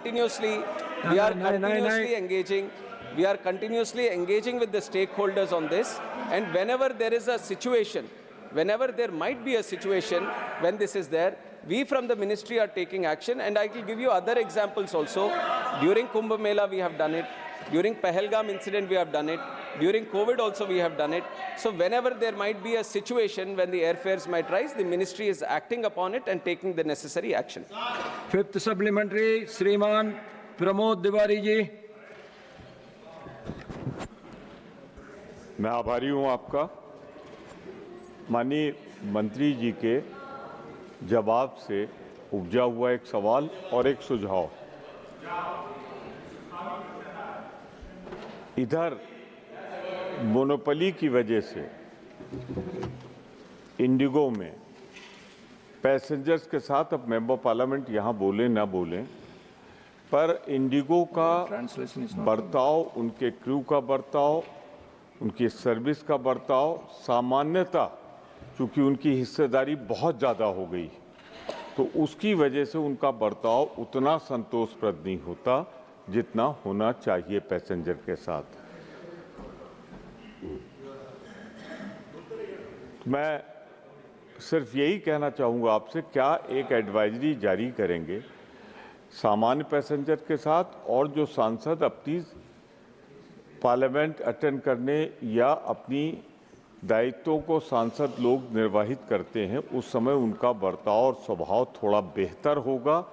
continuously we are continuously engaging. We are continuously engaging with the stakeholders on this, and whenever there is a situation, whenever there might be a situation when this is there, we from the ministry are taking action. And I will give you other examples also. During Kumbh Mela we have done it. During Pahalgam incident we have done it. During COVID also we have done it. So whenever there might be a situation when the airfares might rise, the ministry is acting upon it and taking the necessary action. Fifth supplementary, Shriman Pramod Tiwari ji. मैं आभारी हूं आपका। माननीय मंत्री जी के जवाब से उपजा हुआ एक सवाल और एक सुझाव। इधर मोनोपोली की वजह से इंडिगो में पैसेंजर्स के साथ, अब मेंबर पार्लियामेंट यहाँ बोले ना बोलें, पर इंडिगो का बर्ताव, उनके क्रू का बर्ताव, उनकी सर्विस का बर्ताव सामान्यता, चूँकि उनकी हिस्सेदारी बहुत ज़्यादा हो गई तो उसकी वजह से उनका बर्ताव उतना संतोषप्रद नहीं होता जितना होना चाहिए पैसेंजर के साथ। मैं सिर्फ यही कहना चाहूँगा आपसे, क्या एक एडवाइजरी जारी करेंगे सामान्य पैसेंजर के साथ, और जो सांसद अपनी पार्लियामेंट अटेंड करने या अपनी दायित्वों को सांसद लोग निर्वाहित करते हैं उस समय उनका बर्ताव और स्वभाव थोड़ा बेहतर होगा,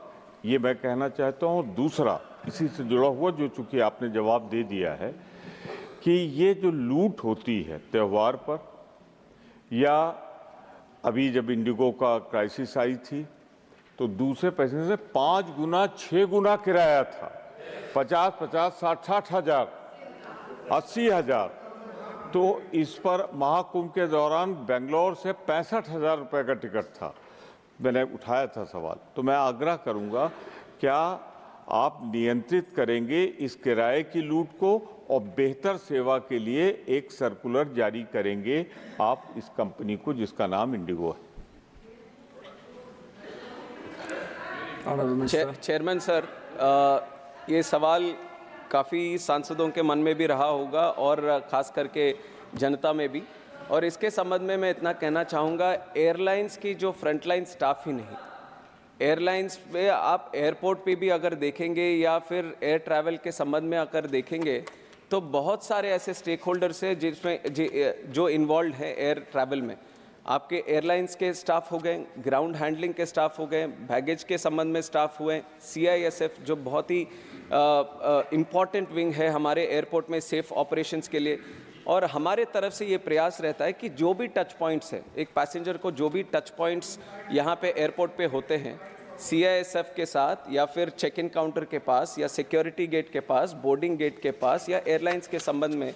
ये मैं कहना चाहता हूँ। दूसरा, इसी से जुड़ा हुआ, जो चूँकि आपने जवाब दे दिया है कि ये जो लूट होती है त्यौहार पर, या अभी जब इंडिगो का क्राइसिस आई थी तो दूसरे पैसेंजर से 5 गुना 6 गुना किराया था, 50-50, 60-60 हज़ार, 80 हज़ार। तो इस पर महाकुंभ के दौरान बेंगलोर से 65,000 रुपये का टिकट था। मैंने उठाया था सवाल, तो मैं आग्रह करूंगा, क्या आप नियंत्रित करेंगे इस किराए की लूट को और बेहतर सेवा के लिए एक सर्कुलर जारी करेंगे आप इस कंपनी को जिसका नाम इंडिगो है? चेयरमैन सर, ये सवाल काफ़ी सांसदों के मन में भी रहा होगा और ख़ास करके जनता में भी, और इसके संबंध में मैं इतना कहना चाहूँगा, एयरलाइंस की जो फ्रंटलाइन स्टाफ ही नहीं, एयरलाइंस पे आप एयरपोर्ट पे भी अगर देखेंगे या फिर एयर ट्रैवल के संबंध में अगर देखेंगे तो बहुत सारे ऐसे स्टेक होल्डर्स हैं जिसमें जो इन्वॉल्व हैं एयर ट्रैवल में। आपके एयरलाइंस के स्टाफ हो गए, ग्राउंड हैंडलिंग के स्टाफ हो गए, बैगेज के संबंध में स्टाफ हुए, CISF जो बहुत ही इम्पॉर्टेंट विंग है हमारे एयरपोर्ट में सेफ ऑपरेशंस के लिए। और हमारे तरफ से ये प्रयास रहता है कि जो भी टच पॉइंट्स है, एक पैसेंजर को जो भी टच पॉइंट्स यहाँ पे एयरपोर्ट पे होते हैं, CISF के साथ या फिर चेक इन काउंटर के पास या सिक्योरिटी गेट के पास, बोर्डिंग गेट के पास या एयरलाइंस के संबंध में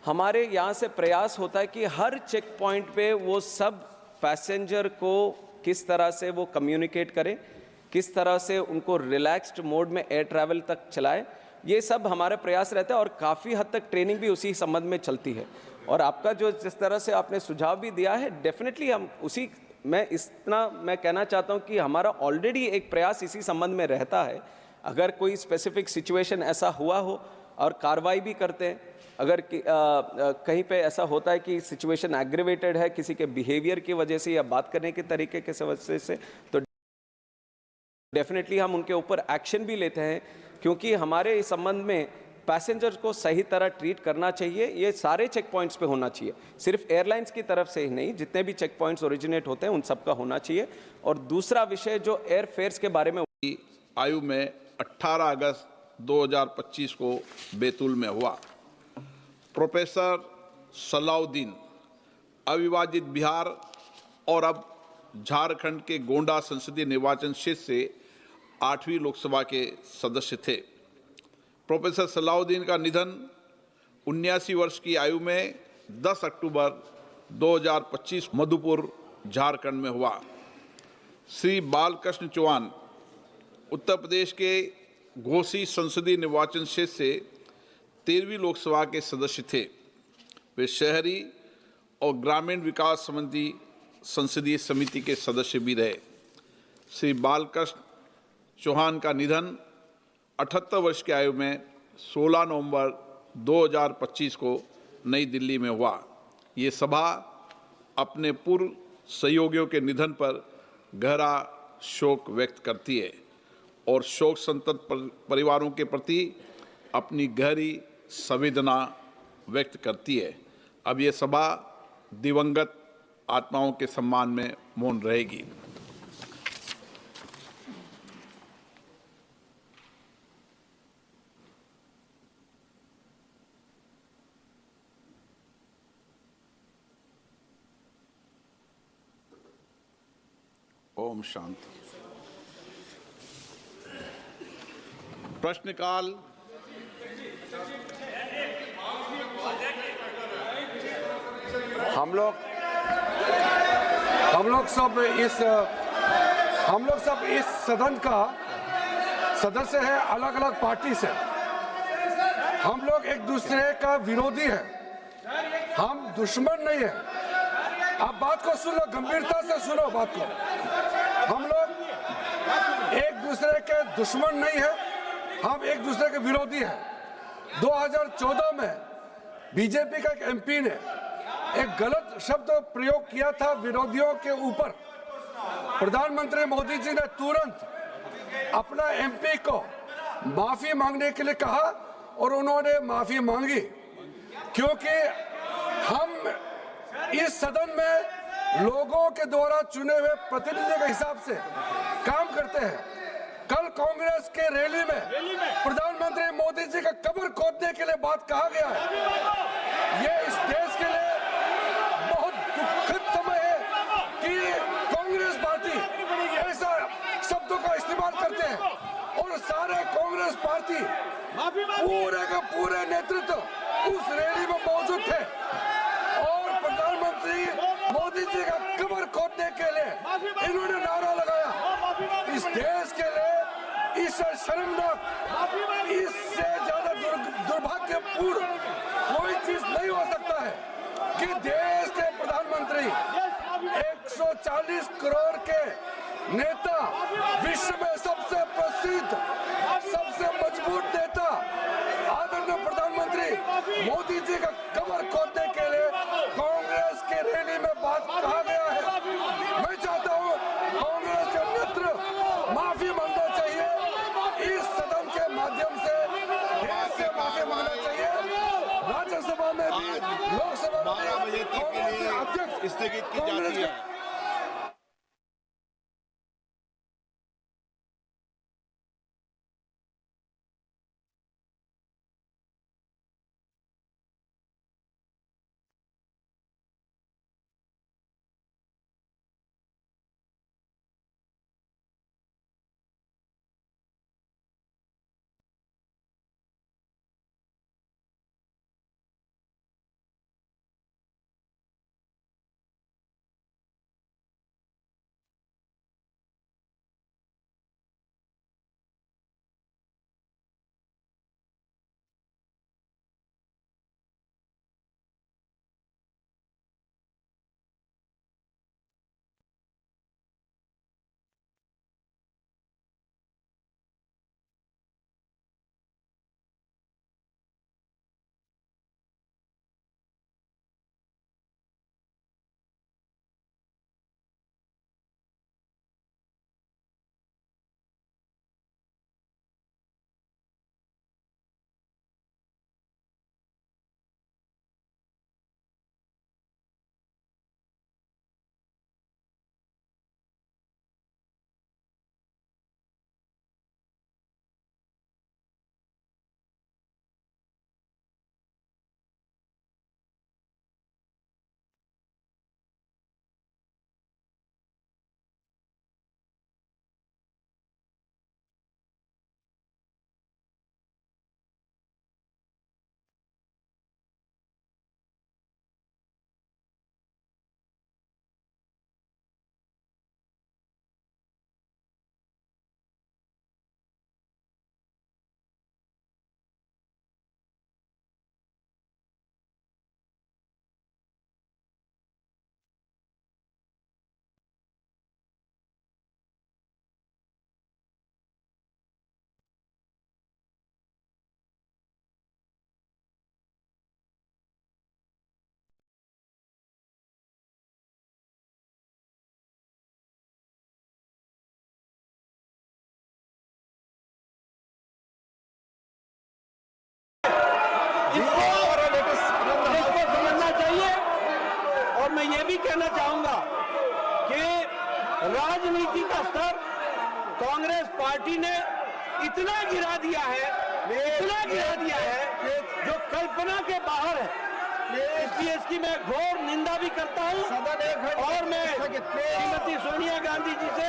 हमारे यहाँ से प्रयास होता है कि हर चेक पॉइंट पे वो सब पैसेंजर को किस तरह से वो कम्युनिकेट करें, किस तरह से उनको रिलैक्स्ड मोड में एयर ट्रैवल तक चलाएं, ये सब हमारा प्रयास रहता है। और काफ़ी हद तक ट्रेनिंग भी उसी संबंध में चलती है। और आपका जो जिस तरह से आपने सुझाव भी दिया है, डेफिनेटली हम उसी मैं कहना चाहता हूँ कि हमारा ऑलरेडी एक प्रयास इसी संबंध में रहता है। अगर कोई स्पेसिफिक सिचुएशन ऐसा हुआ हो और कार्रवाई भी करते हैं, अगर कहीं पे ऐसा होता है कि सिचुएशन एग्रीवेटेड है किसी के बिहेवियर की वजह से या बात करने के तरीके के वजह से, तो डेफिनेटली हम उनके ऊपर एक्शन भी लेते हैं, क्योंकि हमारे इस संबंध में पैसेंजर्स को सही तरह ट्रीट करना चाहिए। ये सारे चेक पॉइंट्स पे होना चाहिए, सिर्फ एयरलाइंस की तरफ से ही नहीं, जितने भी चेक पॉइंट्स ओरिजिनेट होते हैं उन सब का होना चाहिए। और दूसरा विषय जो एयर फेयर्स के बारे में, आयु में 18 अगस्त 2025 को बैतूल में हुआ। प्रोफेसर सलाउद्दीन अविभाजित बिहार और अब झारखंड के गोंडा संसदीय निर्वाचन क्षेत्र से 8वीं लोकसभा के सदस्य थे। प्रोफेसर सलाउद्दीन का निधन 79 वर्ष की आयु में 10 अक्टूबर 2025 मधुपुर झारखंड में हुआ। श्री बालकृष्ण चौहान उत्तर प्रदेश के घोसी संसदीय निर्वाचन क्षेत्र से 13वीं लोकसभा के सदस्य थे। वे शहरी और ग्रामीण विकास संबंधी संसदीय समिति के सदस्य भी रहे। श्री बालकृष्ण चौहान का निधन 78 वर्ष की आयु में 16 नवंबर 2025 को नई दिल्ली में हुआ। ये सभा अपने पूर्व सहयोगियों के निधन पर गहरा शोक व्यक्त करती है और शोक संतप्त परिवारों के प्रति अपनी गहरी संवेदना व्यक्त करती है। अब ये सभा दिवंगत आत्माओं के सम्मान में मौन रहेगी। ओम शांति। प्रश्नकाल। हम लोग सब इस सदन का सदस्य है, अलग अलग पार्टी से। हम लोग एक दूसरे का विरोधी है, हम दुश्मन नहीं है। आप बात को सुनो, गंभीरता से सुनो बात को। हम लोग एक दूसरे के दुश्मन नहीं है, हम एक दूसरे के विरोधी हैं। 2014 में बीजेपी का एक एमपी ने एक गलत शब्द प्रयोग किया था विरोधियों के ऊपर। प्रधानमंत्री मोदी जी ने तुरंत अपना एमपी को माफी मांगने के लिए कहा और उन्होंने माफी मांगी, क्योंकि हम इस सदन में लोगों के द्वारा चुने हुए प्रतिनिधि के हिसाब से काम करते हैं। कल कांग्रेस के रैली में प्रधानमंत्री मोदी जी का कब्र खोदने के लिए बात कहा गया है। ये इस देश के लिए बहुत दुखद समय है कि कांग्रेस पार्टी ऐसा शब्दों का इस्तेमाल करते हैं और सारे कांग्रेस पार्टी पूरे का पूरे नेतृत्व उस रैली में मौजूद थे और प्रधानमंत्री मोदी जी का कब्र खोदने के लिए इन्होंने नारा लगाया। इस देश के लिए इससे शर्मनाक, इससे ज्यादा दुर्भाग्यपूर्ण कोई चीज नहीं हो सकता है कि देश के प्रधानमंत्री 140 करोड़ के नेता, विश्व में सबसे प्रसिद्ध, सबसे मजबूत नेता आदरणीय प्रधानमंत्री मोदी जी का कब्र खोदने के लिए कांग्रेस के रैली में बात कहा गया है। मैं चाहता हूं कांग्रेस के नेतृत्व माफी मांगना चाहिए, इस सदन के माध्यम से देश से माफी मांगना चाहिए। राज्यसभा में भी, लोकसभा में भी कांग्रेस के अध्यक्ष स्थगित की जाती है। कहना चाहूंगा कि राजनीति का स्तर कांग्रेस पार्टी ने इतना गिरा दिया है जो कल्पना के बाहर है। इसलिए इसकी मैं घोर निंदा भी करता हूं और मैं श्रीमती सोनिया गांधी जी से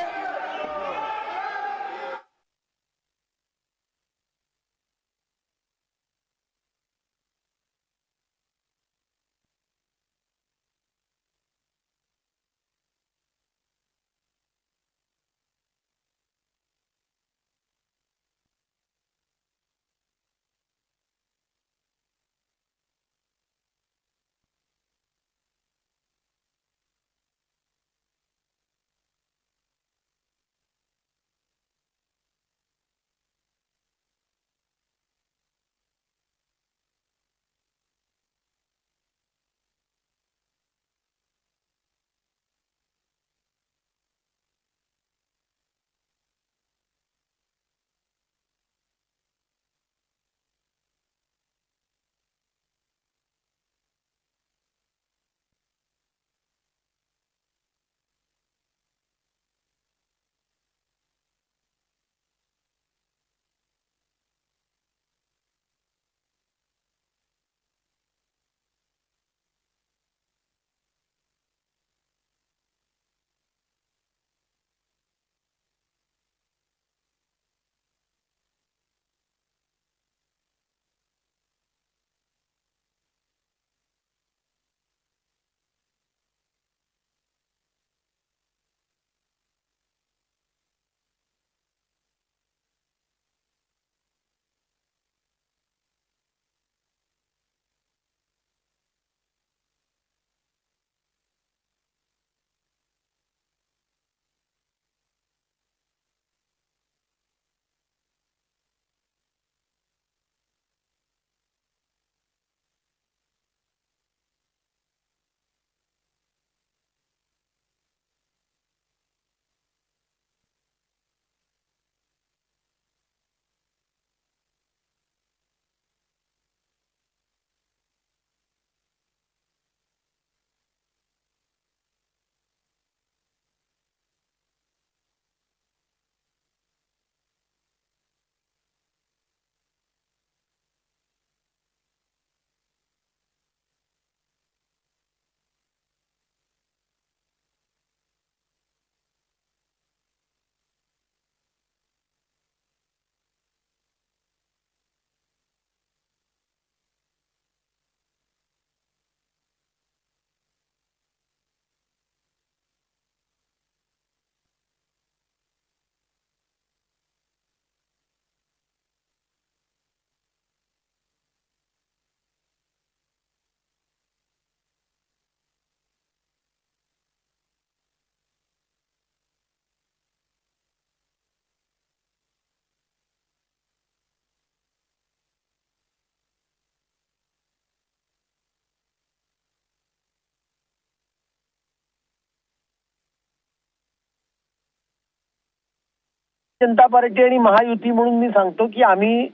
जनता पार्टी आणि महायुती म्हणून मी सांगतो की आम्ही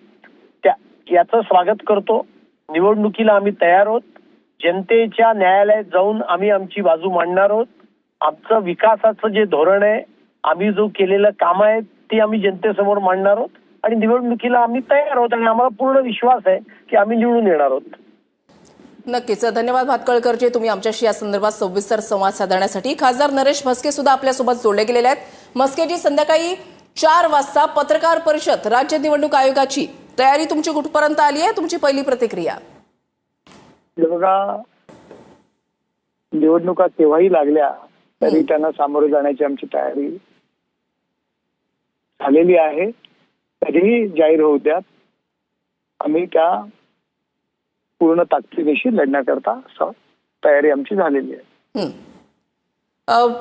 याचं स्वागत करतो। निवडणुकीला आम्ही तयार आहोत। जनतेच्या न्यायालयात जाऊन आम्ही आमची बाजू मांडणार आहोत। आमचं विकासाचं जे धोरण आहे, आम्ही जो केलेलं काम आहे ते आम्ही जनतेसमोर मांडणार आहोत आणि निवडणुकीला आम्ही तयार आहोत आणि आम्हाला पूर्ण विश्वास आहे की आम्ही निवडून येणार आहोत। नक्कीच धन्यवाद भातकळकरजी, तुम्ही आमच्याशी या संदर्भात सविस्तर संवाद साधण्यासाठी। खासदार नरेश म्हस्के सुद्धा आपल्यासोबत जोडले गेलेले आहेत। म्हस्केजी, संध्याकाळी 4 वाजता पत्रकार परिषद, राज्य निवडणूक आयोगाची तयारी तुमची कुठपर्यंत आली आहे? तुमची पहिली प्रतिक्रिया? बघा, निवडणुका केव्हाही लागल्या तरी त्यांना सामोरे जाण्याची आमची तयारी झालेली आहे। कधीही जाहीर होऊ द्या, आम्ही त्या पूर्ण ताकदीनिशी लढण्याकरता तयारी आमची झालेली आहे।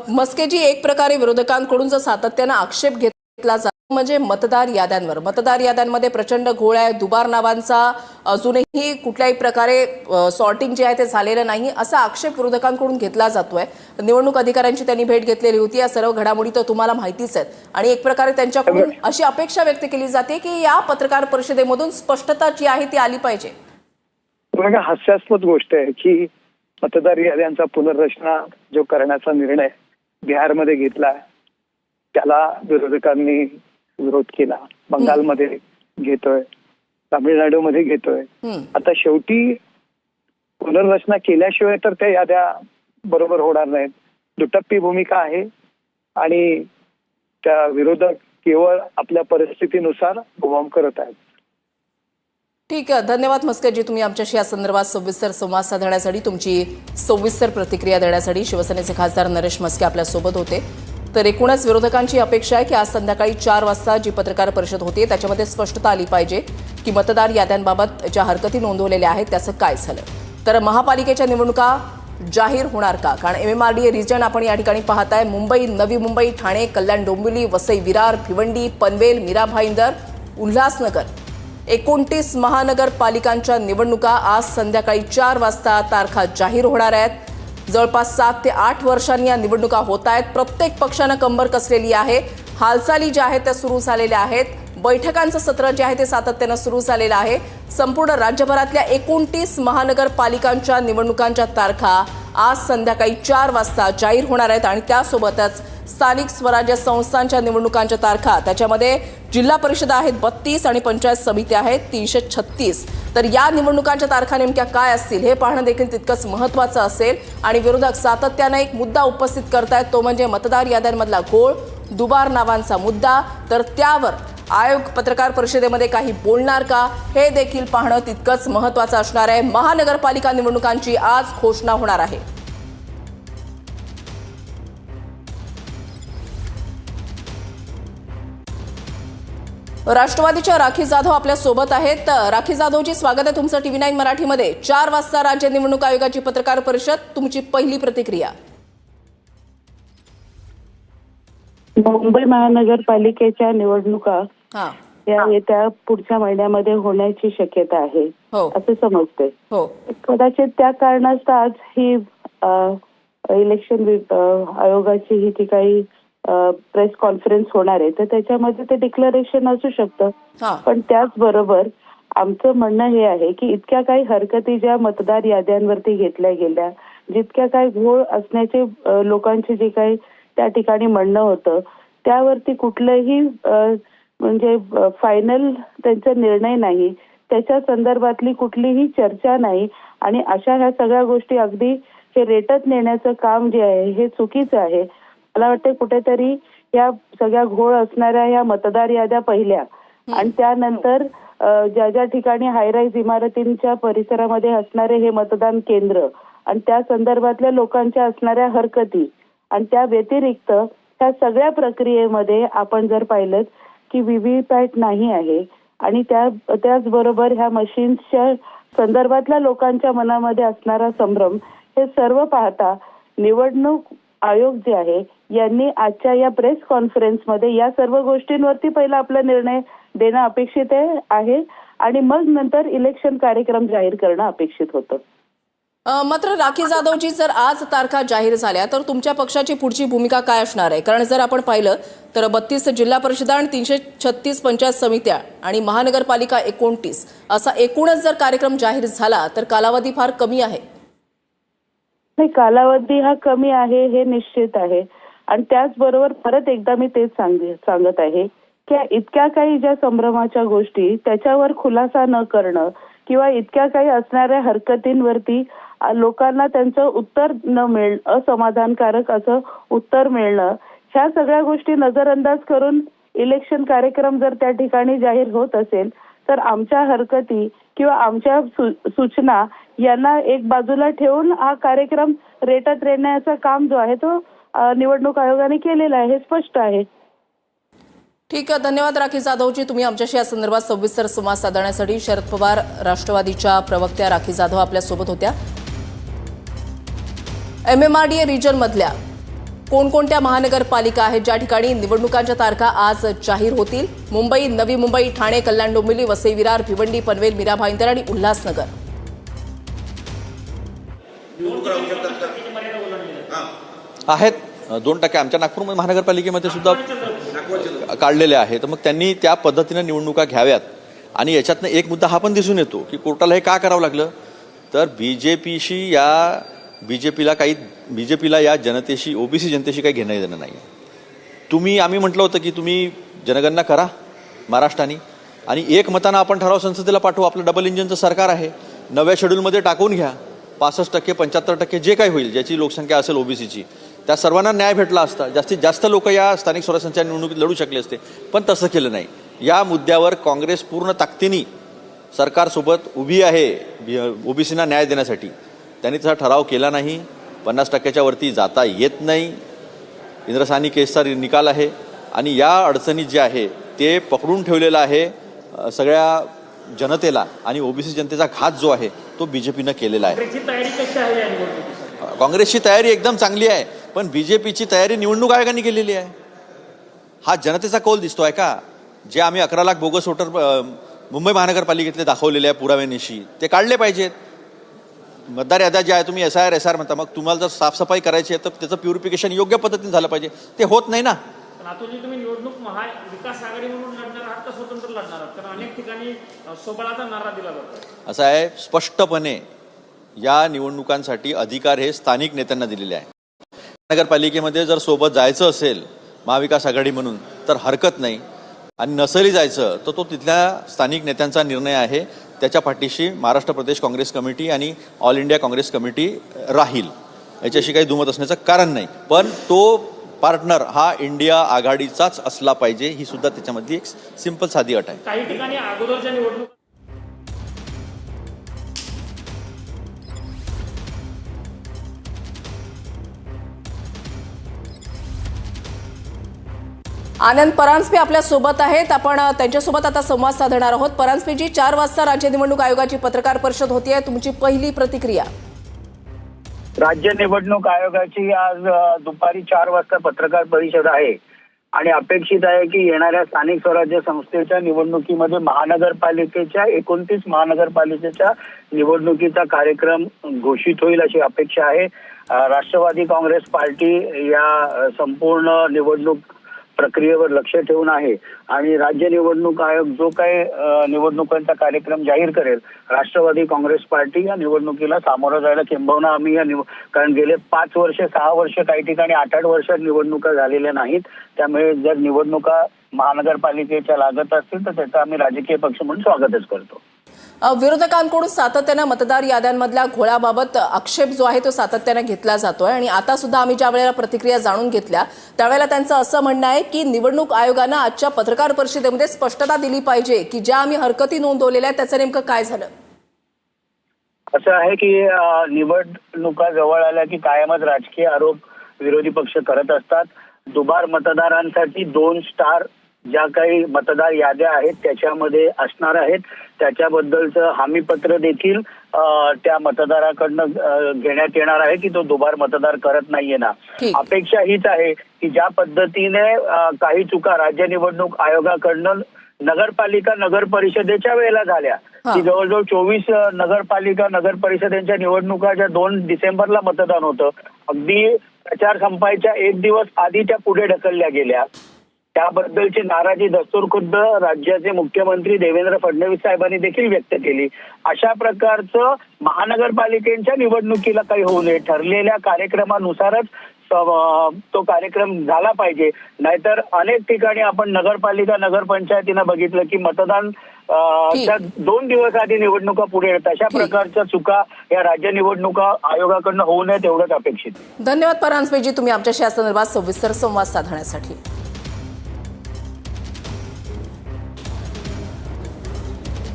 म्हस्केजी, एक प्रकारे विरोधकांकडून जो सातत्याने आक्षेप घेतला जातो म्हणजे मतदार याद्यांमध्ये प्रचंड घोळ आहे, दुबार नावांचा अजूनही कुठल्याही प्रकारे सॉर्टिंग जे आहे ते झालेलं नाही, असा आक्षेप विरोधकांकडून घेतला जातोय। निवडणूक अधिकाऱ्यांची त्यांनी भेट घेतलेली होती, या सर्व घडामोडी तर तुम्हाला माहितीच आहेत आणि एक प्रकारे त्यांच्याकडून अशी अपेक्षा व्यक्त केली जाते की या पत्रकार परिषदेमधून स्पष्टता जी आहे ती आली पाहिजे। बघा, हास्यास्पद गोष्ट आहे की मतदार याद्यांचा पुनर्रचना जो करण्याचा निर्णय बिहारमध्ये घेतला त्याला विरोधकांनी विरोध केला, बंगालमध्ये घेतोय, तामिळनाडूमध्ये घेतोय. आता शेवटी पुनर्रचना केल्याशिवाय तर त्या याद्या बरोबर होणार नाहीत. दुटप्पी भूमिका आहे आणि त्या विरोधक केवळ आपल्या परिस्थितीनुसार बॉम्ब करत आहेत. ठीक आहे, धन्यवाद मस्केजी, तुम्ही आमच्याशी या संदर्भात सविस्तर संवाद साधण्यासाठी, तुमची सविस्तर प्रतिक्रिया देण्यासाठी. शिवसेनेचे खासदार नरेश मस्के आपल्यासोबत होते. तर एकूणच विरोधकांची अपेक्षा आहे की आज संध्याकाळी 4 वाजता जी पत्रकार परिषद होते त्याच्यामध्ये स्पष्टता आली पाहिजे की मतदार याद्यांबाबत ज्या हरकती नोंदवलेल्या आहेत त्याचं काय झालं. तर महापालिकेच्या निवडणुका जाहीर होणार का? कारण MMRDA रिजन आपण या ठिकाणी पाहताय, मुंबई, नवी मुंबई, ठाणे, कल्याण डोंबिवली, वसई विरार, भिवंडी, पनवेल, मीरा भाईंदर, उल्हासनगर, 29 महानगरपालिकांच्या निवडणुका आज संध्याकाळी 4 वाजता तारखा जाहीर होणार आहेत. जवळपास 7 ते 8 वर्षांनी या निवडणुका होत आहेत. प्रत्येक पक्षानं कंबर कसलेली आहे. हालचाली ज्या आहेत त्या सुरू झालेल्या आहेत. बैठकांचं सत्र जे आहे ते सातत्यानं सुरू झालेलं आहे. संपूर्ण राज्यभरातल्या 29 महानगरपालिकांच्या निवडणुकांच्या तारखा आज संध्याकाळी 4 वाजता जाहीर होणार आहेत आणि त्यासोबतच स्थानिक स्वराज्य संस्थांच्या निवडणुकांच्या तारखा, त्याच्यामध्ये जिल्हा परिषद आहेत 32 आणि पंचायत समित्या आहेत 336. तर या निवडणुकांच्या तारखा नेमक्या काय असतील हे पाहणं देखील तितकंच महत्त्वाचं असेल. आणि विरोधक सातत्यानं एक मुद्दा उपस्थित करतायत, तो म्हणजे मतदार याद्यांमधला घोळ, दुबार नावांचा मुद्दा. तर त्यावर आयोग पत्रकार परिषदेमध्ये काही बोलणार का हे देखील पाहणं तितकंच महत्त्वाचं असणार आहे. महानगरपालिका निवडणुकांची आज घोषणा होणार आहे. राष्ट्रवादीच्या राखी जाधव आपल्या सोबत आहेत. राखी जाधवजी, स्वागत आहे तुमचं TV9 मराठीमध्ये. 4 वाजता राज्य निवडणूक आयोगाची पत्रकार परिषद, तुमची पहिली प्रतिक्रिया. मुंबई महानगरपालिकेच्या निवडणुका या येत्या पुढच्या महिन्यामध्ये होण्याची शक्यता आहे असे समजते. कदाचित त्या कारणास्तव आज ही इलेक्शन आयोगाची ही जी काही प्रेस कॉन्फरन्स होणार आहे तर त्याच्यामध्ये ते डिक्लेरेशन असू शकतं. पण त्याचबरोबर आमचं म्हणणं हे आहे की इतक्या काही हरकती ज्या मतदार याद्यांवरती घेतल्या गेल्या, जितक्या काही घोळ असण्याचे लोकांचे जे काही त्या ठिकाणी म्हणणं होतं त्यावरती कुठलंही म्हणजे फायनल त्यांचा निर्णय नाही, त्याच्या संदर्भातली कुठलीही चर्चा नाही आणि अशा ह्या सगळ्या गोष्टी अगदी हे रेटत नेण्याचं काम जे आहे हे चुकीचं आहे. मला वाटतं कुठेतरी या सगळ्या घोळ असणाऱ्या ह्या मतदार याद्या पहिल्या आणि त्यानंतर ज्या ज्या ठिकाणी हायराईज इमारतींच्या परिसरामध्ये असणारे हे मतदान केंद्र आणि त्या संदर्भातल्या लोकांच्या असणाऱ्या हरकती आणि त्या व्यतिरिक्त ह्या सगळ्या प्रक्रियेमध्ये आपण जर पाहिलं की व्हीव्हीपॅट नाही आहे आणि त्याचबरोबर ह्या मशीन्सच्या संदर्भातल्या लोकांच्या मनामध्ये असणारा संभ्रम, हे सर्व पाहता निवडणूक आयोग जे आहे यांनी आजच्या या प्रेस कॉन्फरन्समध्ये या सर्व गोष्टींवरती पहिला आपला निर्णय देणं अपेक्षित आहे आणि मग नंतर इलेक्शन कार्यक्रम जाहीर करणं अपेक्षित होतं. मात्र राखी जाधवजी, जर आज तारखा जाहीर झाल्या तर तुमच्या पक्षाची पुढची भूमिका काय असणार आहे? कारण जर आपण पाहिलं तर 32 जिल्हा परिषदा आणि 336 पंचायत समित्या आणि महानगरपालिका 29 असा एकूणच जर कार्यक्रम जाहीर झाला तर कालावधी फार कमी आहे. नाही, कालावधी हा कमी आहे हे निश्चित आहे आणि त्याचबरोबर परत एकदा मी तेच सांगत आहे की इतक्या काही ज्या संभ्रमाच्या गोष्टी त्याच्यावर खुलासा न करणं किंवा इतक्या काही असणाऱ्या हरकतींवरती लोकांना त्यांचं उत्तर न मिळणं, असमाधानकारक असं उत्तर मिळणं, ह्या सगळ्या गोष्टी नजरअंदाज करून इलेक्शन कार्यक्रम जर त्या ठिकाणी जाहीर होत असेल तर आमच्या हरकती किंवा आमच्या सूचना यांना एक बाजूला ठेवून हा कार्यक्रम रेटत रेटण्याचं काम जो आहे तो निवडणूक आयोगाने केलेला आहे, हे स्पष्ट आहे. ठीक आहे, धन्यवाद राखी जाधवजी, तुम्ही आमच्याशी या संदर्भात सविस्तर संवाद साधण्यासाठी. शरद पवार राष्ट्रवादीच्या प्रवक्त्या राखी जाधव आपल्या सोबत होत्या. MMRDA रिजन मधल्या कोणकोणत्या महानगरपालिका आहेत ज्या ठिकाणी निवडणुकांच्या तारखा आज जाहीर होतील? मुंबई, नवी मुंबई, ठाणे, कल्याण डोंबिवली, वसई विरार, भिवंडी, पनवेल, मीरा भाईंदर आणि उल्हासनगर. आहेत 2% आमच्या नागपूर महानगरपालिकेमध्ये सुद्धा काढलेले आहेत. मग त्यांनी त्या पद्धतीने निवडणुका घ्याव्यात आणि याच्यातनं एक मुद्दा हा पण दिसून येतो की कोर्टाला हे का करावं लागलं तर BJPशी या बीजेपीला या जनतेशी, ओबीसी जनतेशी काही घेणं देणं नाही. आम्ही म्हटलं होतं की तुम्ही जनगणना करा महाराष्ट्राने आणि एक मतानं आपण ठराव संसदेला पाठवू. आपलं डबल इंजिनचं सरकार आहे, नव्या शेड्यूलमध्ये टाकून घ्या. 65% 75% जे काही होईल, ज्याची लोकसंख्या असेल ओबीसीची, त्या सर्वांना न्याय भेटला असता. जास्तीत जास्त लोक या स्थानिक स्वराज्यांच्या निवडणुकीत लढू शकले असते, पण तसं केलं नाही. या मुद्द्यावर काँग्रेस पूर्ण ताकदीने सरकारसोबत उभी आहे ओबीसींना न्याय देण्यासाठी. त्यांनी तसा ठराव केला नाही. 50%च्या वरती जाता येत नाही. इंद्रसानी केसचा निकाल आहे आणि या अडचणी जे आहे ते पकडून ठेवलेलं आहे सगळ्या जनतेला आणि ओबीसी जनतेचा घात जो आहे तो बीजेपीनं केलेला आहे. काँग्रेसची तयारी एकदम चांगली आहे, पण बीजेपीची तयारी निवडणूक आयोगाने केलेली आहे. हा जनतेचा कौल दिसतोय का? जे आम्ही 11 लाख बोगस वोटर मुंबई महानगरपालिकेतले दाखवलेले आहे पुराव्यानिशी, ते काढले पाहिजेत. मतदार याद्या ज्या आहे, तुम्ही SR म्हणता, मग तुम्हाला जर साफसफाई करायची आहे तर त्याचं प्युरिफिकेशन योग्य पद्धतीने झालं पाहिजे. ते होत नाही ना. तुम्ही निवडणूक महाविकास आघाडी म्हणून लढणार आहात का स्वतंत्र लढणार आहात? कारण अनेक ठिकाणी सोबळाचा नारा दिला जातो. असं आहे, स्पष्टपणे या निवडणुकांसाठी अधिकार हे स्थानिक नेत्यांना दिलेले आहे. नगरपालिकेमध्ये जर सोबत जायचं असेल महाविकास आघाडी म्हणून तर हरकत नाही, आणि नसेलही जायचं तर तो तिथल्या स्थानिक नेत्यांचा निर्णय आहे. त्याच्या पाठीशी महाराष्ट्र प्रदेश काँग्रेस कमिटी आणि ऑल इंडिया काँग्रेस कमिटी राहील, याच्याशी काही दुमत असण्याचं कारण नाही. पण तो पार्टनर हा इंडिया आघाडीचाच असला पाहिजे, ही सुद्धा त्याच्यामधली एक सिंपल साधी अट आहे. काही ठिकाणी अगोदरच्या निवडणूक आनंद परांजपे आपल्या सोबत आहेत. आपण त्यांच्यासोबत आता संवाद साधणार आहोत. परांजपेजी, 4 वाजता राज्य निवडणूक आयोगाची पत्रकार परिषद होतीये. तुमची पहिली प्रतिक्रिया? राज्य निवडणूक आयोगाची आज दुपारी 4 वाजता पत्रकार परिषद आहे आणि अपेक्षित आहे की येणाऱ्या स्थानिक स्वराज्य संस्थेच्या निवडणुकीमध्ये महानगरपालिकेच्या 29 महानगरपालिकेच्या निवडणुकीचा कार्यक्रम घोषित होईल अशी अपेक्षा आहे. राष्ट्रवादी काँग्रेस पार्टी या संपूर्ण निवडणूक प्रक्रियेवर लक्ष ठेवून आहे आणि राज्य निवडणूक आयोग जो काही निवडणुकांचा कार्यक्रम जाहीर करेल, राष्ट्रवादी काँग्रेस पार्टी या निवडणुकीला सामोरं जायला किंबहुना आम्ही कारण गेले 5 वर्ष 6 वर्ष काही ठिकाणी 8-8 वर्ष निवडणुका झालेल्या नाहीत. त्यामुळे जर निवडणुका महानगरपालिकेच्या लागत असतील तर त्याचं आम्ही राजकीय पक्ष म्हणून स्वागतच करतो. विरोधकांकडून सातत्यानं मतदार याद्यांमधल्या घोळाबाबत आक्षेप जो आहे तो सातत्यानं घेतला जातोय आणि आता सुद्धा आम्ही ज्या वेळेला प्रतिक्रिया जाणून घेतल्या त्यावेळेला त्यांचं असं म्हणणं आहे की निवडणूक आयोगानं आजच्या पत्रकार परिषदेमध्ये स्पष्टता दिली पाहिजे की ज्या आम्ही हरकती नोंदवलेल्या आहेत त्याचं नेमकं काय झालं. असं आहे की निवडणुका जवळ आल्या की कायमच राजकीय आरोप विरोधी पक्ष करत असतात. दुबार मतदारांसाठी 2 स्टार ज्या काही मतदार याद्या आहेत त्याच्यामध्ये असणार आहेत, त्याच्याबद्दलचं हमीपत्र देखील त्या मतदाराकडनं घेण्यात येणार आहे की तो दुबार मतदार करत नाहीये ना. अपेक्षा हीच आहे की ज्या पद्धतीने काही चुका राज्य निवडणूक आयोगाकडनं नगरपालिका नगर परिषदेच्या वेळेला झाल्या की जवळजवळ 24 नगरपालिका नगर परिषदेच्या निवडणुका ज्या 2 डिसेंबरला मतदान होतं, अगदी प्रचार संपायच्या 1 दिवस आधी त्या पुढे ढकलल्या गेल्या. त्याबद्दलची नाराजी दस्तूरखुद्द राज्याचे मुख्यमंत्री देवेंद्र फडणवीस साहेबांनी देखील व्यक्त केली. अशा प्रकारचं महानगरपालिकेच्या निवडणुकीला काही होऊ नये, ठरलेल्या कार्यक्रमानुसारच तो कार्यक्रम झाला पाहिजे. नाहीतर अनेक ठिकाणी आपण नगरपालिका नगरपंचायतीनं बघितलं की मतदान 2 दिवस आधी निवडणुका पुढे येतात. अशा प्रकारच्या चुका या राज्य निवडणुका आयोगाकडनं होऊ नये तेवढंच अपेक्षित. धन्यवाद परांजपेजी, तुम्ही आमच्याशी या संदर्भात सविस्तर संवाद साधण्यासाठी.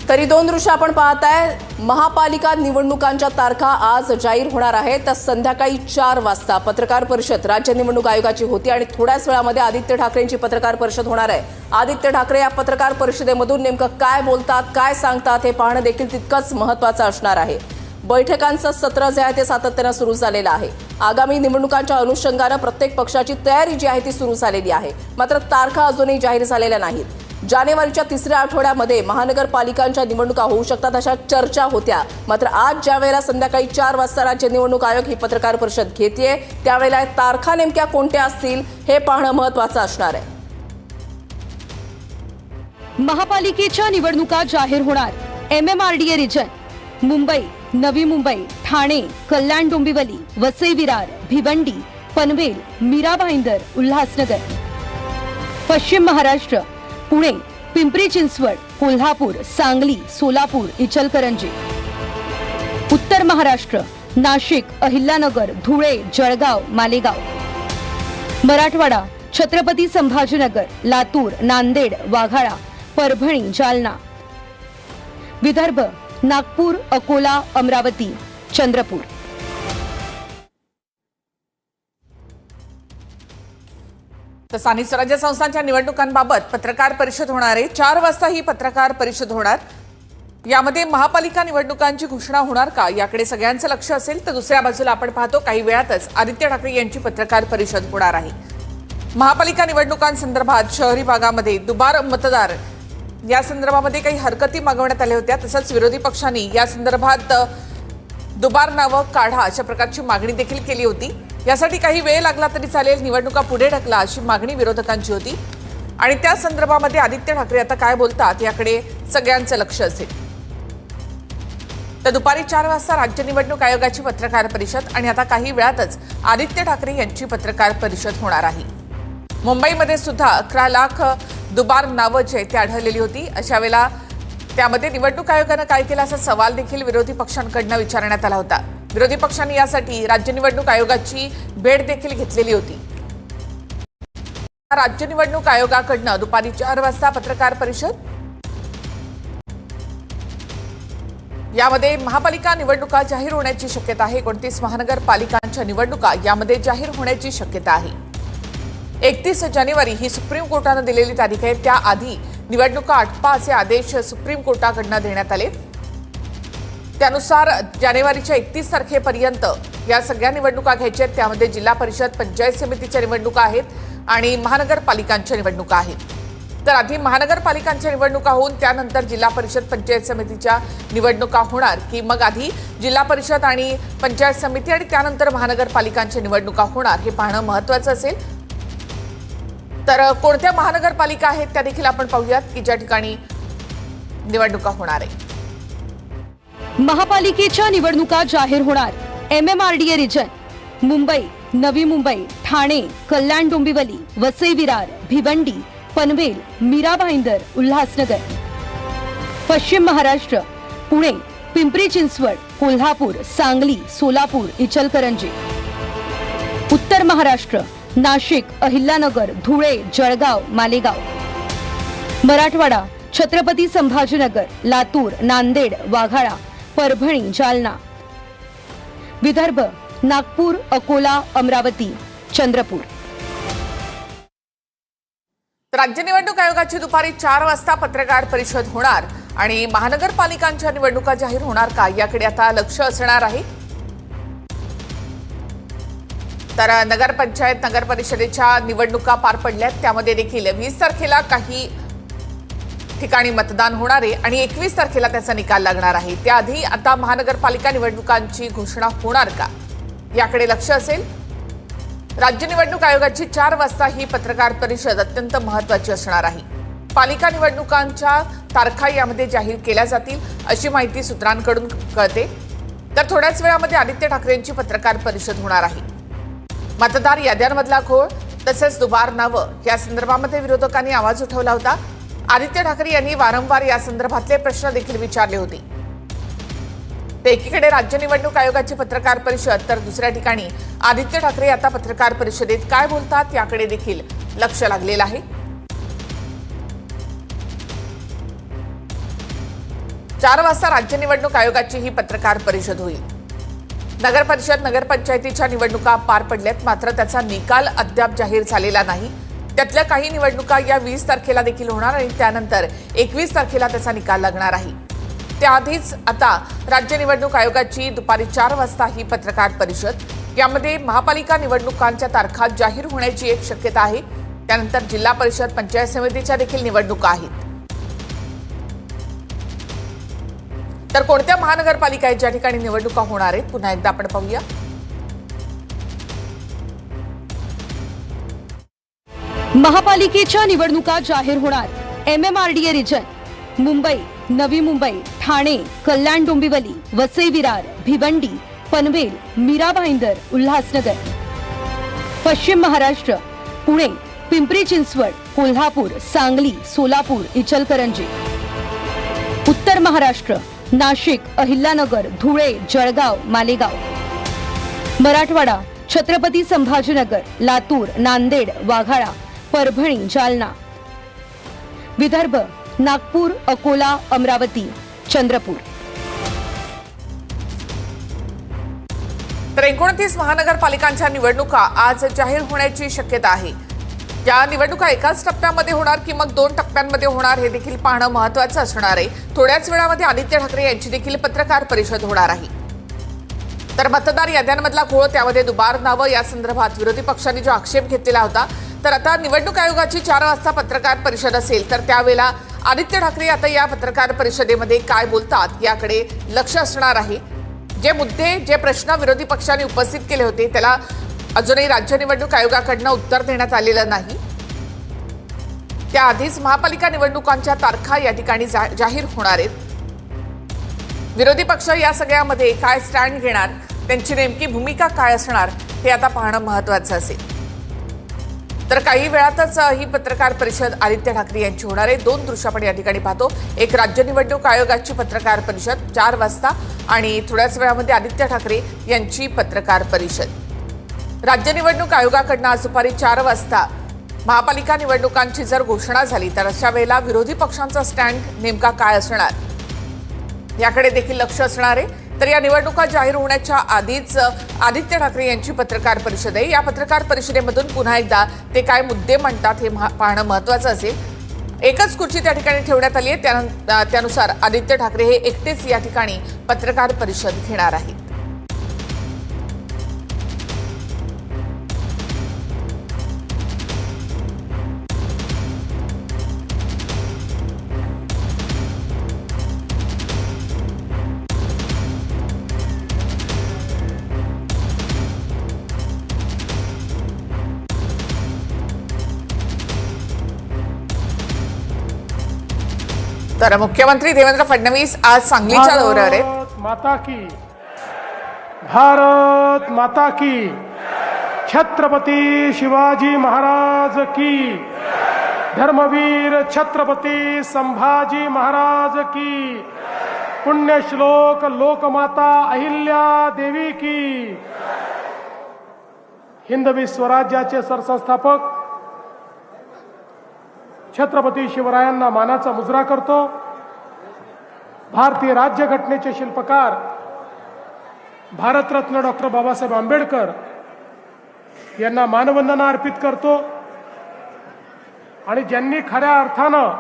तरी 2 दृश्य आपण पाहताय. महापालिका निवडणुकांच्या तारखा आज जाहीर होणार आहेत. तर संध्याकाळी 4 वाजता पत्रकार परिषद राज्य निवडणूक आयोगाची होती आणि थोड्याच वेळामध्ये आदित्य ठाकरेंची पत्रकार परिषद होणार आहे. आदित्य ठाकरे या पत्रकार परिषदेमधून नेमकं काय बोलतात, काय सांगतात हे पाहणं देखील तितकंच महत्त्वाचं असणार आहे. बैठकांचं सत्र जे आहे ते सातत्यानं सुरू झालेलं आहे. आगामी निवडणुकांच्या अनुषंगानं प्रत्येक पक्षाची तयारी जी आहे ती सुरू झालेली आहे. मात्र तारखा अजूनही जाहीर झालेल्या नाहीत. जानेवारीच्या 3ऱ्या आठवड्यामध्ये महानगरपालिकांच्या निवडणुका होऊ शकतात अशा चर्चा होत्या. मात्र आज ज्या वेळेला संध्याकाळी 4 वाजता राज्य निवडणूक आयोग ही पत्रकार परिषद घेतेय त्यावेळेला तारखा नेमक्या कोणत्या असतील हे पाहणं महत्त्वाचं असणार आहे. महापालिकेच्या निवडणुका जाहीर होणार. MMRDA region Mumbai, Navi Mumbai, Thane, Kalyan Dombivli, Vasai Virar, Bhiwandi, Panvel, Meera Bhayandar, Ulhasnagar. पश्चिम महाराष्ट्र, पुणे, पिंपरी चिंचवड, कोल्हापूर, सांगली, सोलापूर, इचलकरंजी. उत्तर महाराष्ट्र, नाशिक, अहिल्यानगर, धुळे, जळगाव, मालेगाव. मराठवाडा, छत्रपती संभाजीनगर, लातूर, नांदेड, वाघाळा, परभणी, जालना. विदर्भ, नागपूर, अकोला, अमरावती, चंद्रपूर. तर स्थानिक स्वराज्य संस्थांच्या निवडणुकांबाबत पत्रकार परिषद होणार आहे. 4 वाजता ही पत्रकार परिषद होणार. यामध्ये महापालिका निवडणुकांची घोषणा होणार का याकडे सगळ्यांचं लक्ष असेल. तर दुसऱ्या बाजूला आपण पाहतो काही वेळातच आदित्य ठाकरे यांची पत्रकार परिषद होणार आहे. महापालिका निवडणुकांसंदर्भात शहरी भागामध्ये दुबार मतदार या संदर्भामध्ये काही हरकती मागवण्यात आल्या होत्या. तसंच विरोधी पक्षांनी या संदर्भात दुबार नावं काढा अशा प्रकारची मागणी देखील केली होती. यासाठी काही वेळ लागला तरी चालेल, निवडणुका पुढे ढकला अशी मागणी विरोधकांची होती. आणि त्या संदर्भामध्ये आदित्य ठाकरे आता काय बोलतात याकडे सगळ्यांचं लक्ष असेल. तर दुपारी 4 वाजता राज्य निवडणूक आयोगाची पत्रकार परिषद आणि आता काही वेळातच आदित्य ठाकरे यांची पत्रकार परिषद होणार आहे. मुंबईमध्ये सुद्धा 11 लाख दुबार नावं जे ते आढळलेली होती. अशा वेळेला त्यामध्ये निवडणूक आयोगानं काय केलं असा सवाल देखील विरोधी पक्षांकडून विचारण्यात आला होता. विरोधी पक्षांनी यासाठी राज्य निवडणूक आयोगाची भेट देखील घेतलेली होती. राज्य निवडणूक आयोगाकडून दुपारी 4 वाजता पत्रकार परिषद. यामध्ये महापालिका निवडणुका जाहीर होण्याची शक्यता आहे. 29 महानगरपालिकांच्या निवडणुका यामध्ये जाहीर होण्याची शक्यता आहे. 31 जानेवारी ही सुप्रीम कोर्टानं दिलेली तारीख आहे. त्याआधी निवडणुका आटपा असे आदेश सुप्रीम कोर्टाकडून देण्यात आले. त्यानुसार जानेवारीच्या 31 तारखेपर्यंत या सगळ्या निवडणुका घ्यायच्या आहेत. त्यामध्ये जिल्हा परिषद, पंचायत समितीच्या निवडणुका आहेत आणि महानगरपालिकांच्या निवडणुका आहेत. तर आधी महानगरपालिकांच्या निवडणुका होऊन त्यानंतर जिल्हा परिषद, पंचायत समितीच्या निवडणुका होणार की मग आधी जिल्हा परिषद आणि पंचायत समिती आणि त्यानंतर महानगरपालिकांच्या निवडणुका होणार हे पाहणं महत्त्वाचं असेल. तर कोणत्या महानगरपालिका आहेत त्या देखील आपण पाहूयात की ज्या ठिकाणी निवडणुका होणार आहे. महापालिकेच्या निवडणुका जाहीर होणार. MMRDA region, Mumbai, Navi Mumbai, Thane, Kalyan Dombivli, Vasai Virar, Bhiwandi, Panvel, Meera Bhayandar, Ulhasnagar. पश्चिम महाराष्ट्र, पुणे, पिंपरी चिंचवड, कोल्हापूर, सांगली, सोलापूर, इचलकरंजी. उत्तर महाराष्ट्र, नाशिक, अहिल्यानगर, धुळे, जळगाव, मालेगाव. मराठवाडा, छत्रपती संभाजीनगर, लातूर, नांदेड, वाघाळा, परभणी, जालना. विदर्भ, नागपूर, अकोला, अमरावती, चंद्रपूर. राज्य निवडणूक आयोगाची दुपारी 4 वाजता पत्रकार परिषद होणार आणि महानगरपालिकांच्या निवडणुका जाहीर होणार का याकडे आता लक्ष असणार आहे. तर नगरपंचायत, नगरपरिषदेच्या निवडणुका पार पडल्यात. त्यामध्ये देखील 20 तारखेला काही ठिकाणी मतदान होणार आहे आणि 21 तारखेला त्याचा निकाल लागणार आहे. त्याआधी आता महानगरपालिका निवडणुकांची घोषणा होणार का याकडे लक्ष असेल. राज्य निवडणूक आयोगाची 4 वाजता ही पत्रकार परिषद अत्यंत महत्त्वाची असणार आहे. पालिका निवडणुकांच्या तारखा यामध्ये जाहीर केल्या जातील अशी माहिती सूत्रांकडून कळते. तर थोड्याच वेळामध्ये आदित्य ठाकरेंची पत्रकार परिषद होणार आहे. मतदार याद्यांमधला घोळ तसेच दुबार नावं या संदर्भामध्ये विरोधकांनी आवाज उठवला होता. आदित्य ठाकरे यांनी वारंवार या संदर्भातले प्रश्न देखील विचारले होते. तर एकीकडे राज्य निवडणूक आयोगाची पत्रकार परिषद तर दुसऱ्या ठिकाणी आदित्य ठाकरे आता पत्रकार परिषदेत काय बोलतात याकडे देखील लक्ष लागलेलं आहे. 4 वाजता राज्य निवडणूक आयोगाची ही पत्रकार परिषद होईल. नगरपरिषद, नगरपंचायतीच्या निवडणुका पार पडल्यात, मात्र त्याचा निकाल अद्याप जाहीर झालेला नाही. त्यातल्या काही निवडणुका या 20 तारखेला देखील होणार आणि त्यानंतर 21 तारखेला त्याचा निकाल लागणार आहे. त्याआधीच आता राज्य निवडणूक आयोगाची दुपारी 4 वाजता ही पत्रकार परिषद. यामध्ये महापालिका निवडणुकांच्या तारखा जाहीर होण्याची एक शक्यता आहे. त्यानंतर जिल्हा परिषद, पंचायत समितीच्या देखील निवडणुका आहेत. तर कोणत्या महानगरपालिका आहेत ज्या ठिकाणी निवडणुका होणार आहेत पुन्हा एकदा आपण पाहूया. महापालिकेच्या निवडणुका जाहीर होणार. MMRDA region, Mumbai, Navi Mumbai, Thane, Kalyan Dombivli, Vasai Virar, Bhiwandi, Panvel, Meera Bhayandar, Ulhasnagar. पश्चिम महाराष्ट्र, पुणे, पिंपरी चिंचवड, कोल्हापूर, सांगली, सोलापूर, इचलकरंजी. उत्तर महाराष्ट्र, नाशिक, अहिल्यानगर, धुळे, जळगाव, मालेगाव. मराठवाडा, छत्रपती संभाजीनगर, लातूर, नांदेड, वाघाळा, परभणी, जालना. विदर्भ, नागपूर, अकोला, अमरावती, चंद्रपूर. तर 29 महानगरपालिकांच्या निवडणुका आज जाहीर होण्याची शक्यता आहे. या निवडणुका एकाच टप्प्यामध्ये होणार की मग 2 टप्प्यांमध्ये होणार हे देखील पाहणं महत्त्वाचं असणार आहे. थोड्याच वेळामध्ये आदित्य ठाकरे यांची देखील पत्रकार परिषद होणार आहे. तर मतदार याद्यांमधला घोळ, त्यामध्ये दुबार नावं, या संदर्भात विरोधी पक्षांनी जो आक्षेप घेतलेला होता, तर आता निवडणूक आयोगाची 4 वाजता पत्रकार परिषद असेल. तर त्यावेळेला आदित्य ठाकरे आता या पत्रकार परिषदेमध्ये काय बोलतात याकडे लक्ष असणार आहे. जे मुद्दे, जे प्रश्न विरोधी पक्षांनी उपस्थित केले होते त्याला अजूनही राज्य निवडणूक आयोगाकडनं उत्तर देण्यात आलेलं नाही. त्याआधीच महापालिका निवडणुकांच्या तारखा या ठिकाणी जाहीर होणार आहेत. विरोधी पक्ष या सगळ्यामध्ये काय स्टँड घेणार, त्यांची नेमकी भूमिका काय असणार हे आता पाहणं महत्त्वाचं असेल. तर काही वेळातच ही पत्रकार परिषद आदित्य ठाकरे यांची होणार आहे. 2 दृश्य आपण या ठिकाणी पाहतो. एक राज्य निवडणूक आयोगाची पत्रकार परिषद 4 वाजता आणि थोड्याच वेळामध्ये आदित्य ठाकरे यांची पत्रकार परिषद. राज्य निवडणूक आयोगाकडनं आज दुपारी 4 वाजता महापालिका निवडणुकांची जर घोषणा झाली तर अशा वेळेला विरोधी पक्षांचा स्टँड नेमका काय असणार याकडे देखील लक्ष असणार आहे. तर या निवडणुका जाहीर होण्याच्या आधीच आदित्य ठाकरे यांची पत्रकार परिषद आहे. या पत्रकार परिषदेमधून पुन्हा एकदा ते काय मुद्दे म्हणतात हे पाहणं महत्त्वाचं असेल. एकच खुर्ची त्या ठिकाणी ठेवण्यात आली आहे. त्यानुसार आदित्य ठाकरे हे एकटेच या ठिकाणी पत्रकार परिषद घेणार आहेत. तर मुख्यमंत्री देवेंद्र फडणवीस आज सांगलीच्या दौऱ्यावर आहेत. माता की, भारत माता की, छत्रपती शिवाजी महाराज की, धर्मवीर छत्रपती संभाजी महाराज की, पुण्यश्लोक लोकमाता अहिल्या देवी की. हिंदवी स्वराज्याचे सरसंस्थापक छत्रपती शिवरायांना मानाचा मुजरा करतो. भारतीय राज्यघटनेचे शिल्पकार भारतरत्न डॉक्टर बाबासाहेब आंबेडकर यांना मानवंदना अर्पित करतो. आणि ज्यांनी खऱ्या अर्थानं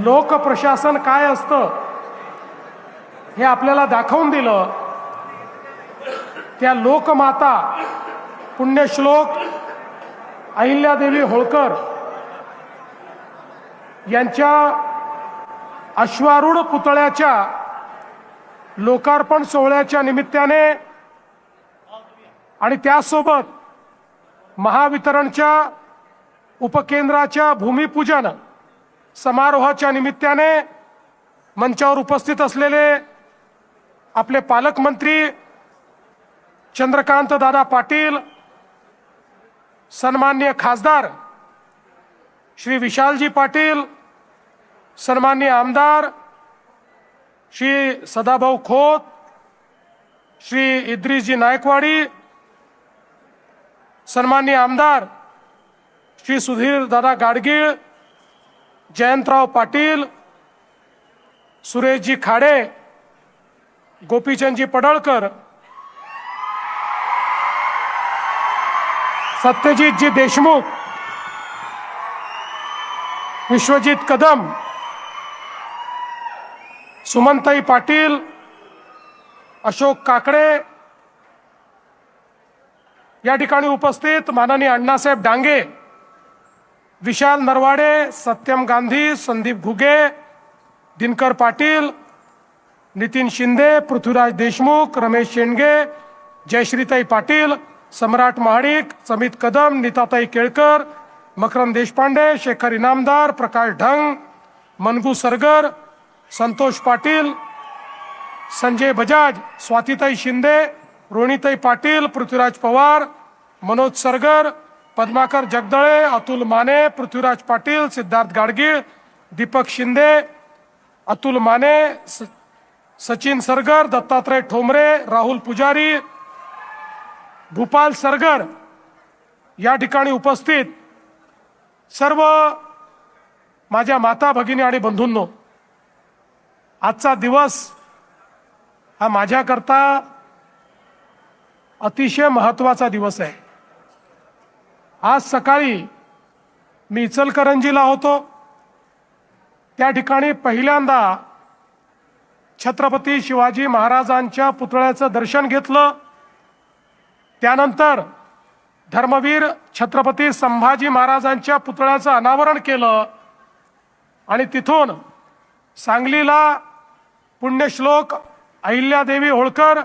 लोकप्रशासन काय असतं हे आपल्याला दाखवून दिलं, त्या लोकमाता पुण्यश्लोक अहिल्यादेवी होळकर यांच्या अश्वारूढ पुतळ्याच्या लोकार्पण सोहळ्याच्या निमित्ताने आणि त्यासोबत महावितरणच्या उपकेंद्राच्या भूमिपूजन समारोहाच्या निमित्ताने मंचावर उपस्थित असलेले आपले पालकमंत्री चंद्रकांत दादा पाटील, सन्माननीय खासदार श्री विशालजी पाटील, सन्माननीय आमदार श्री सदाभाऊ खोत, श्री इद्रिसजी नायकवाडी, सन्माननीय आमदार श्री सुधीर दादा गाडगीळ, जयंतराव पाटील, सुरेशजी खाडे, गोपीचंदजी पडळकर, सत्यजितजी देशमुख, विश्वजित कदम, सुमनताई पाटील, अशोक काकडे या ठिकाणी उपस्थित माननीय अण्णासाहेब डांगे, विशाल नरवाडे, सत्यम गांधी, संदीप घुगे, दिनकर पाटील, नितीन शिंदे, पृथ्वीराज देशमुख, रमेश शेंडगे, जयश्रीताई पाटील, सम्राट महाडिक, समित कदम, नीताताई केळकर, मकरंद देशपांडे, शेखर इनामदार, प्रकाश ढंग, मनगू सरगर, संतोष पाटील, संजय बजाज, स्वातीताई शिंदे, रोहिणीताई पाटील, पृथ्वीराज पवार, मनोज सरगर, पद्माकर जगदळे, अतुल माने, पृथ्वीराज पाटील, सिद्धार्थ गाडगीळ, दीपक शिंदे, अतुल माने, सचिन सरगर, दत्तात्रय ठोंबरे, राहुल पुजारी, भूपाल सरगर या ठिकाणी उपस्थित सर्व माझ्या माता भगिनी आणि बंधूंनो, आजचा दिवस हा माझ्याकरता अतिशय महत्त्वाचा दिवस आहे. आज सकाळी मी इचलकरंजीला होतो. त्या ठिकाणी पहिल्यांदा छत्रपती शिवाजी महाराजांच्या पुतळ्याचं दर्शन घेतलं. त्यानंतर धर्मवीर छत्रपती संभाजी महाराजांच्या पुतळ्याचं अनावरण केलं आणि तिथून सांगलीला पुण्यश्लोक अहिल्यादेवी होळकर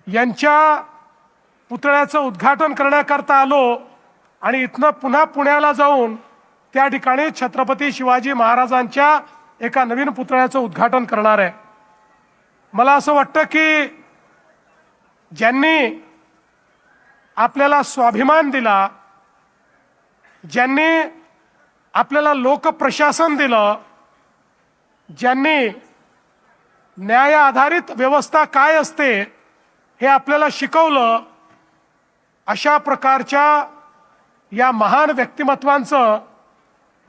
यांच्या पुतळ्याचं उद्घाटन करण्याकरता आलो आणि इथनं पुन्हा पुण्याला जाऊन त्या ठिकाणी छत्रपती शिवाजी महाराजांच्या एका नवीन पुतळ्याचं उद्घाटन करणार आहे. मला असं वाटतं की ज्यांनी आपल्याला स्वाभिमान दिला, ज्यांनी आपल्याला लोकप्रशासन दिलं, ज्यांनी न्याय आधारित व्यवस्था काय असते हे आपल्याला शिकवलं, अशा प्रकारच्या या महान व्यक्तिमत्वांचं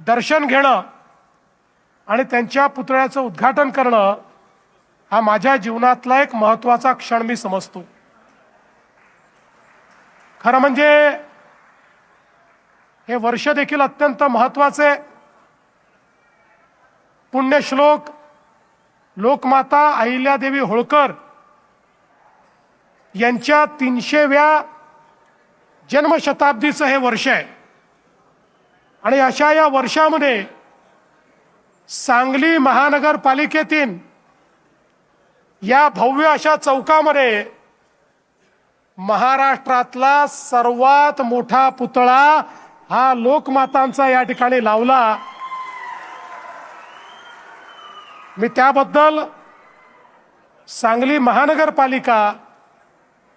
दर्शन घेणं आणि त्यांच्या पुतळ्याचं उद्घाटन करणं हा माझ्या जीवनातला एक महत्त्वाचा क्षण मी समजतो. खरं म्हणजे हे वर्ष देखील अत्यंत महत्त्वाचे. पुण्यश्लोक लोकमाता अहिल्यादेवी होळकर यांच्या 300व्या जन्मशताब्दीचं हे वर्ष आहे आणि अशा या वर्षामध्ये सांगली महानगरपालिकेतील या भव्य अशा चौकामध्ये महाराष्ट्रातला सर्वात मोठा पुतळा हा लोकमातांचा या ठिकाणी लावला. मी त्याबद्दल सांगली महानगरपालिका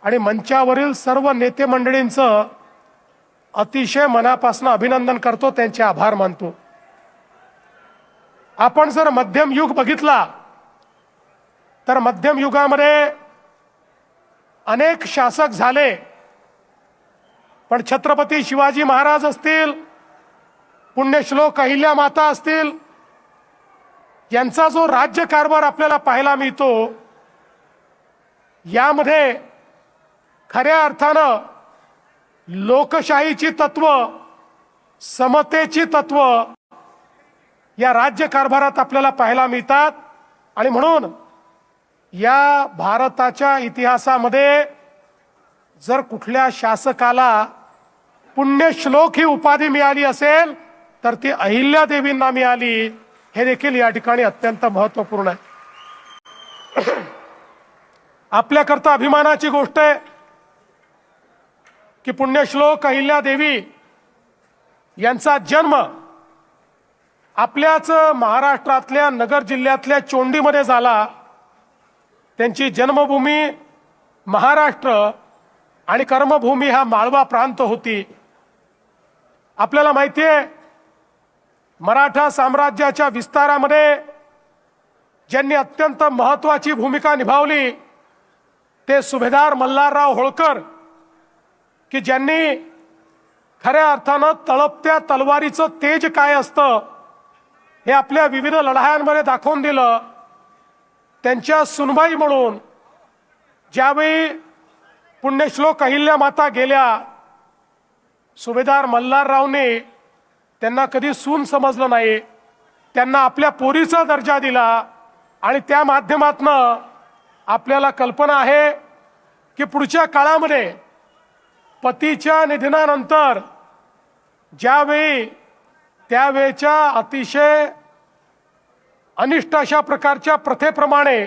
आणि मंचावरील सर्व नेते मंडळींचं अतिशय मनापासून अभिनंदन करतो, त्यांचे आभार मानतो. आपण जर मध्यम युग बघितला तर मध्यम युगामध्ये अनेक शासक झाले, पण छत्रपती शिवाजी महाराज असतील, पुण्यश्लोक अहिल्या माता असतील, यांचा जो राज्यकारभार आपल्याला पाहायला मिळतो यामध्ये खऱ्या अर्थानं लोकशाहीची तत्व, समतेची तत्व या राज्यकारभारात आपल्याला पाहायला मिळतात. आणि म्हणून या भारताच्या इतिहासामध्ये जर कुठल्या शासकाला पुण्यश्लोक ही उपाधी मिळाली असेल तर ती अहिल्यादेवींना मिळाली, हे देखील या ठिकाणी अत्यंत महत्त्वपूर्ण आहे. आपल्याकरता अभिमानाची गोष्ट आहे की पुण्यश्लोक अहिल्यादेवी यांचा जन्म आपल्याच महाराष्ट्रातल्या नगर जिल्ह्यातल्या चोंडीमध्ये झाला. त्यांची जन्मभूमी महाराष्ट्र आणि कर्मभूमी हा माळवा प्रांत होती. आपल्याला माहिती आहे मराठा साम्राज्याच्या विस्तारामध्ये ज्यांनी अत्यंत महत्त्वाची भूमिका निभावली ते सुभेदार मल्हारराव होळकर, की ज्यांनी खऱ्या अर्थानं तळपत्या तलवारीचं तेज काय असतं हे आपल्या विविध लढायांमध्ये दाखवून दिलं. त्यांच्या सुनबाई म्हणून ज्यावेळी पुण्यश्लोक अहिल्या माता गेल्या, सुभेदार मल्हाररावने त्यांना कधी सून समजलं नाही, त्यांना आपल्या पोरीचा दर्जा दिला आणि त्या माध्यमातनं आपल्याला कल्पना आहे की पुढच्या काळामध्ये पतीच्या निधनानंतर ज्यावेळी त्यावेळच्या अतिशय अनिष्ट अशा प्रकारच्या प्रथेप्रमाणे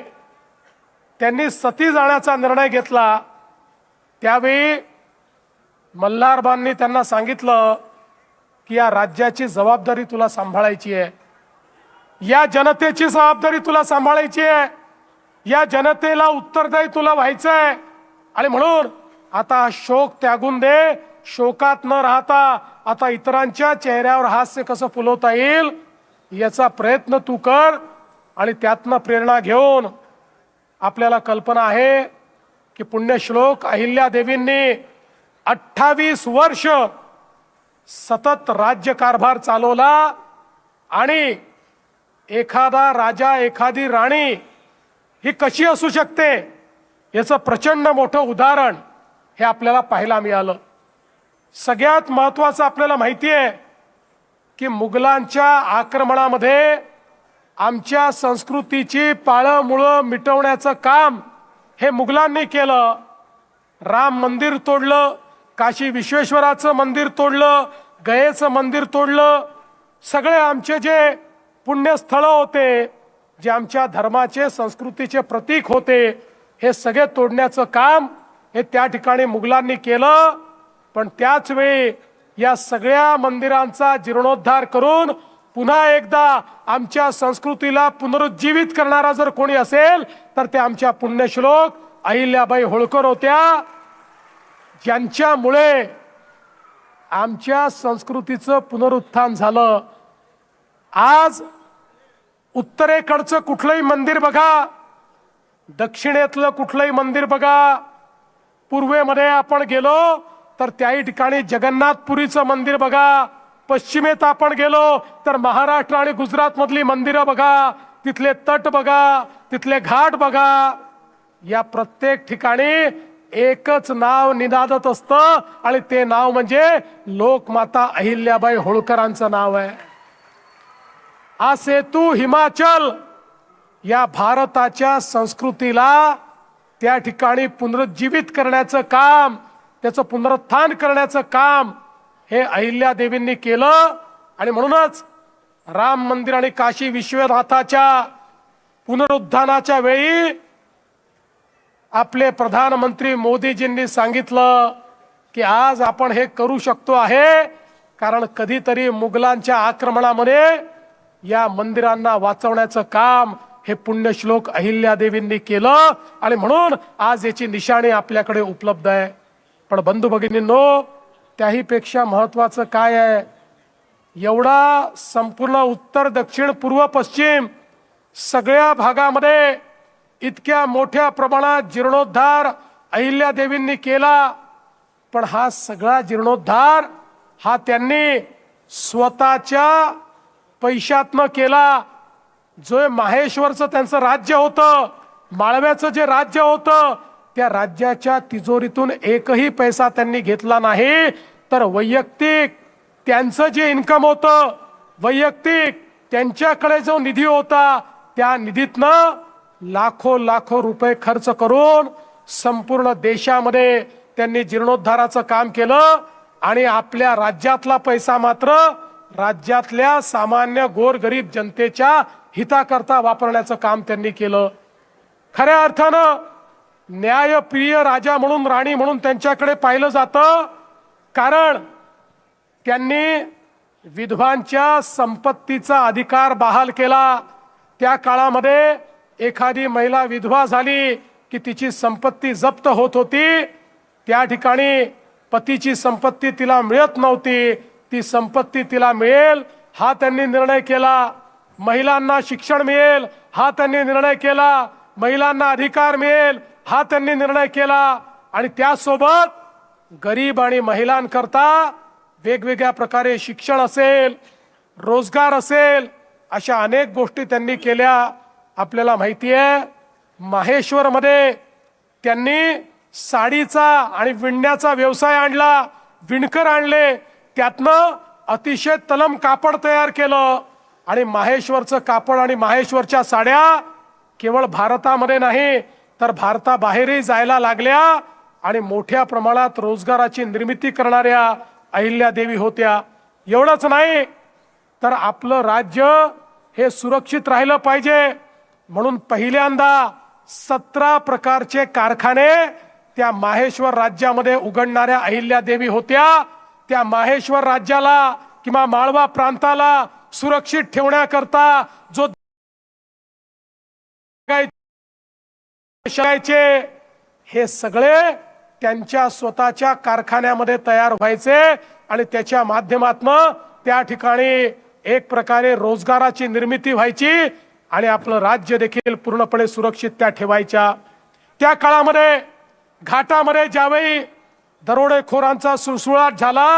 त्यांनी सती जाण्याचा निर्णय घेतला, त्यावेळी मल्हारबांनी त्यांना सांगितलं की या राज्याची जबाबदारी तुला सांभाळायची आहे. या जनतेची जबाबदारी तुला सांभाळायची आहे, या जनतेला उत्तरदायी तुला व्हायचं आहे. आणि म्हणून आता शोक त्यागून दे, शोकात न राहता आता इतरांच्या चेहऱ्यावर हास्य कसं फुलवता येईल याचा प्रयत्न तू कर. आणि त्यातनं प्रेरणा घेऊन आपल्याला कल्पना आहे की पुण्यश्लोक अहिल्यादेवींनी 28 वर्ष सतत राज्यकारभार चालवला आणि एखादा राजा एखादी राणी ही कशी असू शकते याचं प्रचंड मोठं उदाहरण हे आपल्याला पाहायला मिळालं. सगळ्यात महत्त्वाचं आपल्याला माहिती आहे की मुघलांच्या आक्रमणामध्ये आमच्या संस्कृतीची पाळंमुळं मिटवण्याचं काम हे मुघलांनी केलं. राम मंदिर तोडलं, काशी विश्वेश्वराचं मंदिर तोडलं, गयेचं मंदिर तोडलं. सगळे आमचे जे पुण्यस्थळं होते, जे आमच्या धर्माचे संस्कृतीचे प्रतीक होते, हे सगळे तोडण्याचं काम हे त्या ठिकाणी मुघलांनी केलं. पण त्याच वेळी या सगळ्या मंदिरांचा जीर्णोद्धार करून पुन्हा एकदा आमच्या संस्कृतीला पुनरुज्जीवित करणारा जर कोणी असेल तर ते आमच्या पुण्यश्लोक अहिल्याबाई होळकर होत्या, ज्यांच्यामुळे आमच्या संस्कृतीचं पुनरुत्थान झालं. आज उत्तरेकडचं कुठलंही मंदिर बघा, दक्षिणेतलं कुठलंही मंदिर बघा, पूर्वेमध्ये आपण गेलो तर त्याही ठिकाणी जगन्नाथपुरीचं मंदिर बघा, पश्चिमेत आपण गेलो तर महाराष्ट्र आणि गुजरात मधली मंदिरं बघा, तिथले तट बघा, तिथले घाट बघा. या प्रत्येक ठिकाणी एकच नाव निनादत असतं आणि ते नाव म्हणजे लोकमाता अहिल्याबाई होळकरांचं नाव आहे. हा सेतू हिमाचल या भारताच्या संस्कृतीला त्या ठिकाणी पुनरुज्जीवित करण्याचं काम, त्याचं पुनरुत्थान करण्याचं काम हे अहिल्यादेवींनी केलं. आणि म्हणूनच राम मंदिर आणि काशी विश्वनाथाच्या पुनरुत्थानाच्या वेळी आपले प्रधानमंत्री मोदीजींनी सांगितलं की आज आपण हे करू शकतो आहे कारण कधीतरी मुघलांच्या आक्रमणामध्ये या मंदिरांना वाचवण्याचं काम हे पुण्यश्लोक अहिल्यादेवींनी केलं. आणि म्हणून आज याची निशाणी आपल्याकडे उपलब्ध आहे. पण बंधू भगिनींनो, त्याही पेक्षा महत्वाचं काय आहे, एवढा संपूर्ण उत्तर दक्षिण पूर्व पश्चिम सगळ्या भागामध्ये इतक्या मोठ्या प्रमाणात जीर्णोद्धार अहिल्यादेवींनी केला. पण हा सगळा जीर्णोद्धार हा त्यांनी स्वतःच्या पैशातनं केला. जो माहेश्वरचं त्यांचं राज्य होतं, माळव्याचं जे राज्य होतं, त्या राज्याच्या तिजोरीतून एकही पैसा त्यांनी घेतला नाही. तर वैयक्तिक त्यांचं जे इन्कम होतं, वैयक्तिक त्यांच्याकडे जो निधी होता, त्या निधीतनं लाखो लाखो रुपये खर्च करून संपूर्ण देशामध्ये त्यांनी जीर्णोद्धाराचं काम केलं. आणि आपल्या राज्यातला पैसा मात्र राज्यातल्या सामान्य गोरगरीब जनतेच्या हिताकरता वापरण्याचं काम त्यांनी केलं. खऱ्या अर्थानं न्यायप्रिय राजा म्हणून, राणी म्हणून त्यांच्याकडे पाहिलं जातं, कारण त्यांनी विधवांच्या संपत्तीचा अधिकार बहाल केला. त्या काळामध्ये एखादी महिला विधवा झाली की तिची संपत्ती जप्त होत होती. त्या ठिकाणी पतीची संपत्ती तिला मिळत नव्हती, ती संपत्ती तिला मिळेल हा त्यांनी निर्णय केला. महिलांना शिक्षण मिळेल हा त्यांनी निर्णय केला. महिलांना अधिकार मिळेल हा त्यांनी निर्णय केला. आणि त्यासोबत गरीब आणि महिलांकरता वेगवेगळ्या प्रकारे शिक्षण असेल, रोजगार असेल, अशा अनेक गोष्टी त्यांनी केल्या. आपल्याला माहिती आहे माहेश्वरमध्ये त्यांनी साडीचा आणि विणण्याचा व्यवसाय आणला, विणकर आणले, त्यातनं अतिशय तलम कापड तयार केलं. आणि माहेश्वरचं कापड आणि माहेश्वरच्या साड्या केवळ भारतामध्ये नाही तर भारताबाहेरही जायला लागल्या. आणि मोठ्या प्रमाणात रोजगाराची निर्मिती करणाऱ्या अहिल्यादेवी होत्या. एवढंच नाही तर आपलं राज्य हे सुरक्षित राहिलं पाहिजे म्हणून पहिल्यांदा 17 प्रकारचे कारखाने त्या माहेश्वर राज्यामध्ये उघडणाऱ्या अहिल्यादेवी होत्या. त्या माहेश्वर राज्याला किंवा माळवा प्रांताला सुरक्षित ठेवण्याकरता जो हे सगळे त्यांच्या स्वतःच्या कारखान्यामध्ये तयार व्हायचे आणि त्याच्या माध्यमातून त्या ठिकाणी एक प्रकारे रोजगाराची निर्मिती व्हायची आणि आपलं राज्य देखील पूर्णपणे सुरक्षित त्या ठेवायच्या। त्या काळामध्ये घाटामध्ये ज्यावेळी दरोडेखोरांचा सुळसुळाट झाला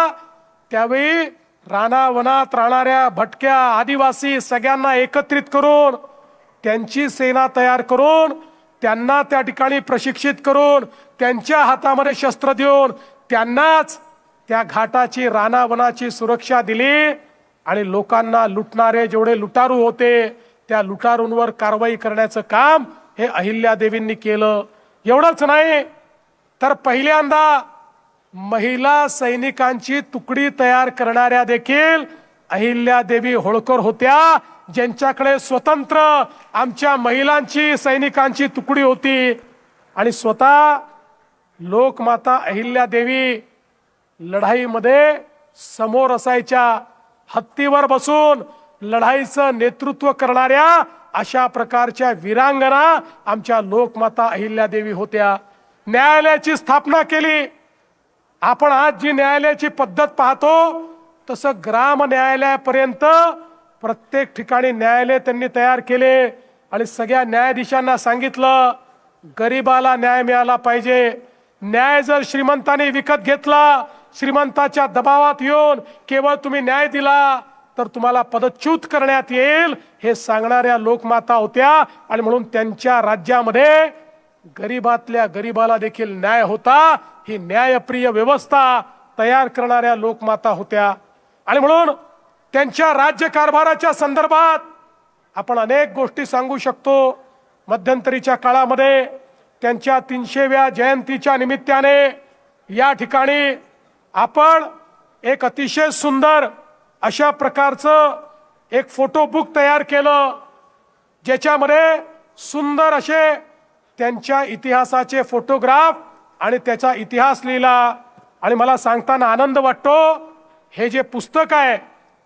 त्यावेळी रानावनात राहणाऱ्या भटक्या आदिवासी सगळ्यांना एकत्रित करून त्यांची सेना तयार करून त्यांना त्या ठिकाणी प्रशिक्षित करून त्यांच्या हातामध्ये शस्त्र देऊन त्यांनाच त्या घाटाची रानावनाची सुरक्षा दिली आणि लोकांना लुटणारे जेवढे लुटारू होते त्या लुटारूंवर कारवाई करण्याचं काम हे अहिल्यादेवींनी केलं। एवढंच नाही तर पहिल्यांदा महिला सैनिकांची तुकडी तयार करणाऱ्या देखील अहिल्यादेवी होळकर होत्या, ज्यांच्याकडे स्वतंत्र आमच्या महिलांची सैनिकांची तुकडी होती आणि स्वतः लोकमाता अहिल्यादेवी लढाईमध्ये समोर असायच्या, हत्तीवर बसून लढाईचं नेतृत्व करणाऱ्या अशा प्रकारच्या वीरांगना आमच्या लोकमाता अहिल्यादेवी होत्या। न्यायालयाची स्थापना केली। आपण आज जी न्यायालयाची पद्धत पाहतो तसं ग्राम न्यायालयापर्यंत प्रत्येक ठिकाणी न्यायालय त्यांनी तयार केले आणि सगळ्या न्यायाधीशांना सांगितलं गरीबाला न्याय मिळाला पाहिजे। न्याय जर श्रीमंतांनी विकत घेतला, श्रीमंताच्या दबावात येऊन केवळ तुम्ही न्याय दिला तर तुम्हाला पदच्युत करण्यात येईल हे सांगणाऱ्या लोकमाता होत्या आणि म्हणून त्यांच्या राज्यामध्ये गरीबातल्या गरीबाला देखील न्याय होता। ही न्यायप्रिय व्यवस्था तयार करणाऱ्या लोकमाता होत्या आणि म्हणून त्यांच्या राज्यकारभाराच्या संदर्भात आपण अनेक गोष्टी सांगू शकतो। मध्यंतरीच्या काळामध्ये त्यांच्या 300व्या जयंतीच्या निमित्ताने या ठिकाणी आपण एक अतिशय सुंदर अशा प्रकारचं एक फोटो बुक तयार केलं ज्याच्यामध्ये सुंदर असे त्यांच्या इतिहासाचे फोटोग्राफ आणि त्याचा इतिहास लिहिला आणि मला सांगताना आनंद वाटतो हे जे पुस्तक आहे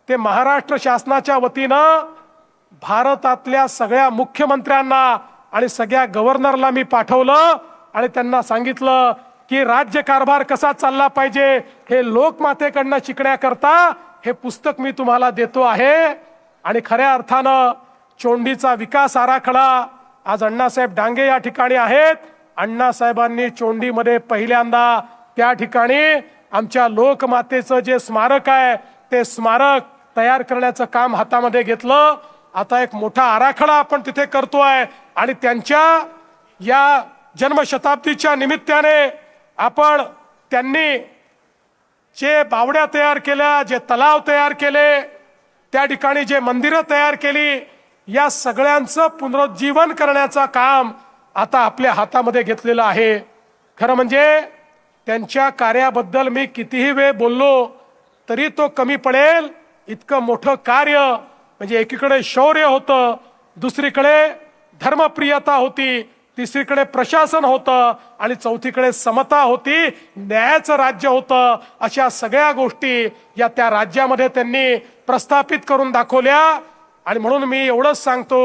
ते महाराष्ट्र शासनाच्या वतीनं भारतातल्या सगळ्या मुख्यमंत्र्यांना आणि सगळ्या गव्हर्नरला मी पाठवलं आणि त्यांना सांगितलं की राज्यकारभार कसा चालला पाहिजे हे लोकमातेकडनं शिकण्याकरता हे पुस्तक मी तुम्हाला देतो आहे। आणि खऱ्या अर्थानं चोंडीचा विकास आराखडा आज अण्णासाहेब डांगे या ठिकाणी आहेत। अण्णासाहेबांनी चोंडीमध्ये पहिल्यांदा त्या ठिकाणी आमच्या लोकमातेचं जे स्मारक आहे ते स्मारक तयार करण्याचं काम हातामध्ये घेतलं। आता एक मोठा आराखडा आपण तिथे करतोय आणि त्यांच्या या जन्मशताब्दीच्या निमित्ताने आपण त्यांनी जे बावड्या तयार केल्या, जे तलाव तयार केले, त्या ठिकाणी जे मंदिरं तयार केली, या सगळ्यांचं पुनरुज्जीवन करण्याचं काम आता आपल्या हातामध्ये घेतलेलं आहे। खरं म्हणजे त्यांच्या कार्याबद्दल मी कितीही वेळ बोललो तरी तो कमी पडेल। इतकं मोठं कार्य म्हणजे एकीकडे शौर्य होतं, दुसरीकडे धर्मप्रियता होती, तिसरीकडे प्रशासन होतं आणि चौथीकडे समता होती, न्यायाचं राज्य होतं। अशा सगळ्या गोष्टी या त्या राज्यामध्ये त्यांनी प्रस्थापित करून दाखवल्या आणि म्हणून मी एवढंच सांगतो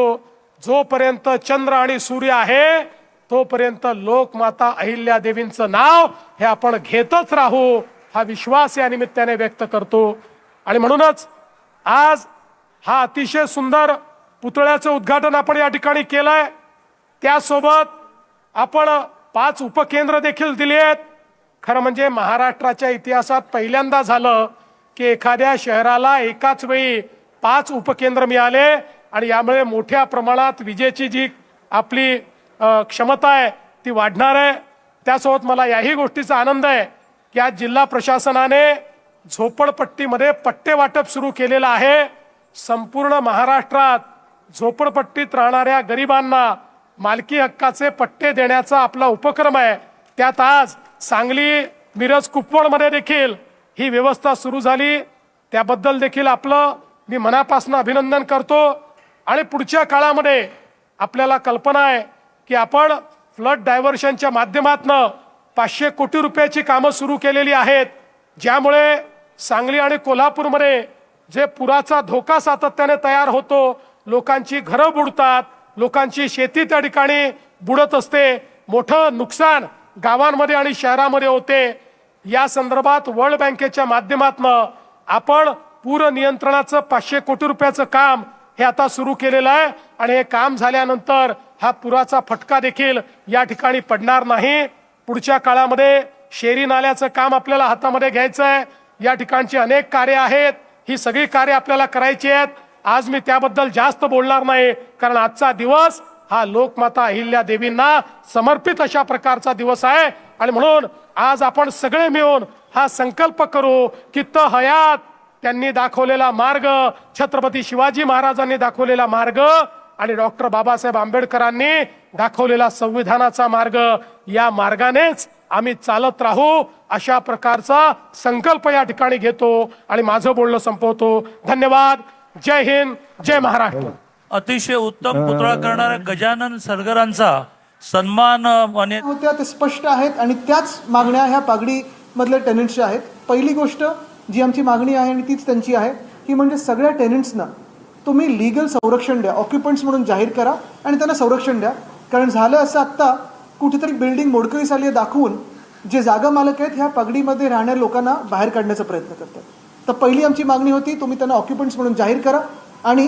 जोपर्यंत चंद्र आणि सूर्य आहे तोपर्यंत लोकमाता अहिल्यादेवींचं नाव हे आपण घेतच राहू हा विश्वास या निमित्ताने व्यक्त करतो। आणि म्हणूनच आज हा अतिशय सुंदर पुतळ्याचं उद्घाटन आपण या ठिकाणी केलंय। त्यासोबत आपण 5 उपकेंद्र देखील दिली आहेत। खरं म्हणजे महाराष्ट्राच्या इतिहासात पहिल्यांदा झालं की एखाद्या शहराला एकाच वेळी 5 उपकेंद्र मिळाले आणि यामुळे मोठ्या प्रमाणात विजेची जी आपली क्षमता आहे ती वाढणार आहे। त्यासोबत मला याही गोष्टीचा आनंद आहे की आज जिल्हा प्रशासनाने झोपडपट्टीमध्ये पट्टे वाटप सुरू केलेलं आहे। संपूर्ण महाराष्ट्रात झोपडपट्टीत राहणाऱ्या गरिबांना मालकी हक्काचे पट्टे देण्याचा आपला उपक्रम आहे। त्यात आज सांगली, मिरज, कुपवाडमध्ये देखील ही व्यवस्था सुरू झाली। त्याबद्दल देखील आपलं मी मनापासून अभिनंदन करतो आणि पुढच्या काळामध्ये आपल्याला कल्पना आहे की आपण फ्लड डायव्हर्शनच्या माध्यमातून 500 कोटी रुपयाची कामं सुरू केलेली आहेत, ज्यामुळे सांगली आणि कोल्हापूरमध्ये जे पुराचा धोका सातत्याने तयार होतो लोकांची घरं बुडतात, लोकांची शेती त्या ठिकाणी बुडत असते, मोठं नुकसान गावांमध्ये आणि शहरामध्ये होते. या संदर्भात वर्ल्ड बँकेच्या माध्यमातून आपण पूर नियंत्रणाचं 500 कोटी रुपयाचं काम हे आता सुरू केलेलं आहे आणि हे काम झाल्यानंतर हा पुराचा फटका देखील या ठिकाणी पडणार नाही. पुढच्या काळामध्ये शेरी नाल्याचं काम आपल्याला हातामध्ये घ्यायचं आहे. या ठिकाणची अनेक कार्य आहेत, ही सगळी कार्य आपल्याला करायची आहेत. आज मी त्याबद्दल जास्त बोलणार नाही, कारण आजचा दिवस हा लोकमाता अहिल्या देवींना समर्पित अशा प्रकारचा दिवस आहे आणि म्हणून आज आपण सगळे मिळून हा संकल्प करू की हयात त्यांनी दाखवलेला मार्ग, छत्रपती शिवाजी महाराजांनी दाखवलेला मार्ग आणि डॉक्टर बाबासाहेब आंबेडकरांनी दाखवलेला संविधानाचा मार्ग, या मार्गानेच आम्ही चालत राहू अशा प्रकारचा संकल्प या ठिकाणी घेतो आणि माझं बोलणं संपवतो. धन्यवाद. जय हिंद, जय महाराष्ट्र. अतिशय उत्तम पुतळा करणाऱ्या गजानन सरगरांचा सन्मान होत्या ते स्पष्ट आहेत आणि त्याच मागण्या ह्या पागडी मधल्या टेनंट्सच्या आहेत. पहिली गोष्ट जी आमची मागणी आहे आणि तीच त्यांची आहे ती म्हणजे सगळ्या टेनंट्सना तुम्ही लीगल संरक्षण द्या, ऑक्युपंट्स म्हणून जाहीर करा आणि त्यांना संरक्षण द्या. कारण झालं असं आत्ता कुठेतरी बिल्डिंग मोडकळीस आली दाखवून जे जागा मालक आहेत ह्या पगडीमध्ये राहणाऱ्या लोकांना बाहेर काढण्याचा प्रयत्न करतात. तर पहिली आमची मागणी होती तुम्ही त्यांना ऑक्युपंट्स म्हणून जाहीर करा आणि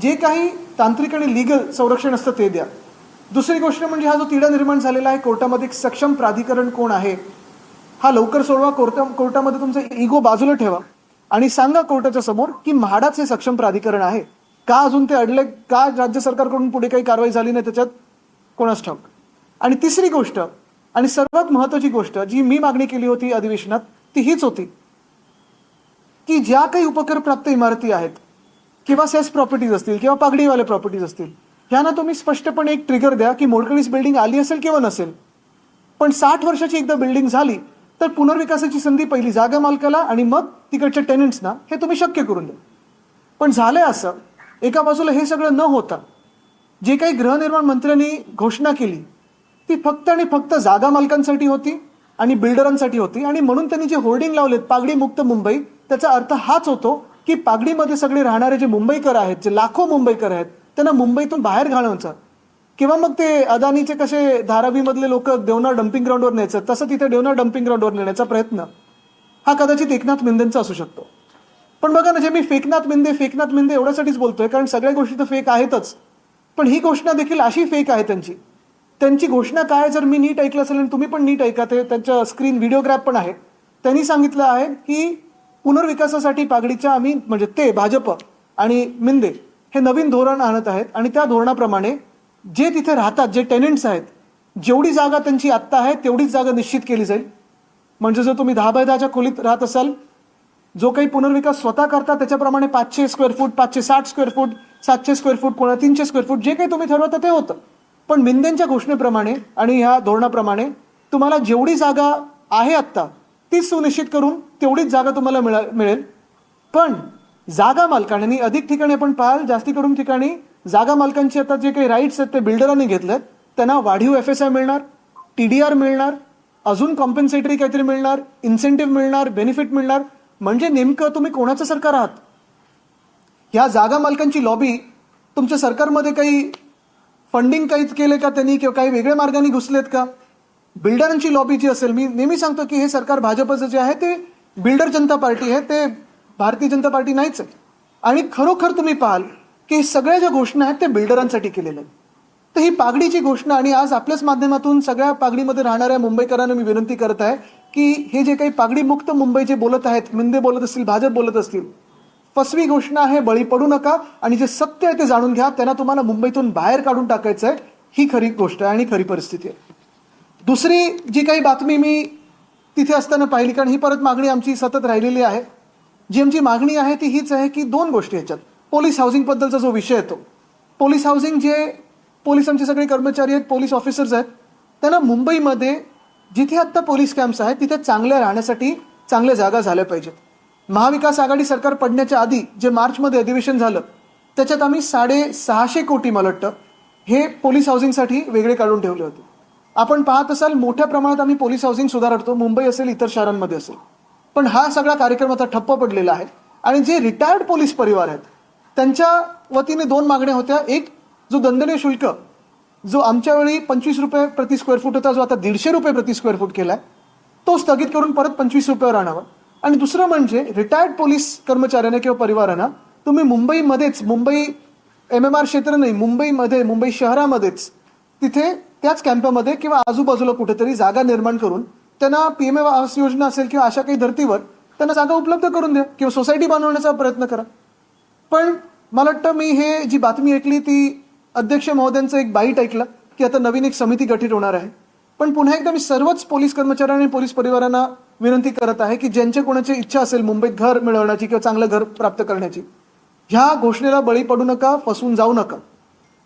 जे काही तांत्रिक आणि लीगल संरक्षण असतं ते द्या. दुसरी गोष्ट म्हणजे हा जो तिढा निर्माण झालेला आहे कोर्टामध्ये, एक सक्षम प्राधिकरण कोण आहे हा लवकर सोडवा. कोर्टामध्ये तुमचा इगो बाजूला ठेवा आणि सांगा कोर्टाच्या समोर की म्हाडाच हे सक्षम प्राधिकरण आहे. का अजून ते अडले, का राज्य सरकारकडून पुढे काही कारवाई झाली नाही त्याच्यात कोणास ठाऊक. आणि तिसरी गोष्ट आणि सर्वात महत्त्वाची गोष्ट जी मी मागणी केली होती अधिवेशनात ती हीच होती की ज्या काही उपकर प्राप्त इमारती आहेत किंवा सेस प्रॉपर्टीज असतील किंवा पागडीवाले प्रॉपर्टीज असतील ह्यांना तुम्ही स्पष्टपणे एक ट्रिगर द्या की मोडकळीस बिल्डिंग आली असेल किंवा नसेल, पण 60 वर्षाची एकदा बिल्डिंग झाली तर पुनर्विकासाची संधी पहिली जागा मालकाला आणि मग तिकडच्या टेनंट्सना हे तुम्ही शक्य करून द्या. पण झालंय असं, एका बाजूला हे सगळं न होता जे काही गृहनिर्माण मंत्र्यांनी घोषणा केली ती फक्त आणि फक्त जागा मालकांसाठी होती आणि बिल्डरांसाठी होती आणि म्हणून त्यांनी जे होर्डिंग लावलेत पागडी मुक्त मुंबई, त्याचा अर्थ हाच होतो की पागडीमध्ये सगळे राहणारे जे मुंबईकर आहेत, जे लाखो मुंबईकर आहेत त्यांना मुंबईतून बाहेर घालवायचं किंवा मग ते अदानीचे कसे धारावीमधले लोक देवना डम्पिंग ग्राउंडवर न्यायचं तसं तिथे देवना डम्पिंग ग्राउंडवर नेण्याचा प्रयत्न हा कदाचित एकनाथ मिंदेंचा असू शकतो. पण बघा ना, जे मी फेकनाथ मिंदे एवढ्यासाठीच बोलतोय कारण सगळ्या गोष्टी तर फेक आहेतच, पण ही घोषणा देखील अशी फेक आहे त्यांची घोषणा काय जर मी नीट ऐकलं असेल आणि तुम्ही पण नीट ऐका, ते त्यांच्या स्क्रीन व्हिडिओग्राफ पण आहे. त्यांनी सांगितलं आहे की पुनर्विकासासाठी पागडीच्या आम्ही म्हणजे ते भाजप आणि मिंदे हे नवीन धोरण आणत आहेत आणि त्या धोरणाप्रमाणे जे तिथे राहतात जे टेनंट्स आहेत जेवढी जागा त्यांची आत्ता आहे तेवढीच जागा निश्चित केली जाईल. म्हणजे जर तुम्ही 10 बाय 10च्या खोलीत राहत असाल, जो काही पुनर्विकास स्वतः करता त्याच्याप्रमाणे 500 square foot, 560 square foot, 700 square foot, कोणा 300 स्क्वेअर फूट जे काही तुम्ही ठरवता ते होतं. पण मिंदेंच्या घोषणेप्रमाणे आणि ह्या धोरणाप्रमाणे तुम्हाला जेवढी जागा आहे आत्ता तीच सुनिश्चित करून तेवढीच जागा तुम्हाला मिळेल. पण जागा मालकांनी अधिक ठिकाणी आपण पाहाल जास्ती करून ठिकाणी जागा मालकांची आता जे काही राईट्स आहेत ते बिल्डरांनी घेतलेत, त्यांना वाढीव FSI मिळणार, TDR मिळणार, अजून कॉम्पेन्सेटरी काहीतरी मिळणार, इन्सेंटिव्ह मिळणार, बेनिफिट मिळणार. म्हणजे नेमकं तुम्ही कोणाचं सरकार आहात? ह्या जागा मालकांची लॉबी तुमच्या सरकारमध्ये काही फंडिंग काहीच केले का त्यांनी किंवा काही वेगळ्या मार्गाने घुसलेत का? बिल्डरांची लॉबी जी असेल, मी नेहमी सांगतो की हे सरकार भाजपचं जे आहे ते बिल्डर जनता पार्टी आहे, ते भारतीय जनता पार्टी नाहीच आहे. आणि खरोखर तुम्ही पाहाल की सगळ्या ज्या घोषणा आहेत ते बिल्डरांसाठी केलेल्या आहेत. तर ही पागडीची घोषणा आणि आज आपल्याच माध्यमातून सगळ्या पागडीमध्ये राहणाऱ्या मुंबईकरांना मी विनंती करत आहे की हे जे काही पागडी मुक्त मुंबई जे बोलत आहेत, मिंदे बोलत असतील, भाजप बोलत असतील, फसवी घोषणा आहे, बळी पडू नका आणि जे सत्य आहे ते जाणून घ्या. त्यांना तुम्हाला मुंबईतून बाहेर काढून टाकायचं आहे, ही खरी गोष्ट आहे आणि खरी परिस्थिती आहे. दुसरी जी काही बातमी मी तिथे असताना पाहिली, कारण ही परत मागणी आमची सतत राहिलेली आहे, जी आमची मागणी आहे ती हीच आहे की 2 गोष्टी ह्याच्यात. पोलीस हाऊसिंगबद्दलचा जो विषय येतो, पोलीस हाऊसिंग जे पोलीस आमचे सगळे कर्मचारी आहेत, पोलीस ऑफिसर्स आहेत, त्यांना मुंबईमध्ये जिथे आत्ता पोलीस कॅम्प्स आहेत तिथे चांगल्या राहण्यासाठी चांगल्या जागा झाल्या पाहिजेत. महाविकास आघाडी सरकार पडण्याच्या आधी जे मार्चमध्ये अधिवेशन झालं त्याच्यात आम्ही 650 कोटी मला वाटतं हे पोलीस हाऊसिंगसाठी वेगळे काढून ठेवले होते. आपण पाहत असाल मोठ्या प्रमाणात आम्ही पोलीस हाऊसिंग सुधारतो, मुंबई असेल इतर शहरांमध्ये असेल, पण हा सगळा कार्यक्रम आता ठप्प पडलेला आहे. आणि जे रिटायर्ड पोलीस परिवार आहेत त्यांच्या वतीने 2 मागण्या होत्या. एक, जो दंडनीय शुल्क जो आमच्या वेळी 25 रुपये प्रति स्क्वेअर फूट होता, जो आता 150 रुपये प्रति स्क्वेअर फूट केलाय, तो स्थगित करून परत 25 रुपयावर आणावा. आणि दुसरं म्हणजे रिटायर्ड पोलीस कर्मचाऱ्यांना किंवा परिवारांना तुम्ही मुंबईमध्येच, मुंबई MMR क्षेत्र नाही, मुंबईमध्ये, मुंबई शहरामध्येच तिथे त्याच कॅम्पमध्ये किंवा आजूबाजूला कुठेतरी जागा निर्माण करून त्यांना PM आवास योजना असेल किंवा अशा काही धर्तीवर त्यांना जागा उपलब्ध करून द्या किंवा सोसायटी बनवण्याचा प्रयत्न करा. पण मला वाटतं मी हे जी बातमी ऐकली ती अध्यक्ष महोदयांचं एक बाईट ऐकलं की आता नवीन एक समिती गठीत होणार आहे. पण पुन्हा एकदा मी सर्वच पोलीस कर्मचाऱ्यांनी पोलीस परिवारांना विनंती करत आहे की ज्यांच्या कोणाची इच्छा असेल मुंबईत घर मिळवण्याची किंवा चांगलं घर प्राप्त करण्याची, ह्या घोषणेला बळी पडू नका, फसून जाऊ नका.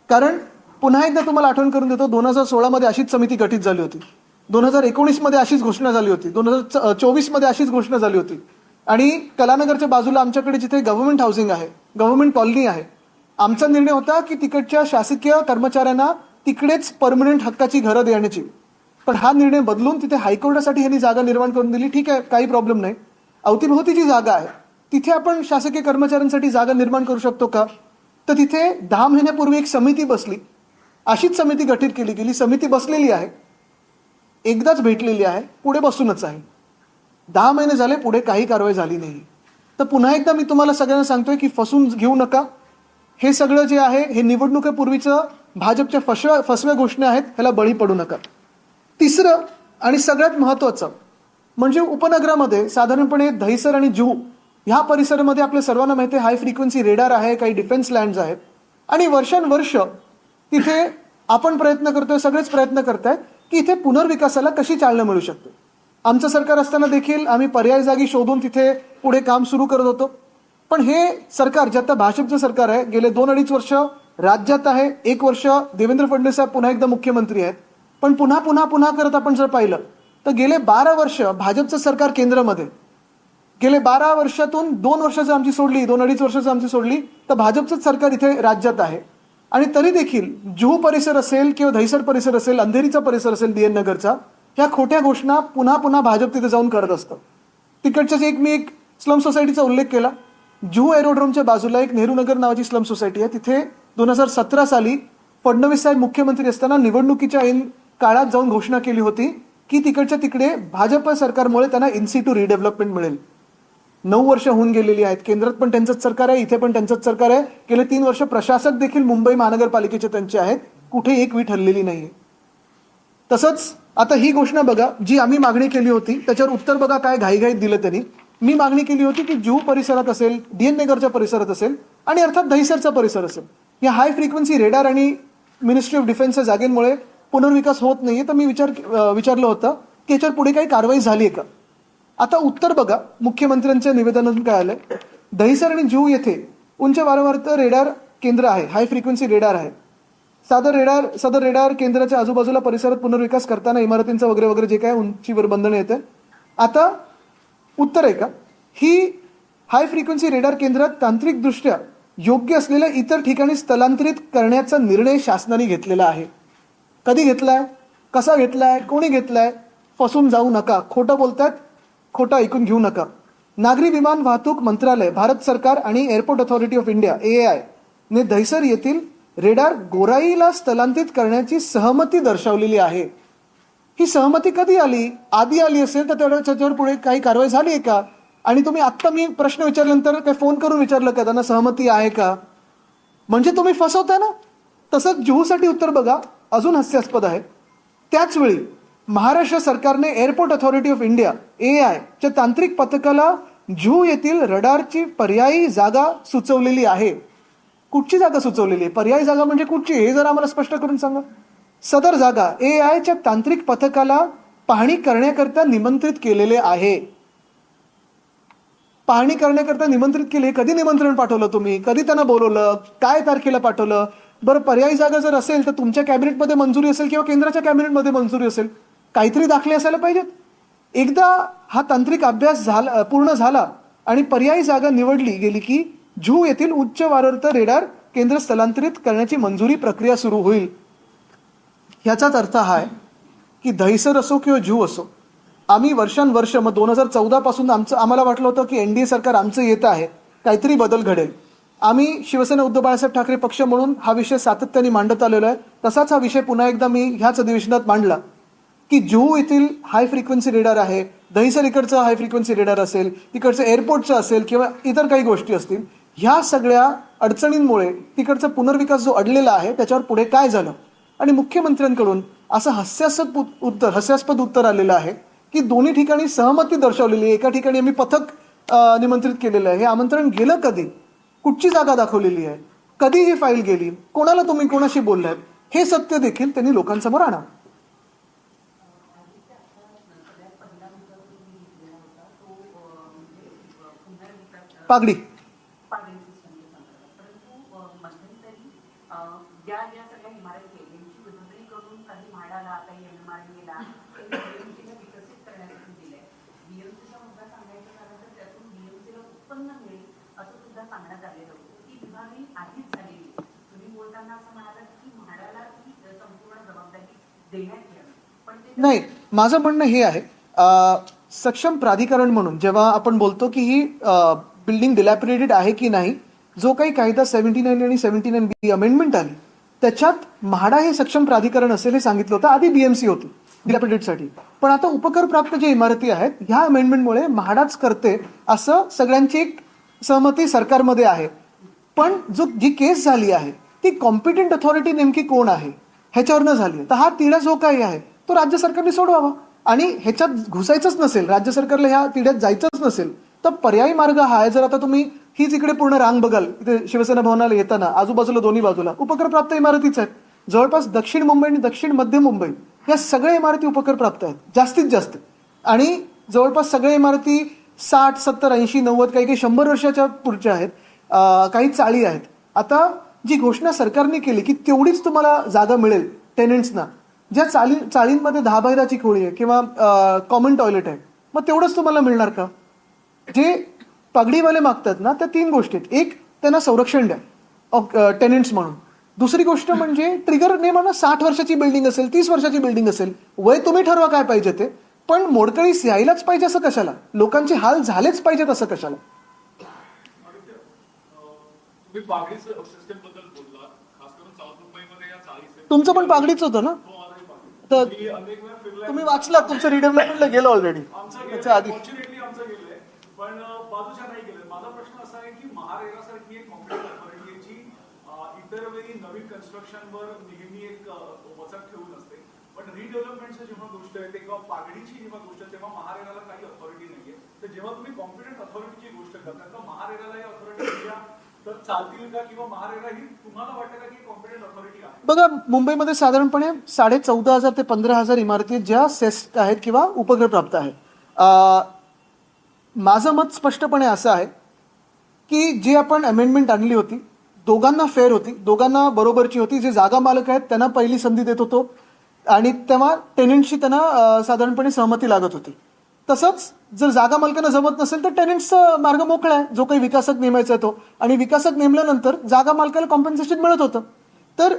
कारण पुन्हा एकदा तुम्हाला आठवण करून देतो, 2016 मध्ये अशीच समिती गठीत झाली होती, 2019 मध्ये अशीच घोषणा झाली होती, 2024 मध्ये अशीच घोषणा झाली होती. आणि कलानगरच्या बाजूला आमच्याकडे जिथे गव्हर्नमेंट हाऊसिंग आहे, गव्हर्नमेंट कॉलनी आहे, आमचा निर्णय होता की तिकडच्या शासकीय कर्मचाऱ्यांना तिकडेच परमनंट हक्काची घरं देण्याची. पण हा निर्णय बदलून तिथे हायकोर्टासाठी ह्यांनी जागा निर्माण करून दिली. ठीक आहे, काही प्रॉब्लेम नाही. अवतीभोवती जी जागा आहे तिथे आपण शासकीय कर्मचाऱ्यांसाठी जागा निर्माण करू शकतो का? तर तिथे 10 महिन्यापूर्वी एक समिती बसली, अशीच समिती गठीत केली गेली. समिती बसलेली आहे, एकदाच भेटलेली आहे, पुढे बसूनच आहे. 10 महिने झाले, पुढे काही कारवाई झाली नाही. तर पुन्हा एकदा मी तुम्हाला सगळ्यांना सांगतोय की फसून घेऊ नका. हे सगळं जे आहे हे निवडणुकीपूर्वीचं भाजपच्या फसव्या घोषणा आहेत, ह्याला बळी पडू नका. तिसरं आणि सगळ्यात महत्त्वाचं म्हणजे उपनगरामध्ये साधारणपणे दहिसर आणि जुहू ह्या परिसरामध्ये आपल्या सर्वांना माहिती आहे हाय फ्रिक्वेन्सी रेडार आहे, काही डिफेन्स लँड्स आहेत. आणि वर्षानुवर्ष तिथे आपण प्रयत्न करतोय, सगळेच प्रयत्न करतायत की इथे पुनर्विकासाला कशी चालना मिळू शकते. आमचं सरकार असताना देखील आम्ही पर्याय जागी शोधून तिथे पुढे काम सुरू करत होतो. पण हे सरकार जे आता भाजपचं सरकार आहे, गेले 2-2.5 वर्ष राज्यात आहे, 1 वर्ष देवेंद्र फडणवीस साहेब पुन्हा एकदा मुख्यमंत्री आहेत. पण पुन्हा करत आपण जर पाहिलं तर गेले 12 वर्ष भाजपचं सरकार केंद्रामध्ये, गेले 12 वर्षातून 2 वर्ष जर आमची सोडली, 2-2.5 वर्ष जर आमची सोडली, तर भाजपचंच सरकार इथे राज्यात आहे. आणि तरी देखील जुहू परिसर असेल किंवा दहिसर परिसर असेल, अंधेरीचा परिसर असेल, DN नगरचा, ह्या खोट्या घोषणा पुन्हा भाजप तिथे जाऊन करत असतं. तिकडच्याच मी एक स्लम सोसायटीचा उल्लेख केला. जुहू एरोड्रोमच्या बाजूला एक नेहरू नगर नावाची स्लम सोसायटी आहे. तिथे 2017 साली फडणवीस साहेब मुख्यमंत्री असताना निवडणुकीच्या काळात जाऊन घोषणा केली होती की तिकडच्या तिकडे भाजप सरकारमुळे त्यांना इन-सिटू रिडेव्हलपमेंट मिळेल. 9 वर्ष होऊन गेलेली आहेत. केंद्रात पण त्यांचंच सरकार आहे, इथे पण त्यांचंच सरकार आहे. गेले 3 वर्ष प्रशासक देखील मुंबई महानगरपालिकेचे त्यांचे आहेत. कुठे एक वीट हललेली नाही. तसंच आता ही घोषणा बघा, जी आम्ही मागणी केली होती त्याच्यावर उत्तर बघा काय घाईघाईत दिलं त्यांनी. मी मागणी केली होती की जुहू परिसरात असेल, DN नगरच्या परिसरात असेल आणि अर्थात दहिसरचा परिसर असेल, या हाय फ्रिक्वेन्सी रेडार आणि मिनिस्ट्री ऑफ डिफेन्सच्या जागेंमुळे पुनर्विकास होत नाहीये. तर मी विचारलं होतं की याच्यावर पुढे काही कारवाई झाली आहे का? आता उत्तर बघा, मुख्यमंत्र्यांच्या निवेदनातून काय आलंय. दहिसर आणि जुहू येथे उंच वारंवारता रेडार केंद्र आहे, हाय फ्रिक्वेन्सी रेडार आहे. सदर रेडार केंद्राच्या आजूबाजूला परिसरात पुनर्विकास करताना इमारतींचा वगैरे जे काय उंचीवर बंधनं येते. आता उत्तर आहे का, ही हाय फ्रिक्वेन्सी रेडार केंद्रात तांत्रिकदृष्ट्या योग्य असलेल्या इतर ठिकाणी स्थलांतरित करण्याचा निर्णय शासनाने घेतलेला आहे. कधी घेतलाय, कसा घेतलाय, कोणी घेतलाय? फसून जाऊ नका. खोटं बोलतात, खोटं ऐकून घेऊ नका. नागरी विमान वाहतूक मंत्रालय, भारत सरकार आणि airport authority of India AAI ने दहिसर येथील रेडार गोराईला स्थलांतरित करण्याची सहमती दर्शवलेली आहे. ही सहमती कधी आली? आधी आली असेल तर त्याच्यावर पुढे काही कारवाई झाली आहे का? आणि तुम्ही आत्ता मी प्रश्न विचारल्यानंतर काय फोन करून विचारलं का त्यांना सहमती आहे का? म्हणजे तुम्ही फसवता ना. तसंच जुहूसाठी उत्तर बघा, अजून हास्यास्पद आहे. त्याच वेळी महाराष्ट्र सरकारने airport authority of India AAI च्या तांत्रिक पथकाला जुहू येथील रडारची पर्यायी जागा सुचवलेली आहे. कुठची जागा सुचवलेली आहे? पर्यायी जागा म्हणजे कुठची हे जर आम्हाला स्पष्ट करून सांगा. सदर जागा AAI च्या तांत्रिक पथकाला पाहणी करण्याकरता निमंत्रित केलेले आहे. पाहणी करण्याकरता निमंत्रित केले. कधी निमंत्रण पाठवलं तुम्ही? कधी त्यांना बोलवलं? काय तारखेला पाठवलं? बरं, पर्यायी जागा जर असेल तर तुमच्या कॅबिनेटमध्ये मंजुरी असेल किंवा केंद्राच्या कॅबिनेटमध्ये मंजुरी असेल, काहीतरी दाखले असायला पाहिजेत. एकदा हा तांत्रिक अभ्यास पूर्ण झाला आणि पर्यायी जागा निवडली गेली की जुहू येथील उच्च वारंवारता रेडार केंद्र स्थलांतरित करण्याची मंजुरी प्रक्रिया सुरू होईल. ह्याचाच अर्थ हा आहे की दहिसर असो किंवा जुहू असो, आम्ही वर्षानुवर्ष, मग 2014 पासून आम्हाला वाटलं होतं की NDA सरकार आमचं येत आहे, काहीतरी बदल घडेल. आम्ही शिवसेना उद्धव बाळासाहेब ठाकरे पक्ष म्हणून हा विषय सातत्याने मांडत आलेलो आहे. तसाच हा विषय पुन्हा एकदा मी ह्याच अधिवेशनात मांडला की जुहू येथील हाय फ्रिक्वेन्सी रेडार आहे, दहिसर इकडचं हाय फ्रिक्वेन्सी रेडार असेल, तिकडचं एअरपोर्टचं असेल किंवा इतर काही गोष्टी असतील, ह्या सगळ्या अडचणींमुळे तिकडचा पुनर्विकास जो अडलेला आहे त्याच्यावर पुढे काय झालं. आणि मुख्यमंत्र्यांकडून असं हास्यास्पद उत्तर आलेलं आहे की दोन्ही ठिकाणी सहमती दर्शवलेली आहे. एका ठिकाणी आम्ही पथक निमंत्रित केलेलं आहे. हे आमंत्रण गेलं कधी, कुठची जागा दाखवलेली आहे, कधी ही फाईल गेली, कोणाला तुम्ही कोणाशी बोललात, हे सत्य देखील त्यांनी लोकांसमोर आणावं. पागडी नाही, माझं म्हणणं हे आहे, सक्षम प्राधिकरण म्हणून जेव्हा आपण बोलतो की ही बिल्डिंग डिलॅपिडेटेड आहे की नाही, जो काही कायदा 79 आणि 79B अमेंडमेंट आली त्याच्यात म्हाडा हे सक्षम प्राधिकरण असेल हे सांगितलं होतं. आधी BMC होती डिलॅपिडेटसाठी, पण आता उपकर प्राप्त जे इमारती आहेत ह्या अमेंडमेंटमुळे म्हाडाच करते असं सगळ्यांची एक सहमती सरकारमध्ये आहे. पण जी केस झाली आहे ती कॉम्पिटंट अथॉरिटी नेमकी कोण आहे ह्याच्यावरनं झाली आहे. तर हा तिढा जो काही आहे तो राज्य सरकारने सोडवावा. आणि ह्याच्यात घुसायचंच नसेल, राज्य सरकारला ह्या तिढ्यात जायचंच नसेल तर पर्यायी मार्ग हा आहे. जर आता तुम्ही हीच इकडे पूर्ण रांग बघाल, इथे शिवसेना भवनाला येताना आजूबाजूला दोन्ही बाजूला उपकरप्राप्त इमारतीच आहेत. जवळपास दक्षिण मुंबई आणि दक्षिण मध्य मुंबई या सगळ्या इमारती उपकरप्राप्त आहेत जास्तीत जास्त. आणि जवळपास सगळ्या इमारती 60, 70, 80, 90, काही काही 100 वर्षाच्या पुढच्या आहेत, काही चाळी आहेत. आता जी घोषणा सरकारने केली की तेवढीच तुम्हाला जागा मिळेल टेनंट्सना, ज्या चाळींमध्ये 10 बाहेरची खोळी आहे किंवा कॉमन टॉयलेट आहे, मग तेवढंच तुम्हाला मिळणार का? जे पगडीवाले मागतात ना त्या 3 गोष्टी आहेत. एक, त्यांना संरक्षण द्या टेनंट्स म्हणून. दुसरी गोष्ट म्हणजे ट्रिगर नेमानं 60 वर्षाची बिल्डिंग असेल, 30 वर्षाची बिल्डिंग असेल, वय तुम्ही ठरवा काय पाहिजे ते, पण मोडकळीस यायलाच पाहिजे असं कशाला, लोकांचे हाल झालेच पाहिजेत असं कशाला. तुमचं पण पागडीच होतं ना, तर तुम्ही वाचलात, तुमचं रिडेव्हलपमेंटला गेलो ऑलरेडी त्याच्या आधी. पण बाजूच्या नाही गेलं. माझा प्रश्न असा आहे की महारेरासारखी एक कॉम्पिटंट अथॉरिटी आहे जी इतर वेळी नवीन कन्स्ट्रक्शनवर नेहमी एक वचक ठेवून असते, पण रिडेव्हलपमेंटची जेव्हा गोष्ट आहे किंवा पागडीची जेव्हा गोष्ट आहे तेव्हा महारेराला काही अथॉरिटी नाहीये. तर जेव्हा तुम्ही कॉम्पिटंट अथॉरिटीची गोष्ट करता तर महारेराला ही अथॉरिटी दिल्या तर चालतील का, किंवा महारेरा ही तुम्हाला वाटतं का की कॉम्पिटंट अथॉरिटी आहे? बघा, मुंबईमध्ये साधारणपणे 14,500 ते 15,000 इमारती ज्या सेस्ट आहेत किंवा उपग्रह प्राप्त आहेत. माझं मत स्पष्टपणे असं आहे की जी आपण अमेंडमेंट आणली होती दोघांना फेअर होती, दोघांना बरोबरची होती. जे जागा मालक आहेत त्यांना पहिली संधी देत होतो आणि तेव्हा टेनंटशी त्यांना साधारणपणे सहमती लागत होती. तसंच जर जागा मालकांना जमत नसेल तर टेनंट्सचा मार्ग मोकळा आहे, जो काही विकासक नेमायचा आहे तो, आणि विकासक नेमल्यानंतर जागा मालकाला कॉम्पन्सेशन मिळत होतं. तर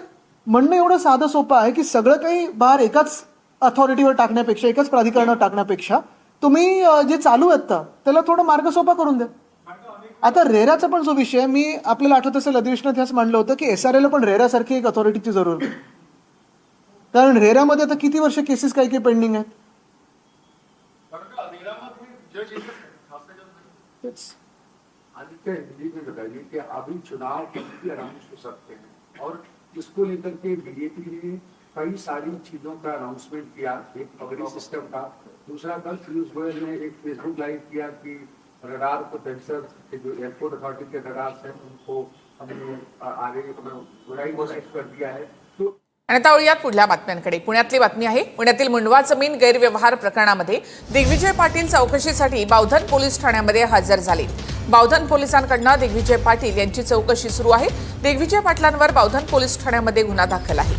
म्हणणं एवढं साधं सोपं आहे की सगळं काही भार एकाच अथॉरिटीवर टाकण्यापेक्षा, एकाच प्राधिकरणावर टाकण्यापेक्षा तुम्ही जे चालू आहेत त्याला थोडा मार्ग सोपा करून द्या. आता रेराचा पण जो विषय, मी आपल्याला आठवत असेल अधिवेशनात ह्याच मांडलं होतं की SRA पण रेरासारखी एक अथॉरिटीची जरूर आहे. कारण रेरामध्ये आता किती वर्ष केसेस काही काही पेंडिंग आहेत. अभी चुनाव भी अनाउंस हो सकते हैं और इसको लेकर के बीजेपी ने कई सारी चीजों का अनाउंसमेंट किया. एक पगड़ी सिस्टम का, दूसरा कल पीयूष गोयल ने एक फेसबुक लाइव किया कि रडार को सेंसर जो एयरपोर्ट अथॉरिटी के रडार हैं उनको हमने आगे बुराई कर दिया है. तो आणि आता वळूयात पुढल्या बातम्यांकडे. पुण्यातली बातमी आहे. पुण्यातील मुंडवा जमीन गैरव्यवहार प्रकरणामध्ये दिग्विजय पाटील चौकशीसाठी बावधन पोलीस ठाण्यामध्ये हजर झाले. बावधन पोलिसांकडून दिग्विजय पाटील यांची चौकशी सुरू आहे. दिग्विजय पाटलांवर बावधन पोलीस ठाण्यामध्ये गुन्हा दाखल आहे.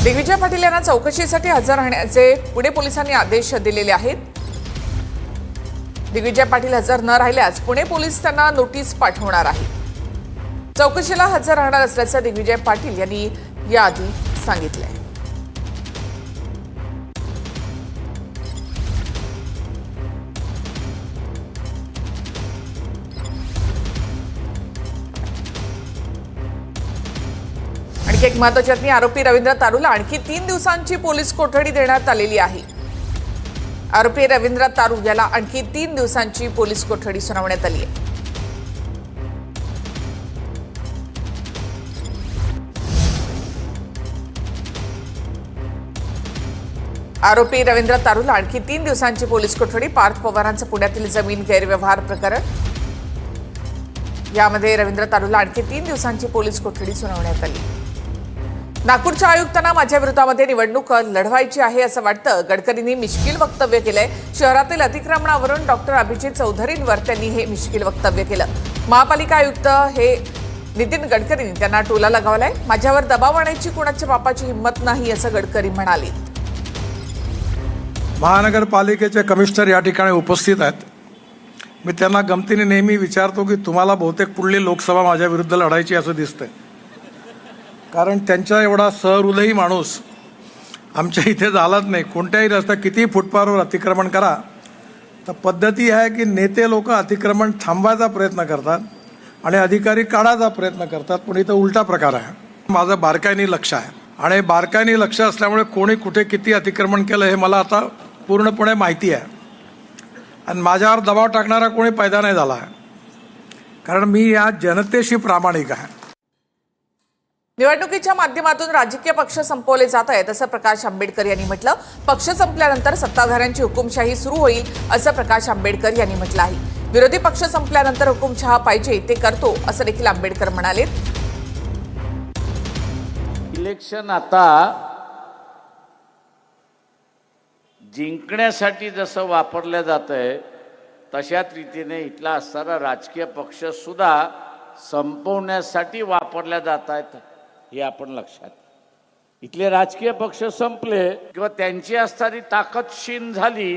दिग्विजय पाटील यांना चौकशीसाठी हजर राहण्याचे पुणे पोलिसांनी आदेश दिलेले आहेत. दिग्विजय पाटील हजर न राहिल्यास पुणे पोलीस त्यांना नोटीस पाठवणार आहे. चौकशीला हजर राहणार असल्याचं दिग्विजय पाटील यांनी याआधी सांगितलंय. आणखी एक महत्त्वाची बातमी. आरोपी रवींद्र तारूला आणखी 3 दिवसांची पोलीस कोठडी देण्यात आलेली आहे. आरोपी रवींद्र तारू याला आणखी 3 दिवसांची पोलीस कोठडी सुनावण्यात आली आहे. आरोपी रवींद्र तारूला आणखी 3 दिवसांची पोलीस कोठडी. पार्थ पवारांचं पुण्यातील जमीन गैरव्यवहार प्रकरण, यामध्ये रवींद्र तारूला आणखी 3 दिवसांची पोलीस कोठडी सुनावण्यात आली. नागपूरच्या आयुक्तांना माझ्या विरोधामध्ये निवडणूक लढवायची आहे असं वाटतं. गडकरींनी मिश्कील वक्तव्य केलंय. शहरातील अतिक्रमणावरून डॉक्टर अभिजित चौधरींवर त्यांनी हे मिश्कील वक्तव्य केलं. महापालिका आयुक्त हे नितीन गडकरींनी त्यांना टोला लगावलाय. माझ्यावर दबाव आणायची कोणाच्या बापाची हिंमत नाही असं गडकरी म्हणाले. महानगरपालिकेचे कमिशनर या ठिकाणी उपस्थित आहेत. मी त्यांना गमतीने नेहमी विचारतो की तुम्हाला बहुतेक पुढली लोकसभा माझ्या विरुद्ध लढायची असं दिसतंय, कारण त्यांच्या एवढा सहृदयी माणूस आमच्या इथे झालाच नाही. कोणत्याही रस्ता कितीही फुटपाथवर अतिक्रमण करा, तर पद्धती आहे की नेते लोक अतिक्रमण थांबवायचा प्रयत्न करतात आणि अधिकारी काढायचा प्रयत्न करतात, पण इथं उलटा प्रकार आहे. माझं बारकाईने लक्ष आहे आणि बारकाईने लक्ष असल्यामुळे कोणी कुठे किती अतिक्रमण केलं हे मला आता पूर्णपणे माहिती आहे आणि माझ्यावर दबाव टाकणारा कोणी पैदा नाही झाला आहे, कारण मी या जनतेशी प्रामाणिक आहे. निवडणुकीच्या माध्यमातून राजकीय पक्ष संपवले जात आहेत असं प्रकाश आंबेडकर यांनी म्हटलं. पक्ष संपल्यानंतर सत्ताधाऱ्यांची हुकुमशाही सुरू होईल असं प्रकाश आंबेडकर यांनी म्हटलं आहे. विरोधी पक्ष संपल्यानंतर हुकुमशहा पाहिजे ते करतो असं देखील आंबेडकर म्हणाले. इलेक्शन आता जिंकण्यासाठी जसं वापरलं जातंय तशाच रीतीने इथला असणारा राजकीय पक्ष सुद्धा संपवण्यासाठी वापरल्या जात आहेत हे आपण लक्षात. इथले राजकीय पक्ष संपले किंवा त्यांची असणारी ताकद क्षीण झाली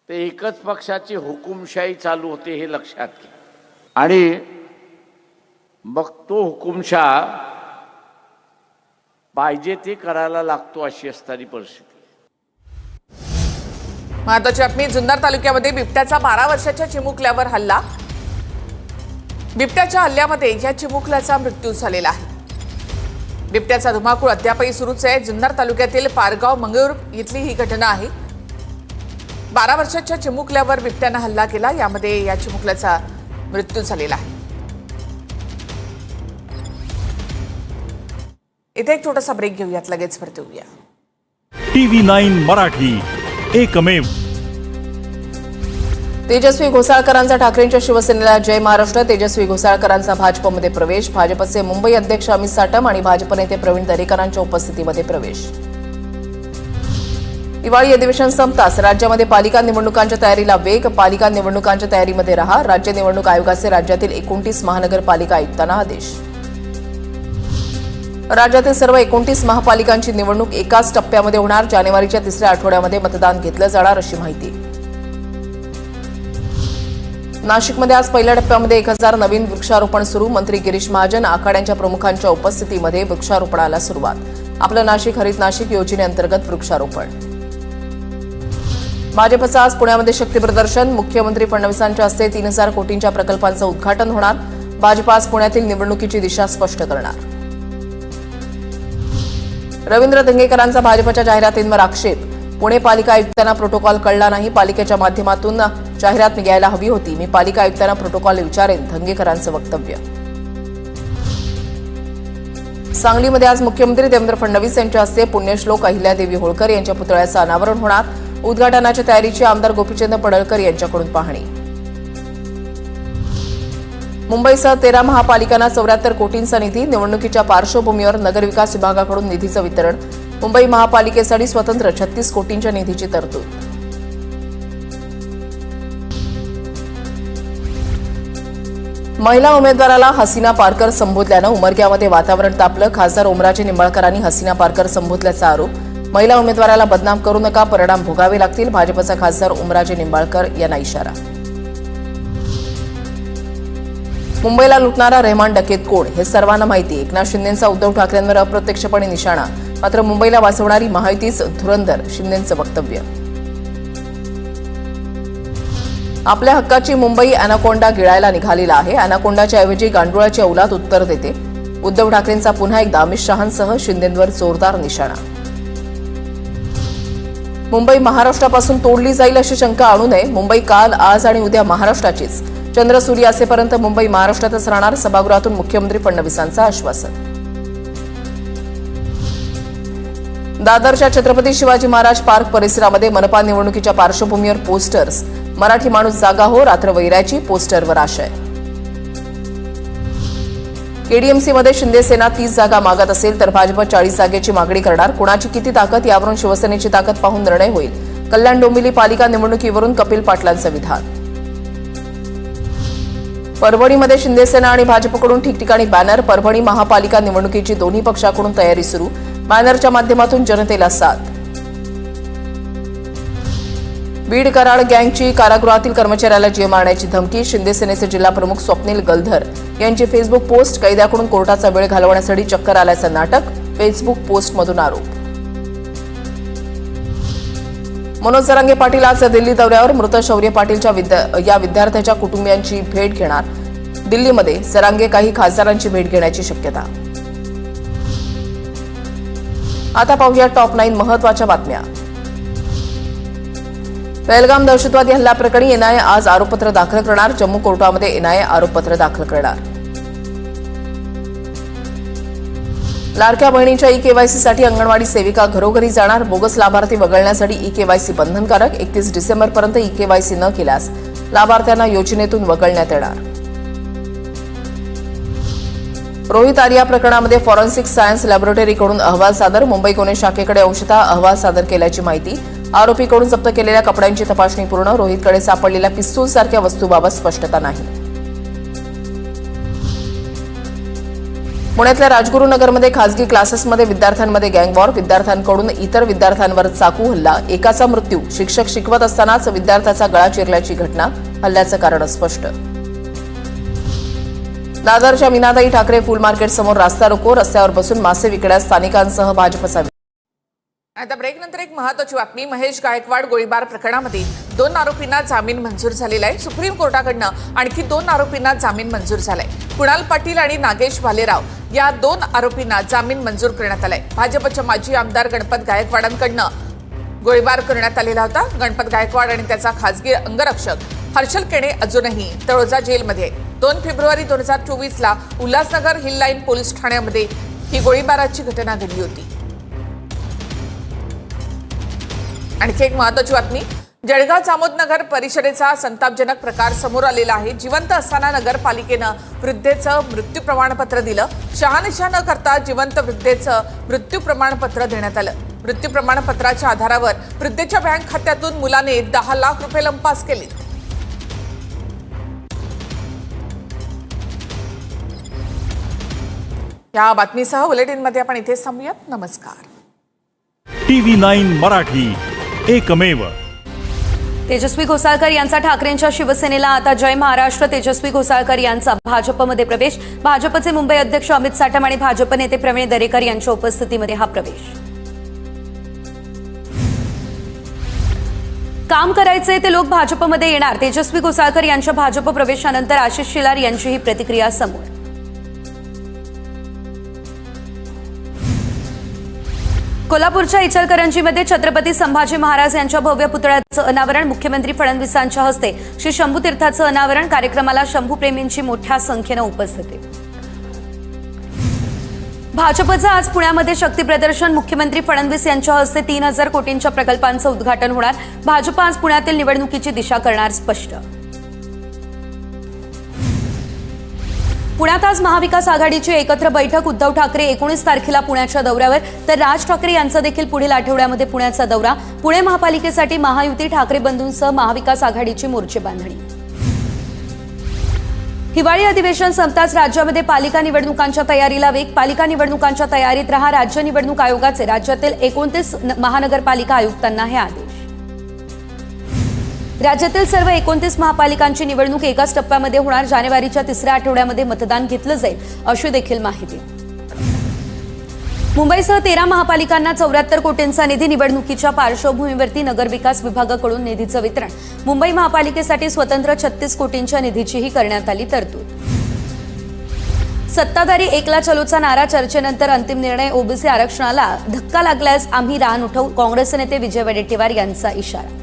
ते एकच पक्षाची हुकुमशाही चालू होते हे लक्षात घ्या आणि मग तो हुकुमशहा पाहिजे ते करायला लागतो अशी असणारी परिस्थिती. महत्त्वाची बातमी. जुन्नर तालुक्यामध्ये बिबट्याचा 12 वर्षाच्या चिमुकल्यावर हल्ला. बिबट्याच्या हल्ल्यामध्ये या चिमुकल्याचा मृत्यू झालेला आहे. बिबट्याचा धुमाकूळ अद्यापही सुरूच आहे. जुन्नर तालुक्यातील पारगाव मंगळूर इथली ही घटना आहे. 12 वर्षाच्या चिमुकल्यावर बिबट्यानं हल्ला केला. यामध्ये या चिमुकल्याचा मृत्यू झालेला आहे. इथे एक छोटासा ब्रेक घेऊयात, लगेच परत येऊया. TV9 मराठी, एकमेव. तेजस्वी घोसाळकरांचा ठाकरेंच्या शिवसेनेला जय महाराष्ट्र. तेजस्वी घोसाळकरांचा भाजपमध्ये प्रवेश. भाजपचे मुंबई अध्यक्ष अमित शहा आणि भाजप नेते प्रवीण दरेकरांच्या उपस्थितीमध्ये प्रवेश. दिवाळी अधिवेशन संपताच राज्यामध्ये पालिका निवडणुकांच्या तयारीला वेग. पालिका निवडणुकांच्या तयारीमध्ये रहा. राज्य निवडणूक आयोगाचे राज्यातील 29 महानगरपालिका आयुक्तांना आदेश. राज्यातील सर्व 29 महापालिकांची निवडणूक एकाच टप्प्यामध्ये होणार. जानेवारीच्या 3ऱ्या आठवड्यामध्ये मतदान घेतलं जाणार अशी माहिती. नाशिकमध्ये आज पहिल्या टप्प्यामध्ये 1000 नवीन वृक्षारोपण सुरू. मंत्री गिरीश महाजन आखाड्यांच्या प्रमुखांच्या उपस्थितीमध्ये वृक्षारोपणाला सुरुवात. आपलं नाशिक हरित नाशिक योजनेअंतर्गत वृक्षारोपण. भाजपचं आज पुण्यामध्ये शक्ती प्रदर्शन. मुख्यमंत्री फडणवीसांच्या हस्ते 3000 कोटींच्या प्रकल्पांचं उद्घाटन होणार. भाजप आज पुण्यातील निवडणुकीची दिशा स्पष्ट करणार. रवींद्र दंगेकरांचा भाजपच्या जाहिरातींवर आक्षेप. पुणे पालिका आयुक्तांना प्रोटोकॉल कळला नाही. पालिकेच्या माध्यमातून जाहिरात घ्यायला हवी होती. मी पालिका आयुक्तांना प्रोटोकॉल विचारेन, दंगेकरांचं वक्तव्य. सांगलीमध्ये आज मुख्यमंत्री देवेंद्र फडणवीस यांच्या हस्ते पुण्यश्लोक अहिल्यादेवी होळकर यांच्या पुतळ्याचं अनावरण होणार. उद्घाटनाच्या तयारीची आमदार गोपीचंद पडळकर यांच्याकडून पाहणी. मुंबईसह 13 महापालिकांना 74 कोटींचा निधी. निवडणुकीच्या पार्श्वभूमीवर नगरविकास विभागाकडून निधीचं वितरण. मुंबई महापालिकेसाठी स्वतंत्र 36 कोटींच्या निधीची तरतूद. महिला उमेदवाराला हसीना पारकर संबोधल्यानं उमरग्यामध्ये वातावरण तापलं. खासदार ओमराजे निंबाळकरांनी हसीना पारकर संबोधल्याचा आरोप. महिला उमेदवाराला बदनाम करू नका, परिणाम भोगावे लागतील. भाजपचा खासदार ओमराजे निंबाळकर यांना इशारा. मुंबईला लुटणारा रहमान डकेत कोण हे सर्वांना माहिती. एकनाथ शिंदेंचा उद्धव ठाकरेंवर अप्रत्यक्षपणे निशाणा. मात्र मुंबईला वाचवणारी महायुतीच धुरंधर, शिंदेंचं वक्तव्य. आपल्या हक्काची मुंबई अॅनाकोंडा गिळायला निघालेला आहे. अॅनाकोंडाच्या ऐवजी गांडुळाची औलाद उत्तर देते. उद्धव ठाकरेंचा पुन्हा एकदा अमित शहांसह शिंदेंवर जोरदार निशाणा. मुंबई महाराष्ट्रापासून तोडली जाईल अशी शंका आणू नये. मुंबई काल, आज आणि उद्या महाराष्ट्राचीच. चंद्र सूर्य असेपर्यंत मुंबई महाराष्ट्रातच राहणार. सभागृहातून मुख्यमंत्री फडणवीसांचं आश्वासन. दादरच्या छत्रपती शिवाजी महाराज पार्क परिसरामध्ये मनपा निवडणुकीच्या पार्श्वभूमीवर पोस्टर्स. मराठी माणूस जागा हो, रात्र वैराची, पोस्टरवर आशय. केडीएमसीमध्ये शिंदे सेना 30 जागा मागत असेल तर भाजप 40 जागेची मागणी करणार. कुणाची किती ताकद यावरून शिवसेनेची ताकद पाहून निर्णय होईल. कल्याण डोंबिवली पालिका निवडणुकीवरून कपिल पाटलांचं विधान. परभणीमध्ये शिंदे सेना आणि भाजपकडून ठिकठिकाणी बॅनर. परभणी महापालिका निवडणुकीची दोन्ही पक्षाकडून तयारी सुरू. बॅनरच्या माध्यमातून जनतेला साथ. बीड कराड गँगची कारागृहातील कर्मचाऱ्याला जीव मारण्याची धमकी. शिंदे सेनेचे जिल्हा प्रमुख स्वप्नील गलधर यांची फेसबुक पोस्ट. कैद्याकडून कोर्टाचा वेळ घालवण्यासाठी चक्कर आल्याचं नाटक. फेसबुक पोस्टमधून आरोप. मनोज जरांगे पाटील आज दिल्ली दौऱ्यावर. मृत शौर्य पाटीलच्या या विद्यार्थ्याच्या कुटुंबियांची भेट घेणार. दिल्लीमध्ये जरांगे काही खासदारांची भेट घेण्याची शक्यता. आता पाहूया टॉप 9 महत्वाच्या बातम्या. पहलगाम दहशतवादी हल्ल्याप्रकरणी एनआयए आज आरोपपत्र दाखल करणार. जम्मू कोर्टामध्ये एनआयए आरोपपत्र दाखल करणार. लाडक्या बहिणींच्या ई-केवायसीसाठी अंगणवाडी सेविका घरोघरी जाणार. बोगस लाभार्थी वगळण्यासाठी ई-केवायसी बंधनकारक. 31 डिसेंबरपर्यंत ई-केवायसी न केल्यास लाभार्थ्यांना योजनेतून वगळण्यात येणार. रोहित आर्या प्रकरणामध्ये फॉरेन्सिक सायन्स लॅबोरेटरीकडून अहवाल सादर. मुंबई गुन्हे शाखेकडे अंशतः अहवाल सादर केल्याची माहिती. आरोपीकडून जप्त केलेल्या कपड्यांची तपासणी पूर्ण. रोहितकडे सापडलेल्या पिस्तूलसारख्या वस्तूबाबत स्पष्टता नाही. पुण्यातल्या राजगुरुनगरमध्ये खासगी क्लासेसमध्ये विद्यार्थ्यांमध्ये गँगवॉर. विद्यार्थ्यांकडून इतर विद्यार्थ्यांवर चाकू हल्ला. एकाचा मृत्यू. शिक्षक शिकवत असतानाच विद्यार्थ्याचा गळा चिरल्याची घटना. हल्ल्याचं कारण अस्पष्ट. दादरच्या मीनाताई ठाकरे फुल मार्केट समोर रास्ता रोको. रस्त्यावर बसून मासे विकण्यास स्थानिकांसह भाजपचा. आता ब्रेकनंतर एक महत्त्वाची बातमी. महेश गायकवाड गोळीबार प्रकरणामध्ये 2 आरोपींना जामीन मंजूर झालेला आहे. सुप्रीम कोर्टाकडनं आणखी 2 आरोपींना जामीन मंजूर झालाय. कुणाल पाटील आणि नागेश भालेराव या 2 आरोपींना जामीन मंजूर करण्यात आलाय. भाजपच्या माजी आमदार गणपत गायकवाडांकडनं गोळीबार करण्यात आलेला होता. गणपत गायकवाड आणि त्याचा खासगी अंगरक्षक हर्षल केणे अजूनही तळोजा जेलमध्ये. 2 फेब्रुवारी 2024ला उल्हासनगर हिल लाईन पोलीस ठाण्यामध्ये ही गोळीबाराची घटना घडली होती. आणखी एक महत्त्वाची बातमी. जळगाव जामोदनगर परिषदेचा संतापजनक प्रकार समोर आलेला आहे. जिवंत असताना नगरपालिकेनं वृद्धेचं मृत्यू प्रमाणपत्र दिलं. शहानिशा न करता जिवंत वृद्धेचं मृत्यू प्रमाणपत्र देण्यात आलं. मृत्यू प्रमाणपत्राच्या आधारावर वृद्धेच्या बँक खात्यातून मुलाने 10 लाख रुपये लंपास केले. या बातमीसह बुलेटिनमध्ये आपण इथेच थांबूयात. नमस्कार. TV9 मराठी एकमेव. तेजस्वी घोसाळकर यांचा ठाकरेंच्या शिवसेनेला आता जय महाराष्ट्र. तेजस्वी घोसाळकर यांचा भाजपमध्ये प्रवेश. भाजपचे मुंबई अध्यक्ष अमित शहा आणि भाजप नेते प्रवीण दरेकर यांच्या उपस्थितीमध्ये हा प्रवेश. काम करायचे ते लोक भाजपमध्ये येणार. तेजस्वी घोसाळकर यांच्या भाजप प्रवेशानंतर आशिष शेलार यांची ही प्रतिक्रिया समोर. कोल्हापूरच्या इचलकरंजीमध्ये छत्रपती संभाजी महाराज यांच्या भव्य पुतळ्याचं अनावरण. मुख्यमंत्री फडणवीसांच्या हस्ते श्री शंभू तीर्थाचं अनावरण. कार्यक्रमाला शंभूप्रेमींची मोठ्या संख्येनं उपस्थिती. भाजपचं आज पुण्यामध्ये शक्ती प्रदर्शन. मुख्यमंत्री फडणवीस यांच्या हस्ते 3000 कोटींच्या प्रकल्पांचं उद्घाटन होणार. भाजप आज पुण्यातील निवडणुकीची दिशा करणार स्पष्ट. पुण्यात आज महाविकास आघाडीची एकत्र बैठक. उद्धव ठाकरे 19 तारखेला पुण्याच्या दौऱ्यावर तर राज ठाकरे यांचा देखील पुढील आठवड्यामध्ये पुण्याचा दौरा. पुणे महापालिकेसाठी महायुती ठाकरे बंधूंसह महाविकास आघाडीची मोर्चे बांधणी. हिवाळी अधिवेशन संपताच राज्यामध्ये पालिका निवडणुकांच्या तयारीला वेग. पालिका निवडणुकांच्या तयारीत रहा. राज्य निवडणूक आयोगाचे राज्यातील 29 महानगरपालिका आयुक्तांना हे आदेश. राज्यातील सर्व 29 महापालिकांची निवडणूक एकाच टप्प्यामध्ये होणार. जानेवारीच्या 3ऱ्या आठवड्यामध्ये मतदान घेतलं जाईल अशी देखील माहिती. मुंबईसह 13 महापालिकांना 74 कोटींचा निधी. निवडणुकीच्या पार्श्वभूमीवरती नगरविकास विभागाकडून निधीचं वितरण. मुंबई महापालिकेसाठी स्वतंत्र 36 कोटींच्या निधीचीही करण्यात आली तरतूद. सत्ताधारी एकला चलोचा नारा चर्चेनंतर अंतिम निर्णय. ओबीसी आरक्षणाला धक्का लागल्यास आम्ही रान उठवू. काँग्रेस नेते विजय वडेट्टीवार यांचा इशारा.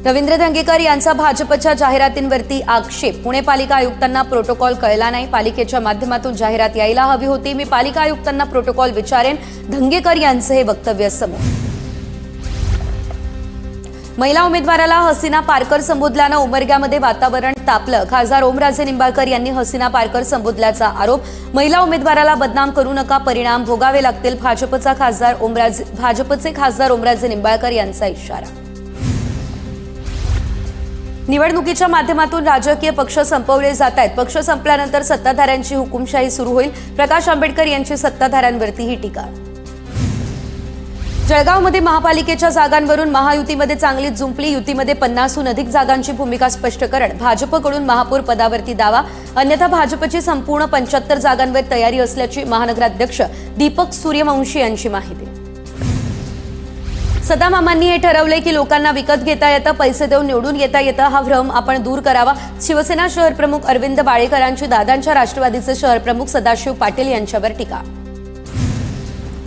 रवींद्र धंगेकर यांचा भाजपच्या जाहिरातींवरती आक्षेप. पुणे पालिका आयुक्तांना प्रोटोकॉल कळला नाही. पालिकेच्या माध्यमातून जाहिरात यायला हवी होती. मी पालिका आयुक्तांना प्रोटोकॉल विचारेन. धंगेकर यांचं हे वक्तव्य समोर. महिला उमेदवाराला हसीना पारकर संबोधल्यानं उमरग्यामध्ये वातावरण तापलं. खासदार ओमराजे निंबाळकर यांनी हसीना पारकर संबोधल्याचा आरोप. महिला उमेदवाराला बदनाम करू नका, परिणाम भोगावे लागतील. भाजपचे खासदार ओमराजे निंबाळकर यांचा इशारा. निवडणुकीच्या माध्यमातून राजकीय पक्ष संपवले जात आहेत. पक्ष संपल्यानंतर सत्ताधाऱ्यांची हुकुमशाही सुरू होईल. प्रकाश आंबेडकर यांची सत्ताधाऱ्यांवरती ही टीका. जळगावमध्ये महापालिकेच्या जागांवरून महायुतीमध्ये चांगलीच जुंपली. युतीमध्ये 50हून अधिक जागांची भूमिका स्पष्टीकरण. भाजपकडून महापौर पदावरती दावा. अन्यथा भाजपची संपूर्ण 75 जागांवर तयारी असल्याची महानगराध्यक्ष दीपक सूर्यवंशी यांची माहिती. सदामामांनी हे ठरवले की लोकांना विकत घेता येतं, पैसे देऊन निवडून येता येतं. हा भ्रम आपण दूर करावा. शिवसेना शहर प्रमुख अरविंद बाळेकरांची दादांच्या राष्ट्रवादीचे शहर प्रमुख सदाशिव पाटील यांच्यावर टीका.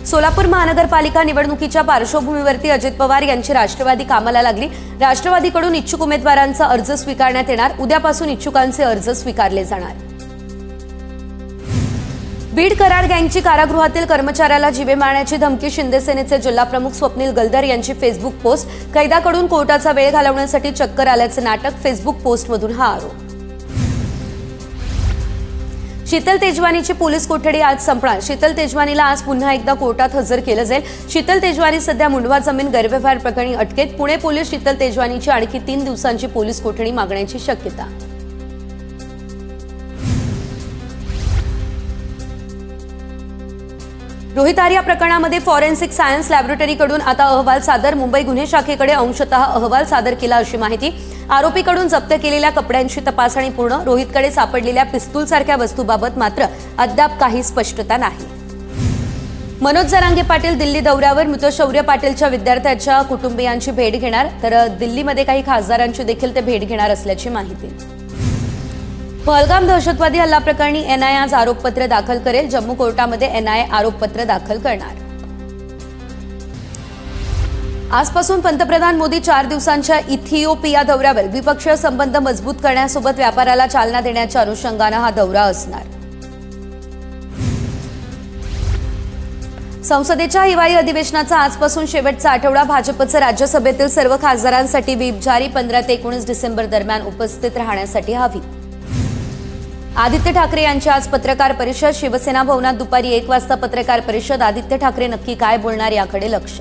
सोलापूर महानगरपालिका निवडणुकीच्या पार्श्वभूमीवरती अजित पवार यांची राष्ट्रवादी कामाला लागली. राष्ट्रवादीकडून इच्छुक उमेदवारांचा अर्ज स्वीकारण्यात येणार. उद्यापासून इच्छुकांचे अर्ज स्वीकारले जाणार. बीड कराड गँगची कारागृहातील कर्मचाऱ्याला जीवे मारण्याची धमकी. शिंदे सेनेचे जिल्हा प्रमुख स्वप्नील गलदर यांची फेसबुक पोस्ट. कैद्याकडून कोर्टाचा वेळ घालवण्यासाठी चक्कर आल्याचे नाटक. फेसबुक पोस्टमधून हा आरोप. शीतल तेजवानीची पोलीस कोठडी आज संपणार. शीतल तेजवानीला आज पुन्हा एकदा कोर्टात हजर केलं जाईल. शीतल तेजवानी सध्या मुंडवा जमीन गैरव्यवहार प्रकरणी अटकेत. पुणे पोलीस शीतल तेजवानीची आणखी 3 दिवसांची पोलीस कोठडी मागण्याची शक्यता. रोहित आर्या प्रकरणामध्ये फॉरेन्सिक सायन्स लॅबोरेटरीकडून आता अहवाल सादर. मुंबई गुन्हे शाखेकडे अंशतः अहवाल सादर केला अशी माहिती. आरोपीकडून जप्त केलेल्या कपड्यांची तपासणी पूर्ण. रोहितकडे सापडलेल्या पिस्तूलसारख्या वस्तूबाबत मात्र अद्याप काही स्पष्टता नाही. मनोज जरांगे पाटील दिल्ली दौऱ्यावर. मृत शौर्य पाटीलच्या विद्यार्थ्याच्या कुटुंबियांची भेट घेणार. तर दिल्लीमध्ये काही खासदारांची देखील ते भेट घेणार असल्याची माहिती. पहलगाम दहशतवादी हल्ला प्रकरणी एनआयए आज आरोपपत्र दाखल करेल. जम्मू कोर्टामध्ये एनआयए आरोपपत्र दाखल करणार. आजपासून पंतप्रधान मोदी 4 दिवसांच्या इथिओपिया दौऱ्यावर. द्विपक्षीय संबंध मजबूत करण्यासोबत व्यापाराला चालना देण्याच्या अनुषंगानं हा दौरा असणार. संसदेच्या हिवाळी अधिवेशनाचा आजपासून शेवटचा आठवडा. भाजपचं राज्यसभेतील सर्व खासदारांसाठी व्हीप जारी. 15 ते 19 डिसेंबर दरम्यान उपस्थित राहण्यासाठी हा व्हीप. आदित्य ठाकरे यांची आज पत्रकार परिषद. शिवसेना भवनात दुपारी 1 वाजता पत्रकार परिषद. आदित्य ठाकरे नक्की काय बोलणार याकडे लक्ष.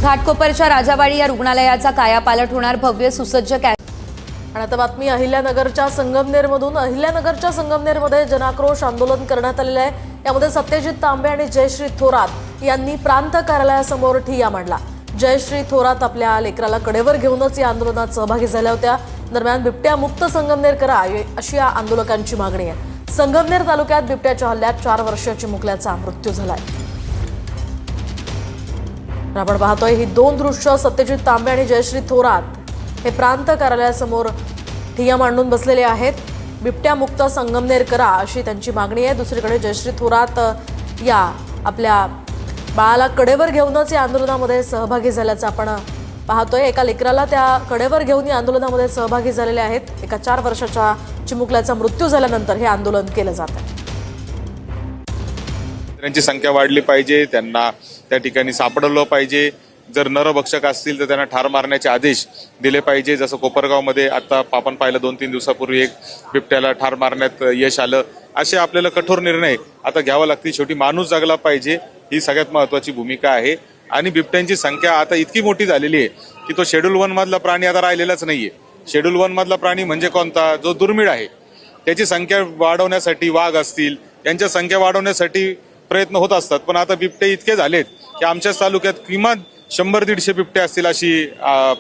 घाटकोपरच्या राजावाडी या रुग्णालयाचा कायापालट होणार. भव्य सुसज्ज आणि आता बातमी अहिल्यानगरच्या संगमनेरमधून. अहिल्यानगरच्या संगमनेरमध्ये जनाक्रोश आंदोलन करण्यात आलेलं आहे. यामध्ये सत्यजित तांबे आणि जयश्री थोरात यांनी प्रांत कार्यालयासमोर ठिय्या मांडला. जयश्री थोरात आपल्या लेकराला कडेवर घेऊनच या आंदोलनात सहभागी झाल्या होत्या. दरम्यान बिबट्या मुक्त संगमनेर करा अशी या आंदोलकांची मागणी आहे. संगमनेर तालुक्यात बिबट्याच्या हल्ल्यात 4 वर्षाच्या चिमुकल्याचा मृत्यू झालाय. आपण पाहतोय ही 2 दृश्य. सत्यजित तांबे आणि जयश्री थोरात हे प्रांत कार्यालयासमोर ठिय्या मांडून बसलेले आहेत. बिबट्या मुक्त संगमनेर करा अशी त्यांची मागणी आहे. दुसरीकडे जयश्री थोरात या आपल्या बाळाला कडेवर घेऊनच या आंदोलनामध्ये सहभागी झाल्याचं आपण पाहतोय. एका लेकराला त्या कडेवर घेऊन या आंदोलनामध्ये सहभागी झालेले आहेत. एका 4 वर्षाच्या चिमुकल्याचा मृत्यू झाल्यानंतर हे आंदोलन केलं जात आहे. त्यांची संख्या वाढली पाहिजे. त्यांना त्या ठिकाणी सापडलं पाहिजे. जर नरभक्षक असतील तर त्यांना ठार मारण्याचे आदेश दिले पाहिजे. जसं कोपरगावमध्ये आता आपण पाहिलं 2-3 दिवसापूर्वी एक बिबट्याला ठार मारण्यात यश आलं. असे आपल्याला कठोर निर्णय आता घ्यावा लागतील. शेवटी माणूस जगला पाहिजे ही सगळ्यात महत्वाची भूमिका आहे. आणि बिबट्यांची संख्या आता इतकी मोठी झालेली आहे की तो शेड्यूल 1 मधला प्राणी आता राहिलेलाच नाहीये. शेड्यूल 1 मधला प्राणी म्हणजे कोणता, जो दुर्मिळ आहे. त्याची संख्या वाढवण्यासाठी वाघ असतील यांच्या संख्या वाढवण्यासाठी प्रयत्न होत असतात. पण आता बिबटे इतके झालेत की आमच्याच तालुक्यात किमान 100-150 बिबटे असतील अशी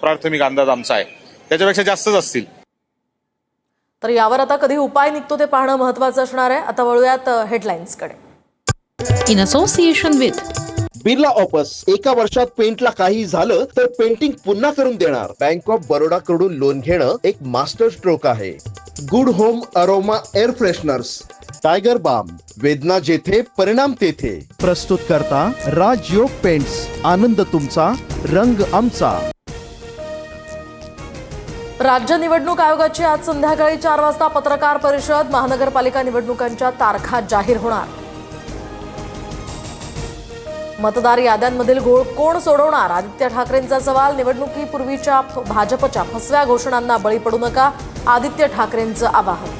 प्राथमिक अंदाज आमचा आहे. त्याच्यापेक्षा जास्तच असतील. तर यावर आता कधी उपाय निघतो ते पाहणं महत्त्वाचं असणार आहे. आता वळूयात हेडलाईन्सकडे. In association with Birla offers, एका वर्षात पेंटला काही झालं तर पेंटिंग पुन्हा करून देणार. बँक ऑफ बरोडा कडून लोन घेणं एक मास्टर स्ट्रोक आहे. Good home aroma air fresheners, tiger balm, वेदना जेथे परिणाम तेथे. प्रस्तुत करता राजयोग पेंट्स. आनंद तुमचा, रंग आमचा. राज्य निवडणूक आयोगाची आज संध्याकाळी 4 वाजता पत्रकार परिषद. महानगरपालिका निवडणुकांच्या तारखा जाहीर होणार. मतदार याद्यांमधील घोळ कोण सोडवणार? आदित्य ठाकरेंचा सवाल. निवडणुकीपूर्वीच्या भाजपच्या फसव्या घोषणांना बळी पडू नका, आदित्य ठाकरेंचं आवाहन.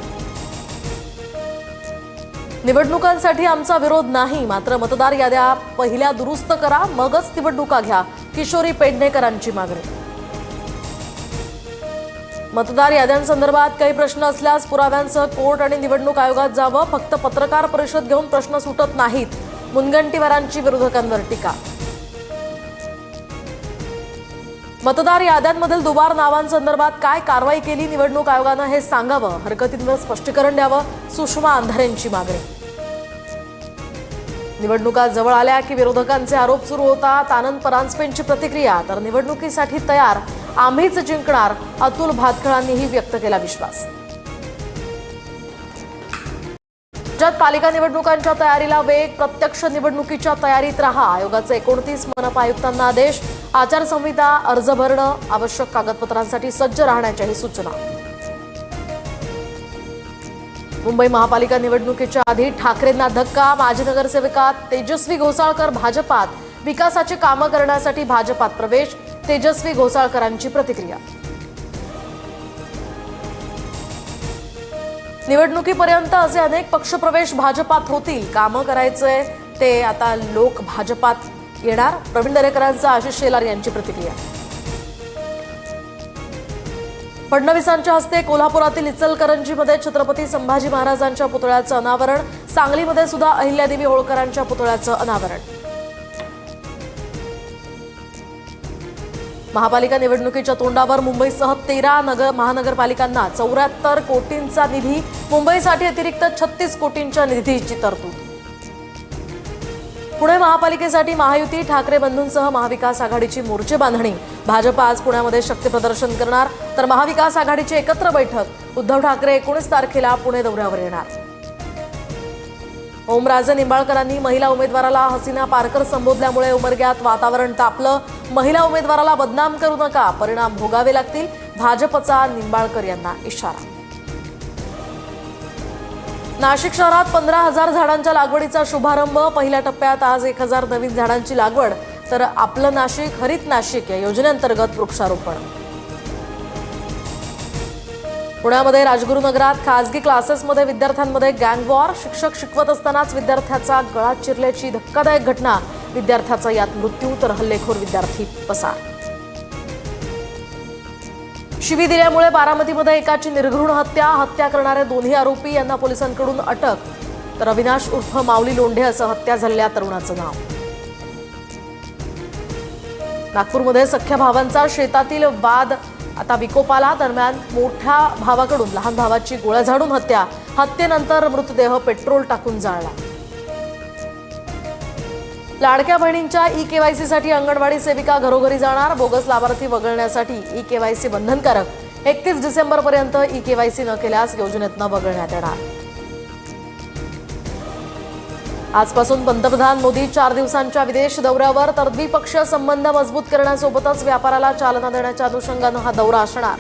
निवडणुकांसाठी आमचा विरोध नाही, मात्र मतदार याद्या पहिल्या दुरुस्त करा, मगच निवडणुका घ्या, किशोरी पेडणेकरांची मागणी. मतदार याद्यांसंदर्भात काही प्रश्न असल्यास पुराव्यांसह कोर्ट आणि निवडणूक आयोगात जावं, फक्त पत्रकार परिषद घेऊन प्रश्न सुटत नाहीत, मुनगंटीवारांची विरोधकांवर टीका. मतदार याद्यांमधील दुबार नावांसंदर्भात काय कारवाई केली निवडणूक आयोगानं हे सांगावं, हरकतींवर स्पष्टीकरण द्यावं, सुषमा अंधारेंची मागणी. निवडणुका जवळ आल्या की विरोधकांचे आरोप सुरू होतात. आनंद परांजपेंची प्रतिक्रिया. तर निवडणुकीसाठी तयार, आम्हीच जिंकणार, अतुल भातखळांनीही व्यक्त केला विश्वास. राज्यात पालिका निवडणुकांच्या तयारीला वेग. प्रत्यक्ष निवडणुकीच्या तयारीत राहा. आयोगाचे 29 मनपा आयुक्तांना आदेश. आचारसंहिता, अर्ज भरणं, आवश्यक कागदपत्रांसाठी सज्ज राहण्याच्याही सूचना. मुंबई महापालिका निवडणुकीच्या आधी ठाकरेंना धक्का. माजी नगरसेविका तेजस्वी घोसाळकर भाजपात. विकासाची कामं करण्यासाठी भाजपात प्रवेश. तेजस्वी घोसाळकरांची प्रतिक्रिया. निवडणुकीपर्यंत असे अनेक पक्षप्रवेश भाजपात होतील. कामं करायचंय ते आता लोक भाजपात येणार. प्रवीण दरेकरांचा आशिष शेलार यांची प्रतिक्रिया. फडणवीसांच्या हस्ते कोल्हापुरातील इचलकरंजीमध्ये छत्रपती संभाजी महाराजांच्या पुतळ्याचं अनावरण. सांगलीमध्ये सुद्धा अहिल्यादेवी होळकरांच्या पुतळ्याचं अनावरण. महापालिका निवडणुकीच्या तोंडावर मुंबईसह 13 महानगरपालिकांना 74 कोटींचा निधी. मुंबईसाठी अतिरिक्त 36 कोटींच्या निधीची तरतूद. पुणे महापालिकेसाठी महायुती, ठाकरे बंधूंसह महाविकास आघाडीची मोर्चे बांधणी. भाजप आज पुण्यामध्ये शक्ती प्रदर्शन करणार, तर महाविकास आघाडीची एकत्र बैठक. उद्धव ठाकरे 19 तारखेला पुणे दौऱ्यावर येणार. ओमराजे निंबाळकरांनी महिला उमेदवाराला हसीना पारकर संबोधल्यामुळे उमरग्यात वातावरण तापलं. महिला उमेदवाराला बदनाम करू नका, परिणाम भोगावे लागतील, भाजपचा निंबाळकर यांना इशारा. नाशिक शहरात 15,000 झाडांच्या लागवडीचा शुभारंभ. पहिल्या टप्प्यात आज 1,000 नवीन झाडांची लागवड, तर आपलं नाशिक हरित नाशिक या योजनेअंतर्गत वृक्षारोपण. पुण्यामध्ये राजगुरुनगरात खासगी क्लासेसमध्ये विद्यार्थ्यांमध्ये गँग वॉर. शिक्षक शिकवत असतानाच विद्यार्थ्याचा गळा चिरल्याची धक्कादायक घटना. विद्यार्थ्याचा यात मृत्यू, तर हल्लेखोर विद्यार्थी पसार. शिवी दिल्यामुळे बारामतीमध्ये एकाची निर्घृण हत्या. हत्या करणारे दोन्ही आरोपी यांना पोलिसांकडून अटक, तर अविनाश उर्फ माऊली लोंढे असं हत्या झालेल्या तरुणाचं नाव. नागपूरमध्ये सख्या भावांचा शेतातील वाद आता विकोपाला. दरम्यान मोठ्या भावाकडून लहान भावाची गोळ्या झाडून हत्या. हत्येनंतर मृतदेह पेट्रोल टाकून जाळला. लाडक्या बहिणींच्या ई-केवायसी साठी अंगणवाडी सेविका घरोघरी जाणार. बोगस लाभार्थी वगळण्यासाठी ई-केवायसी बंधनकारक. 31 डिसेंबरपर्यंत ई-केवायसी न केल्यास योजनेतनं वगळण्यात येणार. आजपासून पंतप्रधान मोदी 4 दिवसांच्या विदेश दौऱ्यावर, तर द्विपक्षीय संबंध मजबूत करण्यासोबतच व्यापाराला चालना देण्याच्या अनुषंगानं हा दौरा असणार.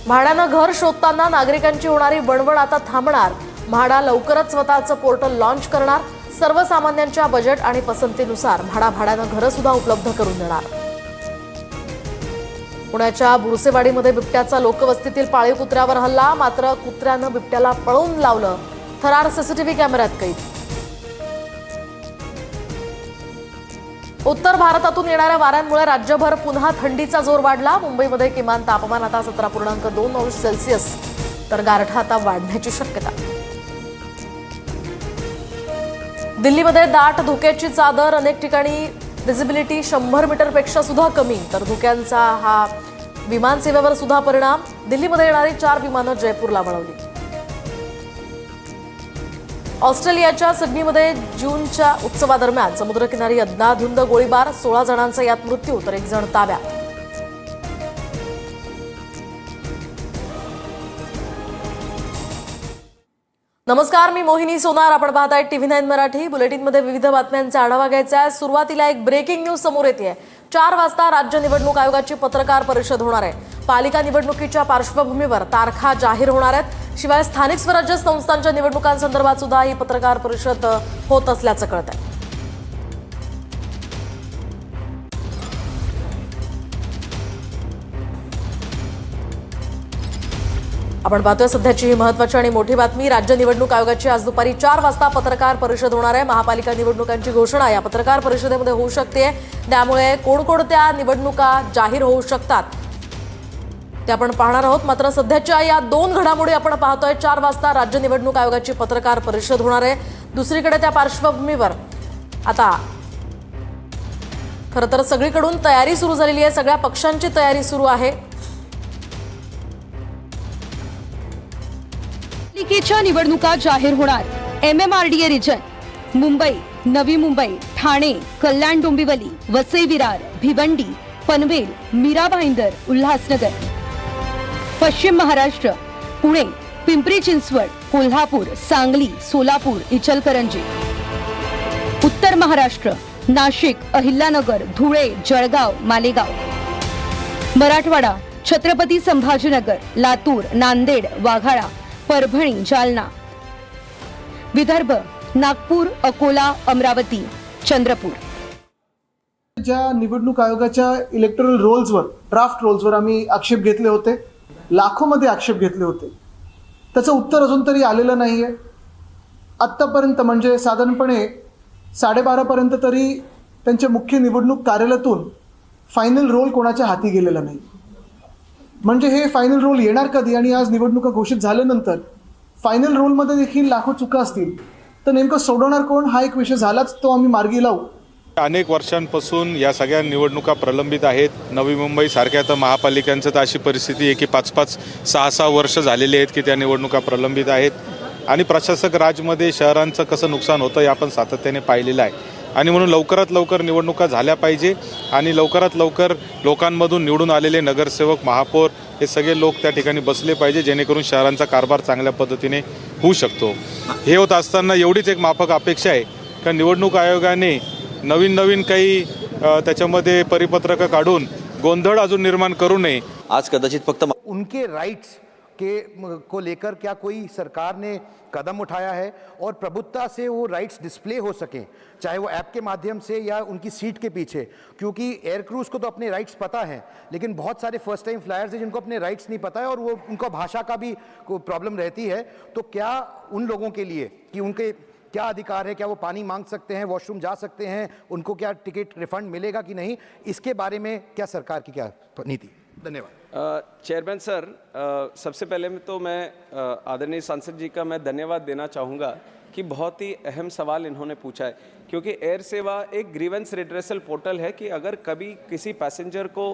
म्हाडानं घर शोधताना नागरिकांची होणारी वणवण आता थांबणार. म्हाडा लवकरच स्वतःचं पोर्टल लॉन्च करणार. सर्वसामान्यांच्या बजेट आणि पसंतीनुसार म्हाडा भाड्यानं घरं सुद्धा उपलब्ध करून देणार. पुण्याच्या बुरसेवाडीमध्ये बिबट्याचा लोकवस्तीतील पाळीव कुत्र्यावर हल्ला. मात्र कुत्र्यानं बिबट्याला पळवून लावलं. थरार सीसीटीव्ही कॅमेऱ्यात कैद. उत्तर भारतातून येणाऱ्या वाऱ्यांमुळे राज्यभर पुन्हा थंडीचा जोर वाढला. मुंबईमध्ये किमान तापमान आता 17.2 अंश सेल्सिअस, तर गारठा आता वाढण्याची शक्यता. दिल्लीमध्ये दाट धुक्याची चादर. अनेक ठिकाणी व्हिजिबिलिटी 100 मीटरपेक्षा सुद्धा कमी, तर धुक्यांचा हा विमान सेवेवर सुद्धा परिणाम. दिल्लीमध्ये येणारी 4 विमानं जयपूरला वळवली. ऑस्ट्रेलियाच्या सिडनीमध्ये जूनच्या उत्सवादरम्यान समुद्रकिनारी अंधाधुंद गोळीबार, 16 जणांचा यात मृत्यू तर 1 जण ताब्यात. नमस्कार, मी मोहिनी सोनार. आपण पाहताय TV9 मराठी. बुलेटिनमध्ये विविध बातम्यांचा आढावा घ्यायचा आहे. सुरुवातीला एक ब्रेकिंग न्यूज समोर येते. 4 वाजता राज्य निवडणूक आयोगाची पत्रकार परिषद होणार आहे. पालिका निवडणुकीच्या पार्श्वभूमीवर तारखा जाहीर होणार आहेत. शिवाय स्थानिक स्वराज्य संस्थांच्या निवडणुकांसंदर्भात सुद्धा ही पत्रकार परिषद होत असल्याचं कळत आहे. आपण पाहतोय सध्याची महत्त्वाची आणि मोठी बातमी. राज्य निवडणूक आयोगाची आज दुपारी 4 वाजता पत्रकार परिषद होणार आहे. महापालिका निवडणुकांची घोषणा या पत्रकार परिषदेमध्ये होऊ शकते. त्यामुळे कोणकोणत्या निवडणुका जाहीर होऊ शकतात ते आपण पाहणार आहोत. मात्र सध्याच्या या 2 घडामोडी आपण पाहतोय. 4 वाजता राज्य निवडणूक आयोगाची पत्रकार परिषद होणार आहे. दुसरीकडे त्या पार्श्वभूमीवर आता खरं तर सगळीकडून तयारी सुरू झालेली आहे. सगळ्या पक्षांची तयारी सुरू आहे. पालिकेच्या निवडणुका जाहीर होणार. MMRDA region, Mumbai, Navi Mumbai, Thane, Kalyan Dombivli, Vasai Virar, Bhiwandi, Panvel, Meera Bhayandar, Ulhasnagar. पश्चिम महाराष्ट्र, पुणे, पिंपरी चिंचवड, कोल्हापूर, सांगली, सोलापूर, इचलकरंजी. उत्तर महाराष्ट्र, नाशिक, अहिल्यानगर, धुळे, जळगाव, मालेगाव. मराठवाडा, छत्रपती संभाजीनगर, लातूर, नांदेड, वाघाळा, परभणी, जालना. विदर्भ, नागपूर, अकोला, अमरावती, चंद्रपूर. ज्या निवडणूक आयोगाच्या इलेक्टोरल रोल्सवर, ड्राफ्ट रोल्सवर आम्ही आक्षेप घेतले होते, लाखोमध्ये आक्षेप घेतले होते, त्याचं उत्तर अजून तरी आलेलं नाही आहे. आत्तापर्यंत म्हणजे साधारणपणे 12:30 पर्यंत तरी त्यांच्या मुख्य निवडणूक कार्यालयातून फायनल रोल कोणाच्या हाती गेलेला नाही. म्हणजे हे फायनल रोल येणार कधी? आणि आज निवडणुका घोषित झाल्यानंतर फायनल रोलमध्ये देखील लाखो चुका असतील तर नेमकं सोडवणार कोण? हा एक विषय झालाच, तो आम्ही मार्गी लावू. अनेक वर्षांपासून या सगळ्या निवडणुका प्रलंबित आहेत. नवी मुंबई सारख्या तर महापालिकांचं तर अशी परिस्थिती आहे की 5-5, 6-6 वर्ष झालेली आहेत की त्या निवडणुका प्रलंबित आहेत. आणि प्रशासक राजमध्ये शहरांचं कसं नुकसान होतं हे आपण सातत्याने पाहिलेलं आहे. आणि म्हणून लवकरात लवकर निवडणुका झाल्या पाहिजे आणि लवकरात लवकर लोकांमधून निवडून आलेले नगरसेवक, महापौर हे सगळे लोक त्या ठिकाणी बसले पाहिजे, जेणेकरून शहरांचा कारभार चांगल्या पद्धतीने होऊ शकतो. हे होत असताना एवढीच एक माफक अपेक्षा आहे का निवडणूक आयोगाने नवीन काही त्याच्यामध्ये परिपत्रकं काढून गोंधळ अजून निर्माण करू नये. आज कदाचित फक्त उनके राइट्स को लेकर क्या कोई सरकार ने कदम उठाया है और प्रभुत्ता से वो राइट्स डिस्प्ले हो सकें, चाहे वो ऐप के माध्यम से या उनकी सीट के पीछे? क्योंकि एयर क्रूज को तो अपने राइट्स पता है, लेकिन बहुत सारे फर्स्ट टाइम फ्लायर्स हैं जिनको अपने राइट्स नहीं पता है और वो उनको भाषा का भी प्रॉब्लम रहती है. तो क्या उन लोगों के लिए कि उनके क्या अधिकार है, क्या वो पानी मांग सकते हैं, वॉशरूम जा सकते हैं, उनको क्या टिकट रिफंड मिलेगा कि नहीं, इसके बारे में क्या सरकार की क्या नीति? धन्यवाद. चेयरमैन सर, सबसे पहले में तो मैं आदरणीय सांसद जी का मैं धन्यवाद देना चाहूँगा कि बहुत ही अहम सवाल इन्होंने पूछा है. क्योंकि एयर सेवा एक ग्रीवेंस रिड्रेसल पोर्टल है कि अगर कभी किसी पैसेंजर को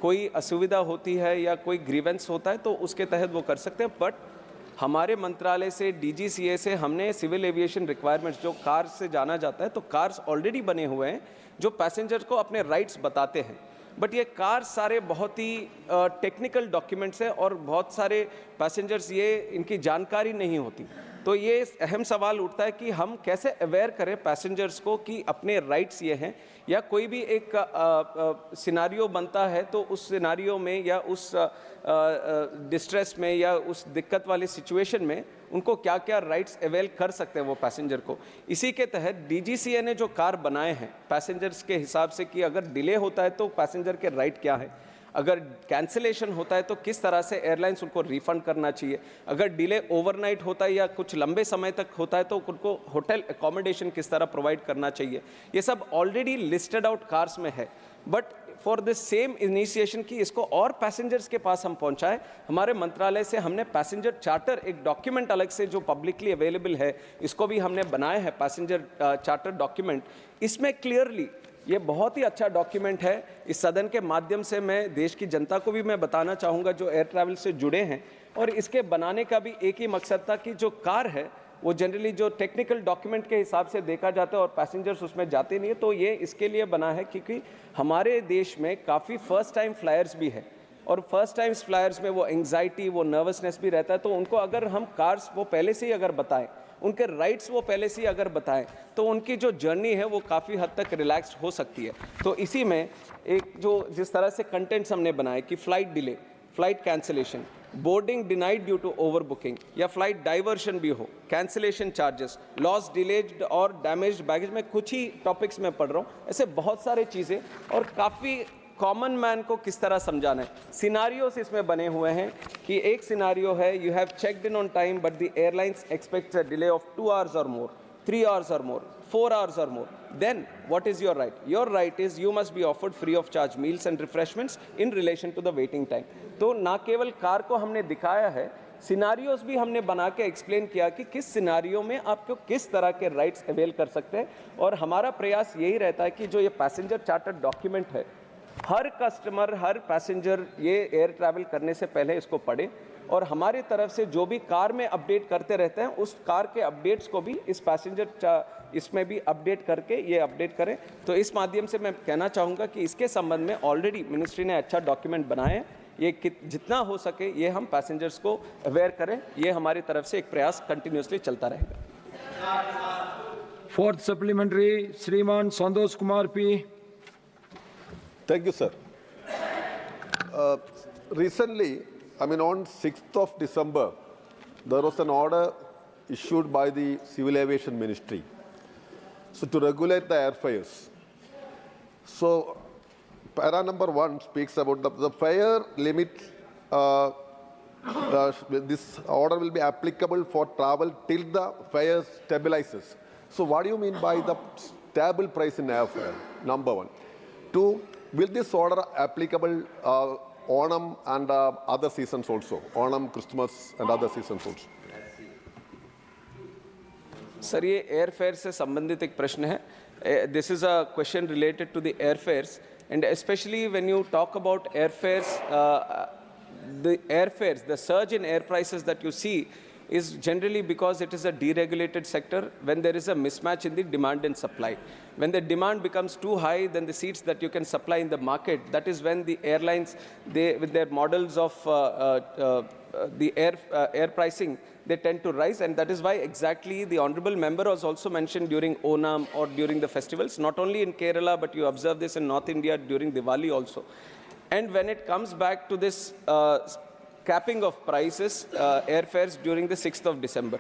कोई असुविधा होती है या कोई ग्रीवेंस होता है तो उसके तहत वो कर सकते हैं. बट हमारे मंत्रालय से, DGCA से हमने सिविल एविएशन रिक्वायरमेंट्स, जो कार से जाना जाता है, तो कार्स ऑलरेडी बने हुए हैं जो पैसेंजर को अपने राइट्स बताते हैं. बट ये कार सारे बहुत ही टेक्निकल डॉक्यूमेंट्स हैं और बहुत सारे पैसेंजर्स ये इनकी जानकारी नहीं होती. तो ये अहम सवाल उठता है कि हम कैसे अवेयर करें पैसेंजर्स को कि अपने राइट्स ये हैं, या कोई भी एक सिनारियो बनता है तो उस सिनारियो में या उस डिस्ट्रेस में या उस दिक्कत वाली सिचुएशन में उनको क्या क्या राइट्स अवेल कर सकते हैं वो पैसेंजर को. इसी के तहत DGCA ने जो कार बनाए हैं पैसेंजर्स के हिसाब से कि अगर डिले होता है तो पैसेंजर के राइट क्या है, अगर कैंसिलेशन होता है तो किस तरह से एयरलाइंस उनको रिफंड करना चाहिए, अगर डिले ओवरनाइट होता है या कुछ लंबे समय तक होता है तो उनको होटल अकोमोडेशन किस तरह प्रोवाइड करना चाहिए, ये सब ऑलरेडी लिस्टेड आउट कार्स में है. But for this same initiation की इसको और पैसेंजर्स के पास हम पहुंचाएं, हमारे मंत्रालय से हमने पैसेंजर चार्टर, एक डॉक्यूमेंट अलग से जो पब्लिकली अवेलेबल है, इसको भी हमने बनाया है, पैसेंजर चार्टर डॉक्यूमेंट. इसमें क्लियरली ये बहुत ही अच्छा डॉक्यूमेंट है. इस सदन के माध्यम से मैं देश की जनता को भी मैं बताना चाहूँगा जो एयर ट्रैवल से जुड़े हैं, और इसके बनाने का भी एक ही मकसद था कि जो कार है वो जनरली जो टेक्निकल डॉक्यूमेंट के हिसाब से देखा जाता है और पैसेंजर्स उसमें जाते नहीं है। तो ये इसके लिए बना है क्योंकि हमारे देश में काफ़ी फर्स्ट टाइम फ्लायर्स भी है और फर्स्ट टाइम फ्लायर्स में वो एंग्जाइटी, वो नर्वसनेस भी रहता है। तो उनको अगर हम कार्स वो पहले से ही अगर बताएं, उनके राइट्स वो पहले से ही अगर बताएं, तो उनकी जो जर्नी है वो काफ़ी हद तक रिलैक्स्ड हो सकती है। तो इसी में एक जो जिस तरह से कंटेंट्स हमने बनाए कि flight delay, flight cancellation, boarding denied due to over booking या फ्लाइट डाइवर्शन भी हो, कैंसिलेशन चार्जेस, लॉस डिलेड और डैमेज्ड बैगेज, में कुछ ही टॉपिक्स में पढ़ रहा हूँ, ऐसे बहुत सारे चीज़ें और काफ़ी कॉमन मैन को किस तरह समझाना है। सिनारियोस इसमें बने हुए हैं कि एक सिनारियो है, you have checked in on time but the airlines aspects a delay of 2 hours or more, 3 hours or more, 4 hours or more. Then what is your right? Your right is you must be offered free of charge meals and refreshments in relation to the waiting time. तो ना केवल car को हमने दिखाया है, scenarios भी हमने बना के एक्सप्लेन किया कि किस सिनारियो में आपको किस तरह के राइट्स अवेल कर सकते हैं। और हमारा प्रयास यही रहता है कि जो ये पैसेंजर चार्टर डॉक्यूमेंट है, हर कस्टमर, हर पैसेंजर ये एयर ट्रैवल करने से पहले इसको पढ़े और हमारी तरफ से जो भी कार में अपडेट करते रहते हैं उस कार के अपडेट्स को भी इस पैसेंजर इसमें भी अपडेट करके ये अपडेट करें। तो इस माध्यम से मैं कहना चाहूँगा कि इसके संबंध में ऑलरेडी मिनिस्ट्री ने अच्छा डॉक्यूमेंट बनाए हैं। ये जितना हो सके ये हम पैसेंजर्स को अवेयर करें, ये हमारी तरफ से एक प्रयास कंटिन्यूसली चलता रहेगा। Fourth supplementary Shriman Santosh Kumar P. Thank you, sir. Recently, on 6th of December, there was an order issued by the Civil Aviation Ministry, so to regulate the airfares. So, para number 1 speaks about the fare limit. This order will be applicable for travel till the fare stabilizes. So, what do you mean by the stable price in airfare? Number 1. 2. Will this order applicable Onam and other seasons also? Onam, Christmas and other seasons also? Sir, ये airfare से संबंधित एक प्रश्न है। This is a question related to the airfares and specially when you talk about airfares, the surge in air prices that you see is generally because it is a deregulated sector when there is a mismatch in the demand and supply. When the demand becomes too high, then the seats that you can supply in the market, that is when the airlines, with their models of the air pricing, they tend to rise, and that is why exactly the honorable member was also mentioned during Onam or during the festivals, not only in Kerala, but you observe this in North India during Diwali also. And when it comes back to this capping of prices, airfares during the 6th of December.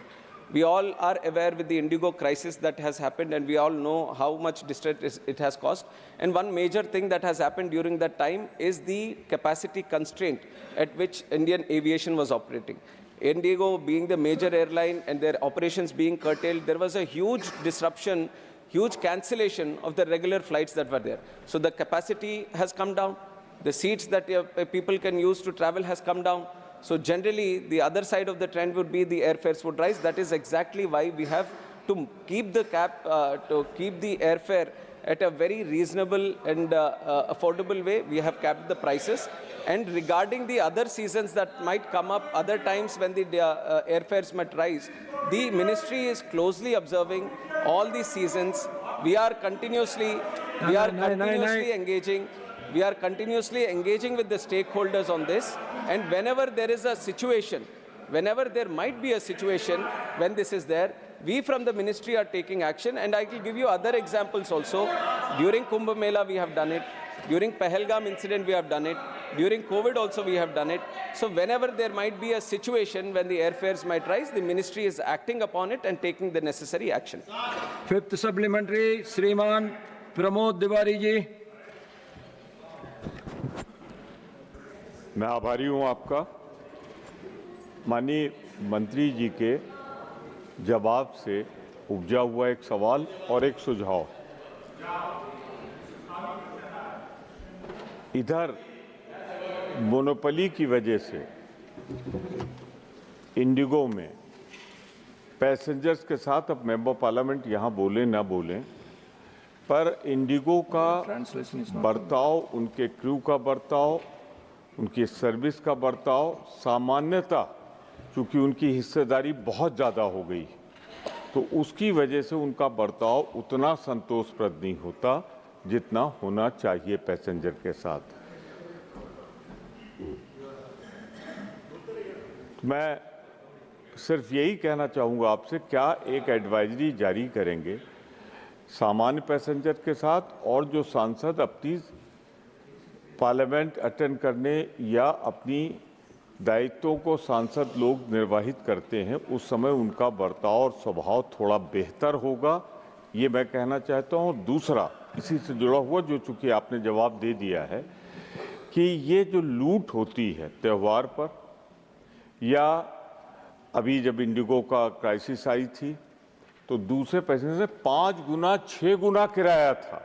We all are aware with the Indigo crisis that has happened, and we all know how much distress it has caused. And one major thing that has happened during that time is the capacity constraint at which Indian aviation was operating. Indigo being the major airline and their operations being curtailed, there was a huge disruption, huge cancellation of the regular flights that were there. So the capacity has come down. The seats that people can use to travel has come down. So generally, the other side of the trend would be the airfares would rise. That is exactly why we have to keep the cap, to keep the airfare at a very reasonable and affordable way. We have capped the prices. And regarding the other seasons that might come up, other times when the airfares might rise, the ministry is closely observing all these seasons. We are continuously engaging. We are continuously engaging with the stakeholders on this, and whenever there is a situation, whenever there might be a situation when this is there, we from the ministry are taking action. And I will give you other examples also. During Kumbh Mela we have done it, during Pahalgam incident we have done it, during COVID also we have done it. So whenever there might be a situation when the airfares might rise, the ministry is acting upon it and taking the necessary action. Fifth supplementary, Shriman Pramod Diwari ji. मैं आभारी हूं आपका। माननीय मंत्री जी के जवाब से उपजा हुआ एक सवाल और एक सुझाव। इधर मोनोपोली की वजह से इंडिगो में पैसेंजर्स के साथ, अब मेंबर पार्लियामेंट यहाँ बोले ना बोलें, पर इंडिगो का बर्ताव, उनके क्रू का बर्ताव, उनकी सर्विस का बर्ताव सामान्यतः, चूँकि उनकी हिस्सेदारी बहुत ज़्यादा हो गई, तो उसकी वजह से उनका बर्ताव उतना संतोषप्रद नहीं होता जितना होना चाहिए पैसेंजर के साथ। मैं सिर्फ यही कहना चाहूँगा आपसे, क्या एक एडवाइजरी जारी करेंगे सामान्य पैसेंजर के साथ, और जो सांसद अपनी पार्लियामेंट अटेंड करने या अपनी दायित्वों को सांसद लोग निर्वाहित करते हैं उस समय उनका बर्ताव और स्वभाव थोड़ा बेहतर होगा, ये मैं कहना चाहता हूँ। दूसरा, इसी से जुड़ा हुआ, जो चूंकि आपने जवाब दे दिया है कि ये जो लूट होती है त्यौहार पर, या अभी जब इंडिगो का क्राइसिस आई थी तो दूसरे पैसेंजर से 5 गुना 6 गुना किराया था,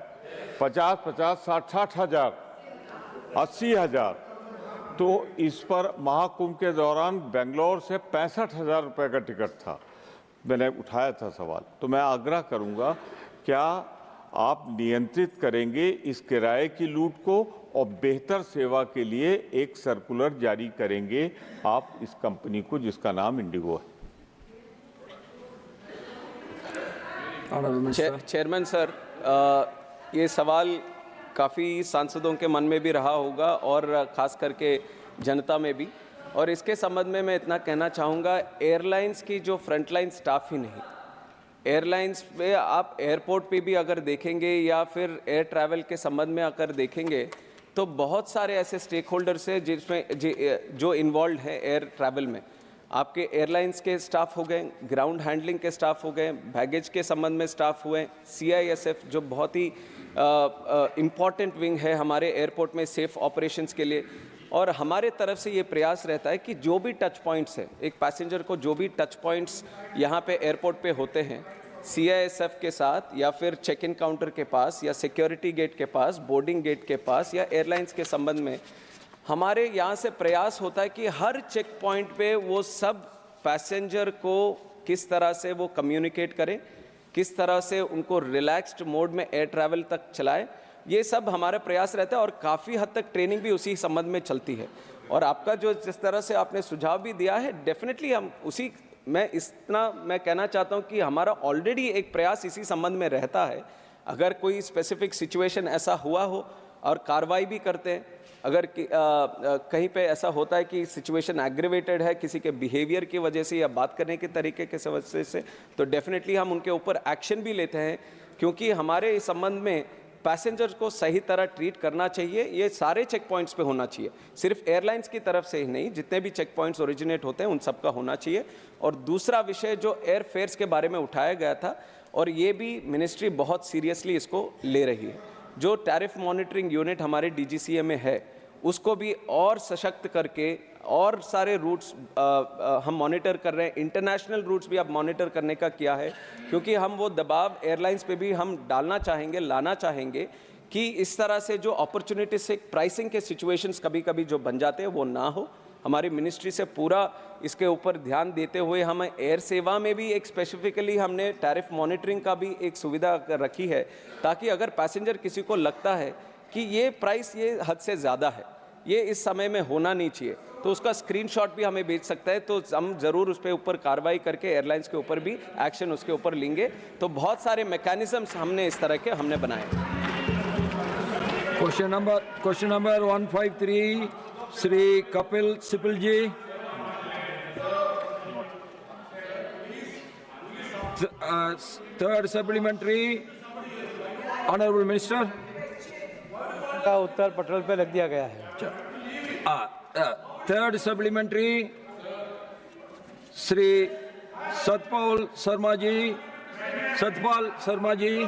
50-50, 60-60 हजार, 80 हजार। तो इस पर महाकुंभ के दौरान बेंगलोर से 65,000 रुपये का टिकट था, मैंने उठाया था सवाल। तो मैं आग्रह करूंगा, क्या आप नियंत्रित करेंगे इस किराए की लूट को और बेहतर सेवा के लिए एक सर्कुलर जारी करेंगे आप इस कंपनी को जिसका नाम इंडिगो है? चेयरमैन सर, ये सवाल काफ़ी सांसदों के मन में भी रहा होगा और ख़ास करके जनता में भी, और इसके संबंध में मैं इतना कहना चाहूँगा, एयरलाइंस की जो फ्रंटलाइन स्टाफ ही नहीं, एयरलाइंस पे आप एयरपोर्ट पे भी अगर देखेंगे या फिर एयर ट्रैवल के संबंध में अगर देखेंगे तो बहुत सारे ऐसे स्टेक होल्डर्स हैं जिसमें जो इन्वॉल्व हैं एयर ट्रैवल में। आपके एयरलाइंस के स्टाफ हो गए, ग्राउंड हैंडलिंग के स्टाफ हो गए, बैगेज के संबंध में स्टाफ हुए, CISF जो बहुत ही इम्पॉर्टेंट विंग है हमारे एयरपोर्ट में सेफ ऑपरेशंस के लिए। और हमारे तरफ से ये प्रयास रहता है कि जो भी टच पॉइंट्स हैं, एक पैसेंजर को जो भी टच पॉइंट्स यहाँ पे एयरपोर्ट पे होते हैं, CISF के साथ या फिर चेक इन काउंटर के पास या सिक्योरिटी गेट के पास, बोर्डिंग गेट के पास या एयरलाइंस के संबंध में हमारे यहाँ से प्रयास होता है कि हर चेक पॉइंट पे वो सब पैसेंजर को किस तरह से वो कम्युनिकेट करें, किस तरह से उनको रिलैक्स्ड मोड में एयर ट्रैवल तक चलाए, ये सब हमारा प्रयास रहता है। और काफ़ी हद तक ट्रेनिंग भी उसी संबंध में चलती है। और आपका जो जिस तरह से आपने सुझाव भी दिया है, डेफिनेटली हम उसी, मैं कहना चाहता हूँ कि हमारा ऑलरेडी एक प्रयास इसी संबंध में रहता है। अगर कोई स्पेसिफिक सिचुएशन ऐसा हुआ हो और कार्रवाई भी करते हैं, अगर कहीं पे ऐसा होता है कि सिचुएशन एग्रीवेटेड है किसी के बिहेवियर की वजह से या बात करने के तरीके के वजह से, तो डेफिनेटली हम उनके ऊपर एक्शन भी लेते हैं, क्योंकि हमारे इस संबंध में पैसेंजर को सही तरह ट्रीट करना चाहिए। ये सारे चेक पॉइंट्स पे होना चाहिए, सिर्फ एयरलाइंस की तरफ से ही नहीं, जितने भी चेक पॉइंट्स ओरिजिनेट होते हैं उन सब का होना चाहिए। और दूसरा विषय जो एयर फेयर्स के बारे में उठाया गया था, और ये भी मिनिस्ट्री बहुत सीरियसली इसको ले रही है। जो टैरिफ मॉनिटरिंग यूनिट हमारे DGCA में है, उसको भी और सशक्त करके और सारे रूट्स हम मॉनिटर कर रहे हैं। इंटरनेशनल रूट्स भी अब मॉनिटर करने का किया है, क्योंकि हम वो दबाव एयरलाइंस पे भी हम डालना चाहेंगे, लाना चाहेंगे कि इस तरह से जो अपॉर्चुनिटी से प्राइसिंग के सिचुएशंस कभी कभी जो बन जाते हैं वो ना हो। हमारी मिनिस्ट्री से पूरा इसके ऊपर ध्यान देते हुए हम एयर सेवा में भी एक स्पेसिफिकली हमने टैरिफ मॉनिटरिंग का भी एक सुविधा रखी है, ताकि अगर पैसेंजर किसी को लगता है कि ये प्राइस ये हद से ज़्यादा है, ये इस समय में होना नहीं चाहिए, तो उसका स्क्रीनशॉट भी हमें भेज सकता है, तो हम ज़रूर उस पर ऊपर कार्रवाई करके एयरलाइंस के ऊपर भी एक्शन उसके ऊपर लेंगे। तो बहुत सारे मैकेनिज्म्स हमने इस तरह के हमने बनाए। Question number 153 Shri Kapil Sibal ji. Third supplementary, honourable minister. का उत्तर पटल पे लग दिया गया है। Third supplementary, Shri Satpal Sharma ji.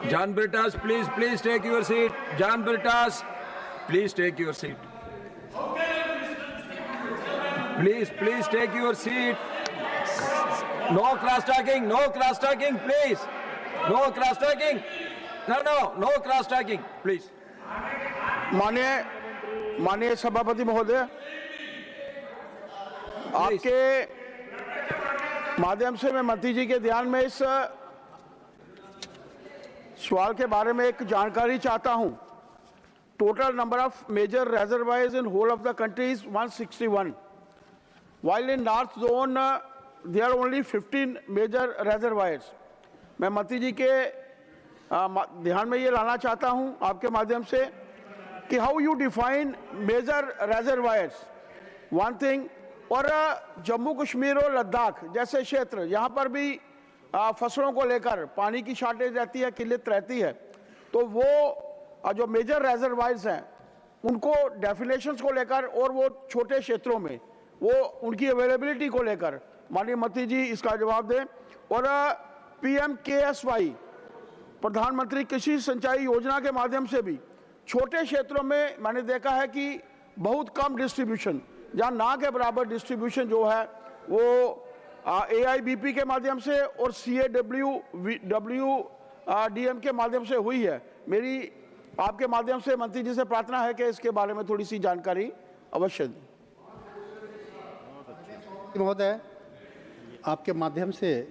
John Britas, please take your seat. John Britas, please take your seat. Please take your seat. No cross talking, please. No cross talking. No cross talking, please. माननीय सभापति महोदय, आपके माध्यम से मैं मंत्री जी के ध्यान में इस सवाल के बारे में एक जानकारी चाहता हूं। total number of major reservoirs in whole of the country is 161. While in North Zone, there are only 15 major reservoirs. मैं मंत्री जी के ध्यान में ये लाना चाहता हूँ आपके माध्यम से कि how you define major reservoirs one thing, और जम्मू कश्मीर और लद्दाख जैसे क्षेत्र यहाँ पर भी फसलों को लेकर पानी की शॉर्टेज रहती है, किल्लत रहती है, तो वो जो मेजर रेजरवायर्स हैं उनको डेफिनेशंस को लेकर और वो छोटे क्षेत्रों में वो उनकी अवेलेबिलिटी को लेकर माननीय मंत्री जी इसका जवाब दें। और PMKSY प्रधानमंत्री कृषि सिंचाई योजना के माध्यम से भी छोटे क्षेत्रों में मैंने देखा है कि बहुत कम डिस्ट्रीब्यूशन, जहाँ ना के बराबर डिस्ट्रीब्यूशन जो है वो AIBP के माध्यम से और CAWDM के माध्यम से हुई है। मेरी आपके माध्यम से मंत्री जी से प्रार्थना है कि इसके बारे में थोड़ी सी जानकारी अवश्य दें। महोदय, आपके माध्यम से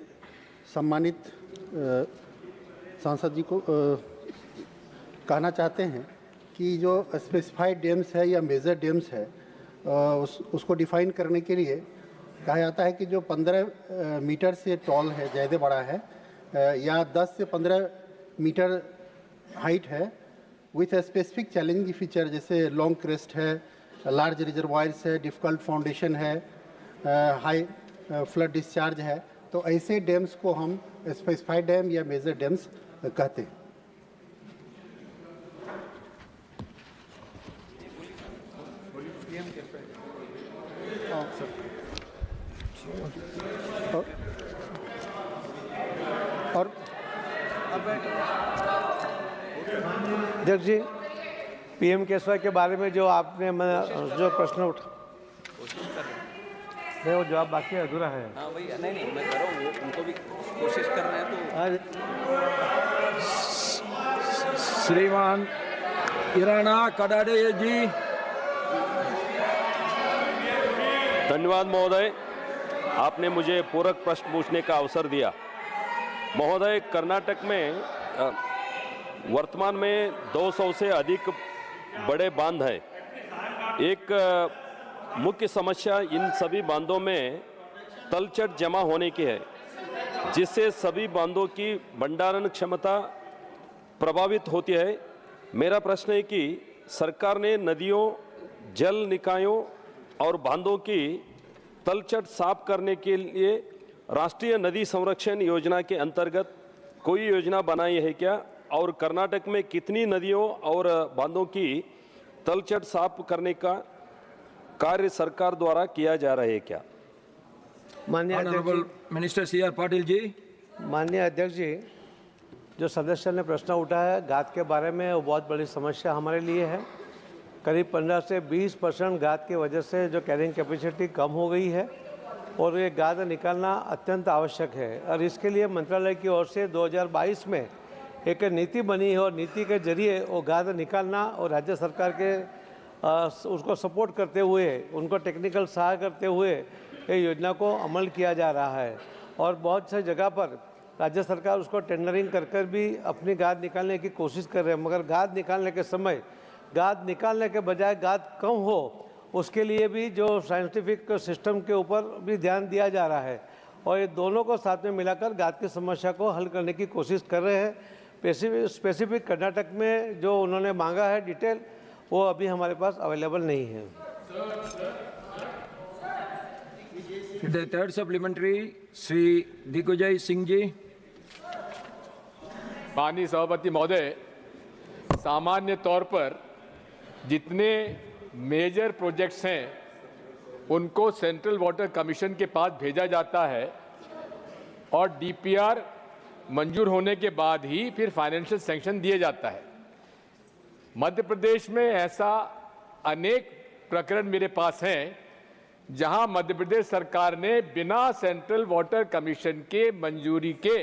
सम्मानित सांसद जी को कहना चाहते हैं कि जो स्पेसिफाइड डैम्स है या मेजर डैम्स है उसको डिफाइन करने के लिए कहा जाता है कि जो 15 मीटर से टॉल है, ज़्यादा बड़ा है, या 10 से 15 मीटर हाइट है, विथ स्पेसिफिक चैलेंजिंग फीचर जैसे लॉन्ग क्रेस्ट है, लार्ज रिजर्वायर्स है, डिफ़िकल्ट फाउंडेशन है, हाई फ्लड डिस्चार्ज है, तो ऐसे डैम्स को हम स्पेसिफाइड डैम या मेजर डैम्स कहते हैं। और अध्यक्ष जी, PMKSY के बारे में जो आपने जो प्रश्न उठा नहीं, वो जवाब बाकी अधूरा है। हाँ भाई, नहीं मैं कर रहा हूँ, उनको भी कोशिश कर रहे हैं तो। श्रीमान इराना कडाडे जी। धन्यवाद महोदय, आपने मुझे पूरक प्रश्न पूछने का अवसर दिया। महोदय, कर्नाटक में वर्तमान में 200 से अधिक बड़े बांध हैं। एक मुख्य समस्या इन सभी बांधों में तलछट जमा होने की है, जिससे सभी बांधों की भंडारण क्षमता प्रभावित होती है। मेरा प्रश्न है कि सरकार ने नदियों, जल निकायों और बांधों की तलछट साफ करने के लिए राष्ट्रीय नदी संरक्षण योजना के अंतर्गत कोई योजना बनाई है क्या, और कर्नाटक में कितनी नदियों और बांधों की तलछट साफ करने का कार्य सरकार द्वारा किया जा रहा है क्या? माननीय मिनिस्टर CR पाटिल जी। माननीय अध्यक्ष जी, जो सदस्य ने प्रश्न उठाया गाद के बारे में, वो बहुत बड़ी समस्या हमारे लिए है। करीब 15 से 20% गाद की वजह से जो कैरिंग कैपेसिटी कम हो गई है और ये गाद निकालना अत्यंत आवश्यक है। और इसके लिए मंत्रालय की ओर से 2022 में एक नीति बनी है और नीति के जरिए वो गाद निकालना और राज्य सरकार के उसको सपोर्ट करते हुए, उनको टेक्निकल सहायता करते हुए ये योजना को अमल किया जा रहा है। और बहुत से जगह पर राज्य सरकार उसको टेंडरिंग कर भी अपनी गाद निकालने की कोशिश कर रहे हैं, मगर गाद निकालने के समय गाद निकालने के बजाय गाद कम हो, उसके लिए भी जो साइंटिफिक सिस्टम के ऊपर भी ध्यान दिया जा रहा है। और ये दोनों को साथ में मिलाकर गाद की समस्या को हल करने की कोशिश कर रहे हैं। स्पेसिफिक कर्नाटक में जो उन्होंने मांगा है डिटेल, वो अभी हमारे पास अवेलेबल नहीं है। The third supplementary, Shri Digvijay Singh ji. माननीय सभापति महोदय, सामान्य तौर पर जितने मेजर प्रोजेक्ट्स हैं उनको सेंट्रल वाटर कमीशन के पास भेजा जाता है और DPR मंजूर होने के बाद ही फिर फाइनेंशियल सैंक्शन दिए जाता है। मध्य प्रदेश में ऐसा अनेक प्रकरण मेरे पास हैं जहां मध्य प्रदेश सरकार ने बिना सेंट्रल वाटर कमीशन के मंजूरी के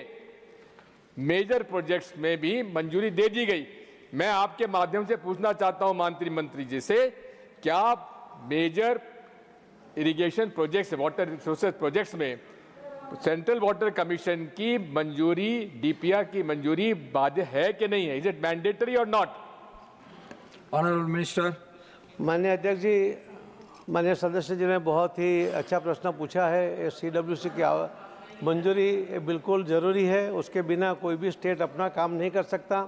मेजर प्रोजेक्ट्स में भी मंजूरी दे दी गई। मैं आपके माध्यम से पूछना चाहता हूं मंत्री जी से, क्या major irrigation projects, water resources projects में सेंट्रल वाटर कमीशन की मंजूरी, DPR की मंजूरी बाध्य है कि नहीं है? इज इट मैंडेटरी और नॉट? Honorable Minister. माननीय अध्यक्ष जी, माननीय सदस्य जी ने बहुत ही अच्छा प्रश्न पूछा है। CWC की मंजूरी बिल्कुल ज़रूरी है, उसके बिना कोई भी स्टेट अपना काम नहीं कर सकता।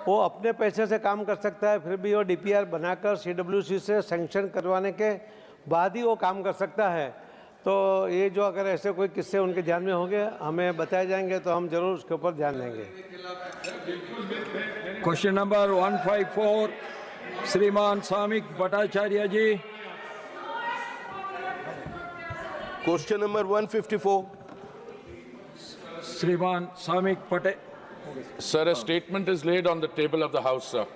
वो अपने पैसे से काम कर सकता है, फिर भी वो DPR बनाकर CWC से सैंक्शन करवाने के बाद ही वो काम कर सकता है। तो ये जो अगर ऐसे कोई किस्से उनके ध्यान में होंगे, हमें बताए जाएंगे तो हम जरूर उसके ऊपर ध्यान देंगे। Question number 154, Shriman Samik Bhattacharya ji. Question number 154. Shriman Samik Bhattacharya. Sir, a statement is laid on the table of the House, sir.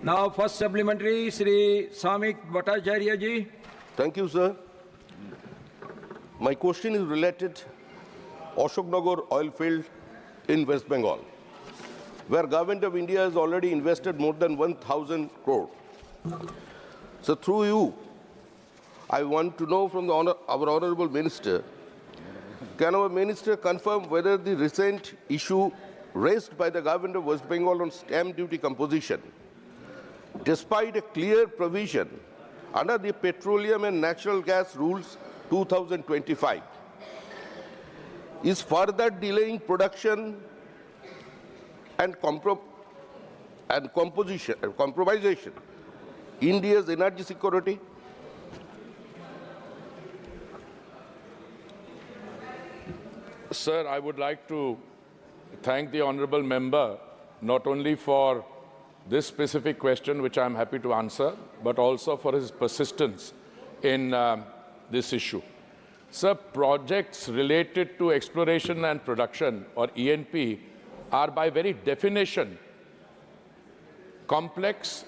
Now, first supplementary, Shri Samik Bhattacharya ji. Thank you, sir. My question is related Ashoknagar oil field in West Bengal, where Government of India has already invested more than 1,000 crore. So through you, I want to know from our Honorable Minister, can our Minister confirm whether the recent issue raised by the Government of West Bengal on stamp duty composition, despite a clear provision under the Petroleum and Natural Gas Rules 2025, is further delaying production and compromisation India's energy security? Sir, I would like to thank the honorable member not only for this specific question, which I'm happy to answer, but also for his persistence in this issue. Sir, projects related to exploration and production, or ENP, are by very definition complex.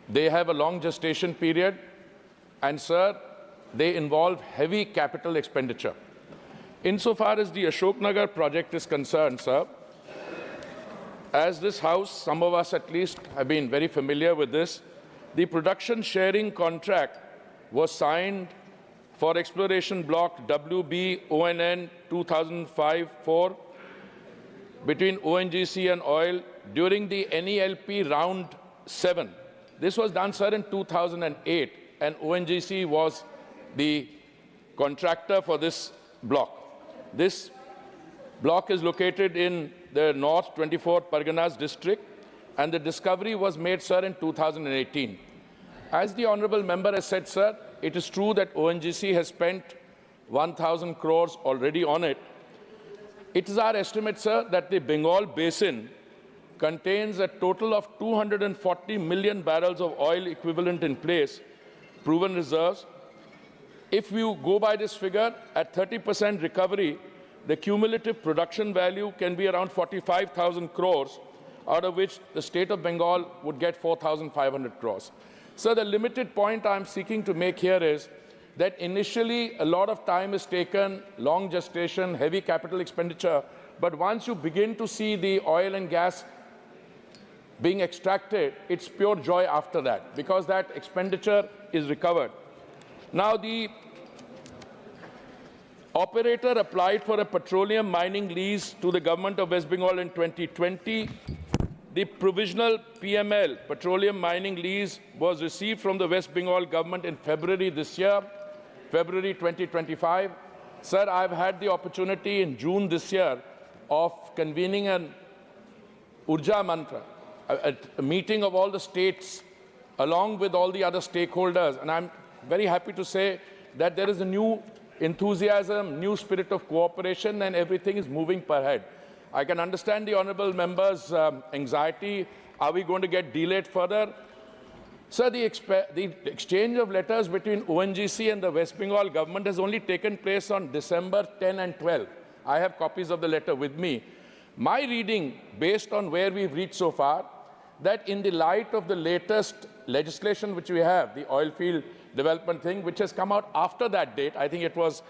They have a long gestation period, and sir, they involve heavy capital expenditure. Insofar as the Ashoknagar project is concerned, sir, as this House, some of us at least have been very familiar with this, the production sharing contract was signed for exploration block WB ONN 2005-4 between ONGC and oil during the NELP round 7. This was done, sir, in 2008, and ONGC was the contractor for this block. This block is located in the North 24 Parganas district, and the discovery was made, sir, in 2018. As the honorable member has said, sir, it is true that ONGC has spent 1,000 crores already on it. It is our estimate, sir, that the Bengal Basin contains a total of 240 million barrels of oil equivalent in place, proven reserves. If you go by this figure, at 30% recovery, the cumulative production value can be around 45,000 crores, out of which the state of Bengal would get 4,500 crores. So the limited point I'm seeking to make here is that initially a lot of time is taken, long gestation, heavy capital expenditure, but once you begin to see the oil and gas being extracted, it's pure joy after that, because that expenditure is recovered. Now, the operator applied for a petroleum mining lease to the government of West Bengal in 2020. The provisional PML, petroleum mining lease, was received from the West Bengal government in February this year, February 2025. Sir, I've had the opportunity in June this year of convening an Urja Mantra, a meeting of all the states along with all the other stakeholders. And I'm very happy to say that there is a new enthusiasm, new spirit of cooperation, and everything is moving per head. I can understand the honorable member's anxiety. Are we going to get delayed further? Sir, the exchange of letters between ONGC and the West Bengal government has only taken place on December 10 and 12. I have copies of the letter with me. My reading, based on where we've reached so far, that in the light of the latest legislation which we have, the oil field development thing, which has come out after that date, I think it was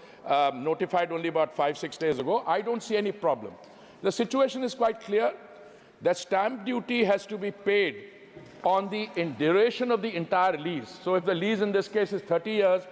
notified only about 5-6 days ago, I don't see any problem. The situation is quite clear that stamp duty has to be paid on the duration of the entire lease. So if the lease in this case is 30 years,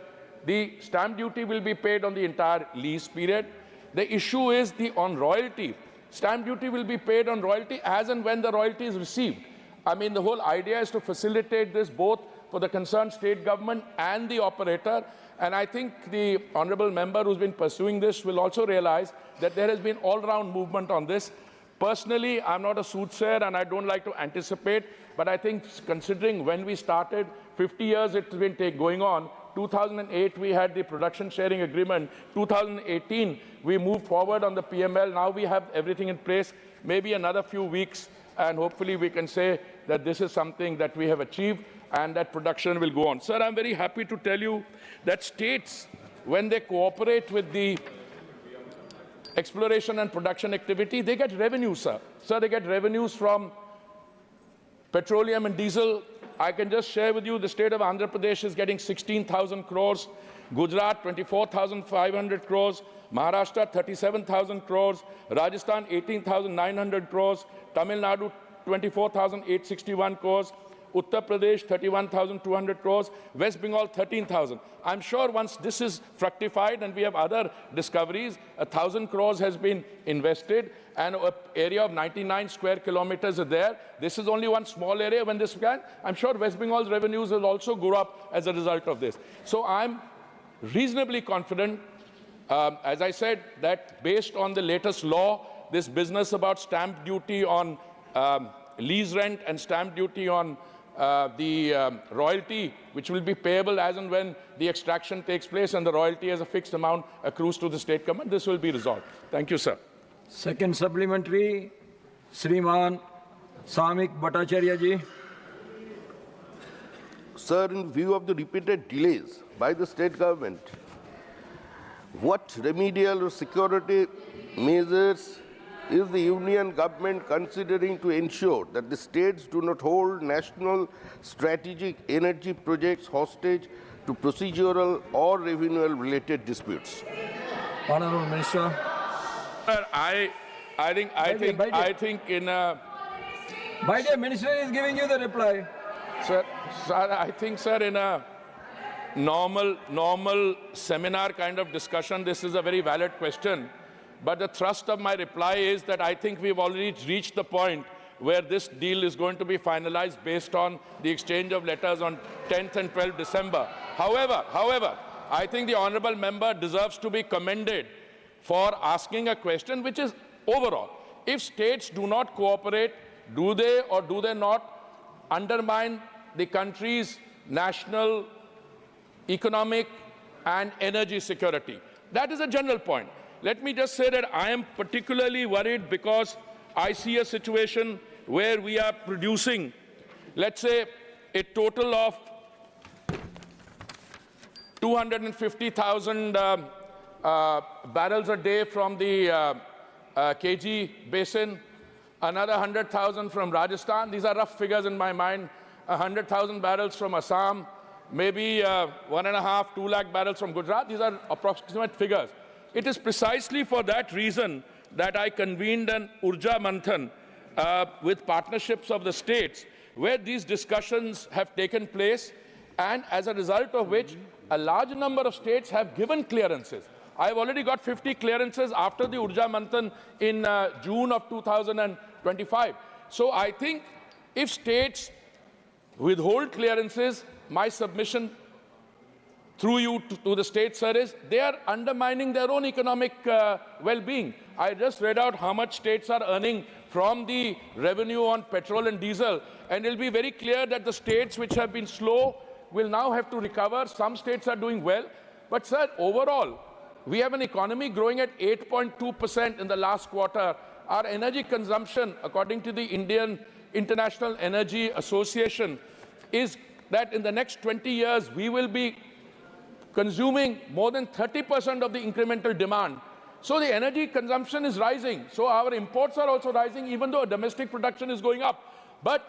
the stamp duty will be paid on the entire lease period. The issue is on royalty. Stamp duty will be paid on royalty as and when the royalty is received. I mean, the whole idea is to facilitate this both for the concerned state government and the operator. And I think the honorable member who's been pursuing this will also realize that there has been all-round movement on this. Personally, I'm not a soothsayer and I don't like to anticipate, but I think considering when we started, 50 years it's been going on. 2008, we had the production sharing agreement. 2018, we moved forward on the PML. Now we have everything in place, maybe another few weeks, and hopefully we can say that this is something that we have achieved and that production will go on. Sir, I'm very happy to tell you that states, when they cooperate with the exploration and production activity, they get revenue, sir. Sir, they get revenues from petroleum and diesel. I can just share with you the state of Andhra Pradesh is getting 16,000 crores, Gujarat 24,500 crores, Maharashtra 37,000 crores, Rajasthan 18,900 crores, Tamil Nadu 24,861 crores, Uttar Pradesh 31,200 crores, West Bengal 13,000. I'm sure once this is fructified and we have other discoveries, 1,000 crores has been invested and an area of 99 square kilometers are there. This is only one small area. When this began, I'm sure West Bengal's revenues will also go up as a result of this. So I'm reasonably confident, as I said, that based on the latest law, this business about stamp duty on lease rent and stamp duty on the royalty, which will be payable as and when the extraction takes place, and the royalty as a fixed amount accrues to the state government, this will be resolved. Thank you, sir. Second supplementary, Sriman Samik Bhattacharya ji. Sir, in view of the repeated delays by the state government, what remedial or security measures is the union government considering to ensure that the states do not hold national strategic energy projects hostage to procedural or revenue-related disputes? Honorable Minister. Sir, I think in a... BJP Minister is giving you the reply. Sir, I think, sir, in a normal seminar kind of discussion, this is a very valid question. But the thrust of my reply is that I think we've already reached the point where this deal is going to be finalized based on the exchange of letters on 10th and 12th December. However, I think the honorable member deserves to be commended for asking a question which is overall. If states do not cooperate, do they or do they not undermine the country's national, economic and energy security? That is a general point. Let me just say that I am particularly worried because I see a situation where we are producing, let's say, a total of 250,000 barrels a day from the KG basin, another 100,000 from Rajasthan. These are rough figures in my mind. 100,000 barrels from Assam, maybe 1.5, 2 lakh barrels from Gujarat. These are approximate figures. It is precisely for that reason that I convened an Urja Manthan with partnerships of the states, where these discussions have taken place, and as a result of which a large number of states have given clearances. I've already got 50 clearances after the Urja Manthan in June of 2025. So I think if states withhold clearances, my submission through you to the state, sir, is they are undermining their own economic well-being. I just read out how much states are earning from the revenue on petrol and diesel, and it'll be very clear that the states which have been slow will now have to recover. Some states are doing well. But, sir, overall, we have an economy growing at 8.2% in the last quarter. Our energy consumption, according to the Indian International Energy Association, is that in the next 20 years, we will be consuming more than 30% of the incremental demand. So the energy consumption is rising. So our imports are also rising, even though domestic production is going up. But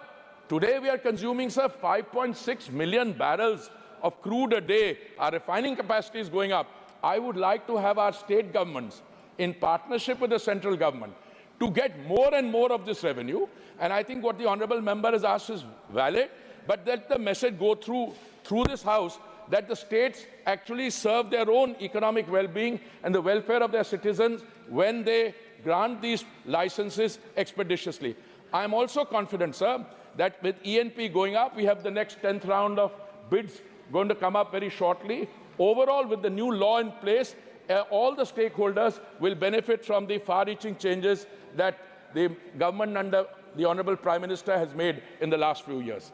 today we are consuming, sir, 5.6 million barrels of crude a day. Our refining capacity is going up. I would like to have our state governments, in partnership with the central government, to get more and more of this revenue. And I think what the honorable member has asked is valid, but let the message go through this House that the states actually serve their own economic well-being and the welfare of their citizens when they grant these licenses expeditiously. I'm also confident, sir, that with ENP going up, we have the next 10th round of bids going to come up very shortly. Overall, with the new law in place, all the stakeholders will benefit from the far-reaching changes that the government under the Honorable Prime Minister has made in the last few years.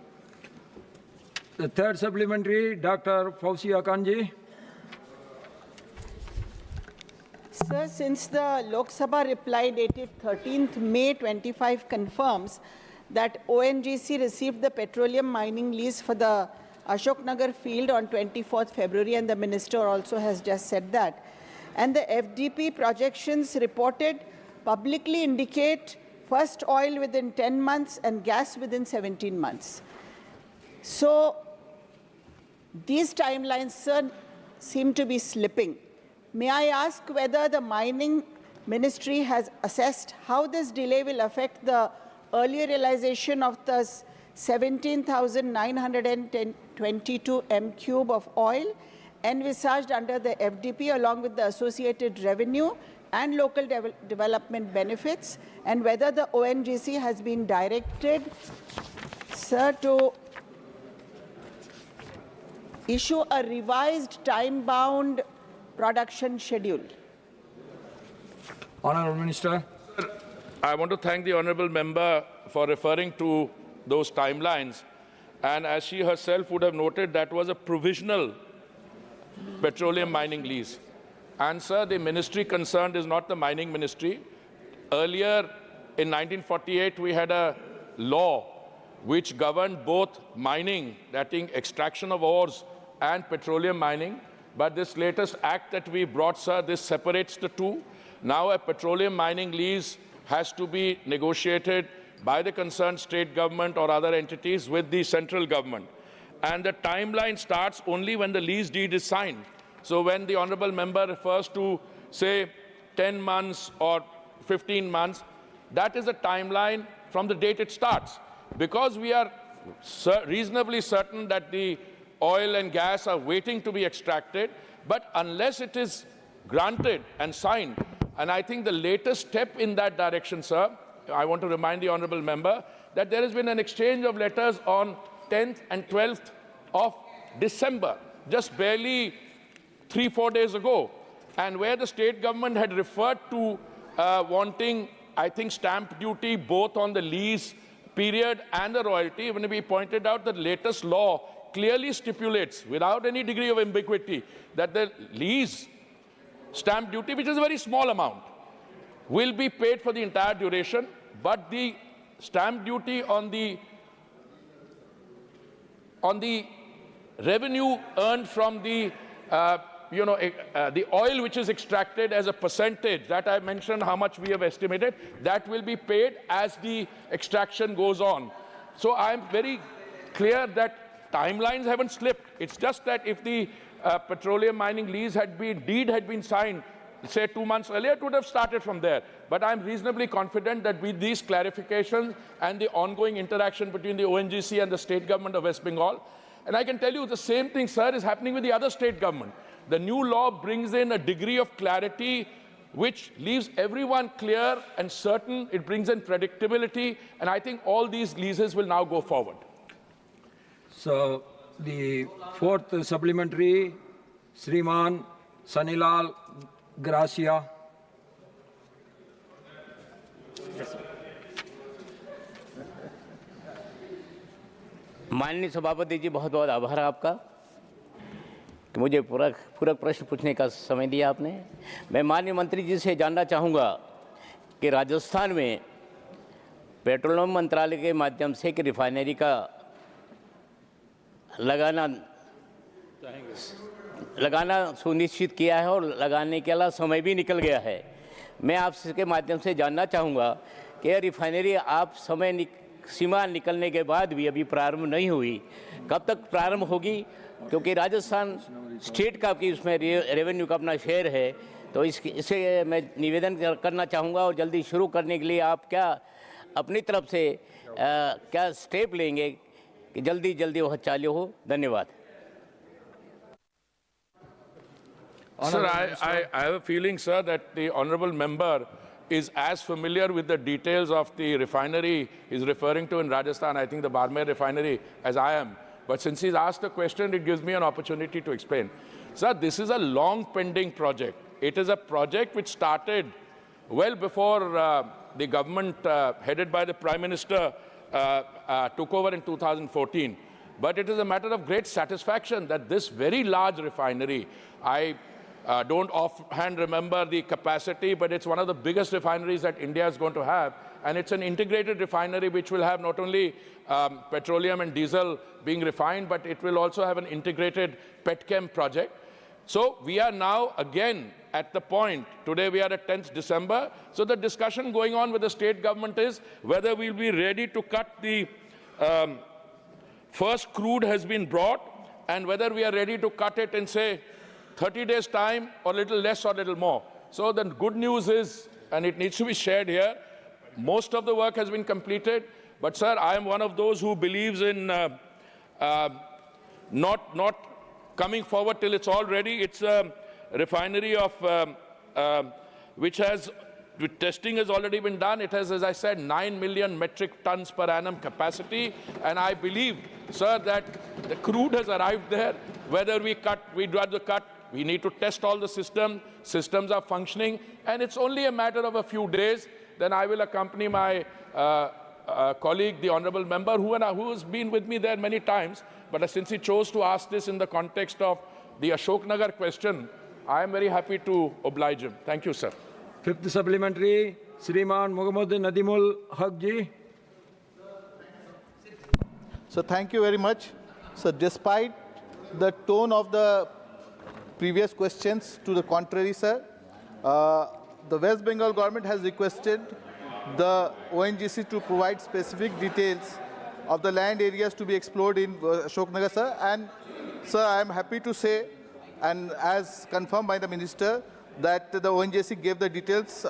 The third supplementary, Dr. Fauziya Kanji. Sir, since the Lok Sabha reply dated 13th May 25 confirms that ONGC received the petroleum mining lease for the Ashok Nagar field on 24th February, and the minister also has just said that. And the FDP projections reported publicly indicate first oil within 10 months and gas within 17 months. So these timelines, sir, seem to be slipping. May I ask whether the mining ministry has assessed how this delay will affect the earlier realization of the 17,922 m³ of oil envisaged under the FDP, along with the associated revenue and local development benefits, and whether the ONGC has been directed, sir, to issue a revised time-bound production schedule. Honourable Minister. I want to thank the Honourable Member for referring to those timelines. And as she herself would have noted, that was a provisional petroleum mining lease. And, sir, the ministry concerned is not the mining ministry. Earlier, in 1948, we had a law which governed both mining, that is extraction of ores, and petroleum mining. But this latest act that we brought, sir, this separates the two. Now a petroleum mining lease has to be negotiated by the concerned state government or other entities with the central government. And the timeline starts only when the lease deed is signed. So when the Honourable Member refers to, say, 10 months or 15 months, that is a timeline from the date it starts. Because we are reasonably certain that the oil and gas are waiting to be extracted, but unless it is granted and signed, and I think the latest step in that direction, sir, I want to remind the Honourable Member that there has been an exchange of letters on 10th and 12th of December, just barely 3-4 days ago, and where the state government had referred to wanting, I think, stamp duty both on the lease period and the royalty. When we pointed out that latest law clearly stipulates, without any degree of ambiguity, that the lease stamp duty, which is a very small amount, will be paid for the entire duration, but the stamp duty on the revenue earned from the the oil which is extracted as a percentage, that I mentioned how much we have estimated, that will be paid as the extraction goes on. So I'm very clear that timelines haven't slipped. It's just that if the petroleum mining lease deed had been signed, say 2 months earlier, it would have started from there. But I'm reasonably confident that with these clarifications and the ongoing interaction between the ONGC and the state government of West Bengal, and I can tell you the same thing, sir, is happening with the other state government. The new law brings in a degree of clarity which leaves everyone clear and certain. It brings in predictability, and I think all these leases will now go forward. So the fourth supplementary, Sriman Sanilal Gracia. माननीय सभापति जी, बहुत बहुत आभार आपका कि मुझे पूरक प्रश्न पूछने का समय दिया आपने। मैं माननीय मंत्री जी से जानना चाहूँगा कि राजस्थान में पेट्रोलियम मंत्रालय के माध्यम से कि रिफाइनरी का लगाना सुनिश्चित किया है और लगाने के अलावा समय भी निकल गया है। मैं आपके माध्यम से जानना चाहूँगा कि रिफाइनरी आप समय सीमा निकलने के बाद भी अभी प्रारंभ नहीं हुई, कब तक प्रारंभ होगी? क्योंकि राजस्थान स्टेट का कि उसमें रेवेन्यू का अपना शेयर है, तो इसे मैं निवेदन करना चाहूँगा और जल्दी शुरू करने के लिए आप क्या अपनी तरफ से क्या स्टेप लेंगे कि जल्दी वह चालू हो? धन्यवाद। Sir, I have a feeling, sir, that the Honourable Member is as familiar with the details of the refinery he's referring to in Rajasthan, I think the Batmya refinery, as I am. But since he's asked a question, it gives me an opportunity to explain. Sir, this is a long pending project. It is a project which started well before the government headed by the Prime Minister took over in 2014. But it is a matter of great satisfaction that this very large refinery, I don't offhand remember the capacity, but it's one of the biggest refineries that India is going to have. And it's an integrated refinery which will have not only petroleum and diesel being refined, but it will also have an integrated petchem project. So we are now again at the point, today we are at 10th December, so the discussion going on with the state government is whether we'll be ready to cut the first crude has been brought, and whether we are ready to cut it in, say, 30 days' time, or a little less or a little more. So the good news is, and it needs to be shared here, most of the work has been completed. But, sir, I am one of those who believes in not coming forward till it's all ready. It's a refinery of which has, testing has already been done. It has, as I said, 9 million metric tons per annum capacity. And I believe, sir, that the crude has arrived there. Whether we do the cut, we need to test all the systems. Systems are functioning. And it's only a matter of a few days. Then I will accompany my colleague, the honorable member, who has been with me there many times. But since he chose to ask this in the context of the Ashoknagar question, I am very happy to oblige him. Thank you, sir. Fifth supplementary, Shriman Mohammad Nadimul Haq ji. So thank you very much. So despite the tone of the previous questions to the contrary, sir, the West Bengal government has requested the ONGC to provide specific details of the land areas to be explored in Ashoknagar, sir. And, sir, I am happy to say, and as confirmed by the minister, that the ONGC gave the details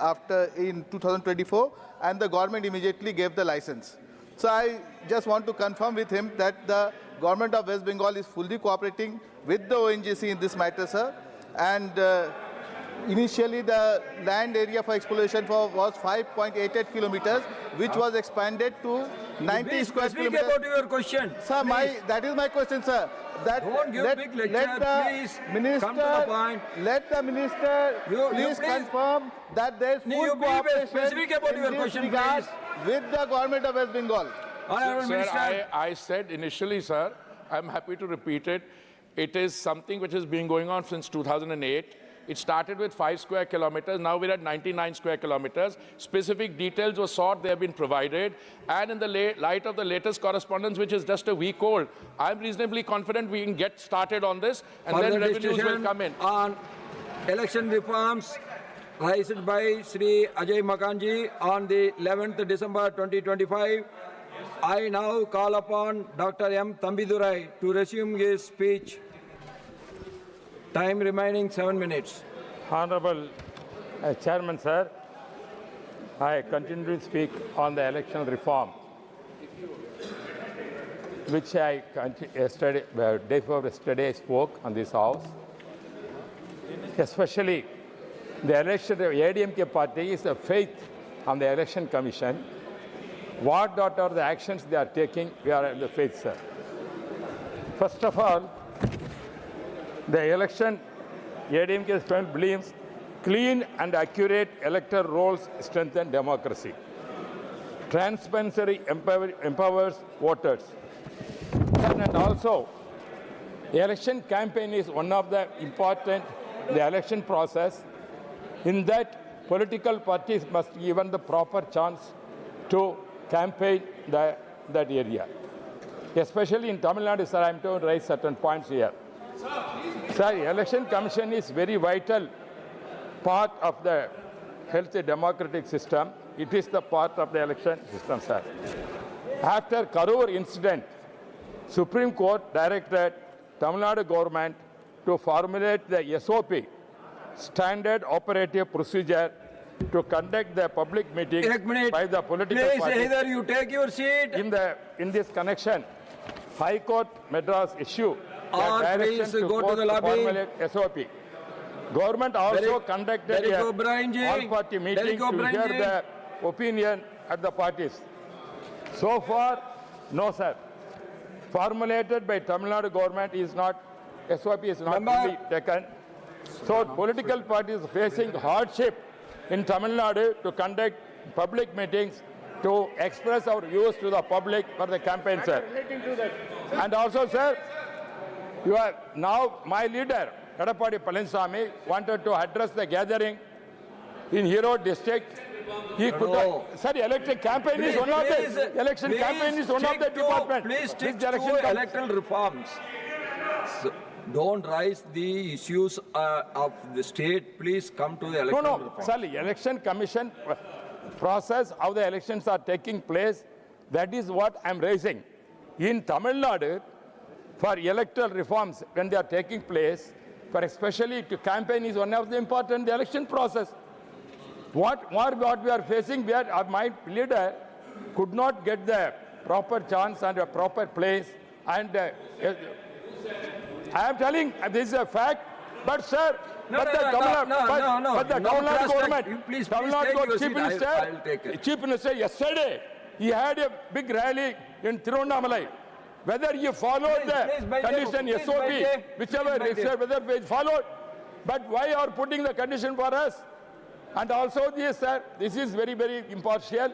in 2024, and the government immediately gave the license. So I just want to confirm with him that the government of West Bengal is fully cooperating with the ONGC in this matter, sir. And initially, the land area for exploration was 5.88 kilometers, which was expanded to 90 square kilometers. Speak about your question. Sir, that is my question, sir. That don't give big lecture, please. Minister, come to the point. Let the minister please confirm that there is full cooperation specific about your question, please. With the government of West Bengal. Sir, I said initially, sir, I'm happy to repeat it. It is something which has been going on since 2008. It started with 5 square kilometers. Now we're at 99 square kilometers. Specific details were sought. They have been provided. And in the light of the latest correspondence, which is just a week old, I'm reasonably confident we can get started on this, and then revenues will come in. On election reforms raised by Sri Ajay Makanji on the 11th December 2025, I now call upon Dr. M. Tambidurai to resume his speech. Time remaining 7 minutes. Honorable Chairman, sir, I continue to speak on the election reform, which I yesterday, day before yesterday, spoke on this house. Especially the election, the ADMK party is a faith on the election commission. What are the actions they are taking, we are in the faith, sir. First of all, the election, ADMK friend believes clean and accurate electoral rolls strengthen democracy. Transparency empowers voters. And also, the election campaign is one of the important, the election process, in that political parties must be given the proper chance to campaign that area. Especially in Tamil Nadu, sir, I am to raise certain points here. Sir, election commission is very vital part of the healthy democratic system. It is the part of the election system, sir. After Karur incident, Supreme Court directed Tamil Nadu government to formulate the SOP, Standard Operative Procedure, to conduct the public meeting by the political parties. Please, either you take your seat. In this connection, High Court Madras issue or please go to the lobby. Formulate SOP. Government also conducted a all-party meeting to hear the opinion at the parties. So far, no, sir. Formulated by Tamil Nadu government is not, SOP is not to be taken. So political parties facing hardship in Tamil Nadu to conduct public meetings to express our views to the public for the campaign, sir. And also, sir, you are now my leader, Kadapadi Palaniswamy, wanted to address the gathering in Hero district. He could not. Sorry, election campaign is one of the election campaign is one of the department. Please stick to electoral reforms. So, don't raise the issues of the state. Please come to the electoral reforms. Sorry, election commission process, how the elections are taking place, that is what I am raising. In Tamil Nadu, for electoral reforms, when they are taking place, for especially to campaign is one of the important election process. What we are facing, where my leader could not get the proper chance and a proper place, and I am telling this is a fact. But sir, Tamil Nadu government, Tamil Nadu Chief Minister yesterday, he had a big rally in Tirunnamalai. Whether you followed the condition SOP, whichever whether we followed, but why are putting the condition for us? And also this, sir, this is very, very impartial,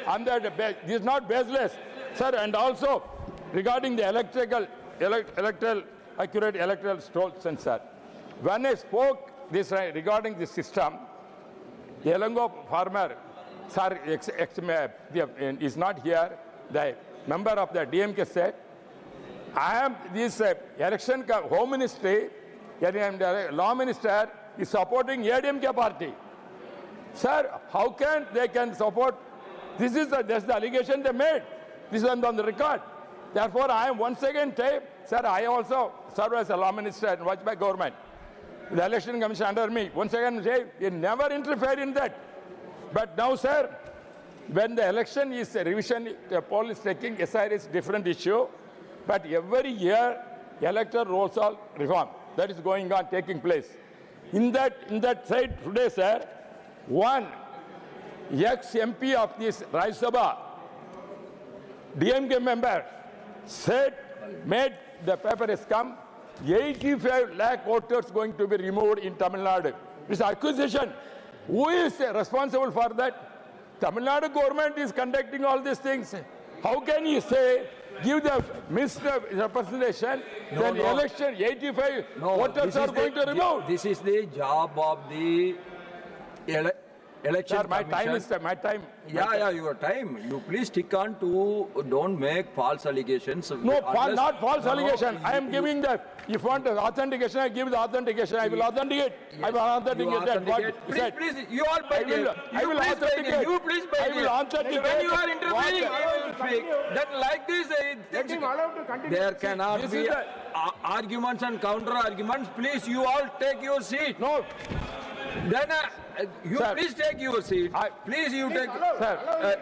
and this is not baseless, sir. And also regarding the electoral accurate electoral sensor, when I spoke this regarding this system, the Elango farmer, sir, is not here. The member of the DMK said, I am this election home ministry, law minister is supporting ADMK party. Sir, how can they support? This is that's the allegation they made. This is on the record. Therefore, I am once again saying, sir, I also serve as a law minister and watch by government. The election commission under me. Once again, say, you never interfere in that. But now, sir, when the election is a revision, the poll is taking aside is different issue. But every year, electoral rolls are reform. That is going on, taking place. In that side today, sir, one ex-MP of this Lok Sabha, DMK member, said, made the paper has come, 85 lakh voters going to be removed in Tamil Nadu. This accusation. Who is responsible for that? Tamil Nadu government is conducting all these things. How can you say, give the misrepresentation, then election 85 voters are going to remove? This is the job of the election Sir, my time. Yeah, your time. You please stick on to, don't make false allegations. No, not false allegation. I am giving the, if you want authentication, I give the authentication. I will authenticate. Yes. I will authenticate that. Please, you all by I will authenticate. You please by I will authenticate. When you are interfering, I will speak. That like this, there cannot be arguments and counter arguments. Please, you all take your seat. No. Then you sir, please take your seat. Please you take. Sir.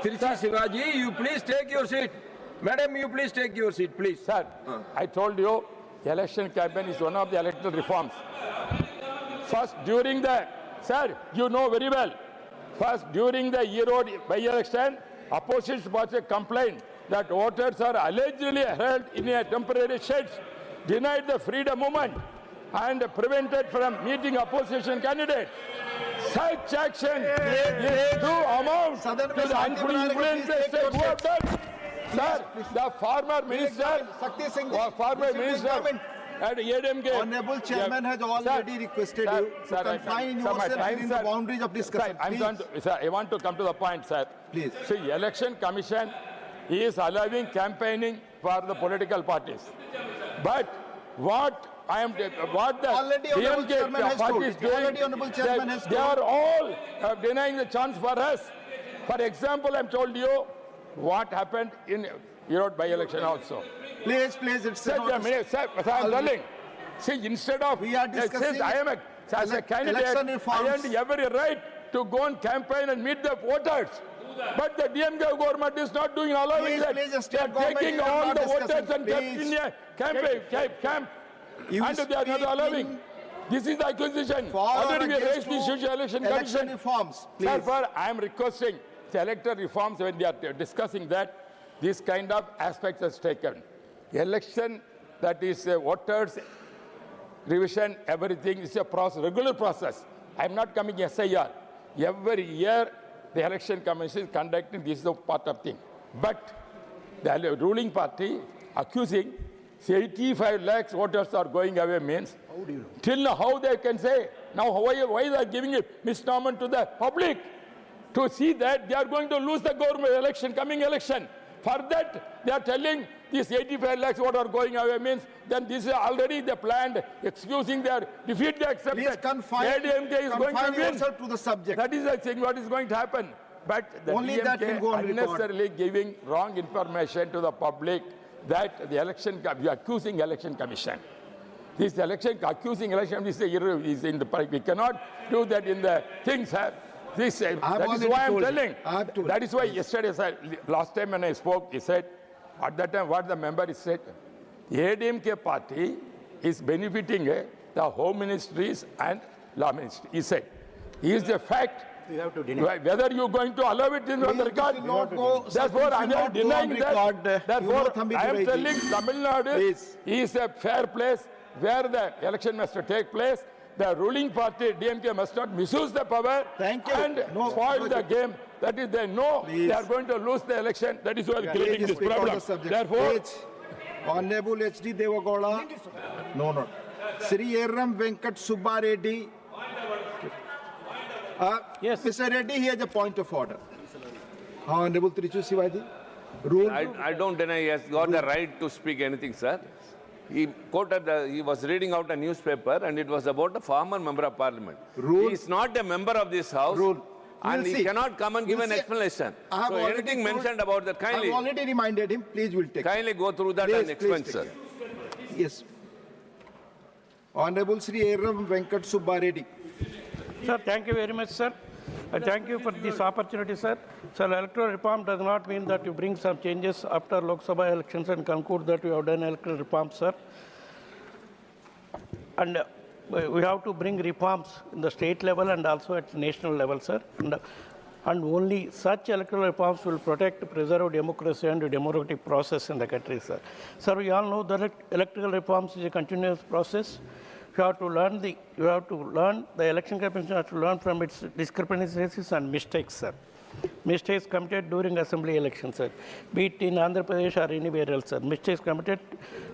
Tirchi Shivaji, you please take your seat. Madam, you please take your seat, please. Sir, I told you, the election campaign is one of the electoral reforms. First, during the, sir, you know very well, first, during the Erode by-election, opposition party complained that voters are allegedly held in a temporary sheds, denied the freedom movement, and prevented from meeting opposition candidates. Such action is to amount to the influence state who have done. Sir, the former minister, and ADMK. Honorable Chairman has already requested you to confine yourself within the boundaries of discussion. I want to come to the point, sir. Please. See, Election Commission is allowing campaigning for the political parties. But what the DMK party is doing, they are all denying the chance for us. For example, I'm told you what happened in Erode by-election also. Please, it's I'm telling. See, instead of we are discussing I am as a candidate, I have every right to go and campaign and meet the voters. But the DMK government is not doing allowing that. They are taking all the voters and kept in a camp. And they are not allowing. This is the accusation. For or Already we against raised this issue to election commission. reforms, Therefore, I am requesting the electoral reforms when they are discussing that this kind of aspects is taken. Election, that is voters revision, everything is a process, regular process. I am not coming SIR. Every year the election commission is conducting, this is a part of thing. But the ruling party accusing 85 lakhs voters are going away means, till now how they can say, now why they are giving a misnomer to the public to see that they are going to lose the government election, coming election. For that, they are telling these 85 lakhs what are going away means, then this is already the planned, excusing their defeat they accepted. Please confine yourself to the subject. That is the thing what is going to happen. But the Only DMK that will go on unnecessarily giving wrong information to the public that the election, we are accusing election commission. This election, accusing election is in the, we cannot do that in the things. That is why I'm telling. That is why yesterday, last time when I spoke, he said, at that time what the member said, ADMK party is benefiting the home ministries and law ministry. He said, is the fact. You have to deny. Whether you're going to allow it in on the record. Therefore, I am denying that. Therefore, I am telling Tamil Nadu is a fair place where the election must take place. The ruling party, DMK, must not misuse the power and spoil the game. That is, they know they are going to lose the election. That is why creating this problem. Therefore, Honorable HD Devagola. No. Sri Eram Venkat Subba Reddy. Yes. Mr. Reddy, he has a point of order. Honorable Trichu Sivaji. Rule. I don't deny he has got the right to speak anything, sir. He quoted, he was reading out a newspaper and it was about a former member of parliament. Rule. He is not a member of this house. Rule. And he cannot come and give an explanation. So anything mentioned about that, kindly. I have already reminded him. Please, will take. Kindly go through that and explain, sir. Yes. Honorable Sri Eram Venkat Subba Reddy. Sir, thank you very much, sir. Thank you for this opportunity, sir. Sir, electoral reform does not mean that you bring some changes after Lok Sabha elections and conclude that you have done electoral reform, sir. And we have to bring reforms in the state level and also at national level, sir. And only such electoral reforms will protect, preserve democracy and the democratic process in the country, sir. Sir, we all know that electoral reforms is a continuous process. You have to learn the election commission has to learn from its discrepancies and mistakes, sir. Mistakes committed during assembly elections, sir. Be it in Andhra Pradesh or anywhere else, sir. Mistakes committed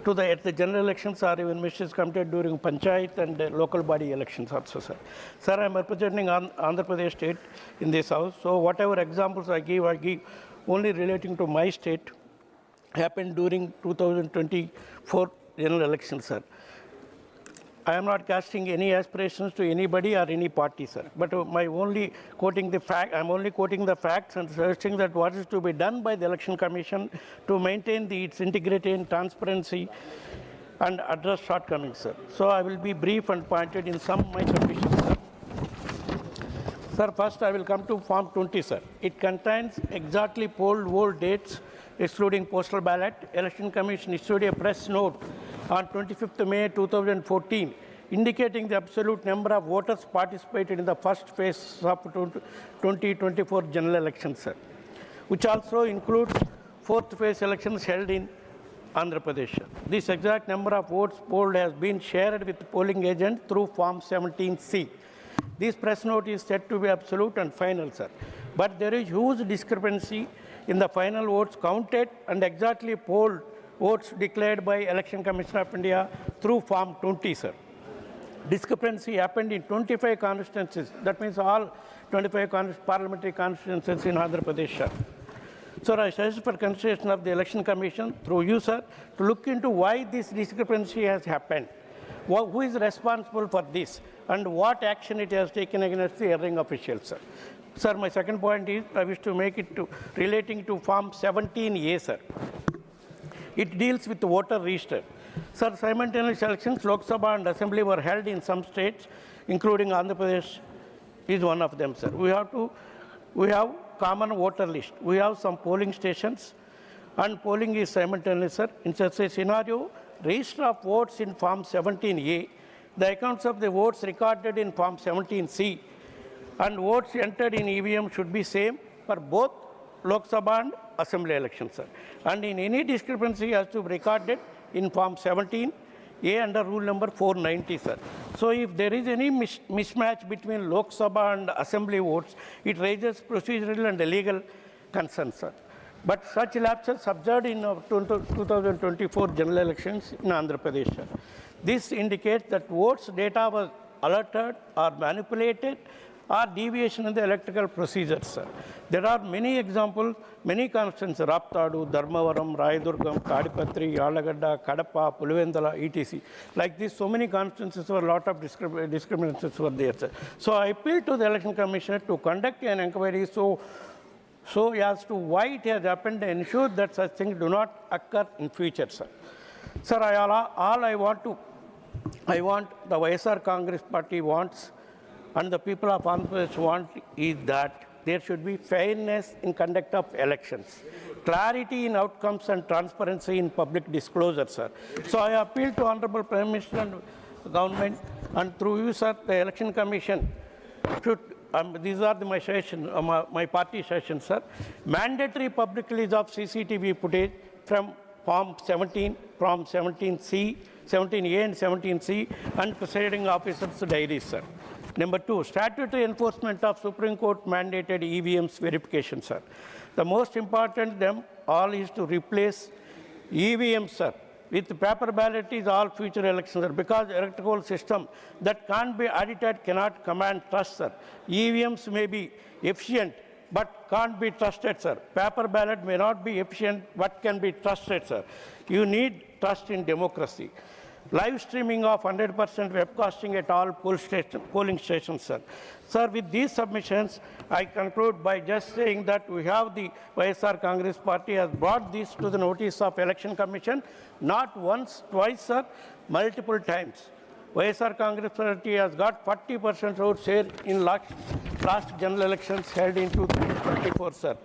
at the general elections or even mistakes committed during panchayat and local body elections also, sir. Sir, I am representing Andhra Pradesh state in this house. So whatever examples I give only relating to my state happened during 2024 general elections, sir. I am not casting any aspirations to anybody or any party, sir. But I'm only quoting the facts and suggesting that what is to be done by the Election Commission to maintain its integrity and transparency and address shortcomings, sir. So I will be brief and pointed in some of my submissions, sir. Sir, first I will come to Form 20, sir. It contains exactly poll vote dates, excluding postal ballot. Election Commission issued a press note on 25th May 2014, indicating the absolute number of voters participated in the first phase of 2024 general elections, sir, which also includes fourth phase elections held in Andhra Pradesh. This exact number of votes polled has been shared with the polling agent through Form 17C. This press note is said to be absolute and final, sir. But there is huge discrepancy in the final votes counted and exactly polled votes declared by Election Commission of India through Form 20, sir. Discrepancy happened in 25 constituencies. That means all 25 parliamentary constituencies in Andhra Pradesh, sir. Sir, I suggest for consideration of the Election Commission, through you, sir, to look into why this discrepancy has happened. Who is responsible for this and what action it has taken against the erring officials, sir. Sir, my second point is I wish to make it relating to Form 17A, sir. It deals with the voter register. Sir, simultaneous elections, Lok Sabha and Assembly were held in some states, including Andhra Pradesh is one of them, sir. We have common voter list. We have some polling stations, and polling is simultaneous, sir. In such a scenario, register of votes in Form 17A the accounts of the votes recorded in Form 17C and votes entered in EVM should be same for both Lok Sabha and Assembly elections, sir. And in any discrepancy has to be recorded in Form 17A under Rule number 490, sir. So if there is any mismatch between Lok Sabha and Assembly votes, it raises procedural and legal concerns, sir. But such lapses observed in 2024 general elections in Andhra Pradesh, sir. This indicates that votes data was altered or manipulated or deviation in the electoral procedures, sir. There are many examples, many constituencies, Raptadu, Dharmavaram, Rayadurgam, Kadipatri, Yalagadda, Kadapa, Pulivendala, etc. Like this, so many constituencies were a lot of discriminations were there, sir. So I appeal to the Election Commission to conduct an inquiry so as to why it has happened and ensure that such things do not occur in future, sir. Sir, I want the YSR Congress Party wants and the people of Andhra Pradesh want is that there should be fairness in conduct of elections, clarity in outcomes and transparency in public disclosure, sir. So I appeal to Honorable Prime Minister and Government and through you, sir, the Election Commission should, these are my session, my party session, sir. Mandatory public release of CCTV footage from Form 17, Form 17C, 17A and 17C and presiding officers' diaries, sir. Number 2, statutory enforcement of Supreme Court mandated EVMs verification, sir. The most important them all is to replace EVMs, sir, with paper ballot is all future elections, sir, because electoral system that can't be audited cannot command trust, sir. EVMs may be efficient, but can't be trusted, sir. Paper ballot may not be efficient, but can be trusted, sir. You need trust in democracy. Live streaming of 100% webcasting at all polling stations, sir. Sir, with these submissions, I conclude by just saying that we have the YSR Congress Party has brought this to the notice of Election Commission, not once, twice, sir, multiple times. YSR Congress Party has got 40% vote share in last general elections held in 2024, sir.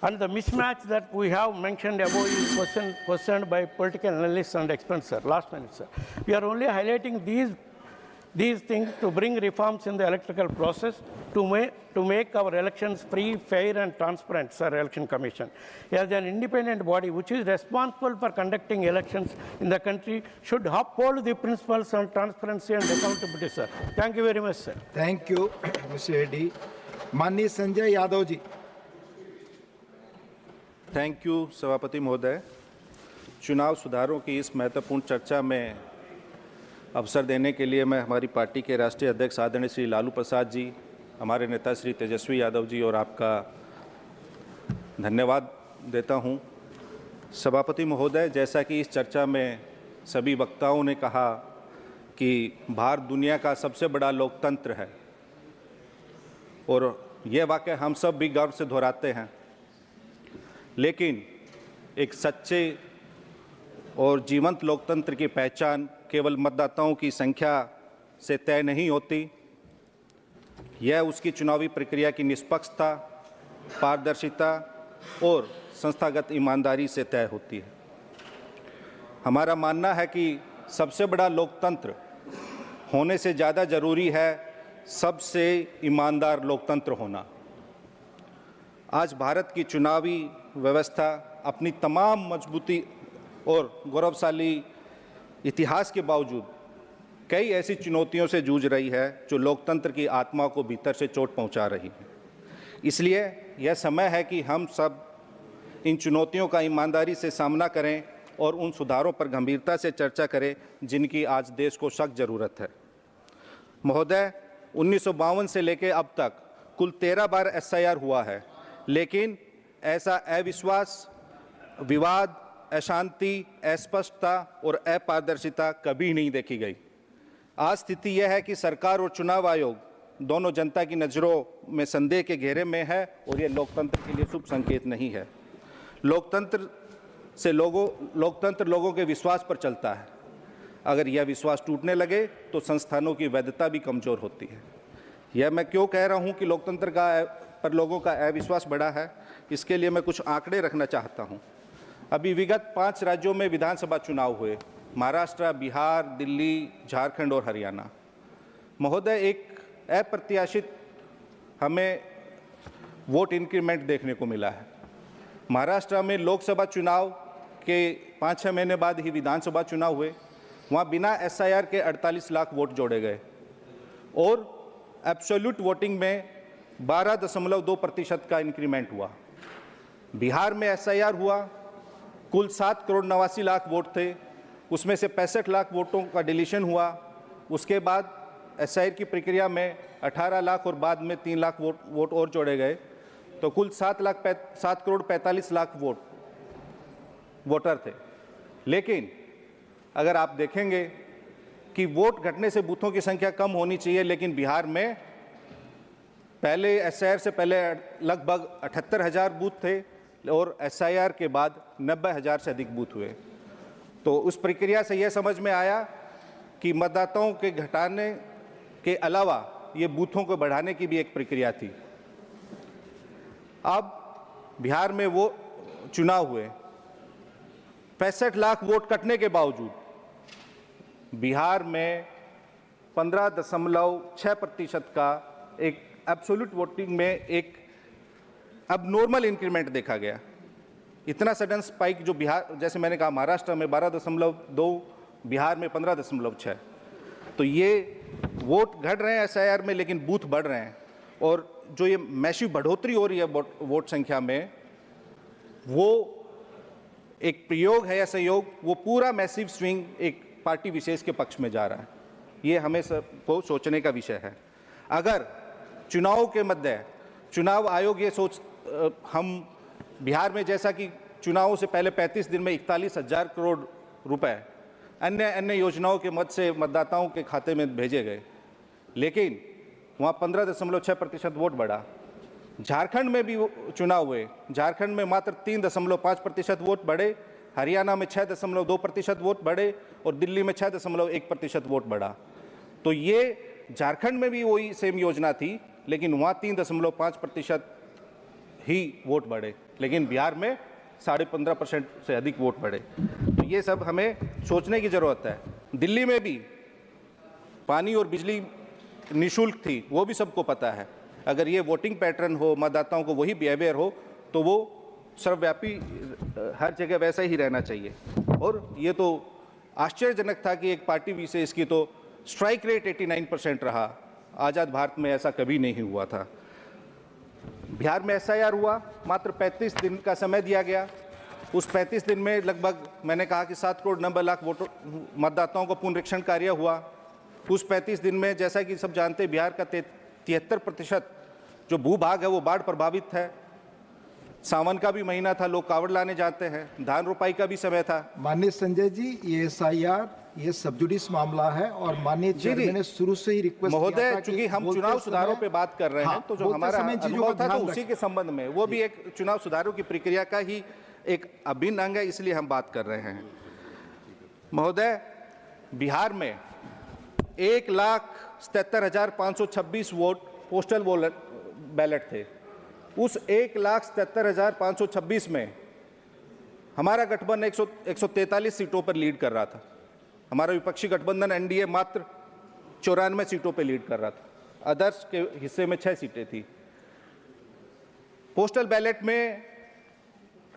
And the mismatch that we have mentioned above is questioned by political analysts and experts, sir. Last minute, sir. We are only highlighting these things to bring reforms in the electoral process to make our elections free, fair, and transparent, sir. Election Commission, as an independent body which is responsible for conducting elections in the country, should uphold the principles on transparency and accountability, sir. Thank you very much, sir. Thank you, Mr. Reddy. Mani Sanjay Yadav ji. Thank you सभापति महोदय। चुनाव सुधारों की इस महत्वपूर्ण चर्चा में अवसर देने के लिए मैं हमारी पार्टी के राष्ट्रीय अध्यक्ष आदरणीय श्री लालू प्रसाद जी, हमारे नेता श्री तेजस्वी यादव जी और आपका धन्यवाद देता हूं। सभापति महोदय, जैसा कि इस चर्चा में सभी वक्ताओं ने कहा कि भारत दुनिया का सबसे बड़ा लोकतंत्र है और यह वाकई हम सब भी गर्व से दोहराते हैं, लेकिन एक सच्चे और जीवंत लोकतंत्र की पहचान केवल मतदाताओं की संख्या से तय नहीं होती, यह उसकी चुनावी प्रक्रिया की निष्पक्षता, पारदर्शिता और संस्थागत ईमानदारी से तय होती है। हमारा मानना है कि सबसे बड़ा लोकतंत्र होने से ज़्यादा ज़रूरी है सबसे ईमानदार लोकतंत्र होना। आज भारत की चुनावी व्यवस्था अपनी तमाम मजबूती और गौरवशाली इतिहास के बावजूद कई ऐसी चुनौतियों से जूझ रही है जो लोकतंत्र की आत्मा को भीतर से चोट पहुंचा रही है। इसलिए यह समय है कि हम सब इन चुनौतियों का ईमानदारी से सामना करें और उन सुधारों पर गंभीरता से चर्चा करें जिनकी आज देश को सख्त ज़रूरत है। महोदय, 1952 से लेकर अब तक कुल 13 बार SIR हुआ है, लेकिन ऐसा अविश्वास, विवाद, अशांति, अस्पष्टता और अपारदर्शिता कभी नहीं देखी गई। आज स्थिति यह है कि सरकार और चुनाव आयोग दोनों जनता की नज़रों में संदेह के घेरे में है और यह लोकतंत्र के लिए शुभ संकेत नहीं है। लोकतंत्र लोगों के विश्वास पर चलता है। अगर यह विश्वास टूटने लगे तो संस्थानों की वैधता भी कमज़ोर होती है। यह मैं क्यों कह रहा हूं कि लोकतंत्र पर लोगों का अविश्वास बढ़ा है, इसके लिए मैं कुछ आंकड़े रखना चाहता हूं। अभी विगत 5 राज्यों में विधानसभा चुनाव हुए। महाराष्ट्र, बिहार, दिल्ली, झारखंड और हरियाणा। महोदय, एक अप्रत्याशित हमें वोट इंक्रीमेंट देखने को मिला है। महाराष्ट्र में लोकसभा चुनाव के 5-6 महीने बाद ही विधानसभा चुनाव हुए। वहाँ बिना एसआईआर के 48 लाख वोट जोड़े गए और एब्सोल्यूट वोटिंग में 12.2% का इंक्रीमेंट हुआ। बिहार में एसआईआर हुआ, कुल 7 करोड़ 89 लाख वोट थे, उसमें से 65 लाख वोटों का डिलीशन हुआ। उसके बाद एसआईआर की प्रक्रिया में 18 लाख और बाद में 3 लाख वोट और जोड़े गए, तो कुल 7 करोड़ 45 लाख वोटर थे। लेकिन अगर आप देखेंगे कि वोट घटने से बूथों की संख्या कम होनी चाहिए, लेकिन बिहार में पहले एसआईआर से पहले लगभग 78,000 बूथ थे और एसआईआर के बाद 90,000 से अधिक बूथ हुए। तो उस प्रक्रिया से यह समझ में आया कि मतदाताओं के घटाने के अलावा ये बूथों को बढ़ाने की भी एक प्रक्रिया थी। अब बिहार में वो चुनाव हुए, 65 लाख वोट कटने के बावजूद बिहार में 15.6% का एक एब्सोल्यूट वोटिंग में एक अबनॉर्मल इंक्रीमेंट देखा गया। इतना सडन स्पाइक जो बिहार, जैसे मैंने कहा, महाराष्ट्र में 12.2, बिहार में 15.6, तो ये वोट घट रहे हैं एसआईआर में, लेकिन बूथ बढ़ रहे हैं। और जो ये मैसिव बढ़ोतरी हो रही है वोट संख्या में, वो एक प्रयोग है या सहयोग, वो पूरा मैसिव स्विंग एक पार्टी विशेष के पक्ष में जा रहा है। ये हमें सबको सोचने का विषय है। अगर चुनाव के मध्य चुनाव आयोग ये हम बिहार में, जैसा कि चुनावों से पहले 35 दिन में 41,000 करोड़ रुपए अन्य योजनाओं के मद से मतदाताओं के खाते में भेजे गए, लेकिन वहाँ 15.6% वोट बढ़ा। झारखंड में भी चुनाव हुए, झारखंड में मात्र 3.5% वोट बढ़े, हरियाणा में 6.2% वोट बढ़े और दिल्ली में 6.1% वोट बढ़ा। तो ये झारखंड में भी वही सेम योजना थी, लेकिन वहाँ 3.5% ही वोट बढ़े, लेकिन बिहार में 15.5% से अधिक वोट बढ़े। तो ये सब हमें सोचने की ज़रूरत है। दिल्ली में भी पानी और बिजली निःशुल्क थी, वो भी सबको पता है। अगर ये वोटिंग पैटर्न हो, मतदाताओं को वही बिहेवियर हो, तो वो सर्वव्यापी हर जगह वैसा ही रहना चाहिए। और ये तो आश्चर्यजनक था कि एक पार्टी विशेष की तो स्ट्राइक रेट 89% रहा। आज़ाद भारत में ऐसा कभी नहीं हुआ था। बिहार में एसआईआर हुआ, मात्र 35 दिन का समय दिया गया। उस 35 दिन में लगभग, मैंने कहा कि 7 करोड़ 90 लाख मतदाताओं को पुनरीक्षण कार्य हुआ। उस 35 दिन में, जैसा कि सब जानते हैं, बिहार का 73% जो भूभाग है वो बाढ़ प्रभावित है। सावन का भी महीना था, लोग कावड़ लाने जाते हैं, धान रोपाई का भी समय था। माननीय संजय जी, ये एसआईआर ये सब जुडिस मामला है और माननीय चेयरमैन ने शुरू से ही रिक्वेस्ट महोदय, चूंकि हम चुनाव सुधारों पे बात कर रहे हैं, तो जो हमारा अनुभव था तो उसी के संबंध में, वो भी एक चुनाव सुधारों की प्रक्रिया का ही एक अभिन्न अंग है, इसलिए हम बात कर रहे हैं। महोदय, बिहार में 1,77,526 वोट पोस्टल बैलेट थे। उस 1,77,526 में हमारा गठबंधन 143 सीटों पर लीड कर रहा था। हमारा विपक्षी गठबंधन एनडीए मात्र 94 सीटों पर लीड कर रहा था। अदर्स के हिस्से में 6 सीटें थी। पोस्टल बैलेट में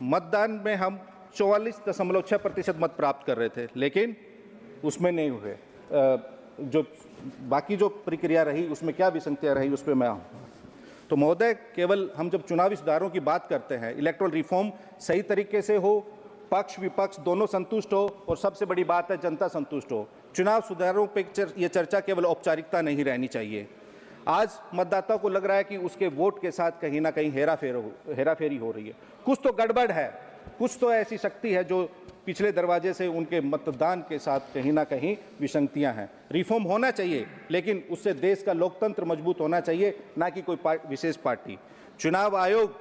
मतदान में हम 44.6% मत प्राप्त कर रहे थे, लेकिन उसमें नहीं हुए। जो बाकी जो प्रक्रिया रही उसमें क्या विसंगतियां रही, उस पर मैं आऊँ। तो महोदय, केवल हम जब चुनावी सुधारों की बात करते हैं, इलेक्टोरल रिफॉर्म सही तरीके से हो, पक्ष विपक्ष दोनों संतुष्ट हो, और सबसे बड़ी बात है जनता संतुष्ट हो। चुनाव सुधारों पे ये चर्चा केवल औपचारिकता नहीं रहनी चाहिए। आज मतदाता को लग रहा है कि उसके वोट के साथ कहीं ना कहीं हेराफेरी हो रही है। कुछ तो गड़बड़ है, कुछ तो ऐसी शक्ति है जो पिछले दरवाजे से उनके मतदान के साथ कहीं ना कहीं विसंगतियां हैं। रिफॉर्म होना चाहिए, लेकिन उससे देश का लोकतंत्र मजबूत होना चाहिए, ना कि कोई विशेष पार्टी। चुनाव आयोग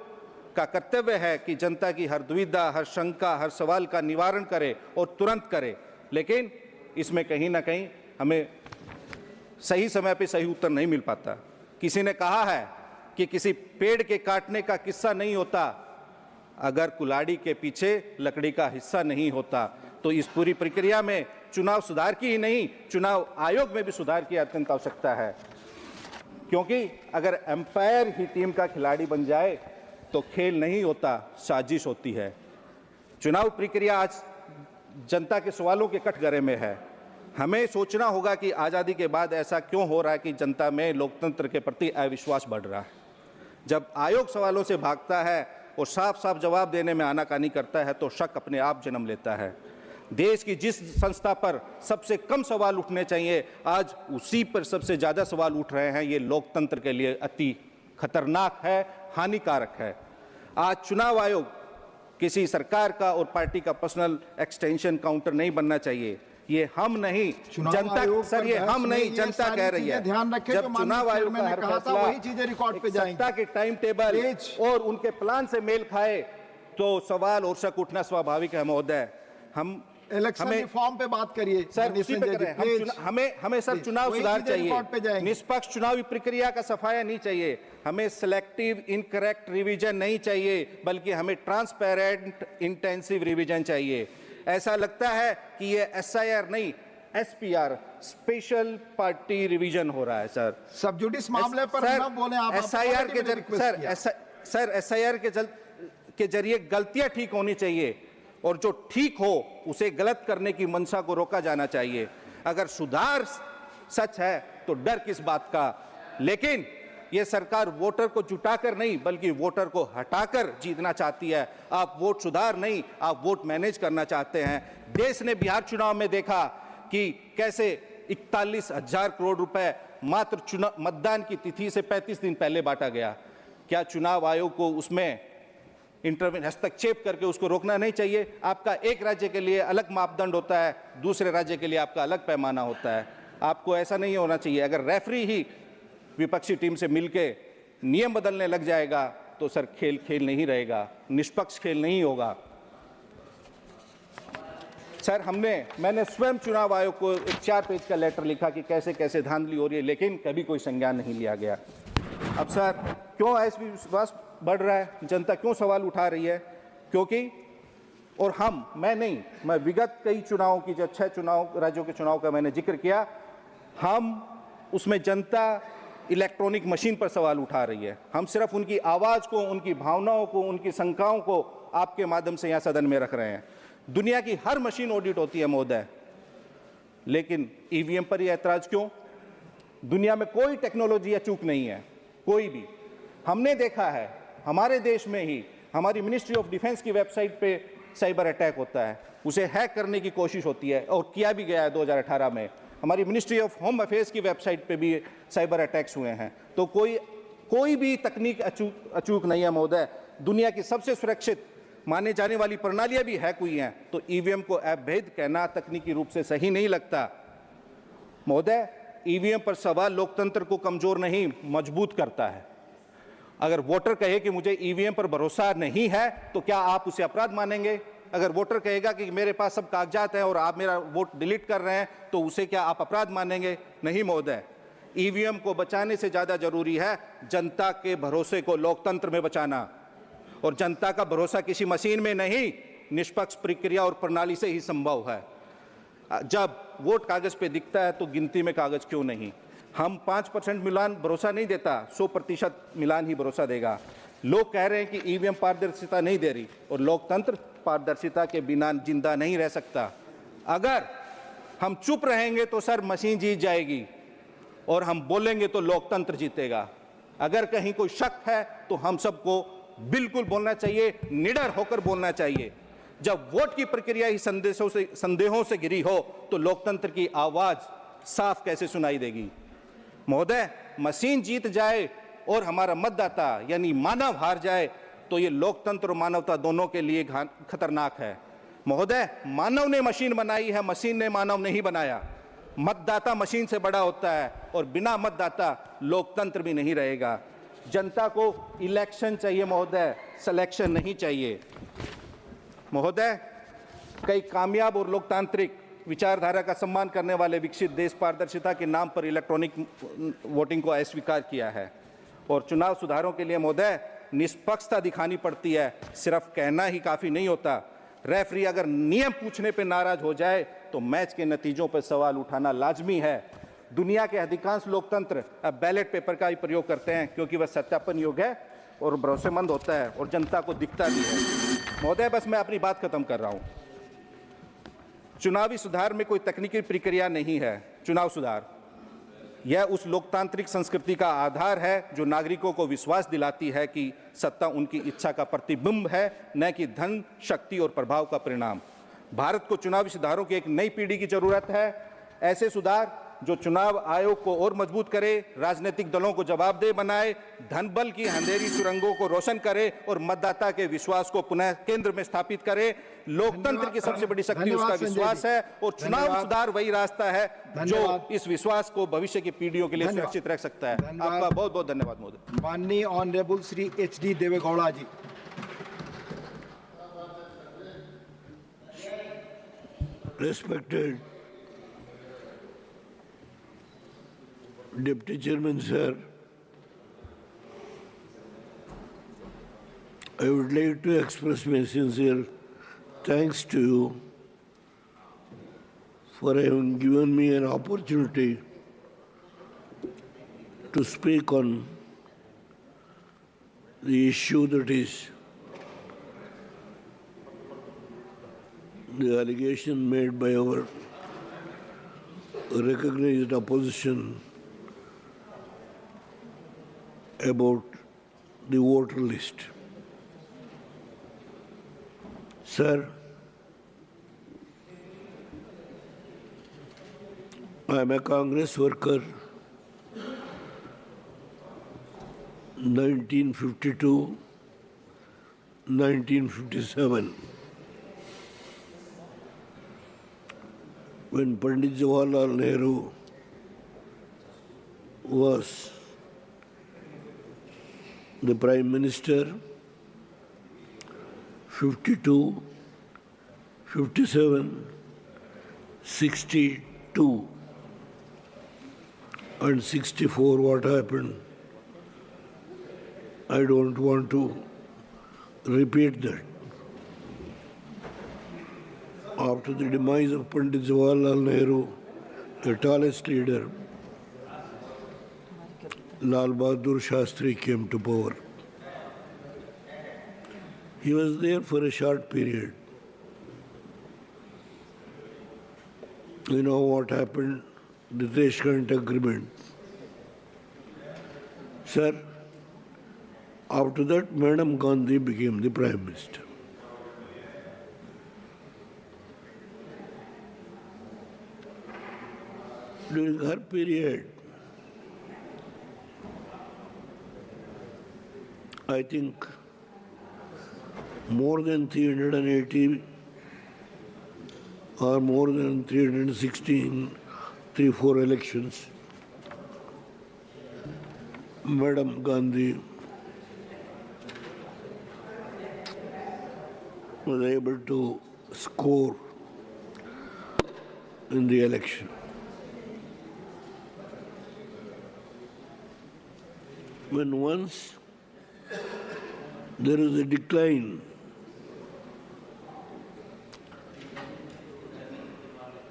का कर्तव्य है कि जनता की हर दुविधा, हर शंका, हर सवाल का निवारण करे और तुरंत करे, लेकिन इसमें कहीं ना कहीं हमें सही समय पे सही उत्तर नहीं मिल पाता। किसी ने कहा है कि किसी पेड़ के काटने का किस्सा नहीं होता अगर कुल्हाड़ी के पीछे लकड़ी का हिस्सा नहीं होता। तो इस पूरी प्रक्रिया में चुनाव सुधार की ही नहीं, चुनाव आयोग में भी सुधार की अत्यंत आवश्यकता है, क्योंकि अगर एम्पायर ही टीम का खिलाड़ी बन जाए तो खेल नहीं होता, साजिश होती है। चुनाव प्रक्रिया आज जनता के सवालों के कटघरे में है। हमें सोचना होगा कि आज़ादी के बाद ऐसा क्यों हो रहा है कि जनता में लोकतंत्र के प्रति अविश्वास बढ़ रहा है। जब आयोग सवालों से भागता है और साफ साफ जवाब देने में आनाकानी करता है तो शक अपने आप जन्म लेता है। देश की जिस संस्था पर सबसे कम सवाल उठने चाहिए, आज उसी पर सबसे ज़्यादा सवाल उठ रहे हैं। ये लोकतंत्र के लिए अति खतरनाक है, हानिकारक है। आज चुनाव आयोग किसी सरकार का और पार्टी का पर्सनल एक्सटेंशन काउंटर नहीं बनना चाहिए। ये हम नहीं, जनता, सर ये हम नहीं, जनता कह रही है। ध्यान रखें, जब चुनाव आयोग का हर फैसला वही चीजें रिकॉर्ड पे जाएंगी, सत्ता के टाइम टेबल और उनके प्लान से मेल खाए तो सवाल और शक उठना स्वाभाविक है महोदय। हम इलेक्शन रिफॉर्म पे बात करिए सर, उसी पे कर रहे हैं। हमें सर चुनाव सुधार चाहिए, निष्पक्ष चुनावी प्रक्रिया का सफाया नहीं चाहिए, हमें सिलेक्टिव इनकरेक्ट रिवीजन नहीं चाहिए, बल्कि हमें ट्रांसपेरेंट इंटेंसिव रिवीजन चाहिए। ऐसा लगता है कि ये SIR नहीं, SPR स्पेशल पार्टी रिवीजन हो रहा है सर। सब जुडिस मामले पर ना बोले आप। SIR के SIR के जरिए गलतियां ठीक होनी चाहिए और जो ठीक हो उसे गलत करने की मंशा को रोका जाना चाहिए। अगर सुधार सच है तो डर किस बात का। लेकिन ये सरकार वोटर को जुटाकर नहीं बल्कि वोटर को हटाकर जीतना चाहती है। आप वोट सुधार नहीं, आप वोट मैनेज करना चाहते हैं। देश ने बिहार चुनाव में देखा कि कैसे 41,000 करोड़ रुपए मात्र मतदान की तिथि से 35 दिन पहले बांटा गया। क्या चुनाव आयोग को उसमें हस्तक्षेप करके उसको रोकना नहीं चाहिए? आपका एक राज्य के लिए अलग मापदंड होता है, दूसरे राज्य के लिए आपका अलग पैमाना होता है। आपको ऐसा नहीं होना चाहिए। अगर रेफरी ही विपक्षी टीम से मिलके नियम बदलने लग जाएगा तो सर खेल नहीं रहेगा, निष्पक्ष खेल नहीं होगा। सर मैंने स्वयं चुनाव आयोग को एक 4 पेज का लेटर लिखा कि कैसे कैसे धांधली हो रही है, लेकिन कभी कोई संज्ञान नहीं लिया गया। अब सर क्यों अविश्वास बढ़ रहा है, जनता क्यों सवाल उठा रही है? क्योंकि और मैं विगत कई चुनावों की, जो 6 चुनाव राज्यों के चुनाव का मैंने जिक्र किया, हम उसमें जनता इलेक्ट्रॉनिक मशीन पर सवाल उठा रही है। हम सिर्फ उनकी आवाज को, उनकी भावनाओं को, उनकी शंकाओं को आपके माध्यम से यहाँ सदन में रख रहे हैं। दुनिया की हर मशीन ऑडिट होती है महोदय, लेकिन ईवीएम पर ही ऐतराज क्यों? दुनिया में कोई टेक्नोलॉजी या चूक नहीं है, कोई भी। हमने देखा है हमारे देश में ही हमारी मिनिस्ट्री ऑफ डिफेंस की वेबसाइट पे साइबर अटैक होता है, उसे हैक करने की कोशिश होती है और किया भी गया है 2018 में। हमारी मिनिस्ट्री ऑफ होम अफेयर्स की वेबसाइट पे भी साइबर अटैक्स हुए हैं। तो कोई भी तकनीक अचूक नहीं है महोदय। दुनिया की सबसे सुरक्षित माने जाने वाली प्रणालियां भी हैक हुई हैं, तो ईवीएम को अवैध कहना तकनीकी रूप से सही नहीं लगता महोदय। ईवीएम पर सवाल लोकतंत्र को कमजोर नहीं, मजबूत करता है। अगर वोटर कहे कि मुझे ईवीएम पर भरोसा नहीं है तो क्या आप उसे अपराध मानेंगे? अगर वोटर कहेगा कि मेरे पास सब कागजात हैं और आप मेरा वोट डिलीट कर रहे हैं तो उसे क्या आप अपराध मानेंगे? नहीं महोदय। ईवीएम को बचाने से ज्यादा जरूरी है जनता के भरोसे को लोकतंत्र में बचाना, और जनता का भरोसा किसी मशीन में नहीं, निष्पक्ष प्रक्रिया और प्रणाली से ही संभव है। जब वोट कागज पे दिखता है तो गिनती में कागज क्यों नहीं? हम 5% मिलान भरोसा नहीं देता, 100% मिलान ही भरोसा देगा। लोग कह रहे हैं कि ईवीएम पारदर्शिता नहीं दे रही, और लोकतंत्र पारदर्शिता के बिना जिंदा नहीं रह सकता। अगर हम चुप रहेंगे तो सर मशीन जीत जाएगी, और हम बोलेंगे तो लोकतंत्र जीतेगा। अगर कहीं कोई शक है तो हम सबको बिल्कुल बोलना चाहिए, निडर होकर बोलना चाहिए। जब वोट की प्रक्रिया ही संदेहों से घिरी हो तो लोकतंत्र की आवाज साफ कैसे सुनाई देगी? महोदय, मशीन जीत जाए और हमारा मतदाता यानी मानव हार जाए तो ये लोकतंत्र और मानवता दोनों के लिए खतरनाक है। महोदय, मानव ने मशीन बनाई है, मशीन ने मानव नहीं बनाया। मतदाता मशीन से बड़ा होता है, और बिना मतदाता लोकतंत्र भी नहीं रहेगा। जनता को इलेक्शन चाहिए महोदय, सिलेक्शन नहीं चाहिए। महोदय, कई कामयाब और लोकतांत्रिक विचारधारा का सम्मान करने वाले विकसित देश पारदर्शिता के नाम पर इलेक्ट्रॉनिक वोटिंग को अस्वीकार किया है, और चुनाव सुधारों के लिए महोदय निष्पक्षता दिखानी पड़ती है, सिर्फ कहना ही काफी नहीं होता। रेफरी अगर नियम पूछने पर नाराज हो जाए तो मैच के नतीजों पर सवाल उठाना लाजमी है। दुनिया के अधिकांश लोकतंत्र अब बैलेट पेपर का ही प्रयोग करते हैं क्योंकि वह सत्यापन योग्य है और भरोसेमंद होता है और जनता को दिखता भी है। महोदय, बस मैं अपनी बात खत्म कर रहा हूं। चुनावी सुधार में कोई तकनीकी प्रक्रिया नहीं है। चुनाव सुधार यह उस लोकतांत्रिक संस्कृति का आधार है जो नागरिकों को विश्वास दिलाती है कि सत्ता उनकी इच्छा का प्रतिबिंब है, न कि धन, शक्ति और प्रभाव का परिणाम। भारत को चुनावी सुधारों की एक नई पीढ़ी की जरूरत है। ऐसे सुधार जो चुनाव आयोग को और मजबूत करे, राजनीतिक दलों को जवाबदेह बनाए, धन बल की अंधेरी सुरंगों को रोशन करे और मतदाता के विश्वास को पुनः केंद्र में स्थापित करे। लोकतंत्र की सबसे बड़ी शक्ति उसका विश्वास है और चुनाव सुधार वही रास्ता है जो इस विश्वास को भविष्य की पीढ़ियों के लिए सुरक्षित रख सकता है। आपका बहुत बहुत धन्यवाद महोदय। माननीय honourable Shri HD Deve Gowda ji. Respected Deputy Chairman, sir, I would like to express my sincere thanks to you for having given me an opportunity to speak on the issue that is the allegation made by our recognized opposition about the voter list. Sir, I am a Congress worker, 1952, 1957. When Pandit Jawaharlal Nehru was the Prime Minister, 52, 57, 62 and 64 what happened? I don't want to repeat that. After the demise of Pandit Jawaharlal Nehru, the tallest leader, Lal Bahadur Shastri came to power. He was there for a short period. You know what happened? The Tashkent Agreement. Sir, after that, Madam Gandhi became the Prime Minister. During her period, I think more than 380 or more than 316, 3-4 elections, Madam Gandhi was able to score in the election. When once there is a decline,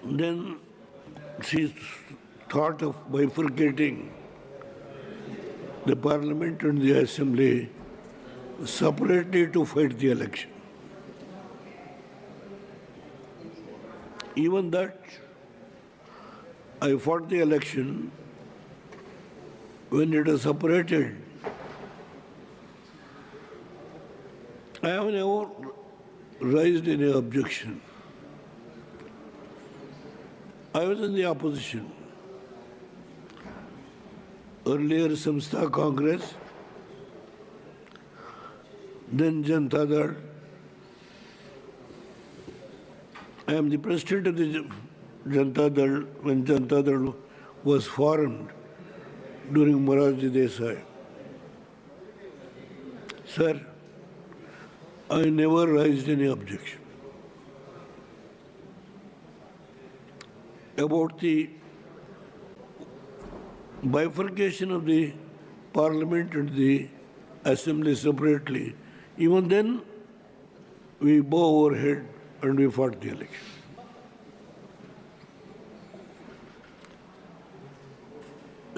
then she thought of bifurcating the parliament and the assembly separately to fight the election. Even that, I fought the election when it is separated. I have never raised any objection. I was in the opposition. Earlier Samstha Congress, then Janata Dal. I am the president of the Janata Dal when Janata Dal was formed during Morarji Desai. Sir, I never raised any objection. About the bifurcation of the parliament and the assembly separately, even then we bow our head and we fought the election.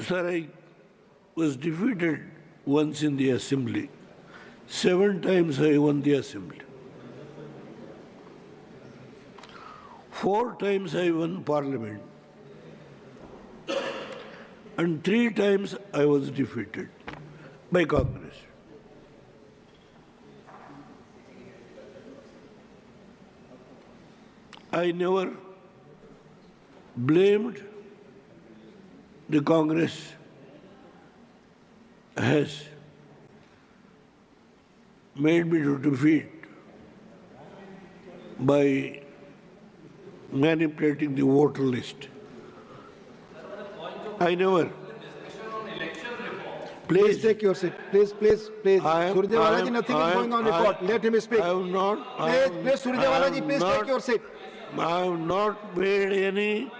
Sir, I was defeated once in the assembly. 7 times I won the assembly. 4 times I won parliament. And 3 times I was defeated by Congress. I never blamed the Congress has made me to defeat by manipulating the voter list. I never. Please take your seat. Please. Surjewala ji, nothing is going on record. Let him speak. I have not. Please, Surjewala ji, please take your seat. I have not made any.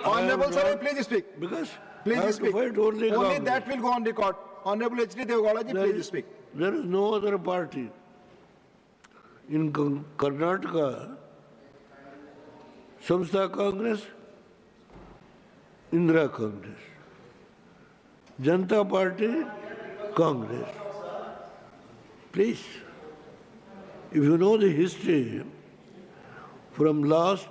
Honorable sir, please speak. Because please speak. Only that will go on record. Honorable H.D. Devegola ji, please speak. There is no other party. In Karnataka, Samstha Congress, Indira Congress. Janata Party, Congress. Please, if you know the history, from last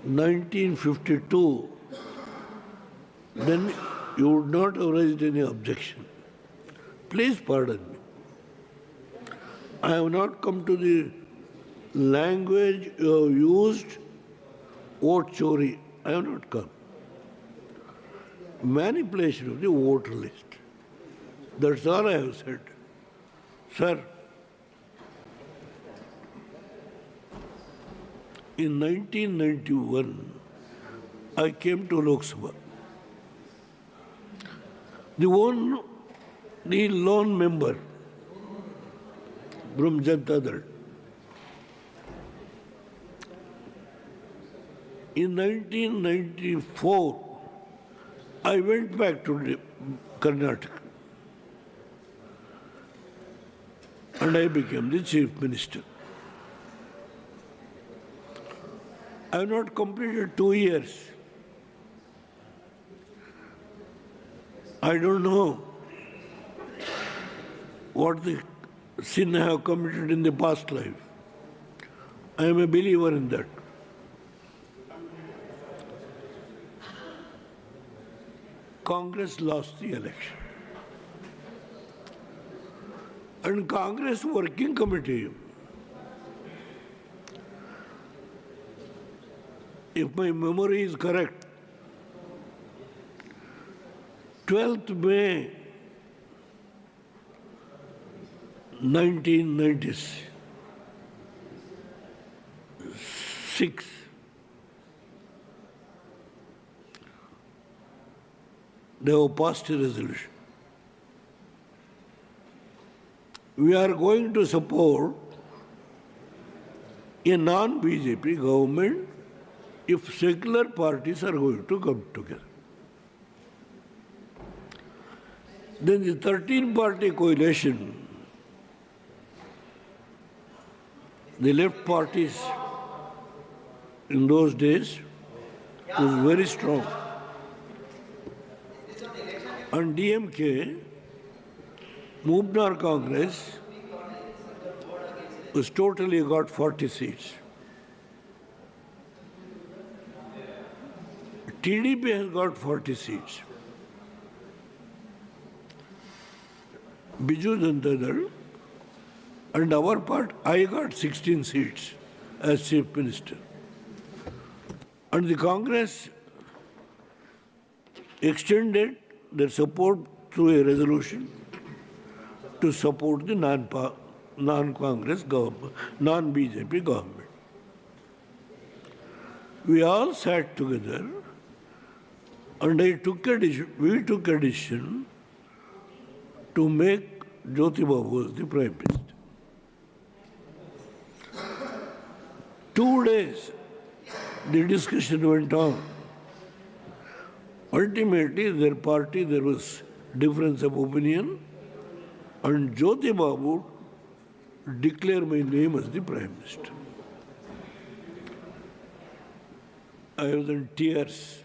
1952, then you would not have raised any objection. Please pardon me. I have not come to the language you have used, vote chori. I have not come. Manipulation of the voter list. That's all I have said. Sir, in 1991, I came to Lok Sabha. The lone member from Janata Dal. In 1994, I went back to Karnataka and I became the Chief Minister. I have not completed 2 years. I don't know what the sin I have committed in the past life. I am a believer in that. Congress lost the election. And Congress Working Committee, if my memory is correct, 12th May 1996, they have passed a resolution. We are going to support a non-BJP government if secular parties are going to come together. Then the 13-party coalition, the left parties in those days was very strong. And DMK, Mubnar Congress, was totally got 40 seats. TDP has got 40 seats. Biju Janata Dal and our part, I got 16 seats as Chief Minister. And the Congress extended their support through a resolution to support the non-Congress government, non-BJP government. We all sat together and we took a decision to make Jyoti Babu the Prime Minister. 2 days the discussion went on. Ultimately, their party, there was difference of opinion, and Jyoti Babu declared my name as the Prime Minister. I was in tears.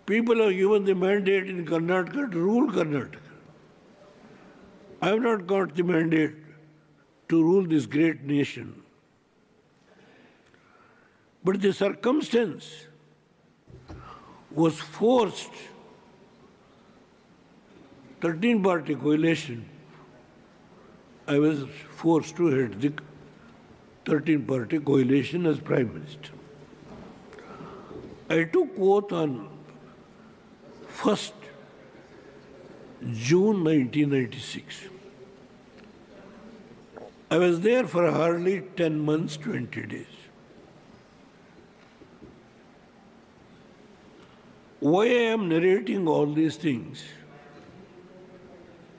people are given the mandate in Karnataka to rule Karnataka. I have not got the mandate to rule this great nation. But the circumstance was forced, 13-party coalition. I was forced to head the 13-party coalition as Prime Minister. I took oath on 1st June 1996. I was there for hardly 10 months, 20 days. Why I am narrating all these things?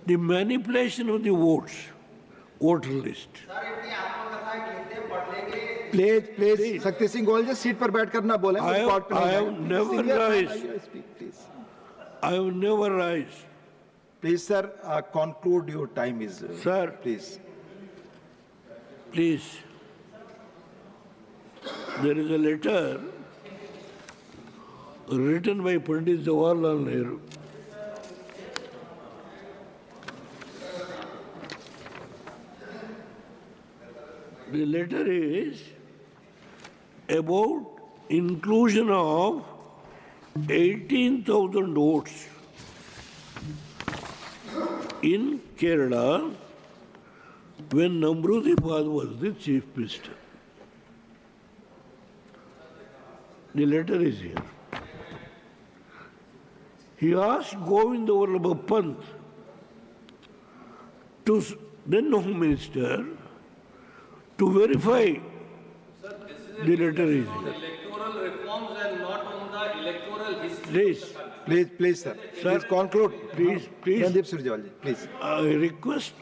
The manipulation of the votes, voter list. Please, Shakti Singh Goel ji, seat पर बैठ कर ना बोलें. I have never raised. I have never raised. Please, sir, conclude. Your time is. Sir, please. Please. There is a letter written by Pandit Jawaharlal Nehru. The letter is about inclusion of 18,000 votes in Kerala when Namrudipad was the Chief Minister. The letter is here. He asked Govinda Vallabha Pant, to then Home Minister, to verify. The letter is here. Electoral reforms and not on the electoral history. Please, sir. Please conclude. Please. Randeep Surjewala ji, please. I request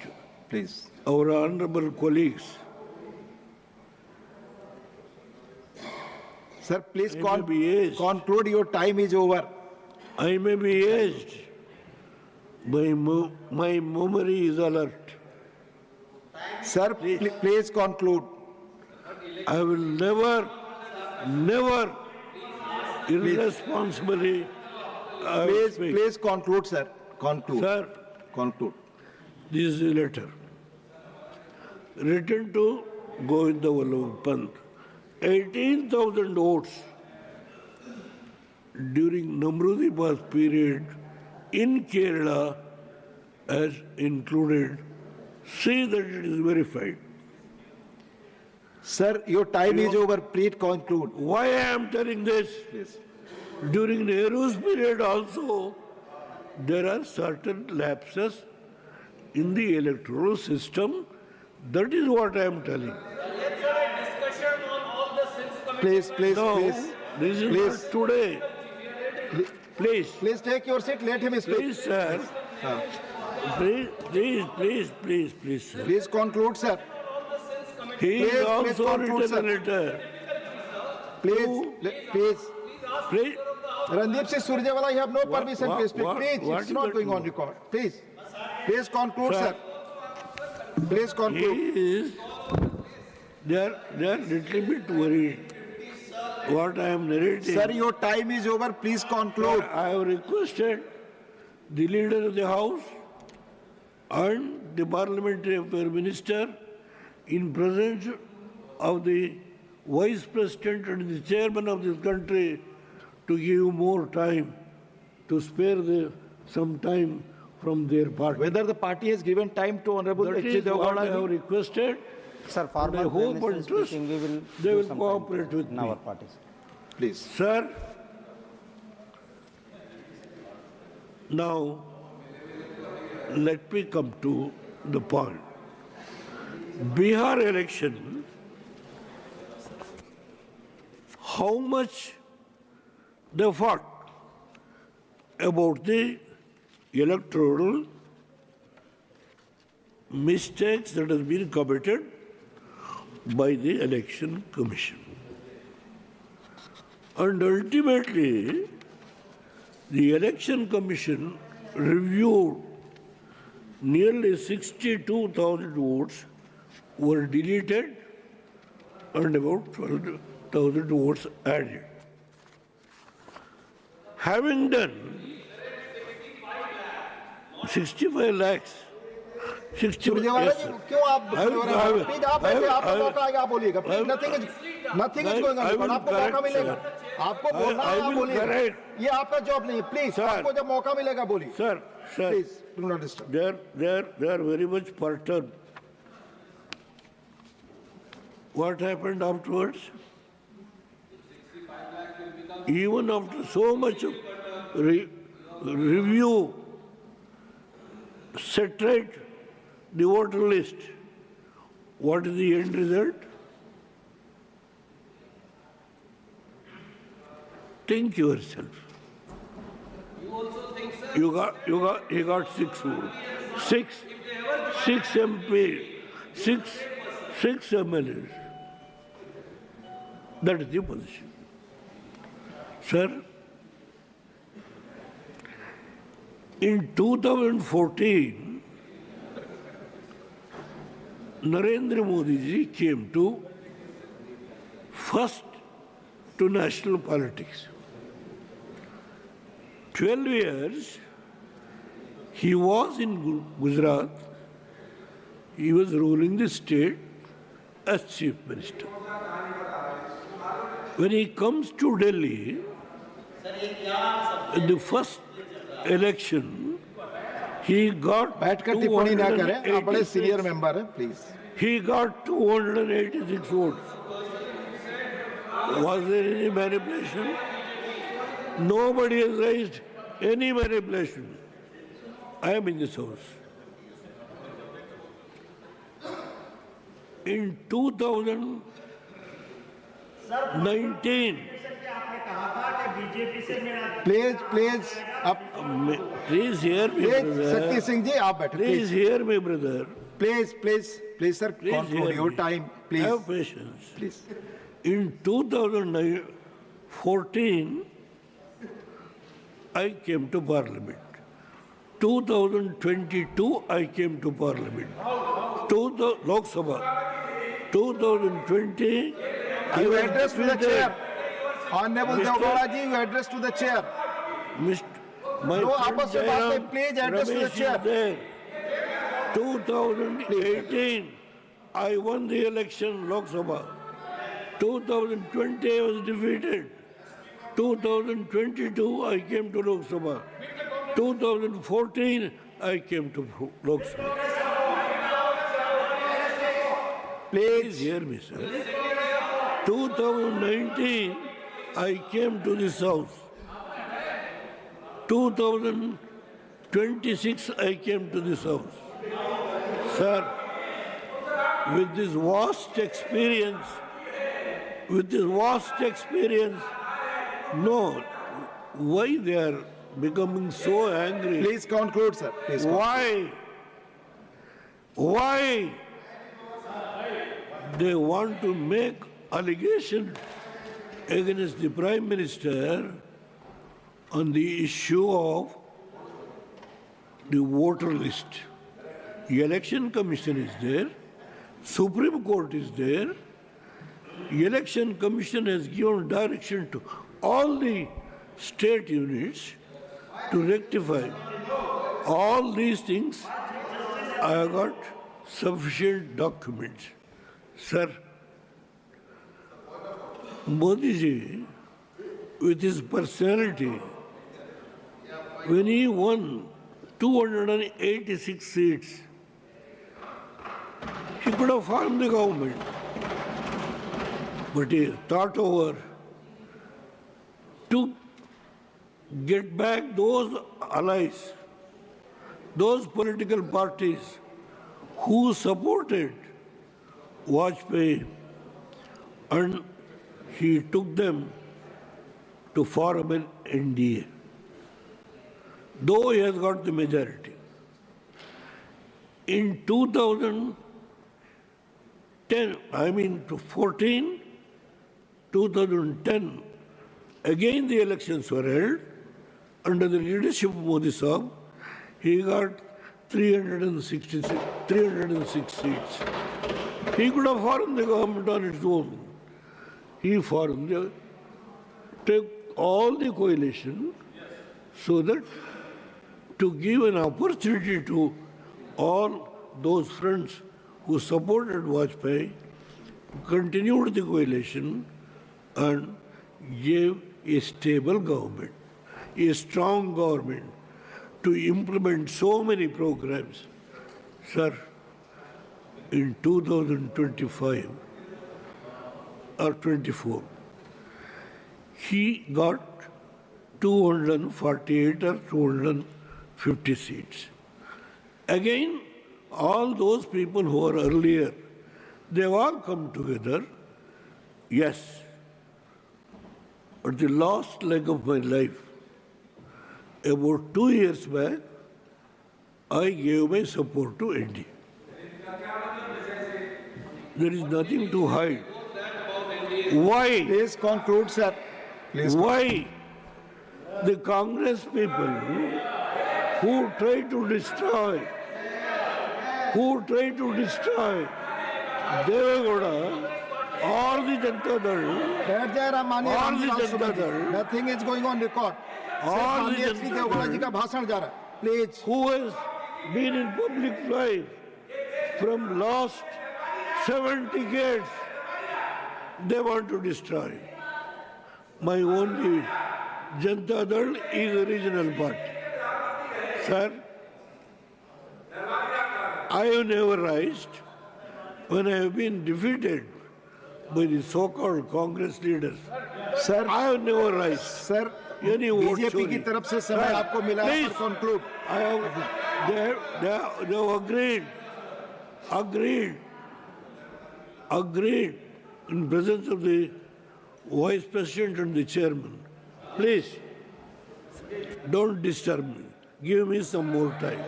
please our honorable colleagues. Sir, please conclude. Your time is over. I may be aged. My memory is alert. Sir, please conclude. I will never irresponsibly. Please conclude, sir. Conclude. Sir, conclude. This is a letter written to Govinda Vallabha Pant. 18,000 votes during Namrudipad's period in Kerala as included. See that it is verified. Sir, your time is over. Please conclude. Why I am telling this? Yes. During Nehru's period also, there are certain lapses in the electoral system. That is what I am telling. Let's have a discussion on all the sins committed. Please, no, please. This is Please. not today. Please. Please take your seat. Let him speak. Please, sir. Please, sir. Please conclude, sir. He Please also conclude, written sir. a letter. Please. Randeep Singh Surjewala, you have no permission to speak. Please, it's not going on record. Please conclude, sir. Please conclude. They are little bit worried. What I am narrating. Sir, your time is over. Please conclude. Sir, I have requested the leader of the House and the Parliamentary Affairs Minister in presence of the Vice President and the Chairman of this country to give more time, to spare some time from their party. Whether the party has given time to Honorable That H.D. is what I have Devagowda? requested. Sir, I former hope Prime and Minister trust speaking, we will they give will some cooperate time with in me. our parties. Please. Sir, now let me come to the point. Bihar election, how much they fought about the electoral mistakes that has been committed by the Election Commission. And ultimately, the Election Commission reviewed nearly 62,000 votes were deleted and about 12,000 votes added. having done 65 lakhs, 60 Surjewala yes, ji sir. क्यों आप I will- I will- please आप बैठे, आपको I will- मौका आएगा, आप बोलिएगा please. Nothing is going I on, will आपको मौका correct, मिलेगा, sir. आपको बोलना I है, आप will बोलिएगा. correct. ये आपका जॉब नहीं है, प्लीज आपको जब मौका मिलेगा बोलिए. Sir, please do not disturb. they are very much perturbed. What happened afterwards? Even after so much of review, set right the voter list, what is the end result? Think yourself. You got, he got 6 MP, six MLAs. That is the position. Sir, in 2014, Narendra Modi ji came first to national politics. 12 years, he was in Gujarat. He was ruling the state as chief minister. When he comes to Delhi, in the first election, he got बैठकर टिप्पणी ना करें, आप बड़े senior member हैं, please. He got 286 votes. Was there any manipulation? Nobody has raised any manipulation. I am in this house. In 2019, please hear me, brother. Shakti Singh ji आप बैठे. Please hear me, brother. Please sir, conclude your time, please. Have patience. Please. In 2014, I came to Parliament. 2022, I came to Parliament. Lok Sabha. 2020, You address to the chair. Honorable Deogara ji, you address to the chair. My No, friend आपस में बात नहीं, Jairam please address to the Ramesh is chair. there. 2018, I won the election, Lok Sabha. 2020, I was defeated. 2022, I came to Lok Sabha. 2014, I came to Lok Sabha. Please hear me, sir. 2019, I came to this house. 2026, I came to this house. Sir, with this vast experience, no, why they are becoming so angry? Please conclude, sir. Please conclude. Why they want to make allegation against the Prime Minister on the issue of the voter list? The Election Commission is there, Supreme Court is there. The Election Commission has given direction to all the state units to rectify all these things. I have got sufficient documents. Sir, Modi ji, with his personality, when he won 286 seats, he could have formed the government. But he thought over to get back those allies, those political parties who supported Vajpayee, and he took them to form an NDA. Though he has got the majority. In 2010, 2010, again the elections were held under the leadership of Modi Sahab. He got 306 seats. He could have formed the government on its own. He took all the coalition so that to give an opportunity to all those friends who supported Vajpayee, continued the coalition and gave a stable government, a strong government to implement so many programs. Sir, in 2025 or 24, he got 248 or 250 seats. Again, all those people who were earlier, they've all come together. Yes, at the last leg of my life, about 2 years back, I gave my support to ND. There is nothing to hide. Why? Please conclude, sir. Please. Why the Congress people who try to destroy Devagowda or the Janata Dal, Nothing is going on record. all the Janata Dal, Please. who has been in public life from last 7 decades, they want to destroy. My only Janata Dal is a regional party. Sir, I have never raised when I have been defeated by the so-called Congress leaders. Sir, I have never raised. Sir, any vote BJP की तरफ से समय आपको मिला है पर conclude. They have agreed in presence of the Vice President and the Chairman. Please, don't disturb me. Give me some more time.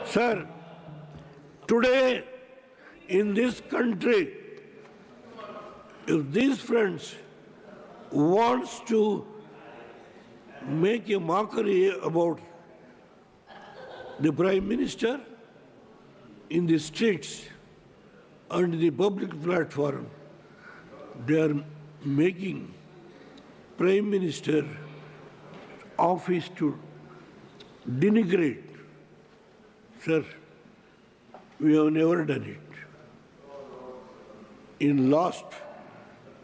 Sir, today in this country, if these friends wants to make a mockery about the Prime Minister in the streets and the public platform, they are making Prime Minister office to denigrate. Sir, we have never done it. In last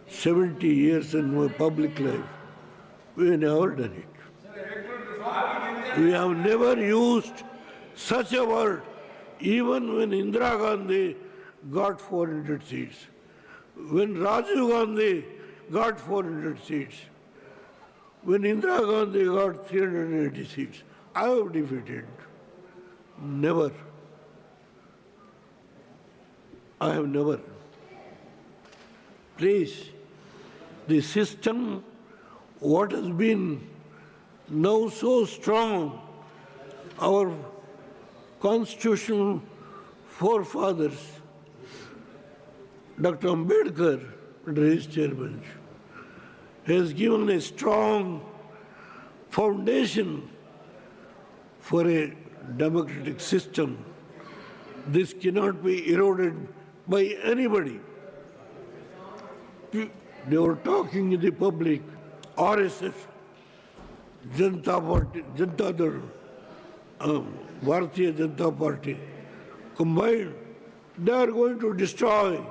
70 years in my public life, we have never done it. We have never used such a word, even when Indira Gandhi got 400 seats, when Rajiv Gandhi got 400 seats, when Indira Gandhi got 380 seats. I have defeated. Never. I have never. Please, the system, what has been now so strong, our constitutional forefathers, Dr. Ambedkar, under his chairmanship, has given a strong foundation for a democratic system. This cannot be eroded by anybody. They were talking in the public, RSS, Janata Party, Janata Dal, Bharatiya Janata Party, combined, they are going to destroy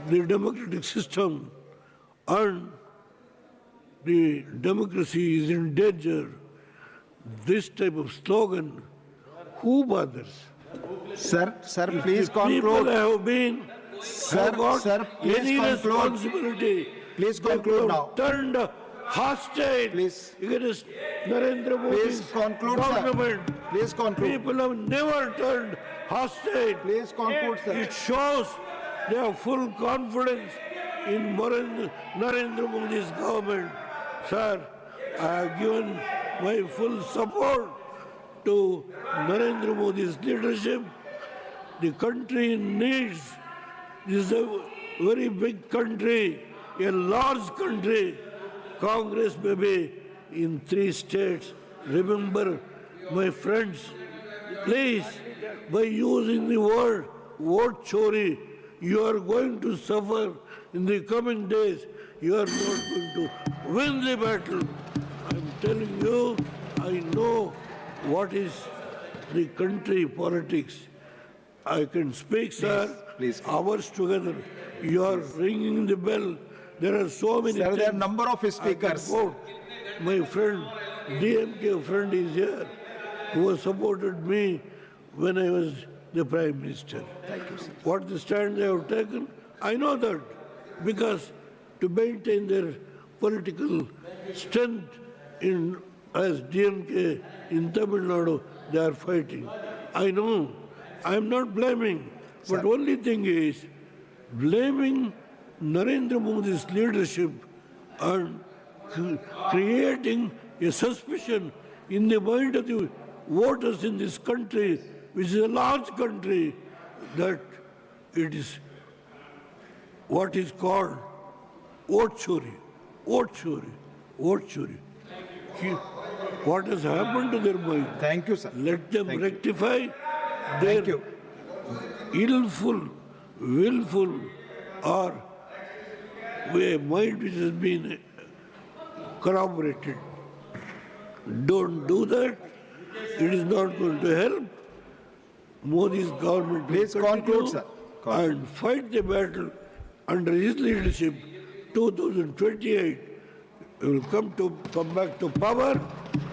the democratic system and the democracy is in danger. This type of slogan, who bothers? Sir, please If people conclude. have been, have got please any conclude. responsibility. Please They conclude have now. Turned hostile against Narendra Modi's Please conclude, sir. government. Please conclude. People have never turned hostile. Please conclude, sir. It shows they have full confidence in Narendra Modi's government. Sir, I have given my full support to Narendra Modi's leadership. The country needs, this is a very big country, a large country. Congress may be in 3 states. Remember, my friends, please, by using the word vote chori, you are going to suffer in the coming days. You are not going to win the battle. telling you, I know what is the country politics. I can speak, sir, hours together. You are ringing the bell. There are so many Sir, things. there are number of speakers. My friend, DMK friend is here, who has supported me when I was the Prime Minister. Thank you, sir. What the stand they have taken, I know that, because to maintain their political strength as DMK in Tamil Nadu, they are fighting. I know. I am not blaming. But only thing is, blaming Narendra Modi's leadership and creating a suspicion in the mind of the voters in this country, which is a large country, that it is what is called vote chori, vote chori, vote chori. What has happened to their mind? Thank you, sir. Let them rectify their willful or a mind which has been corroborated. Don't do that. It is not going to help. Modi's government Please conclude, sir. And fight the battle under his leadership. 2028 will come back to power.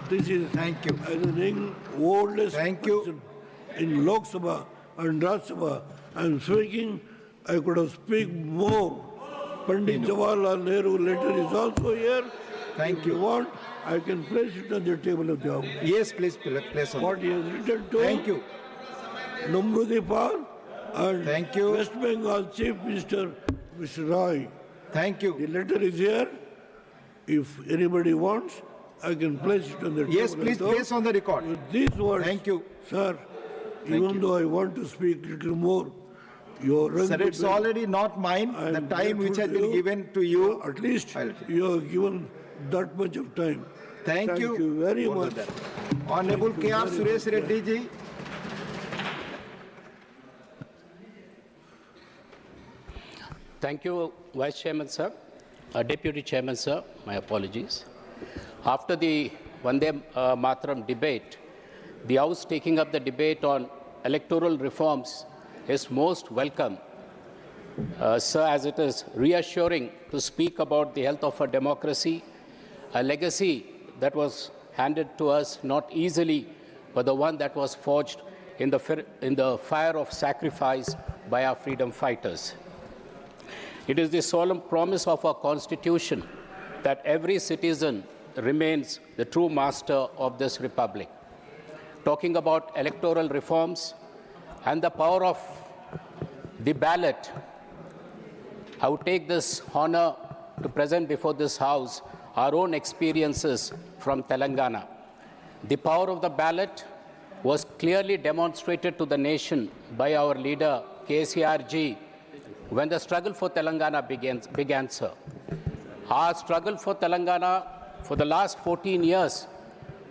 This is thank you as an oldest person in Lok Sabha and Rajya Sabha. I am speaking. I could have spoken more. Pandit Jawaharlal Nehru letter is also here. If you want, I can place it on the table of the House. Yes, please place on. What he has written to Thank you. Namrudi Pal and West Bengal Chief Minister Mr. Roy. Thank you. The letter is here. If anybody wants, I can place it on the table. Yes, please place on the record. With these words, thank you, sir. Even though I want to speak a little more, sir, it's already not mine. The time which has been given to you. At least you have given that much of time. Thank you very much. Honorable K.R. Suresh Reddy ji. Thank you, Vice Chairman, sir. Deputy Chairman, sir, my apologies. After the Vande Mataram debate, the House taking up the debate on electoral reforms is most welcome, sir, as it is reassuring to speak about the health of our democracy, a legacy that was handed to us not easily, but the one that was forged in the fire of sacrifice by our freedom fighters. It is the solemn promise of our Constitution that every citizen remains the true master of this republic. Talking about electoral reforms and the power of the ballot, I would take this honor to present before this House our own experiences from Telangana. The power of the ballot was clearly demonstrated to the nation by our leader, KCRG, when the struggle for Telangana began, sir. Our struggle for Telangana for the last 14 years,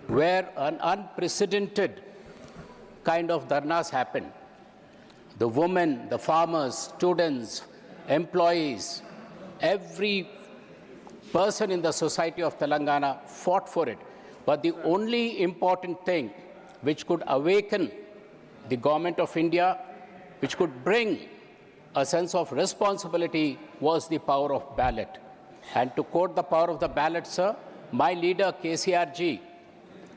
where an unprecedented kind of dharnas happened. The women, the farmers, students, employees, every person in the society of Telangana fought for it. But the only important thing which could awaken the government of India, which could bring a sense of responsibility, was the power of ballot. And to quote the power of the ballot, sir, my leader, KCRG,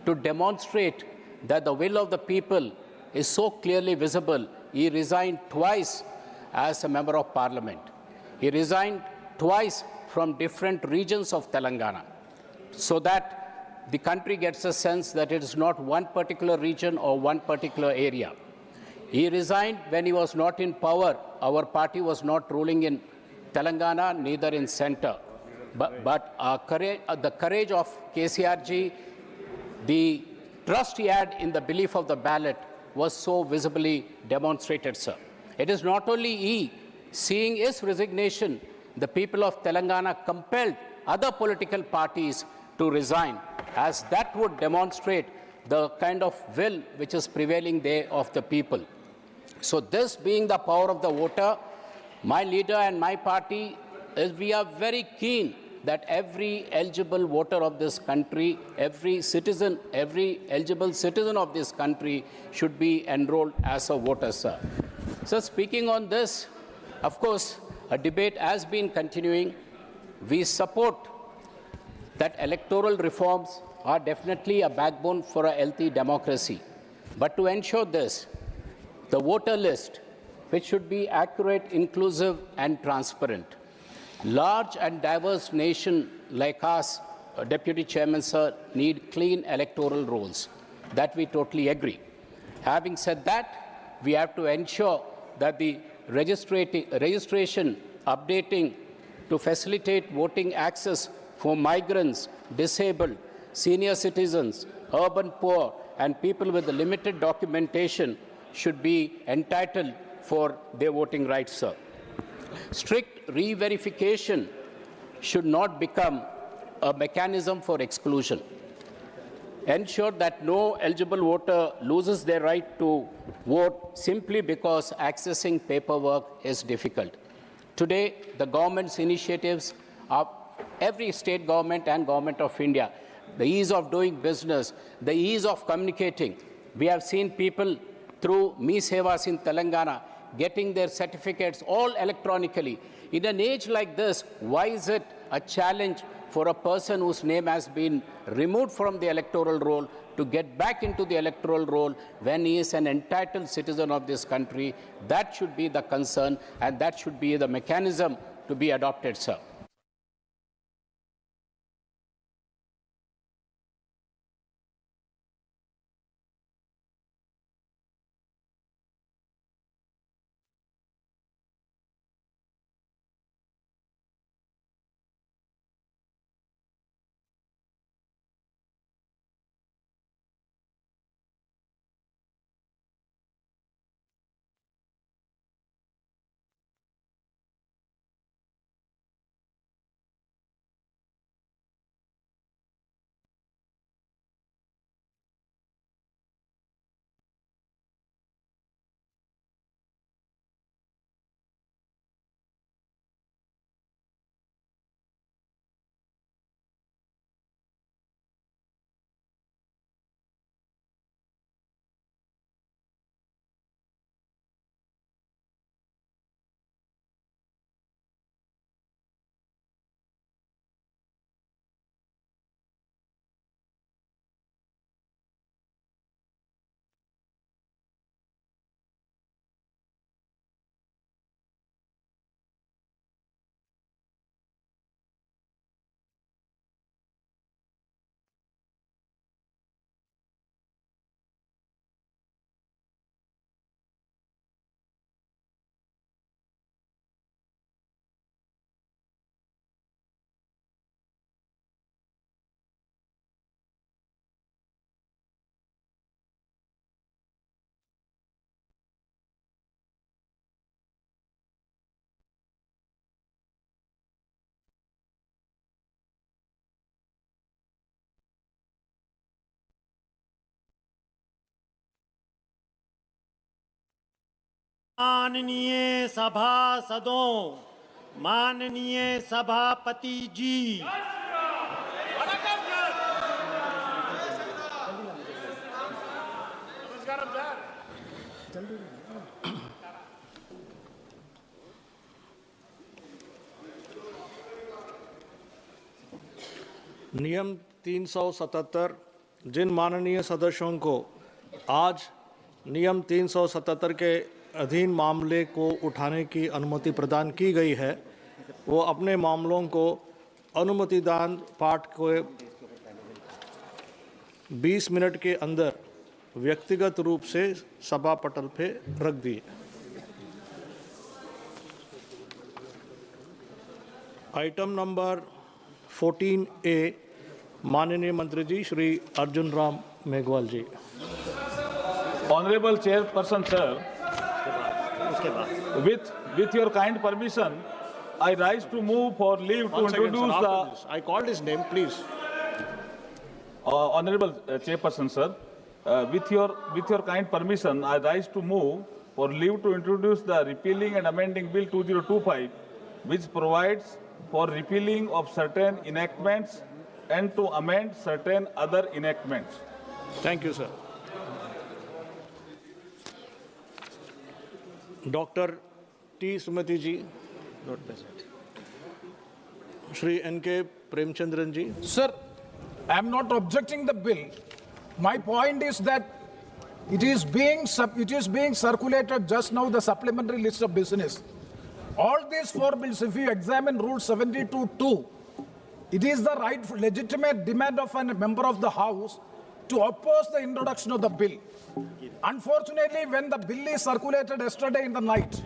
to demonstrate that the will of the people is so clearly visible, he resigned twice as a member of parliament. He resigned twice from different regions of Telangana, so that the country gets a sense that it is not one particular region or one particular area. He resigned when he was not in power. Our party was not ruling in Telangana, neither in center. But the courage of KCRG, the trust he had in the belief of the ballot was so visibly demonstrated, sir. It is not only he. Seeing his resignation, the people of Telangana compelled other political parties to resign, as that would demonstrate the kind of will which is prevailing there of the people. So this being the power of the voter, my leader and my party, we are very keen that every eligible voter of this country, every eligible citizen of this country should be enrolled as a voter, sir. So speaking on this, of course, a debate has been continuing. We support that electoral reforms are definitely a backbone for a healthy democracy. But to ensure this, the voter list, which should be accurate, inclusive, and transparent. Large and diverse nation like us, Deputy Chairman, sir, need clean electoral rolls. That we totally agree. Having said that, we have to ensure that the registration updating to facilitate voting access for migrants, disabled, senior citizens, urban poor, and people with limited documentation should be entitled for their voting rights, sir. Strict re-verification should not become a mechanism for exclusion. Ensure that no eligible voter loses their right to vote simply because accessing paperwork is difficult. Today, the government's initiatives of every state government and government of India, the ease of doing business, the ease of communicating. We have seen people through Me Sevas in Telangana getting their certificates all electronically. In an age like this, why is it a challenge for a person whose name has been removed from the electoral roll to get back into the electoral roll when he is an entitled citizen of this country? That should be the concern, and that should be the mechanism to be adopted, sir. माननीय सभासदों, माननीय सभापति जी, नियम 377 जिन माननीय सदस्यों को आज नियम 377 के अधीन मामले को उठाने की अनुमति प्रदान की गई है, वो अपने मामलों को अनुमतिदान पाठ को 20 मिनट के अंदर व्यक्तिगत रूप से सभा पटल पे रख दिए। आइटम नंबर 14A, माननीय मंत्री जी श्री अर्जुन राम मेघवाल जी। Honorable Chairperson, sir, with your kind permission, I rise to move for leave to introduce the. I called his name, please. Honorable Chairperson, sir, with your kind permission, I rise to move for leave to introduce the repealing and amending Bill 2025, which provides for repealing of certain enactments and to amend certain other enactments. Thank you, sir. Dr. T. Sumati ji, not present. Shri N.K. Premchandran ji. Sir, I am not objecting the bill. My point is that it is being circulated just now, the supplementary list of business. All these four bills, if you examine Rule 72(2), it is the right, legitimate demand of a member of the House to oppose the introduction of the bill. Unfortunately, when the bill is circulated yesterday in the night,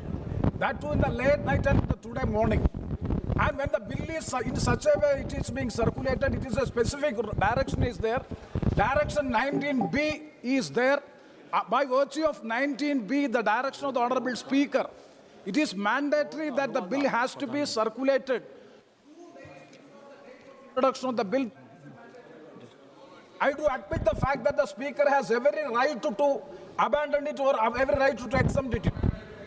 that too in the late night and today morning, and when the bill is in such a way it is being circulated, it is a specific direction is there. Direction 19B is there. By virtue of 19B, the direction of the Honorable Speaker, it is mandatory that the bill has to be circulated. Introduction of the bill. I do admit the fact that the Speaker has every right to abandon it or every right to exempt it.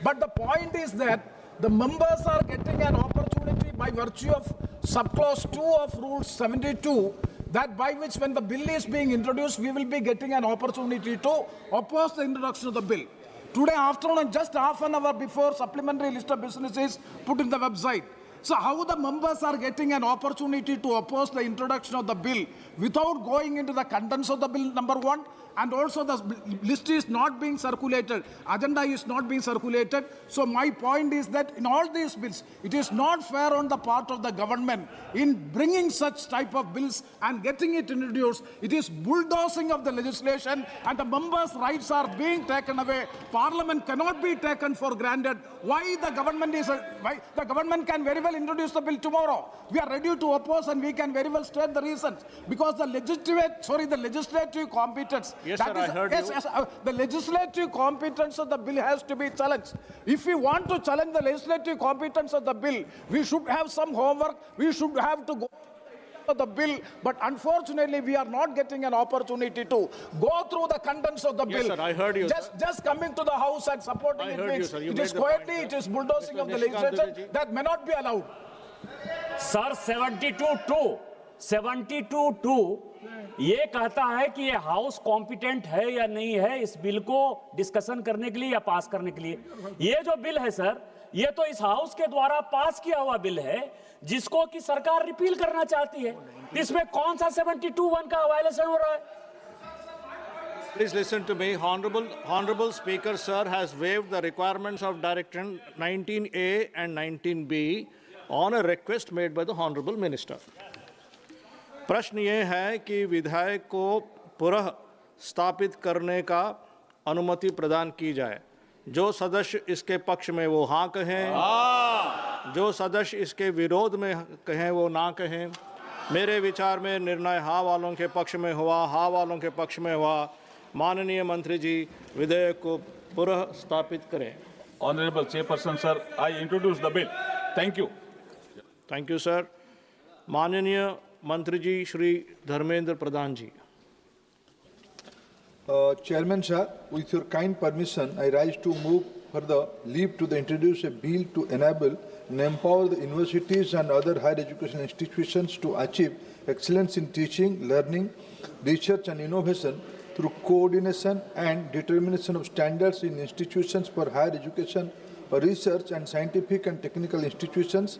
But the point is that the members are getting an opportunity by virtue of subclause 2 of Rule 72, that by which when the bill is being introduced, we will be getting an opportunity to oppose the introduction of the bill. Today afternoon, just half an hour before, supplementary list of business is put in the website. So how the members are getting an opportunity to oppose the introduction of the bill without going into the contents of the bill, number one, and also the list is not being circulated, agenda is not being circulated. So my point is that in all these bills, it is not fair on the part of the government in bringing such type of bills and getting it introduced. It is bulldozing of the legislation and the members' rights are being taken away. Parliament cannot be taken for granted. Why the government is, why the government can very well introduce the bill tomorrow. We are ready to oppose and we can very well state the reasons. Because the legislative competence. Yes, sir, I heard you. Yes, the legislative competence of the bill has to be challenged. If we want to challenge the legislative competence of the bill, we should have some homework. We should have to go through the bill. But unfortunately, we are not getting an opportunity to go through the contents of the bill. Yes, sir, I heard you. Just coming to the House and supporting I it heard you, means sir. You it made is the quietly, point, it is bulldozing Mr. of the Nishikant legislation Dubey ji. that may not be allowed. Sir 72(2) ये कहता है कि ये house competent है या नहीं है इस बिल को डिस्कशन करने के लिए या पास करने के लिए। ये जो बिल है सर, ये तो इस हाउस के द्वारा पास किया हुआ बिल है जिसको कि सरकार रिपील करना चाहती है। इसमें कौन सा 72(1) का वायलेशन हो रहा है? Please listen to me. Honorable Speaker, sir, has waived the requirements of Direction 19A and 19B on a request made by the Honorable Minister. प्रश्न ये है कि विधायक को पुनः स्थापित करने का अनुमति प्रदान की जाए। जो सदस्य इसके पक्ष में वो हाँ कहें, जो सदस्य इसके विरोध में कहें वो ना कहें। मेरे विचार में निर्णय हाँ वालों के पक्ष में हुआ, हाँ वालों के पक्ष में हुआ। माननीय मंत्री जी विधेयक को पुनः स्थापित करें। Honorable Chairperson, sir, I introduce the bill. Thank you. Thank you, sir. माननीय मंत्री जी श्री धर्मेंद्र प्रधान जी। Chairman sir, with your kind permission, I rise to move for the leave to introduce a bill to enable and empower the universities and other higher education institutions to achieve excellence in teaching, learning, research and innovation through coordination and determination of standards in institutions for higher education, research and scientific and technical institutions,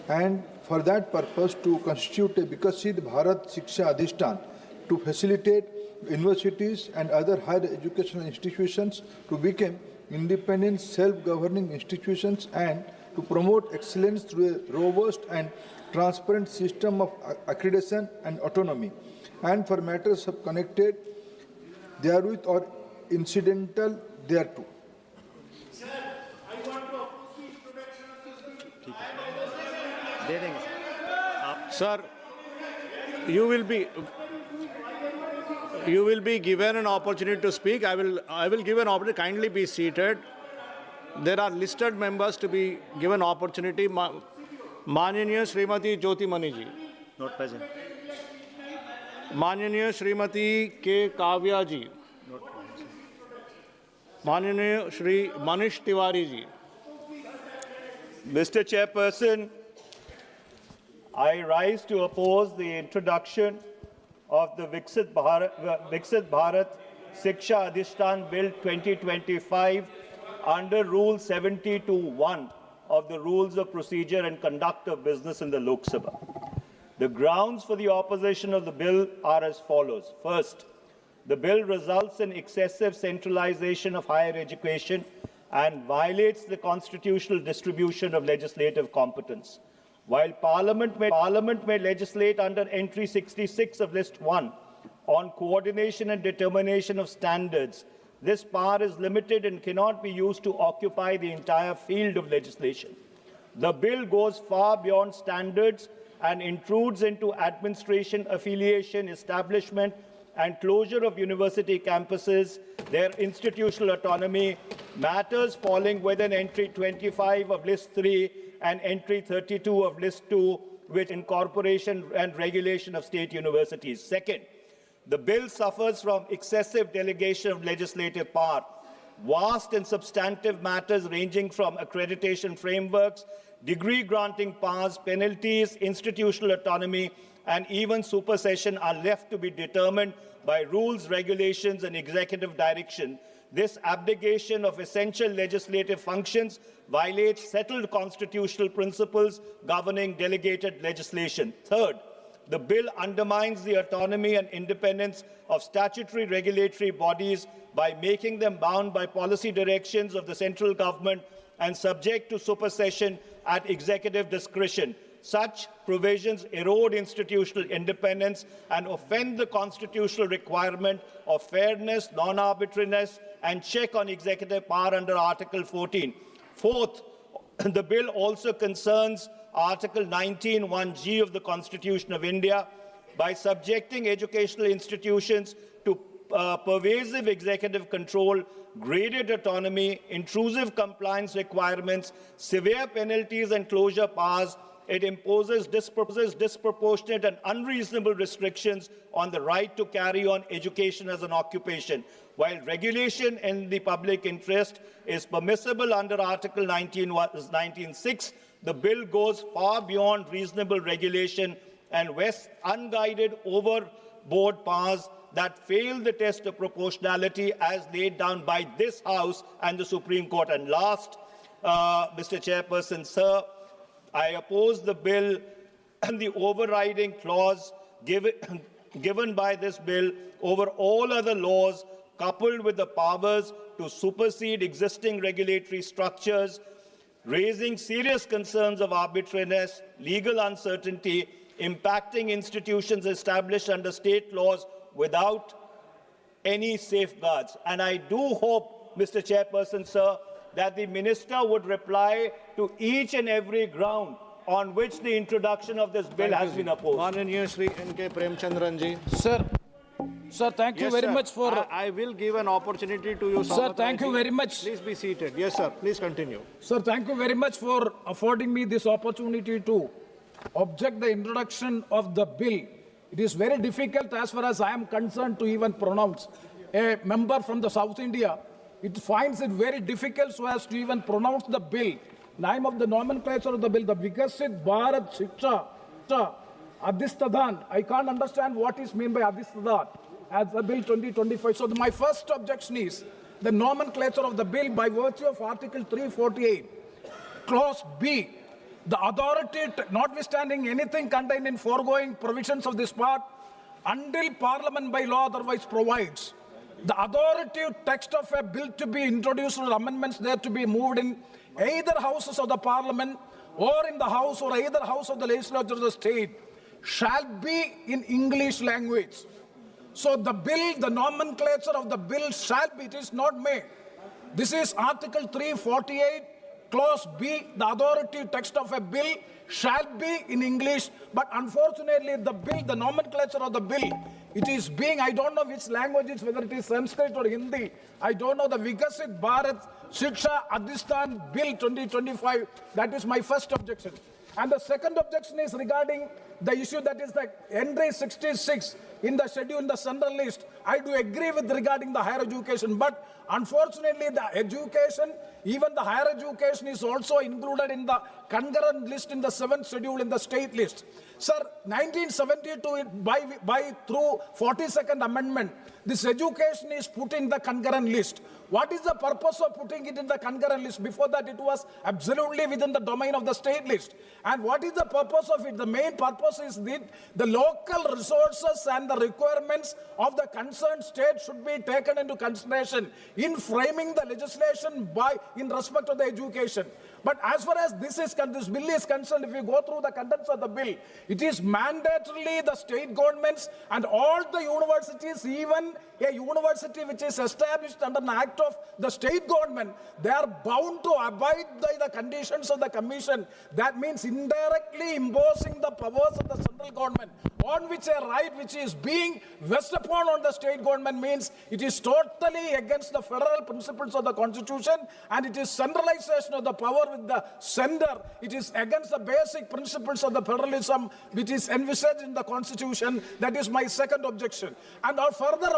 and for that purpose to constitute a Vikasit Bharat Shiksha Adhishtan to facilitate universities and other higher educational institutions to become independent, self-governing institutions and to promote excellence through a robust and transparent system of accreditation and autonomy, and for matters of connected therewith or incidental thereto. Sir, you will be given an opportunity to speak. I will give an opportunity. Kindly be seated. There are listed members to be given opportunity. Mananiya Srimati Jyoti Mani ji. Not present. Mananiya Srimati K. Kavya ji. Not present. Mananiya Shri Manish Tiwari ji. Mr. Chairperson, I rise to oppose the introduction of the Viksit Bharat Shiksha Adhishtan Bill 2025 under Rule 72(1) of the Rules of Procedure and Conduct of Business in the Lok Sabha. The grounds for the opposition of the bill are as follows. First, the bill results in excessive centralization of higher education and violates the constitutional distribution of legislative competence. While Parliament may legislate under entry 66 of List 1 on coordination and determination of standards, this power is limited and cannot be used to occupy the entire field of legislation. The bill goes far beyond standards and intrudes into administration, affiliation, establishment, and closure of university campuses, their institutional autonomy, matters falling within entry 25 of List 3 and entry 32 of List 2, with incorporation and regulation of state universities. Second, the bill suffers from excessive delegation of legislative power. Vast and substantive matters ranging from accreditation frameworks, degree-granting powers, penalties, institutional autonomy, and even supersession are left to be determined by rules, regulations, and executive direction. This abdication of essential legislative functions violates settled constitutional principles governing delegated legislation. Third, the bill undermines the autonomy and independence of statutory regulatory bodies by making them bound by policy directions of the central government and subject to supersession at executive discretion. Such provisions erode institutional independence and offend the constitutional requirement of fairness, non-arbitrariness, and check on executive power under Article 14. Fourth, the bill also concerns Article 19(1)(g) of the Constitution of India by subjecting educational institutions to pervasive executive control, graded autonomy, intrusive compliance requirements, severe penalties and closure powers. It imposes disproportionate and unreasonable restrictions on the right to carry on education as an occupation. While regulation in the public interest is permissible under Article 19(6), the bill goes far beyond reasonable regulation and vests unguided overboard powers that fail the test of proportionality as laid down by this House and the Supreme Court. And last, Mr. Chairperson, sir, I oppose the bill and the overriding clause given by this bill over all other laws, coupled with the powers to supersede existing regulatory structures, raising serious concerns of arbitrariness, legal uncertainty, impacting institutions established under state laws without any safeguards. And I do hope, Mr. Chairperson, sir, that the Minister would reply to each and every ground on which the introduction of this bill has been opposed. Mananiya Shri N.K. Premchandran ji. Sir, thank you very much for... I will give an opportunity to you, Sir, thank you very much. Please be seated. Yes, sir. Please continue. Sir, thank you very much for affording me this opportunity to object the introduction of the bill. It is very difficult, as far as I am concerned, to even pronounce. A member from the South India, it finds it very difficult so as to even pronounce the bill. Name of the nomenclature of the bill, the Viksit Bharat Shiksha Adhistadhan. I can't understand what is meant by Adhistadhan as the bill 2025. So my first objection is the nomenclature of the bill by virtue of Article 348, Clause B. The authority, notwithstanding anything contained in foregoing provisions of this part, until Parliament by law otherwise provides, the authoritative text of a bill to be introduced or amendments there to be moved in either houses of the Parliament or in the House or either house of the legislature of the state shall be in English language. So the bill, the nomenclature of the bill shall be, it is not made. This is Article 348, Clause B, the authoritative text of a bill shall be in English, but unfortunately the bill, the nomenclature of the bill, it is being, I don't know which language it's, whether it is Sanskrit or Hindi, I don't know, the Viksit Bharat Shiksha Adhisthan Bill 2025, that is my first objection. And the second objection is regarding the issue that is the entry 66 in the schedule in the central list. I do agree with regarding the higher education, but unfortunately the education, even the higher education is also included in the concurrent list in the 7th schedule in the state list. Sir, 1972 through 42nd amendment, this education is put in the concurrent list. What is the purpose of putting it in the concurrent list? Before that, it was absolutely within the domain of the state list. And what is the purpose of it? The main purpose is that the local resources and the requirements of the concerned state should be taken into consideration in framing the legislation in respect of the education. But as far as this bill is concerned, if you go through the contents of the bill, it is mandatorily the state governments and all the universities, even a university which is established under an act of the state government, they are bound to abide by the conditions of the commission. That means indirectly imposing the powers of the central government on which a right which is being vested upon on the state government means it is totally against the federal principles of the constitution, and it is centralization of the power with the center. It is against the basic principles of the federalism which is envisaged in the constitution. That is my second objection. And further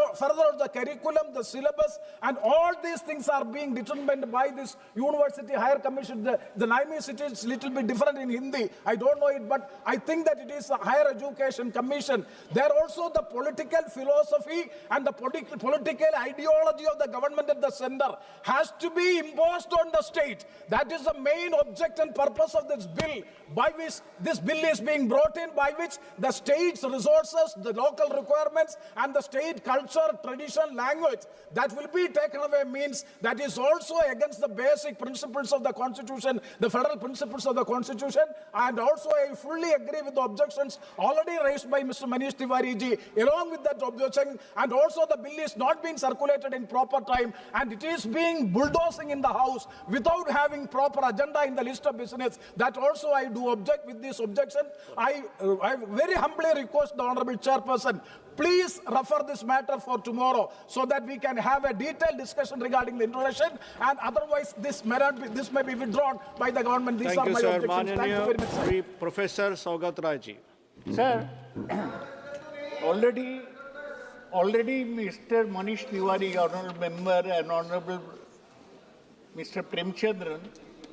the curriculum, the syllabus, and all these things are being determined by this University Higher Commission. The name is a little bit different in Hindi. I don't know it, but I think that it is a Higher Education Commission. There also the political philosophy and the political ideology of the government at the center has to be imposed on the state. That is the main object and purpose of this bill, by which this bill is being brought in, by which the state's resources, the local requirements, and the state culture, tradition, language that will be taken away means that is also against the basic principles of the constitution, the federal principles of the constitution. And also I fully agree with the objections already raised by Mr. Manish Tiwari ji. Along with that objection, and also the bill is not being circulated in proper time, and it is being bulldozing in the house without having proper agenda in the list of business. That also I do object with this objection. I very humbly request the Honorable Chairperson, please refer this matter for tomorrow so that we can have a detailed discussion regarding the introduction, and otherwise this may be withdrawn by the government. These are my objections. Thank you very much, sir. Professor Saugat Rai ji. Sir, already Mr. Manish Tiwari, Honourable Member, and Honourable Mr. Premchandran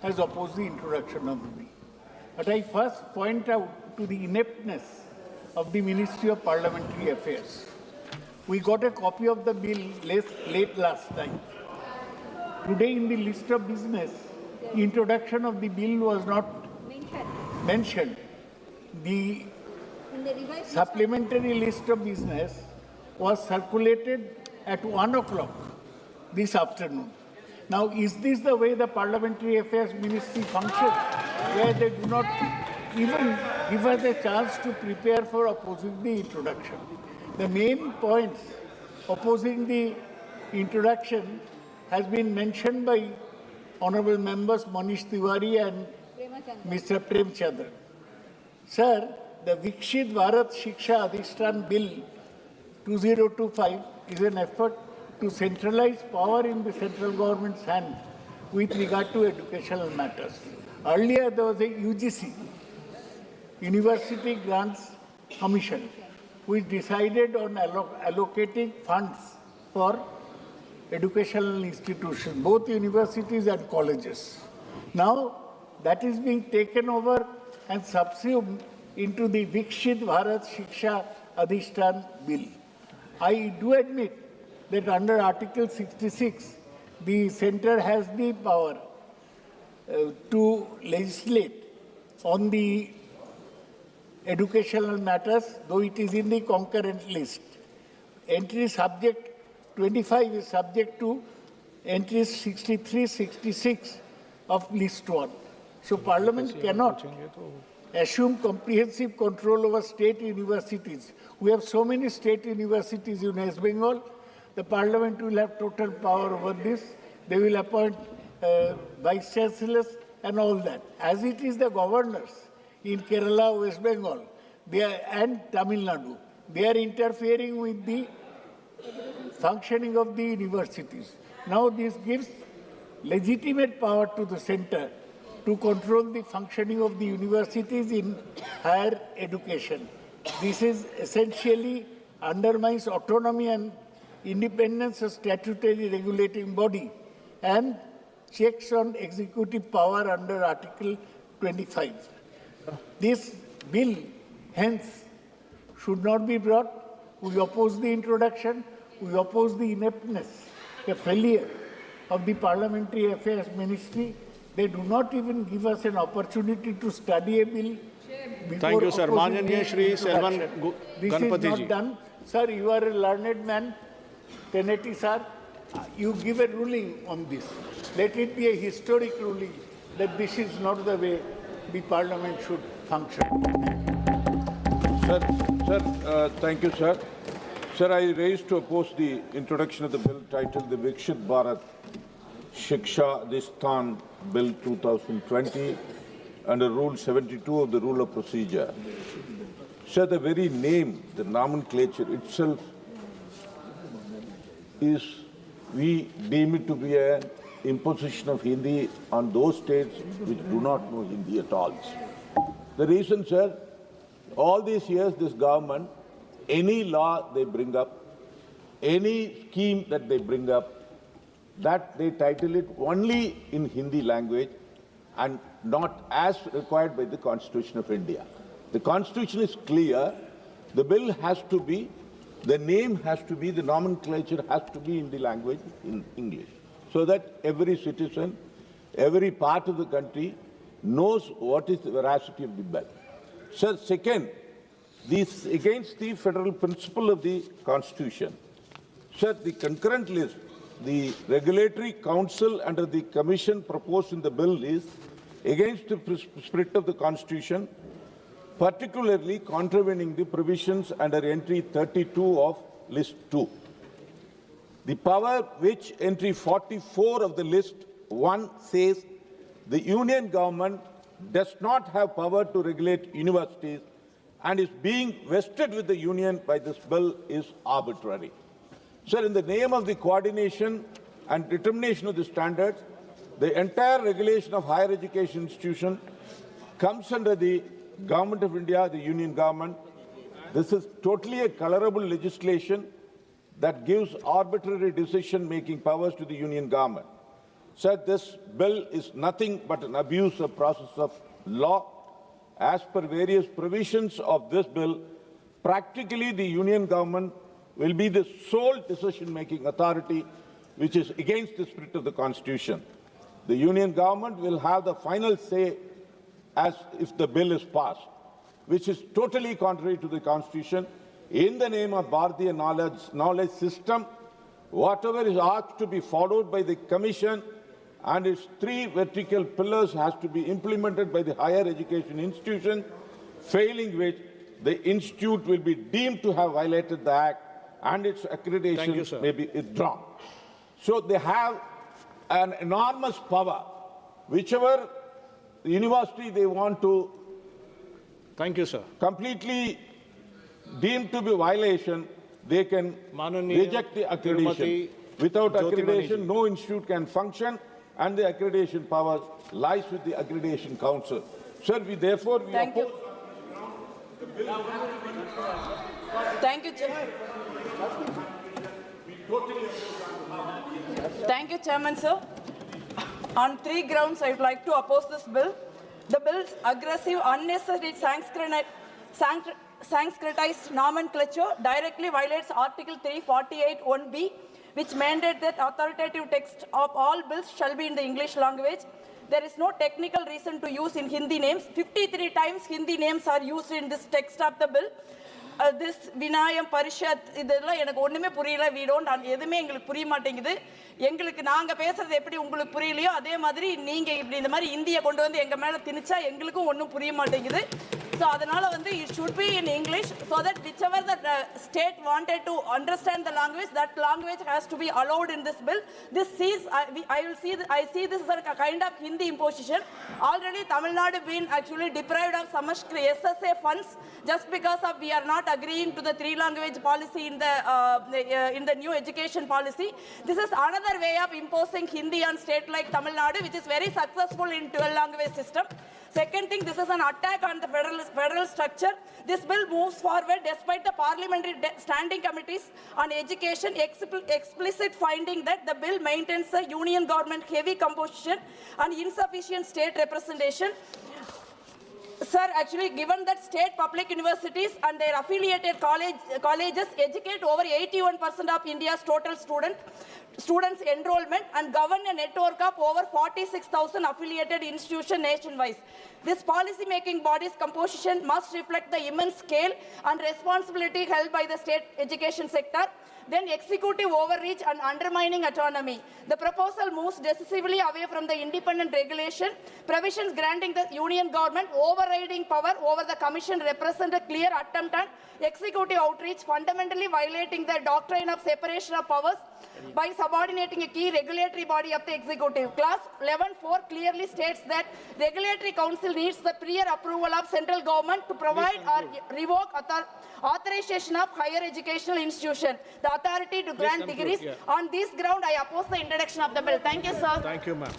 has opposed the introduction of the bill. But I first point out to the ineptness of the Ministry of Parliamentary Affairs. We got a copy of the bill late last night. Today in the list of business, the introduction of the bill was not mentioned. The supplementary list of business was circulated at 1 o'clock this afternoon. Now, is this the way the Parliamentary Affairs Ministry functions, where they do not even give us a chance to prepare for opposing the introduction? The main points opposing the introduction has been mentioned by Honourable Members Manish Tiwari and Mr. Premchandran. Sir, the Vikshit Bharat Shiksha Adhishtan Bill 2025 is an effort to centralize power in the central government's hand with regard to educational matters. Earlier, there was a UGC, University Grants Commission, which decided on allocating funds for educational institutions, both universities and colleges. Now, that is being taken over and subsumed into the Vikshit Bharat Shiksha Adhishtan Bill. I do admit that under Article 66, the centre has the power to legislate on the educational matters, though it is in the concurrent list. Entry subject 25 is subject to entries 63, 66 of list 1. So Parliament cannot assume comprehensive control over state universities. We have so many state universities in West Bengal. The Parliament will have total power over this. They will appoint vice chancellors and all that. As it is the governors in Kerala, West Bengal, and Tamil Nadu, they are interfering with the functioning of the universities. Now this gives legitimate power to the centre to control the functioning of the universities in higher education. This is essentially undermines autonomy and independence of statutory regulating body and checks on executive power under Article 25. This bill, hence, should not be brought. We oppose the introduction. We oppose the ineptness, the failure of the Parliamentary Affairs Ministry. They do not even give us an opportunity to study a bill. Thank you, sir. Mananiya Shri Selvan This Ganpati is not ji. done. Sir, you are a learned man. Teneti sir, you give a ruling on this. Let it be a historic ruling that this is not the way the Parliament should function. Thank you, sir. Sir, I raised to oppose the introduction of the bill titled the Viksit Bharat Shiksha Adhishthan Bill 2020 under Rule 72 of the Rule of Procedure. Sir, the very name, the nomenclature itself is, we deem it to be an imposition of Hindi on those states which do not know Hindi at all. The reason, sir, all these years this government, any law they bring up, any scheme that they bring up, that they title it only in Hindi language and not as required by the Constitution of India. The Constitution is clear. The bill has to be, the name has to be, the nomenclature has to be in the language in English, so that every citizen, every part of the country knows what is the veracity of the bill. Sir, second, this against the federal principle of the Constitution. Sir, the concurrent list, the regulatory council under the commission proposed in the bill is against the spirit of the Constitution, particularly contravening the provisions under entry 32 of list 2. The power which entry 44 of the list 1 says the union government does not have power to regulate universities and is being vested with the union by this bill is arbitrary. Sir, in the name of the coordination and determination of the standards, the entire regulation of higher education institution comes under the Government of India, the union government. This is totally a colorable legislation that gives arbitrary decision-making powers to the union government. Sir, this bill is nothing but an abuse of process of law. As per various provisions of this bill, practically the union government will be the sole decision-making authority, which is against the spirit of the Constitution. The union government will have the final say as if the bill is passed, which is totally contrary to the Constitution. In the name of Bharatiya knowledge system, whatever is asked to be followed by the Commission and its 3 vertical pillars has to be implemented by the higher education institution, failing which the institute will be deemed to have violated the Act and its accreditation may be withdrawn. So they have an enormous power. Whichever university they want to completely deemed to be violation, they can reject the accreditation. Without accreditation, no institute can function, and the accreditation power lies with the accreditation council. Sir, we therefore Thank you. Thank you, Thank you, Chairman, sir. On 3 grounds, I would like to oppose this bill. The bill's aggressive, unnecessary Sanskritized nomenclature directly violates Article 348(1)(b), which mandates that authoritative text of all bills shall be in the English language. There is no technical reason to use in Hindi names. 53 times Hindi names are used in this text of the bill. This Vinayam Parishad, இதெல்லாம் எனக்கு ஒண்ணுமே புரியல. We don't எதுமே எங்களுக்கு புரிய மாட்டேங்குது. எங்களுக்கு நாங்க பேசுறது எப்படி உங்களுக்கு புரியலையோ அதே மாதிரி நீங்க இப்படி இந்த மாதிரி இந்தியை கொண்டு வந்து எங்க மேல திணிச்சா எங்களுக்கும் ஒண்ணும் புரிய மாட்டேங்குது. So அதனால வந்து it should be in English so that whichever the state wanted to understand the language, that language has to be allowed in this bill. This sees I see this as a kind of Hindi imposition. Already Tamil Nadu been actually deprived of Samashkrit SSA funds just because of we are not agreeing to the 3 language policy in the new education policy. This is another faster way of imposing Hindi on state like Tamil Nadu, which is very successful in 12 language system. Second thing, this is an attack on the federal structure. This bill moves forward despite the parliamentary standing committees on education explicit finding that the bill maintains a union government heavy composition and insufficient state representation. Sir, actually, given that state public universities and their affiliated colleges educate over 81% of India's total students enrollment and govern a network of over 46,000 affiliated institutions nationwide. This policy-making body's composition must reflect the immense scale and responsibility held by the state education sector. Then executive overreach and undermining autonomy. The proposal moves decisively away from the independent regulation. Provisions granting the union government overriding power over the commission represent a clear attempt at executive outreach, fundamentally violating the doctrine of separation of powers by subordinating a key regulatory body of the executive. Clause 11.4 clearly states that regulatory council needs the prior approval of central government to provide or revoke authorization of higher educational institution, the authority to grant degrees. On this ground, I oppose the introduction of the bill. Thank you, sir. Thank you, ma'am.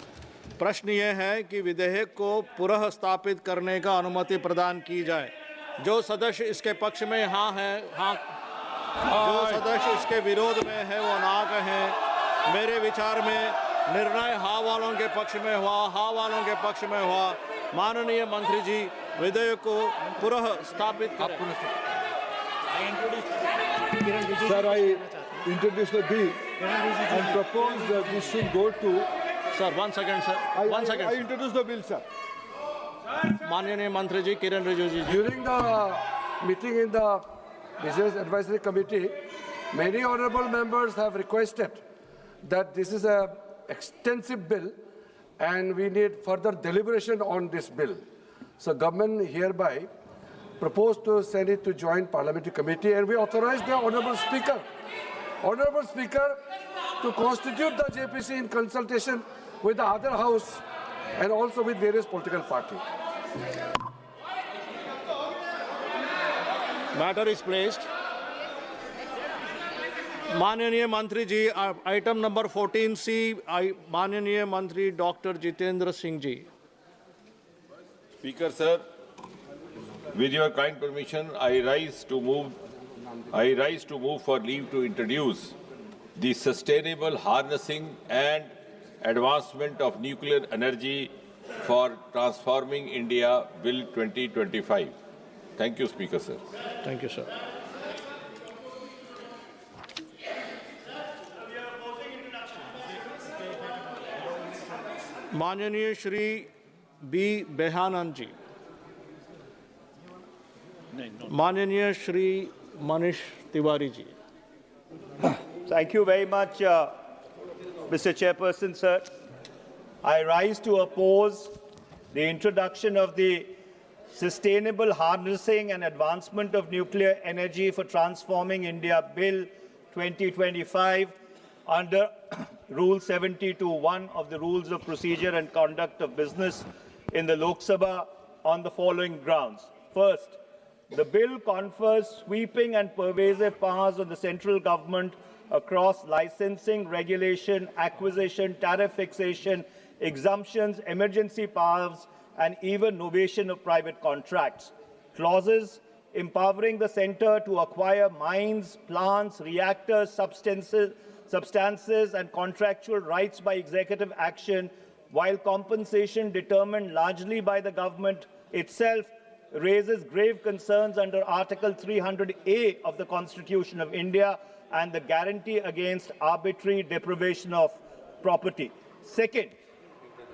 प्रश्न ये है कि विधेयक को पुनः स्थापित करने का अनुमति प्रदान की जाए। जो सदस्य इसके पक्ष में हाँ है, हाँ, जो सदस्य इसके विरोध में है वो ना कहें। मेरे विचार में निर्णय हाँ वालों के पक्ष में हुआ, हाँ वालों के पक्ष में हुआ। माननीय मंत्री जी विधेयक को पुनः स्थापित करें। Sir, I introduced the bill and proposed that we should go to. Sir, 1 second, sir. 1 second. I introduced the bill, sir. माननीय मंत्री जी किरण रिजिजू जी। During the meeting in the Business Advisory Committee, many honourable members have requested that this is an extensive bill and we need further deliberation on this bill. So government hereby proposed to send it to joint parliamentary committee and we authorize the Honourable Speaker to constitute the JPC in consultation with the other house and also with various political parties. Matter is placed. माननीय मंत्री जी item number 14C माननीय मंत्री doctor Jitendra Singh ji. Speaker, sir, with your kind permission, I rise to move for leave to introduce the Sustainable Harnessing and Advancement of Nuclear Energy for Transforming India Bill 2025. Thank you, Speaker, sir. Thank you, sir. माननीय Shri B बेहानंद जी। माननीय Shri Manish Tiwari ji. Thank you very much, Mr. Chairperson, sir. I rise to oppose the introduction of the Sustainable Harnessing and Advancement of Nuclear Energy for Transforming India Bill 2025 under Rule 72(1) of the Rules of Procedure and Conduct of Business in the Lok Sabha on the following grounds. First, the bill confers sweeping and pervasive powers on the central government across licensing, regulation, acquisition, tariff fixation, exemptions, emergency powers, and even novation of private contracts. Clauses empowering the centre to acquire mines, plants, reactors, substances, and contractual rights by executive action, while compensation determined largely by the government itself raises grave concerns under Article 300A of the Constitution of India and the guarantee against arbitrary deprivation of property. Second,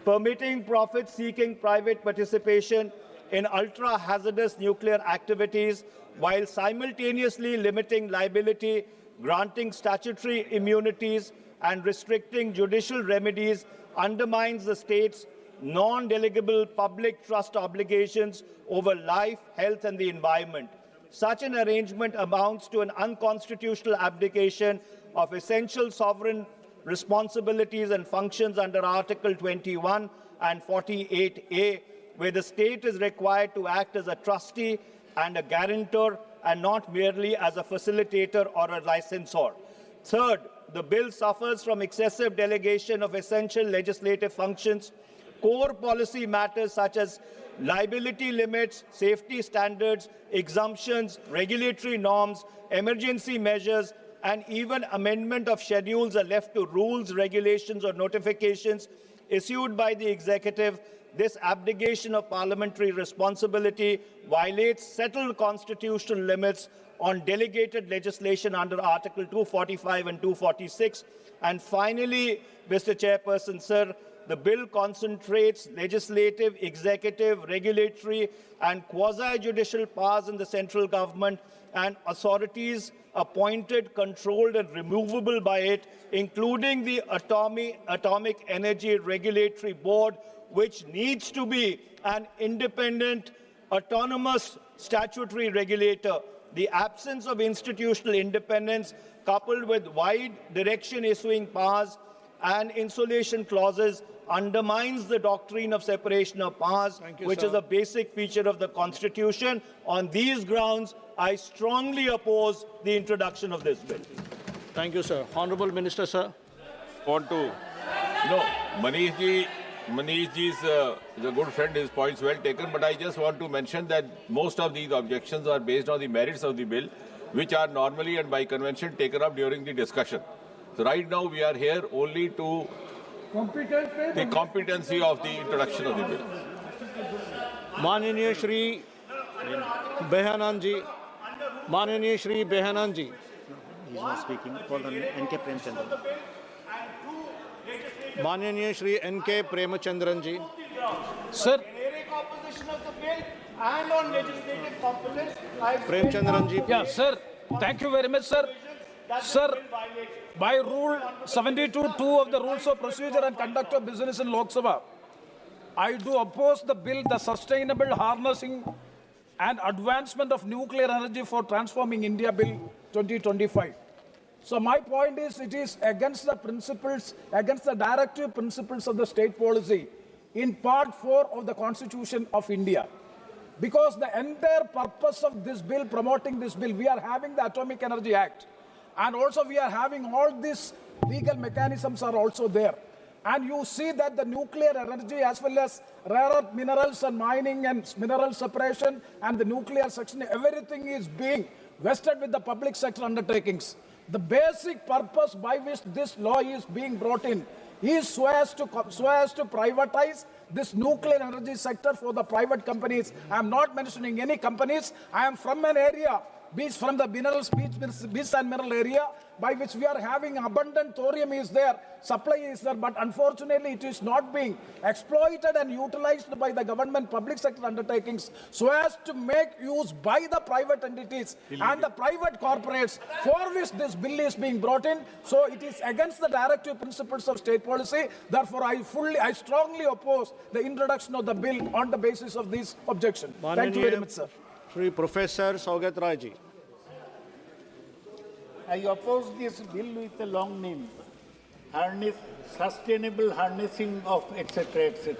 permitting profit-seeking private participation in ultra-hazardous nuclear activities while simultaneously limiting liability, granting statutory immunities, and restricting judicial remedies undermines the state's non-delegable public trust obligations over life, health, and the environment. Such an arrangement amounts to an unconstitutional abdication of essential sovereign responsibilities and functions under Article 21 and 48A, where the state is required to act as a trustee and a guarantor and not merely as a facilitator or a licensor. Third, the bill suffers from excessive delegation of essential legislative functions. Core policy matters such as liability limits, safety standards, exemptions, regulatory norms, emergency measures, and even amendment of schedules are left to rules, regulations, or notifications issued by the executive. This abdication of parliamentary responsibility violates settled constitutional limits on delegated legislation under Article 245 and 246. And finally, Mr. Chairperson, sir, the bill concentrates legislative, executive, regulatory, and quasi-judicial powers in the central government and authorities appointed, controlled, and removable by it, including the Atomic Energy Regulatory Board, which needs to be an independent, autonomous statutory regulator. The absence of institutional independence, coupled with wide direction-issuing powers and insulation clauses, undermines the doctrine of separation of powers, which is a basic feature of the Constitution. On these grounds, I strongly oppose the introduction of this bill. Thank you, sir. Honorable Minister, sir. No, Manish ji is a good friend, his points well taken, but I just want to mention that most of these objections are based on the merits of the bill, which are normally and by convention taken up during the discussion. So right now we are here only to the competency of the introduction of the bill. माननीय श्री बेहनान जी, माननीय श्री बेहनान जी. He is not speaking. Hold on, N.K. Premchandran. माननीय Shri N.K. Premchandran ji. Sir. Premchandran ji. Yeah, sir. Thank you very much, sir. Sir, by Rule 72(2) of the Rules of Procedure and Conduct of Business in Lok Sabha, I do oppose the bill, the sustainable harnessing and advancement of nuclear energy for transforming India Bill 2025. So my point is, it is against the principles, against the directive principles of the state policy in Part 4 of the Constitution of India. Because the entire purpose of this bill, promoting this bill, we are having the Atomic Energy Act. And also we are having all these legal mechanisms are also there. And you see that the nuclear energy as well as rare earth minerals and mining and mineral separation and the nuclear section, everything is being vested with the public sector undertakings. The basic purpose by which this law is being brought in is so as to privatize this nuclear energy sector for the private companies. I am not mentioning any companies. I am from an area, from the minerals, beach and mineral area, by which we are having abundant thorium is there, supply is there, but unfortunately it is not being exploited and utilized by the government public sector undertakings so as to make use by the private entities and the private corporates for which this bill is being brought in. So it is against the directive principles of state policy. Therefore, I strongly oppose the introduction of the bill on the basis of this objection. Thank you very much, sir. Shri Professor Saugat Rai ji. I oppose this bill with a long name, sustainable harnessing of etc. etc.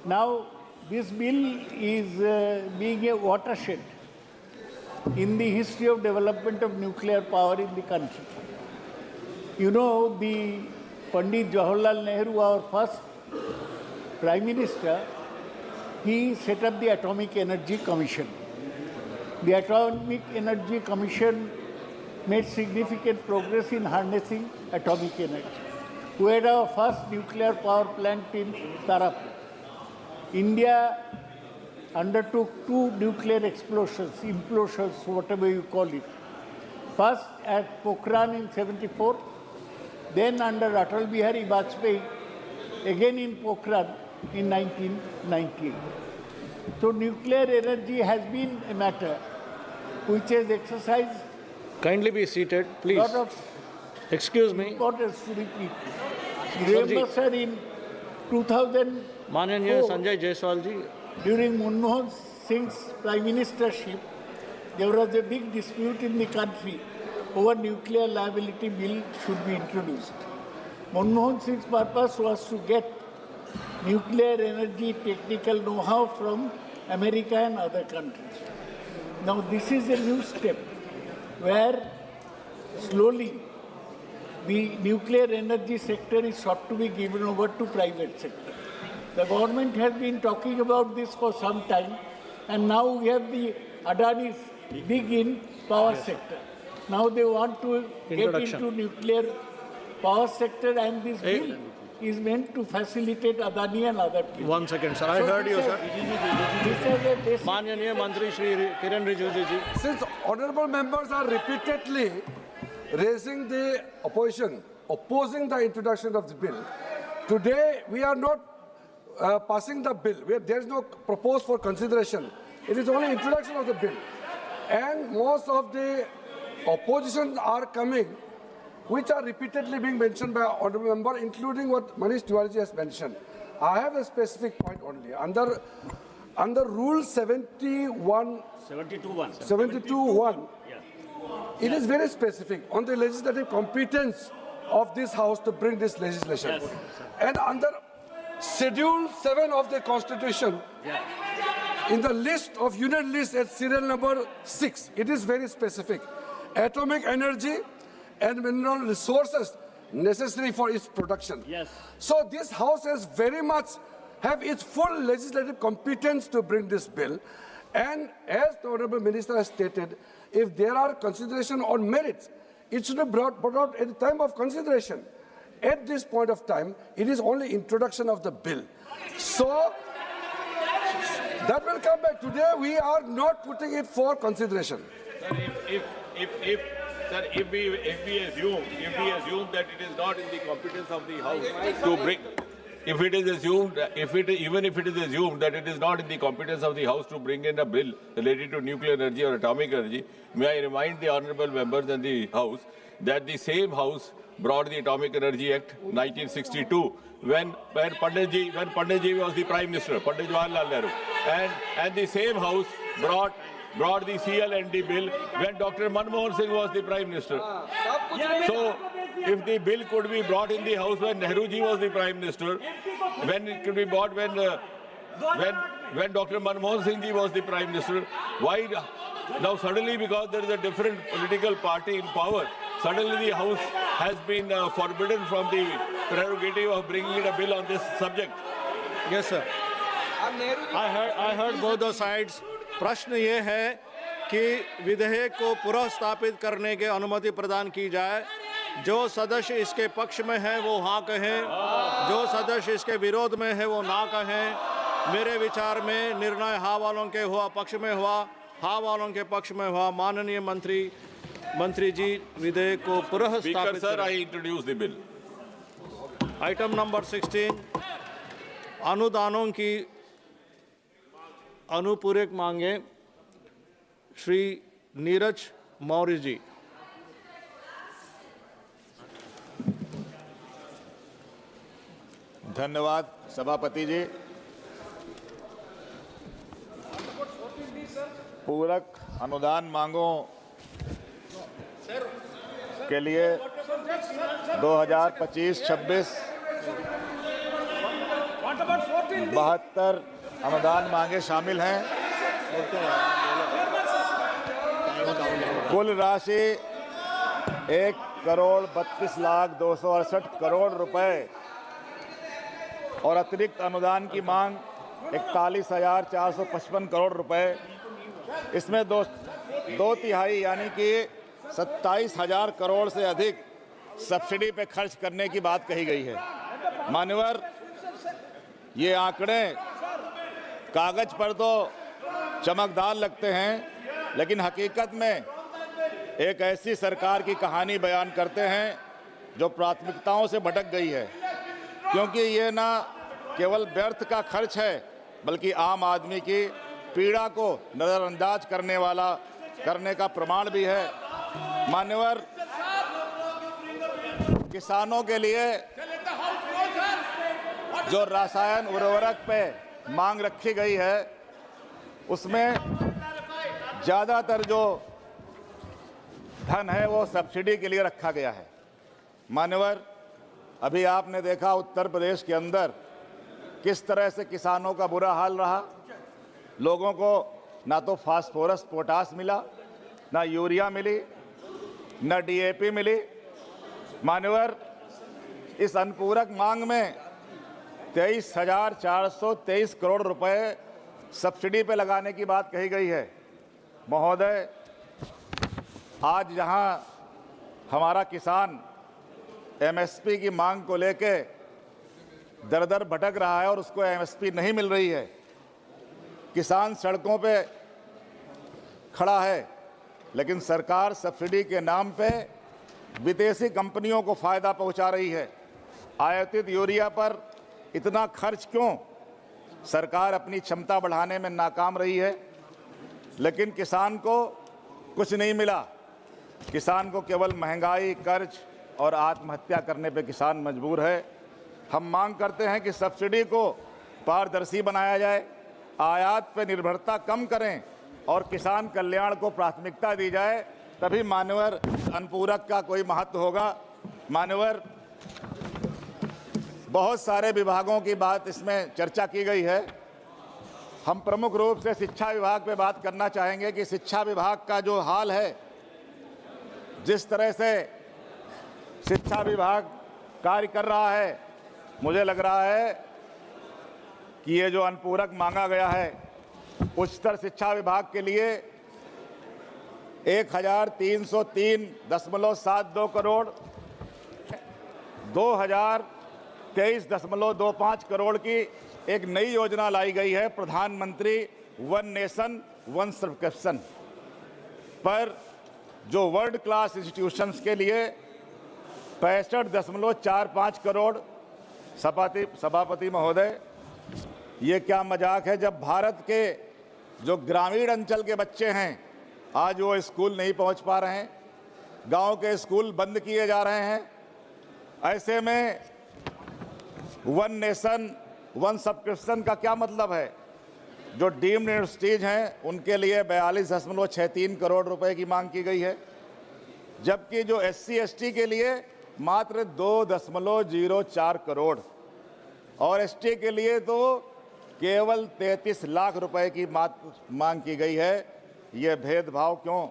Now, this bill is being a watershed in the history of development of nuclear power in the country. You know, the Pandit Jawaharlal Nehru, our first Prime Minister, he set up the Atomic Energy Commission. The Atomic Energy Commission made significant progress in harnessing atomic energy. We had our first nuclear power plant in Tarapur. India undertook 2 nuclear implosions, whatever you call it. First at Pokhran in '74, then under Atal Bihari Vajpayee, again in Pokhran in 1998. So nuclear energy has been a matter which has exercised. Kindly be seated, please. Lot of Excuse me. importance to the people. Remember, sir, in 2000, Mananiya Sanjay Jaiswal ji. During Manmohan Singh's prime ministership, there was a big dispute in the country over nuclear liability bill should be introduced. Manmohan Singh's purpose was to get nuclear energy technical know-how from America and other countries. Now this is a new step where slowly the nuclear energy sector is sought to be given over to private sector. The government has been talking about this for some time, and now we have the Adani's big in power sector. Now they want to get into nuclear power sector, and this bill is meant to facilitate Adani and other people. 1 second, sir. I heard you, sir. Mananiya Mantri Shri Kiran Rijiju ji. Since honorable members are repeatedly raising the opposition, opposing the introduction of the bill, today we are not passing the bill. There is no proposed for consideration. It is only introduction of the bill. And most of the oppositions are coming, which are repeatedly being mentioned by honorable member, including what Manish Tiwari has mentioned. I have a specific point only. Under Rule 72(1), it is very specific on the legislative competence of this House to bring this legislation. Yes. And under Schedule 7 of the Constitution, in the list of unit list at serial number 6, it is very specific. Atomic energy and mineral resources necessary for its production. Yes. So this House has very much have its full legislative competence to bring this bill. And as the Honorable Minister has stated, if there are consideration on merits, it should be brought out at the time of consideration. At this point of time, it is only introduction of the bill. So that will come back. Today we are not putting it for consideration. Sir, if we assume that it is not in the competence of the House to bring, even if it is assumed that it is not in the competence of the House to bring in a bill related to nuclear energy or atomic energy, may I remind the honourable members and the House that the same House brought the Atomic Energy Act 1962 when Panditji was the Prime Minister, Pandit Jawaharlal Nehru, and the same House brought the CLND bill when Dr. Manmohan Singh was the Prime Minister. So, if the bill could be brought in the House when Nehruji was the Prime Minister, when it could be brought when Dr. Manmohan Singh ji was the Prime Minister, why now suddenly, because there is a different political party in power, suddenly the House has been forbidden from the prerogative of bringing in a bill on this subject? Yes, sir. I heard both the sides. प्रश्न ये है कि विधेयक को पुनः करने के अनुमति प्रदान की जाए। जो सदस्य इसके पक्ष में है वो हाँ कहें, जो सदस्य इसके विरोध में है वो ना कहें। मेरे विचार में निर्णय हाँ वालों के हुआ, पक्ष में हुआ, हाँ वालों के पक्ष में हुआ। माननीय मंत्री जी विधेयक को पुनः स्थापित sir, I introduce the bill. Item number 16 अनुदानों की अनुपूरक मांगे, श्री नीरज मौर्य जी। धन्यवाद सभापति जी। पूरक अनुदान मांगों के लिए 2025-26 72 अनुदान मांगे शामिल हैं। कुल राशि 1,32,268 रुपए और अतिरिक्त अनुदान की मांग 41,455 करोड़ रुपए। इसमें दो तिहाई यानी कि 27,000 करोड़ से अधिक सब्सिडी पे खर्च करने की बात कही गई है। मान्यवर, ये आंकड़े कागज पर तो चमकदार लगते हैं, लेकिन हकीकत में एक ऐसी सरकार की कहानी बयान करते हैं जो प्राथमिकताओं से भटक गई है, क्योंकि ये ना केवल व्यर्थ का खर्च है बल्कि आम आदमी की पीड़ा को नज़रअंदाज करने का प्रमाण भी है। मान्यवर, किसानों के लिए जो रसायन उर्वरक पे मांग रखी गई है उसमें ज़्यादातर जो धन है वो सब्सिडी के लिए रखा गया है। मान्यवर, अभी आपने देखा उत्तर प्रदेश के अंदर किस तरह से किसानों का बुरा हाल रहा। लोगों को ना तो फास्फोरस पोटास मिला, ना यूरिया मिली, ना DAP मिली। मान्यवर, इस अनुपूरक मांग में 23,423 करोड़ रुपए सब्सिडी पे लगाने की बात कही गई है। महोदय, आज जहां हमारा किसान एमएसपी की मांग को लेके दर-दर भटक रहा है और उसको एमएसपी नहीं मिल रही है, किसान सड़कों पे खड़ा है, लेकिन सरकार सब्सिडी के नाम पे विदेशी कंपनियों को फायदा पहुंचा रही है। आयातित यूरिया पर इतना खर्च क्यों? सरकार अपनी क्षमता बढ़ाने में नाकाम रही है, लेकिन किसान को कुछ नहीं मिला। किसान को केवल महंगाई, कर्ज और आत्महत्या करने पे किसान मजबूर है। हम मांग करते हैं कि सब्सिडी को पारदर्शी बनाया जाए, आयात पर निर्भरता कम करें और किसान कल्याण को प्राथमिकता दी जाए, तभी मान्यवर अनुपूरक का कोई महत्व होगा। मान्यवर, बहुत सारे विभागों की बात इसमें चर्चा की गई है। हम प्रमुख रूप से शिक्षा विभाग पे बात करना चाहेंगे कि शिक्षा विभाग का जो हाल है, जिस तरह से शिक्षा विभाग कार्य कर रहा है, मुझे लग रहा है कि ये जो अनुपूरक मांगा गया है उच्चतर शिक्षा विभाग के लिए 1,303.72 करोड़, 2,023.25 करोड़ की एक नई योजना लाई गई है, प्रधानमंत्री वन नेशन वन सब्सक्रिप्शन पर, जो वर्ल्ड क्लास इंस्टीट्यूशंस के लिए 65.45 करोड़। सभापति महोदय, ये क्या मजाक है जब भारत के जो ग्रामीण अंचल के बच्चे हैं आज वो स्कूल नहीं पहुंच पा रहे हैं, गांव के स्कूल बंद किए जा रहे हैं। ऐसे में वन नेशन वन सब्सक्रिप्शन का क्या मतलब है? जो डीम्ड यूनिवर्सिटीज हैं उनके लिए 42.63 करोड़ रुपए की मांग की गई है, जबकि जो SC/ST के लिए मात्र 2.04 करोड़ और ST के लिए तो केवल 33 लाख रुपए की मांग की गई है। ये भेदभाव क्यों?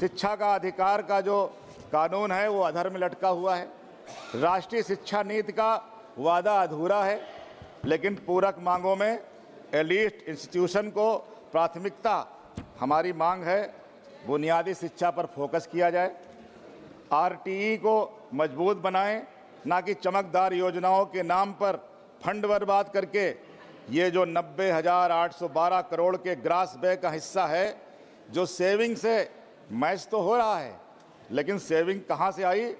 शिक्षा का अधिकार का जो कानून है वो अधर में लटका हुआ है। राष्ट्रीय शिक्षा नीति का वादा अधूरा है, लेकिन पूरक मांगों में एलीट इंस्टीट्यूशन को प्राथमिकता। हमारी मांग है बुनियादी शिक्षा पर फोकस किया जाए, RTE को मजबूत बनाएं, ना कि चमकदार योजनाओं के नाम पर फंड बर्बाद करके ये जो 90,812 करोड़ के ग्रास वे का हिस्सा है, जो सेविंग से मैच तो हो रहा है, लेकिन सेविंग कहाँ से आई?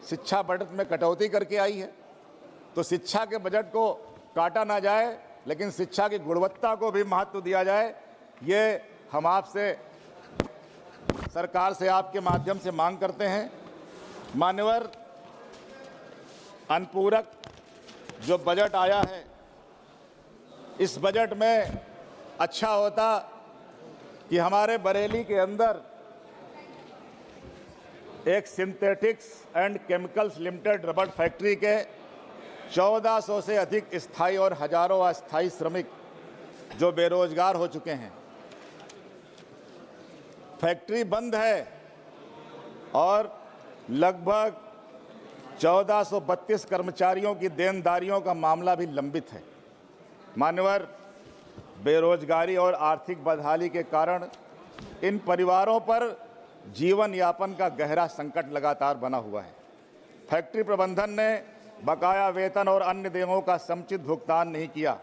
शिक्षा बजट में कटौती करके आई है। तो शिक्षा के बजट को काटा ना जाए, लेकिन शिक्षा की गुणवत्ता को भी महत्व दिया जाए। ये हम आपसे, सरकार से आपके माध्यम से मांग करते हैं। मान्यवर, अनुपूरक जो बजट आया है, इस बजट में अच्छा होता कि हमारे बरेली के अंदर एक सिंथेटिक्स एंड केमिकल्स लिमिटेड रबड़ फैक्ट्री के 1400 से अधिक स्थायी और हजारों अस्थायी श्रमिक जो बेरोजगार हो चुके हैं। फैक्ट्री बंद है और लगभग 1432 कर्मचारियों की देनदारियों का मामला भी लंबित है। मान्यवर, बेरोजगारी और आर्थिक बदहाली के कारण इन परिवारों पर जीवन यापन का गहरा संकट लगातार बना हुआ है। फैक्ट्री प्रबंधन ने बकाया वेतन और अन्य देयों का समुचित भुगतान नहीं किया।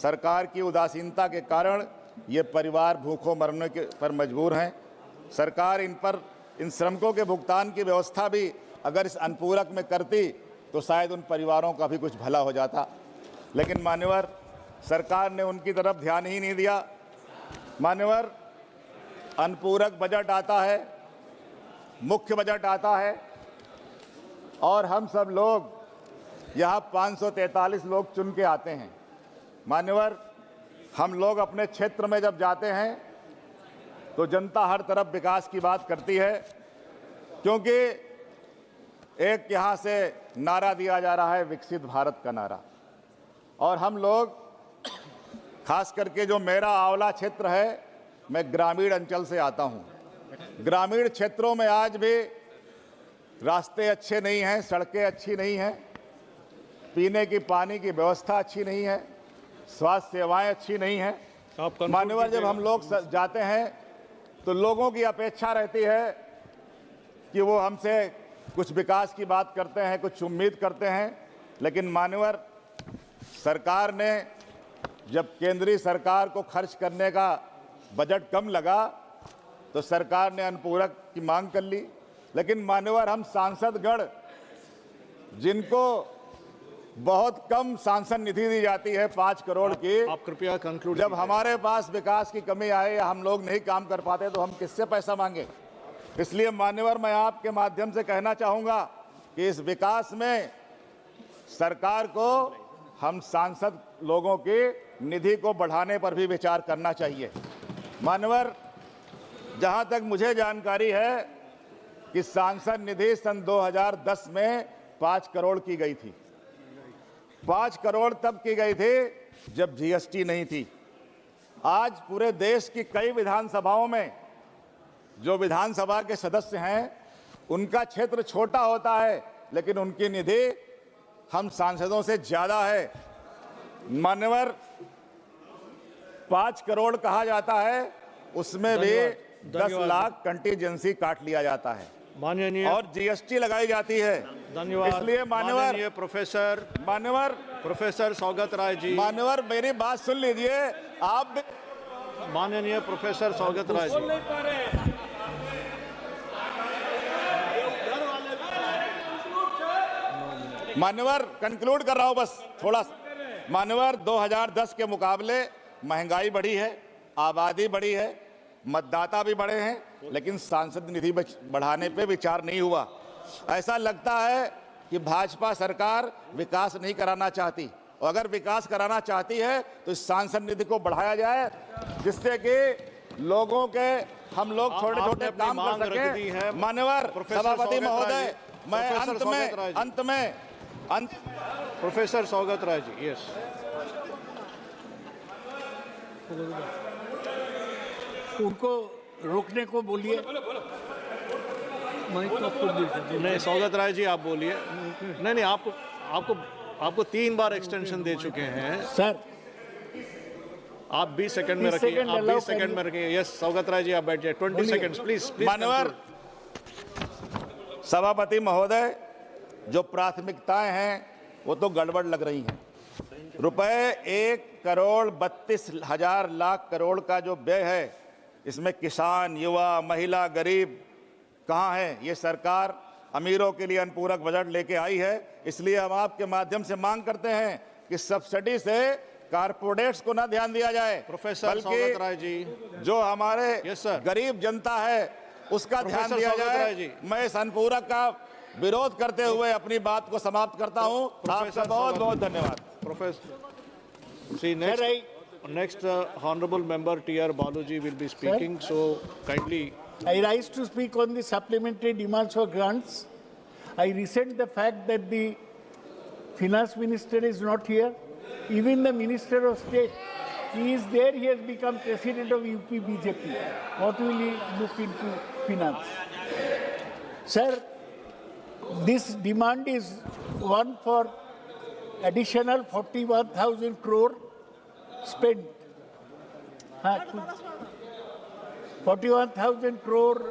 सरकार की उदासीनता के कारण ये परिवार भूखों मरने के पर मजबूर हैं। सरकार इन श्रमिकों के भुगतान की व्यवस्था भी अगर इस अनुपूरक में करती तो शायद उन परिवारों का भी कुछ भला हो जाता, लेकिन मान्यवर, सरकार ने उनकी तरफ ध्यान ही नहीं दिया। मान्यवर, अनुपूरक बजट आता है, मुख्य बजट आता है और हम सब लोग यहाँ 543 लोग चुन के आते हैं। मान्यवर, हम लोग अपने क्षेत्र में जब जाते हैं तो जनता हर तरफ विकास की बात करती है, क्योंकि एक यहाँ से नारा दिया जा रहा है विकसित भारत का नारा, और हम लोग खास करके जो मेरा आंवला क्षेत्र है, मैं ग्रामीण अंचल से आता हूँ। ग्रामीण क्षेत्रों में आज भी रास्ते अच्छे नहीं हैं, सड़कें अच्छी नहीं हैं, पीने की पानी की व्यवस्था अच्छी नहीं है, स्वास्थ्य सेवाएं अच्छी नहीं हैं। मान्यवर, जब हम लोग जाते हैं तो लोगों की अपेक्षा रहती है कि वो हमसे कुछ विकास की बात करते हैं, कुछ उम्मीद करते हैं, लेकिन मान्यवर सरकार ने जब केंद्रीय सरकार को खर्च करने का बजट कम लगा तो सरकार ने अनुपूरक की मांग कर ली। लेकिन मान्यवर हम सांसदगण जिनको बहुत कम सांसद निधि दी जाती है 5 करोड़ की, आप कृपया कंक्लूड। जब हमारे पास विकास की कमी आए या हम लोग नहीं काम कर पाते तो हम किससे पैसा मांगे। इसलिए मान्यवर मैं आपके माध्यम से कहना चाहूँगा कि इस विकास में सरकार को हम सांसद लोगों की निधि को बढ़ाने पर भी विचार करना चाहिए। मान्यवर, जहाँ तक मुझे जानकारी है कि सांसद निधि सन 2010 में 5 करोड़ की गई थी। 5 करोड़ तब की गई थी जब जीएसटी नहीं थी। आज पूरे देश की कई विधानसभाओं में जो विधानसभा के सदस्य हैं उनका क्षेत्र छोटा होता है, लेकिन उनकी निधि हम सांसदों से ज्यादा है। मान्यवर, 5 करोड़ कहा जाता है, उसमें भी 10 लाख कंटीजेंसी काट लिया जाता है माननीय और जीएसटी लगाई जाती है। धन्यवाद। इसलिए मान्यवर प्रोफेसर सौगत राय जी, मान्यवर मेरी बात सुन लीजिए। आप माननीय प्रोफेसर सौगत राय जी, मान्यवर कंक्लूड कर रहा हूं बस थोड़ा। मान्यवर 2010 के मुकाबले महंगाई बढ़ी है, आबादी बढ़ी है, मतदाता भी बढ़े हैं, लेकिन सांसद निधि बढ़ाने पे विचार नहीं हुआ। ऐसा लगता है कि भाजपा सरकार विकास नहीं कराना चाहती, और अगर विकास कराना चाहती है तो इस सांसद निधि को बढ़ाया जाए, जिससे कि लोगों के हम लोग छोटे छोटे काम कर सकें। मान्यवर सभापति महोदय, मैं अंत प्रोफेसर सौगत राय जी, यस। उनको रोकने को बोलिए। नहीं, सौगत राय जी आप बोलिए। नहीं, आपको 3 बार एक्सटेंशन दे चुके हैं सर। आप 20 सेकंड में रखिए, आप 20 सेकंड में रखिए। यस सौगत राय जी आप बैठ जाइए। 20 सेकंड्स प्लीज। मान्यवर सभापति महोदय, जो प्राथमिकताएं हैं वो तो गड़बड़ लग रही हैं। रुपए 1,32,00,000 लाख करोड़ का जो व्यय है, इसमें किसान, युवा, महिला, गरीब कहाँ है? ये सरकार अमीरों के लिए अनुपूरक बजट लेके आई है। इसलिए हम आपके माध्यम से मांग करते हैं कि सब्सिडी से कारपोरेट्स को ना ध्यान दिया जाए, प्रोफेसर सौगत राय जी, जो हमारे गरीब जनता है उसका ध्यान दिया जाए। मैं इस अनुपूरक का विरोध करते हुए अपनी बात को समाप्त करता हूं। आपका बहुत बहुत धन्यवाद। Professor next honorable member T.R. Baluji will be speaking, so kindly. I rise to speak on the supplementary demands for grants. I resent the fact that the finance minister is not here. Even the minister of state, he is there, he has become president of UP BJP. What will he look into finance? Sir, this demand is one for additional 41,000 crore spent. 41,000 crore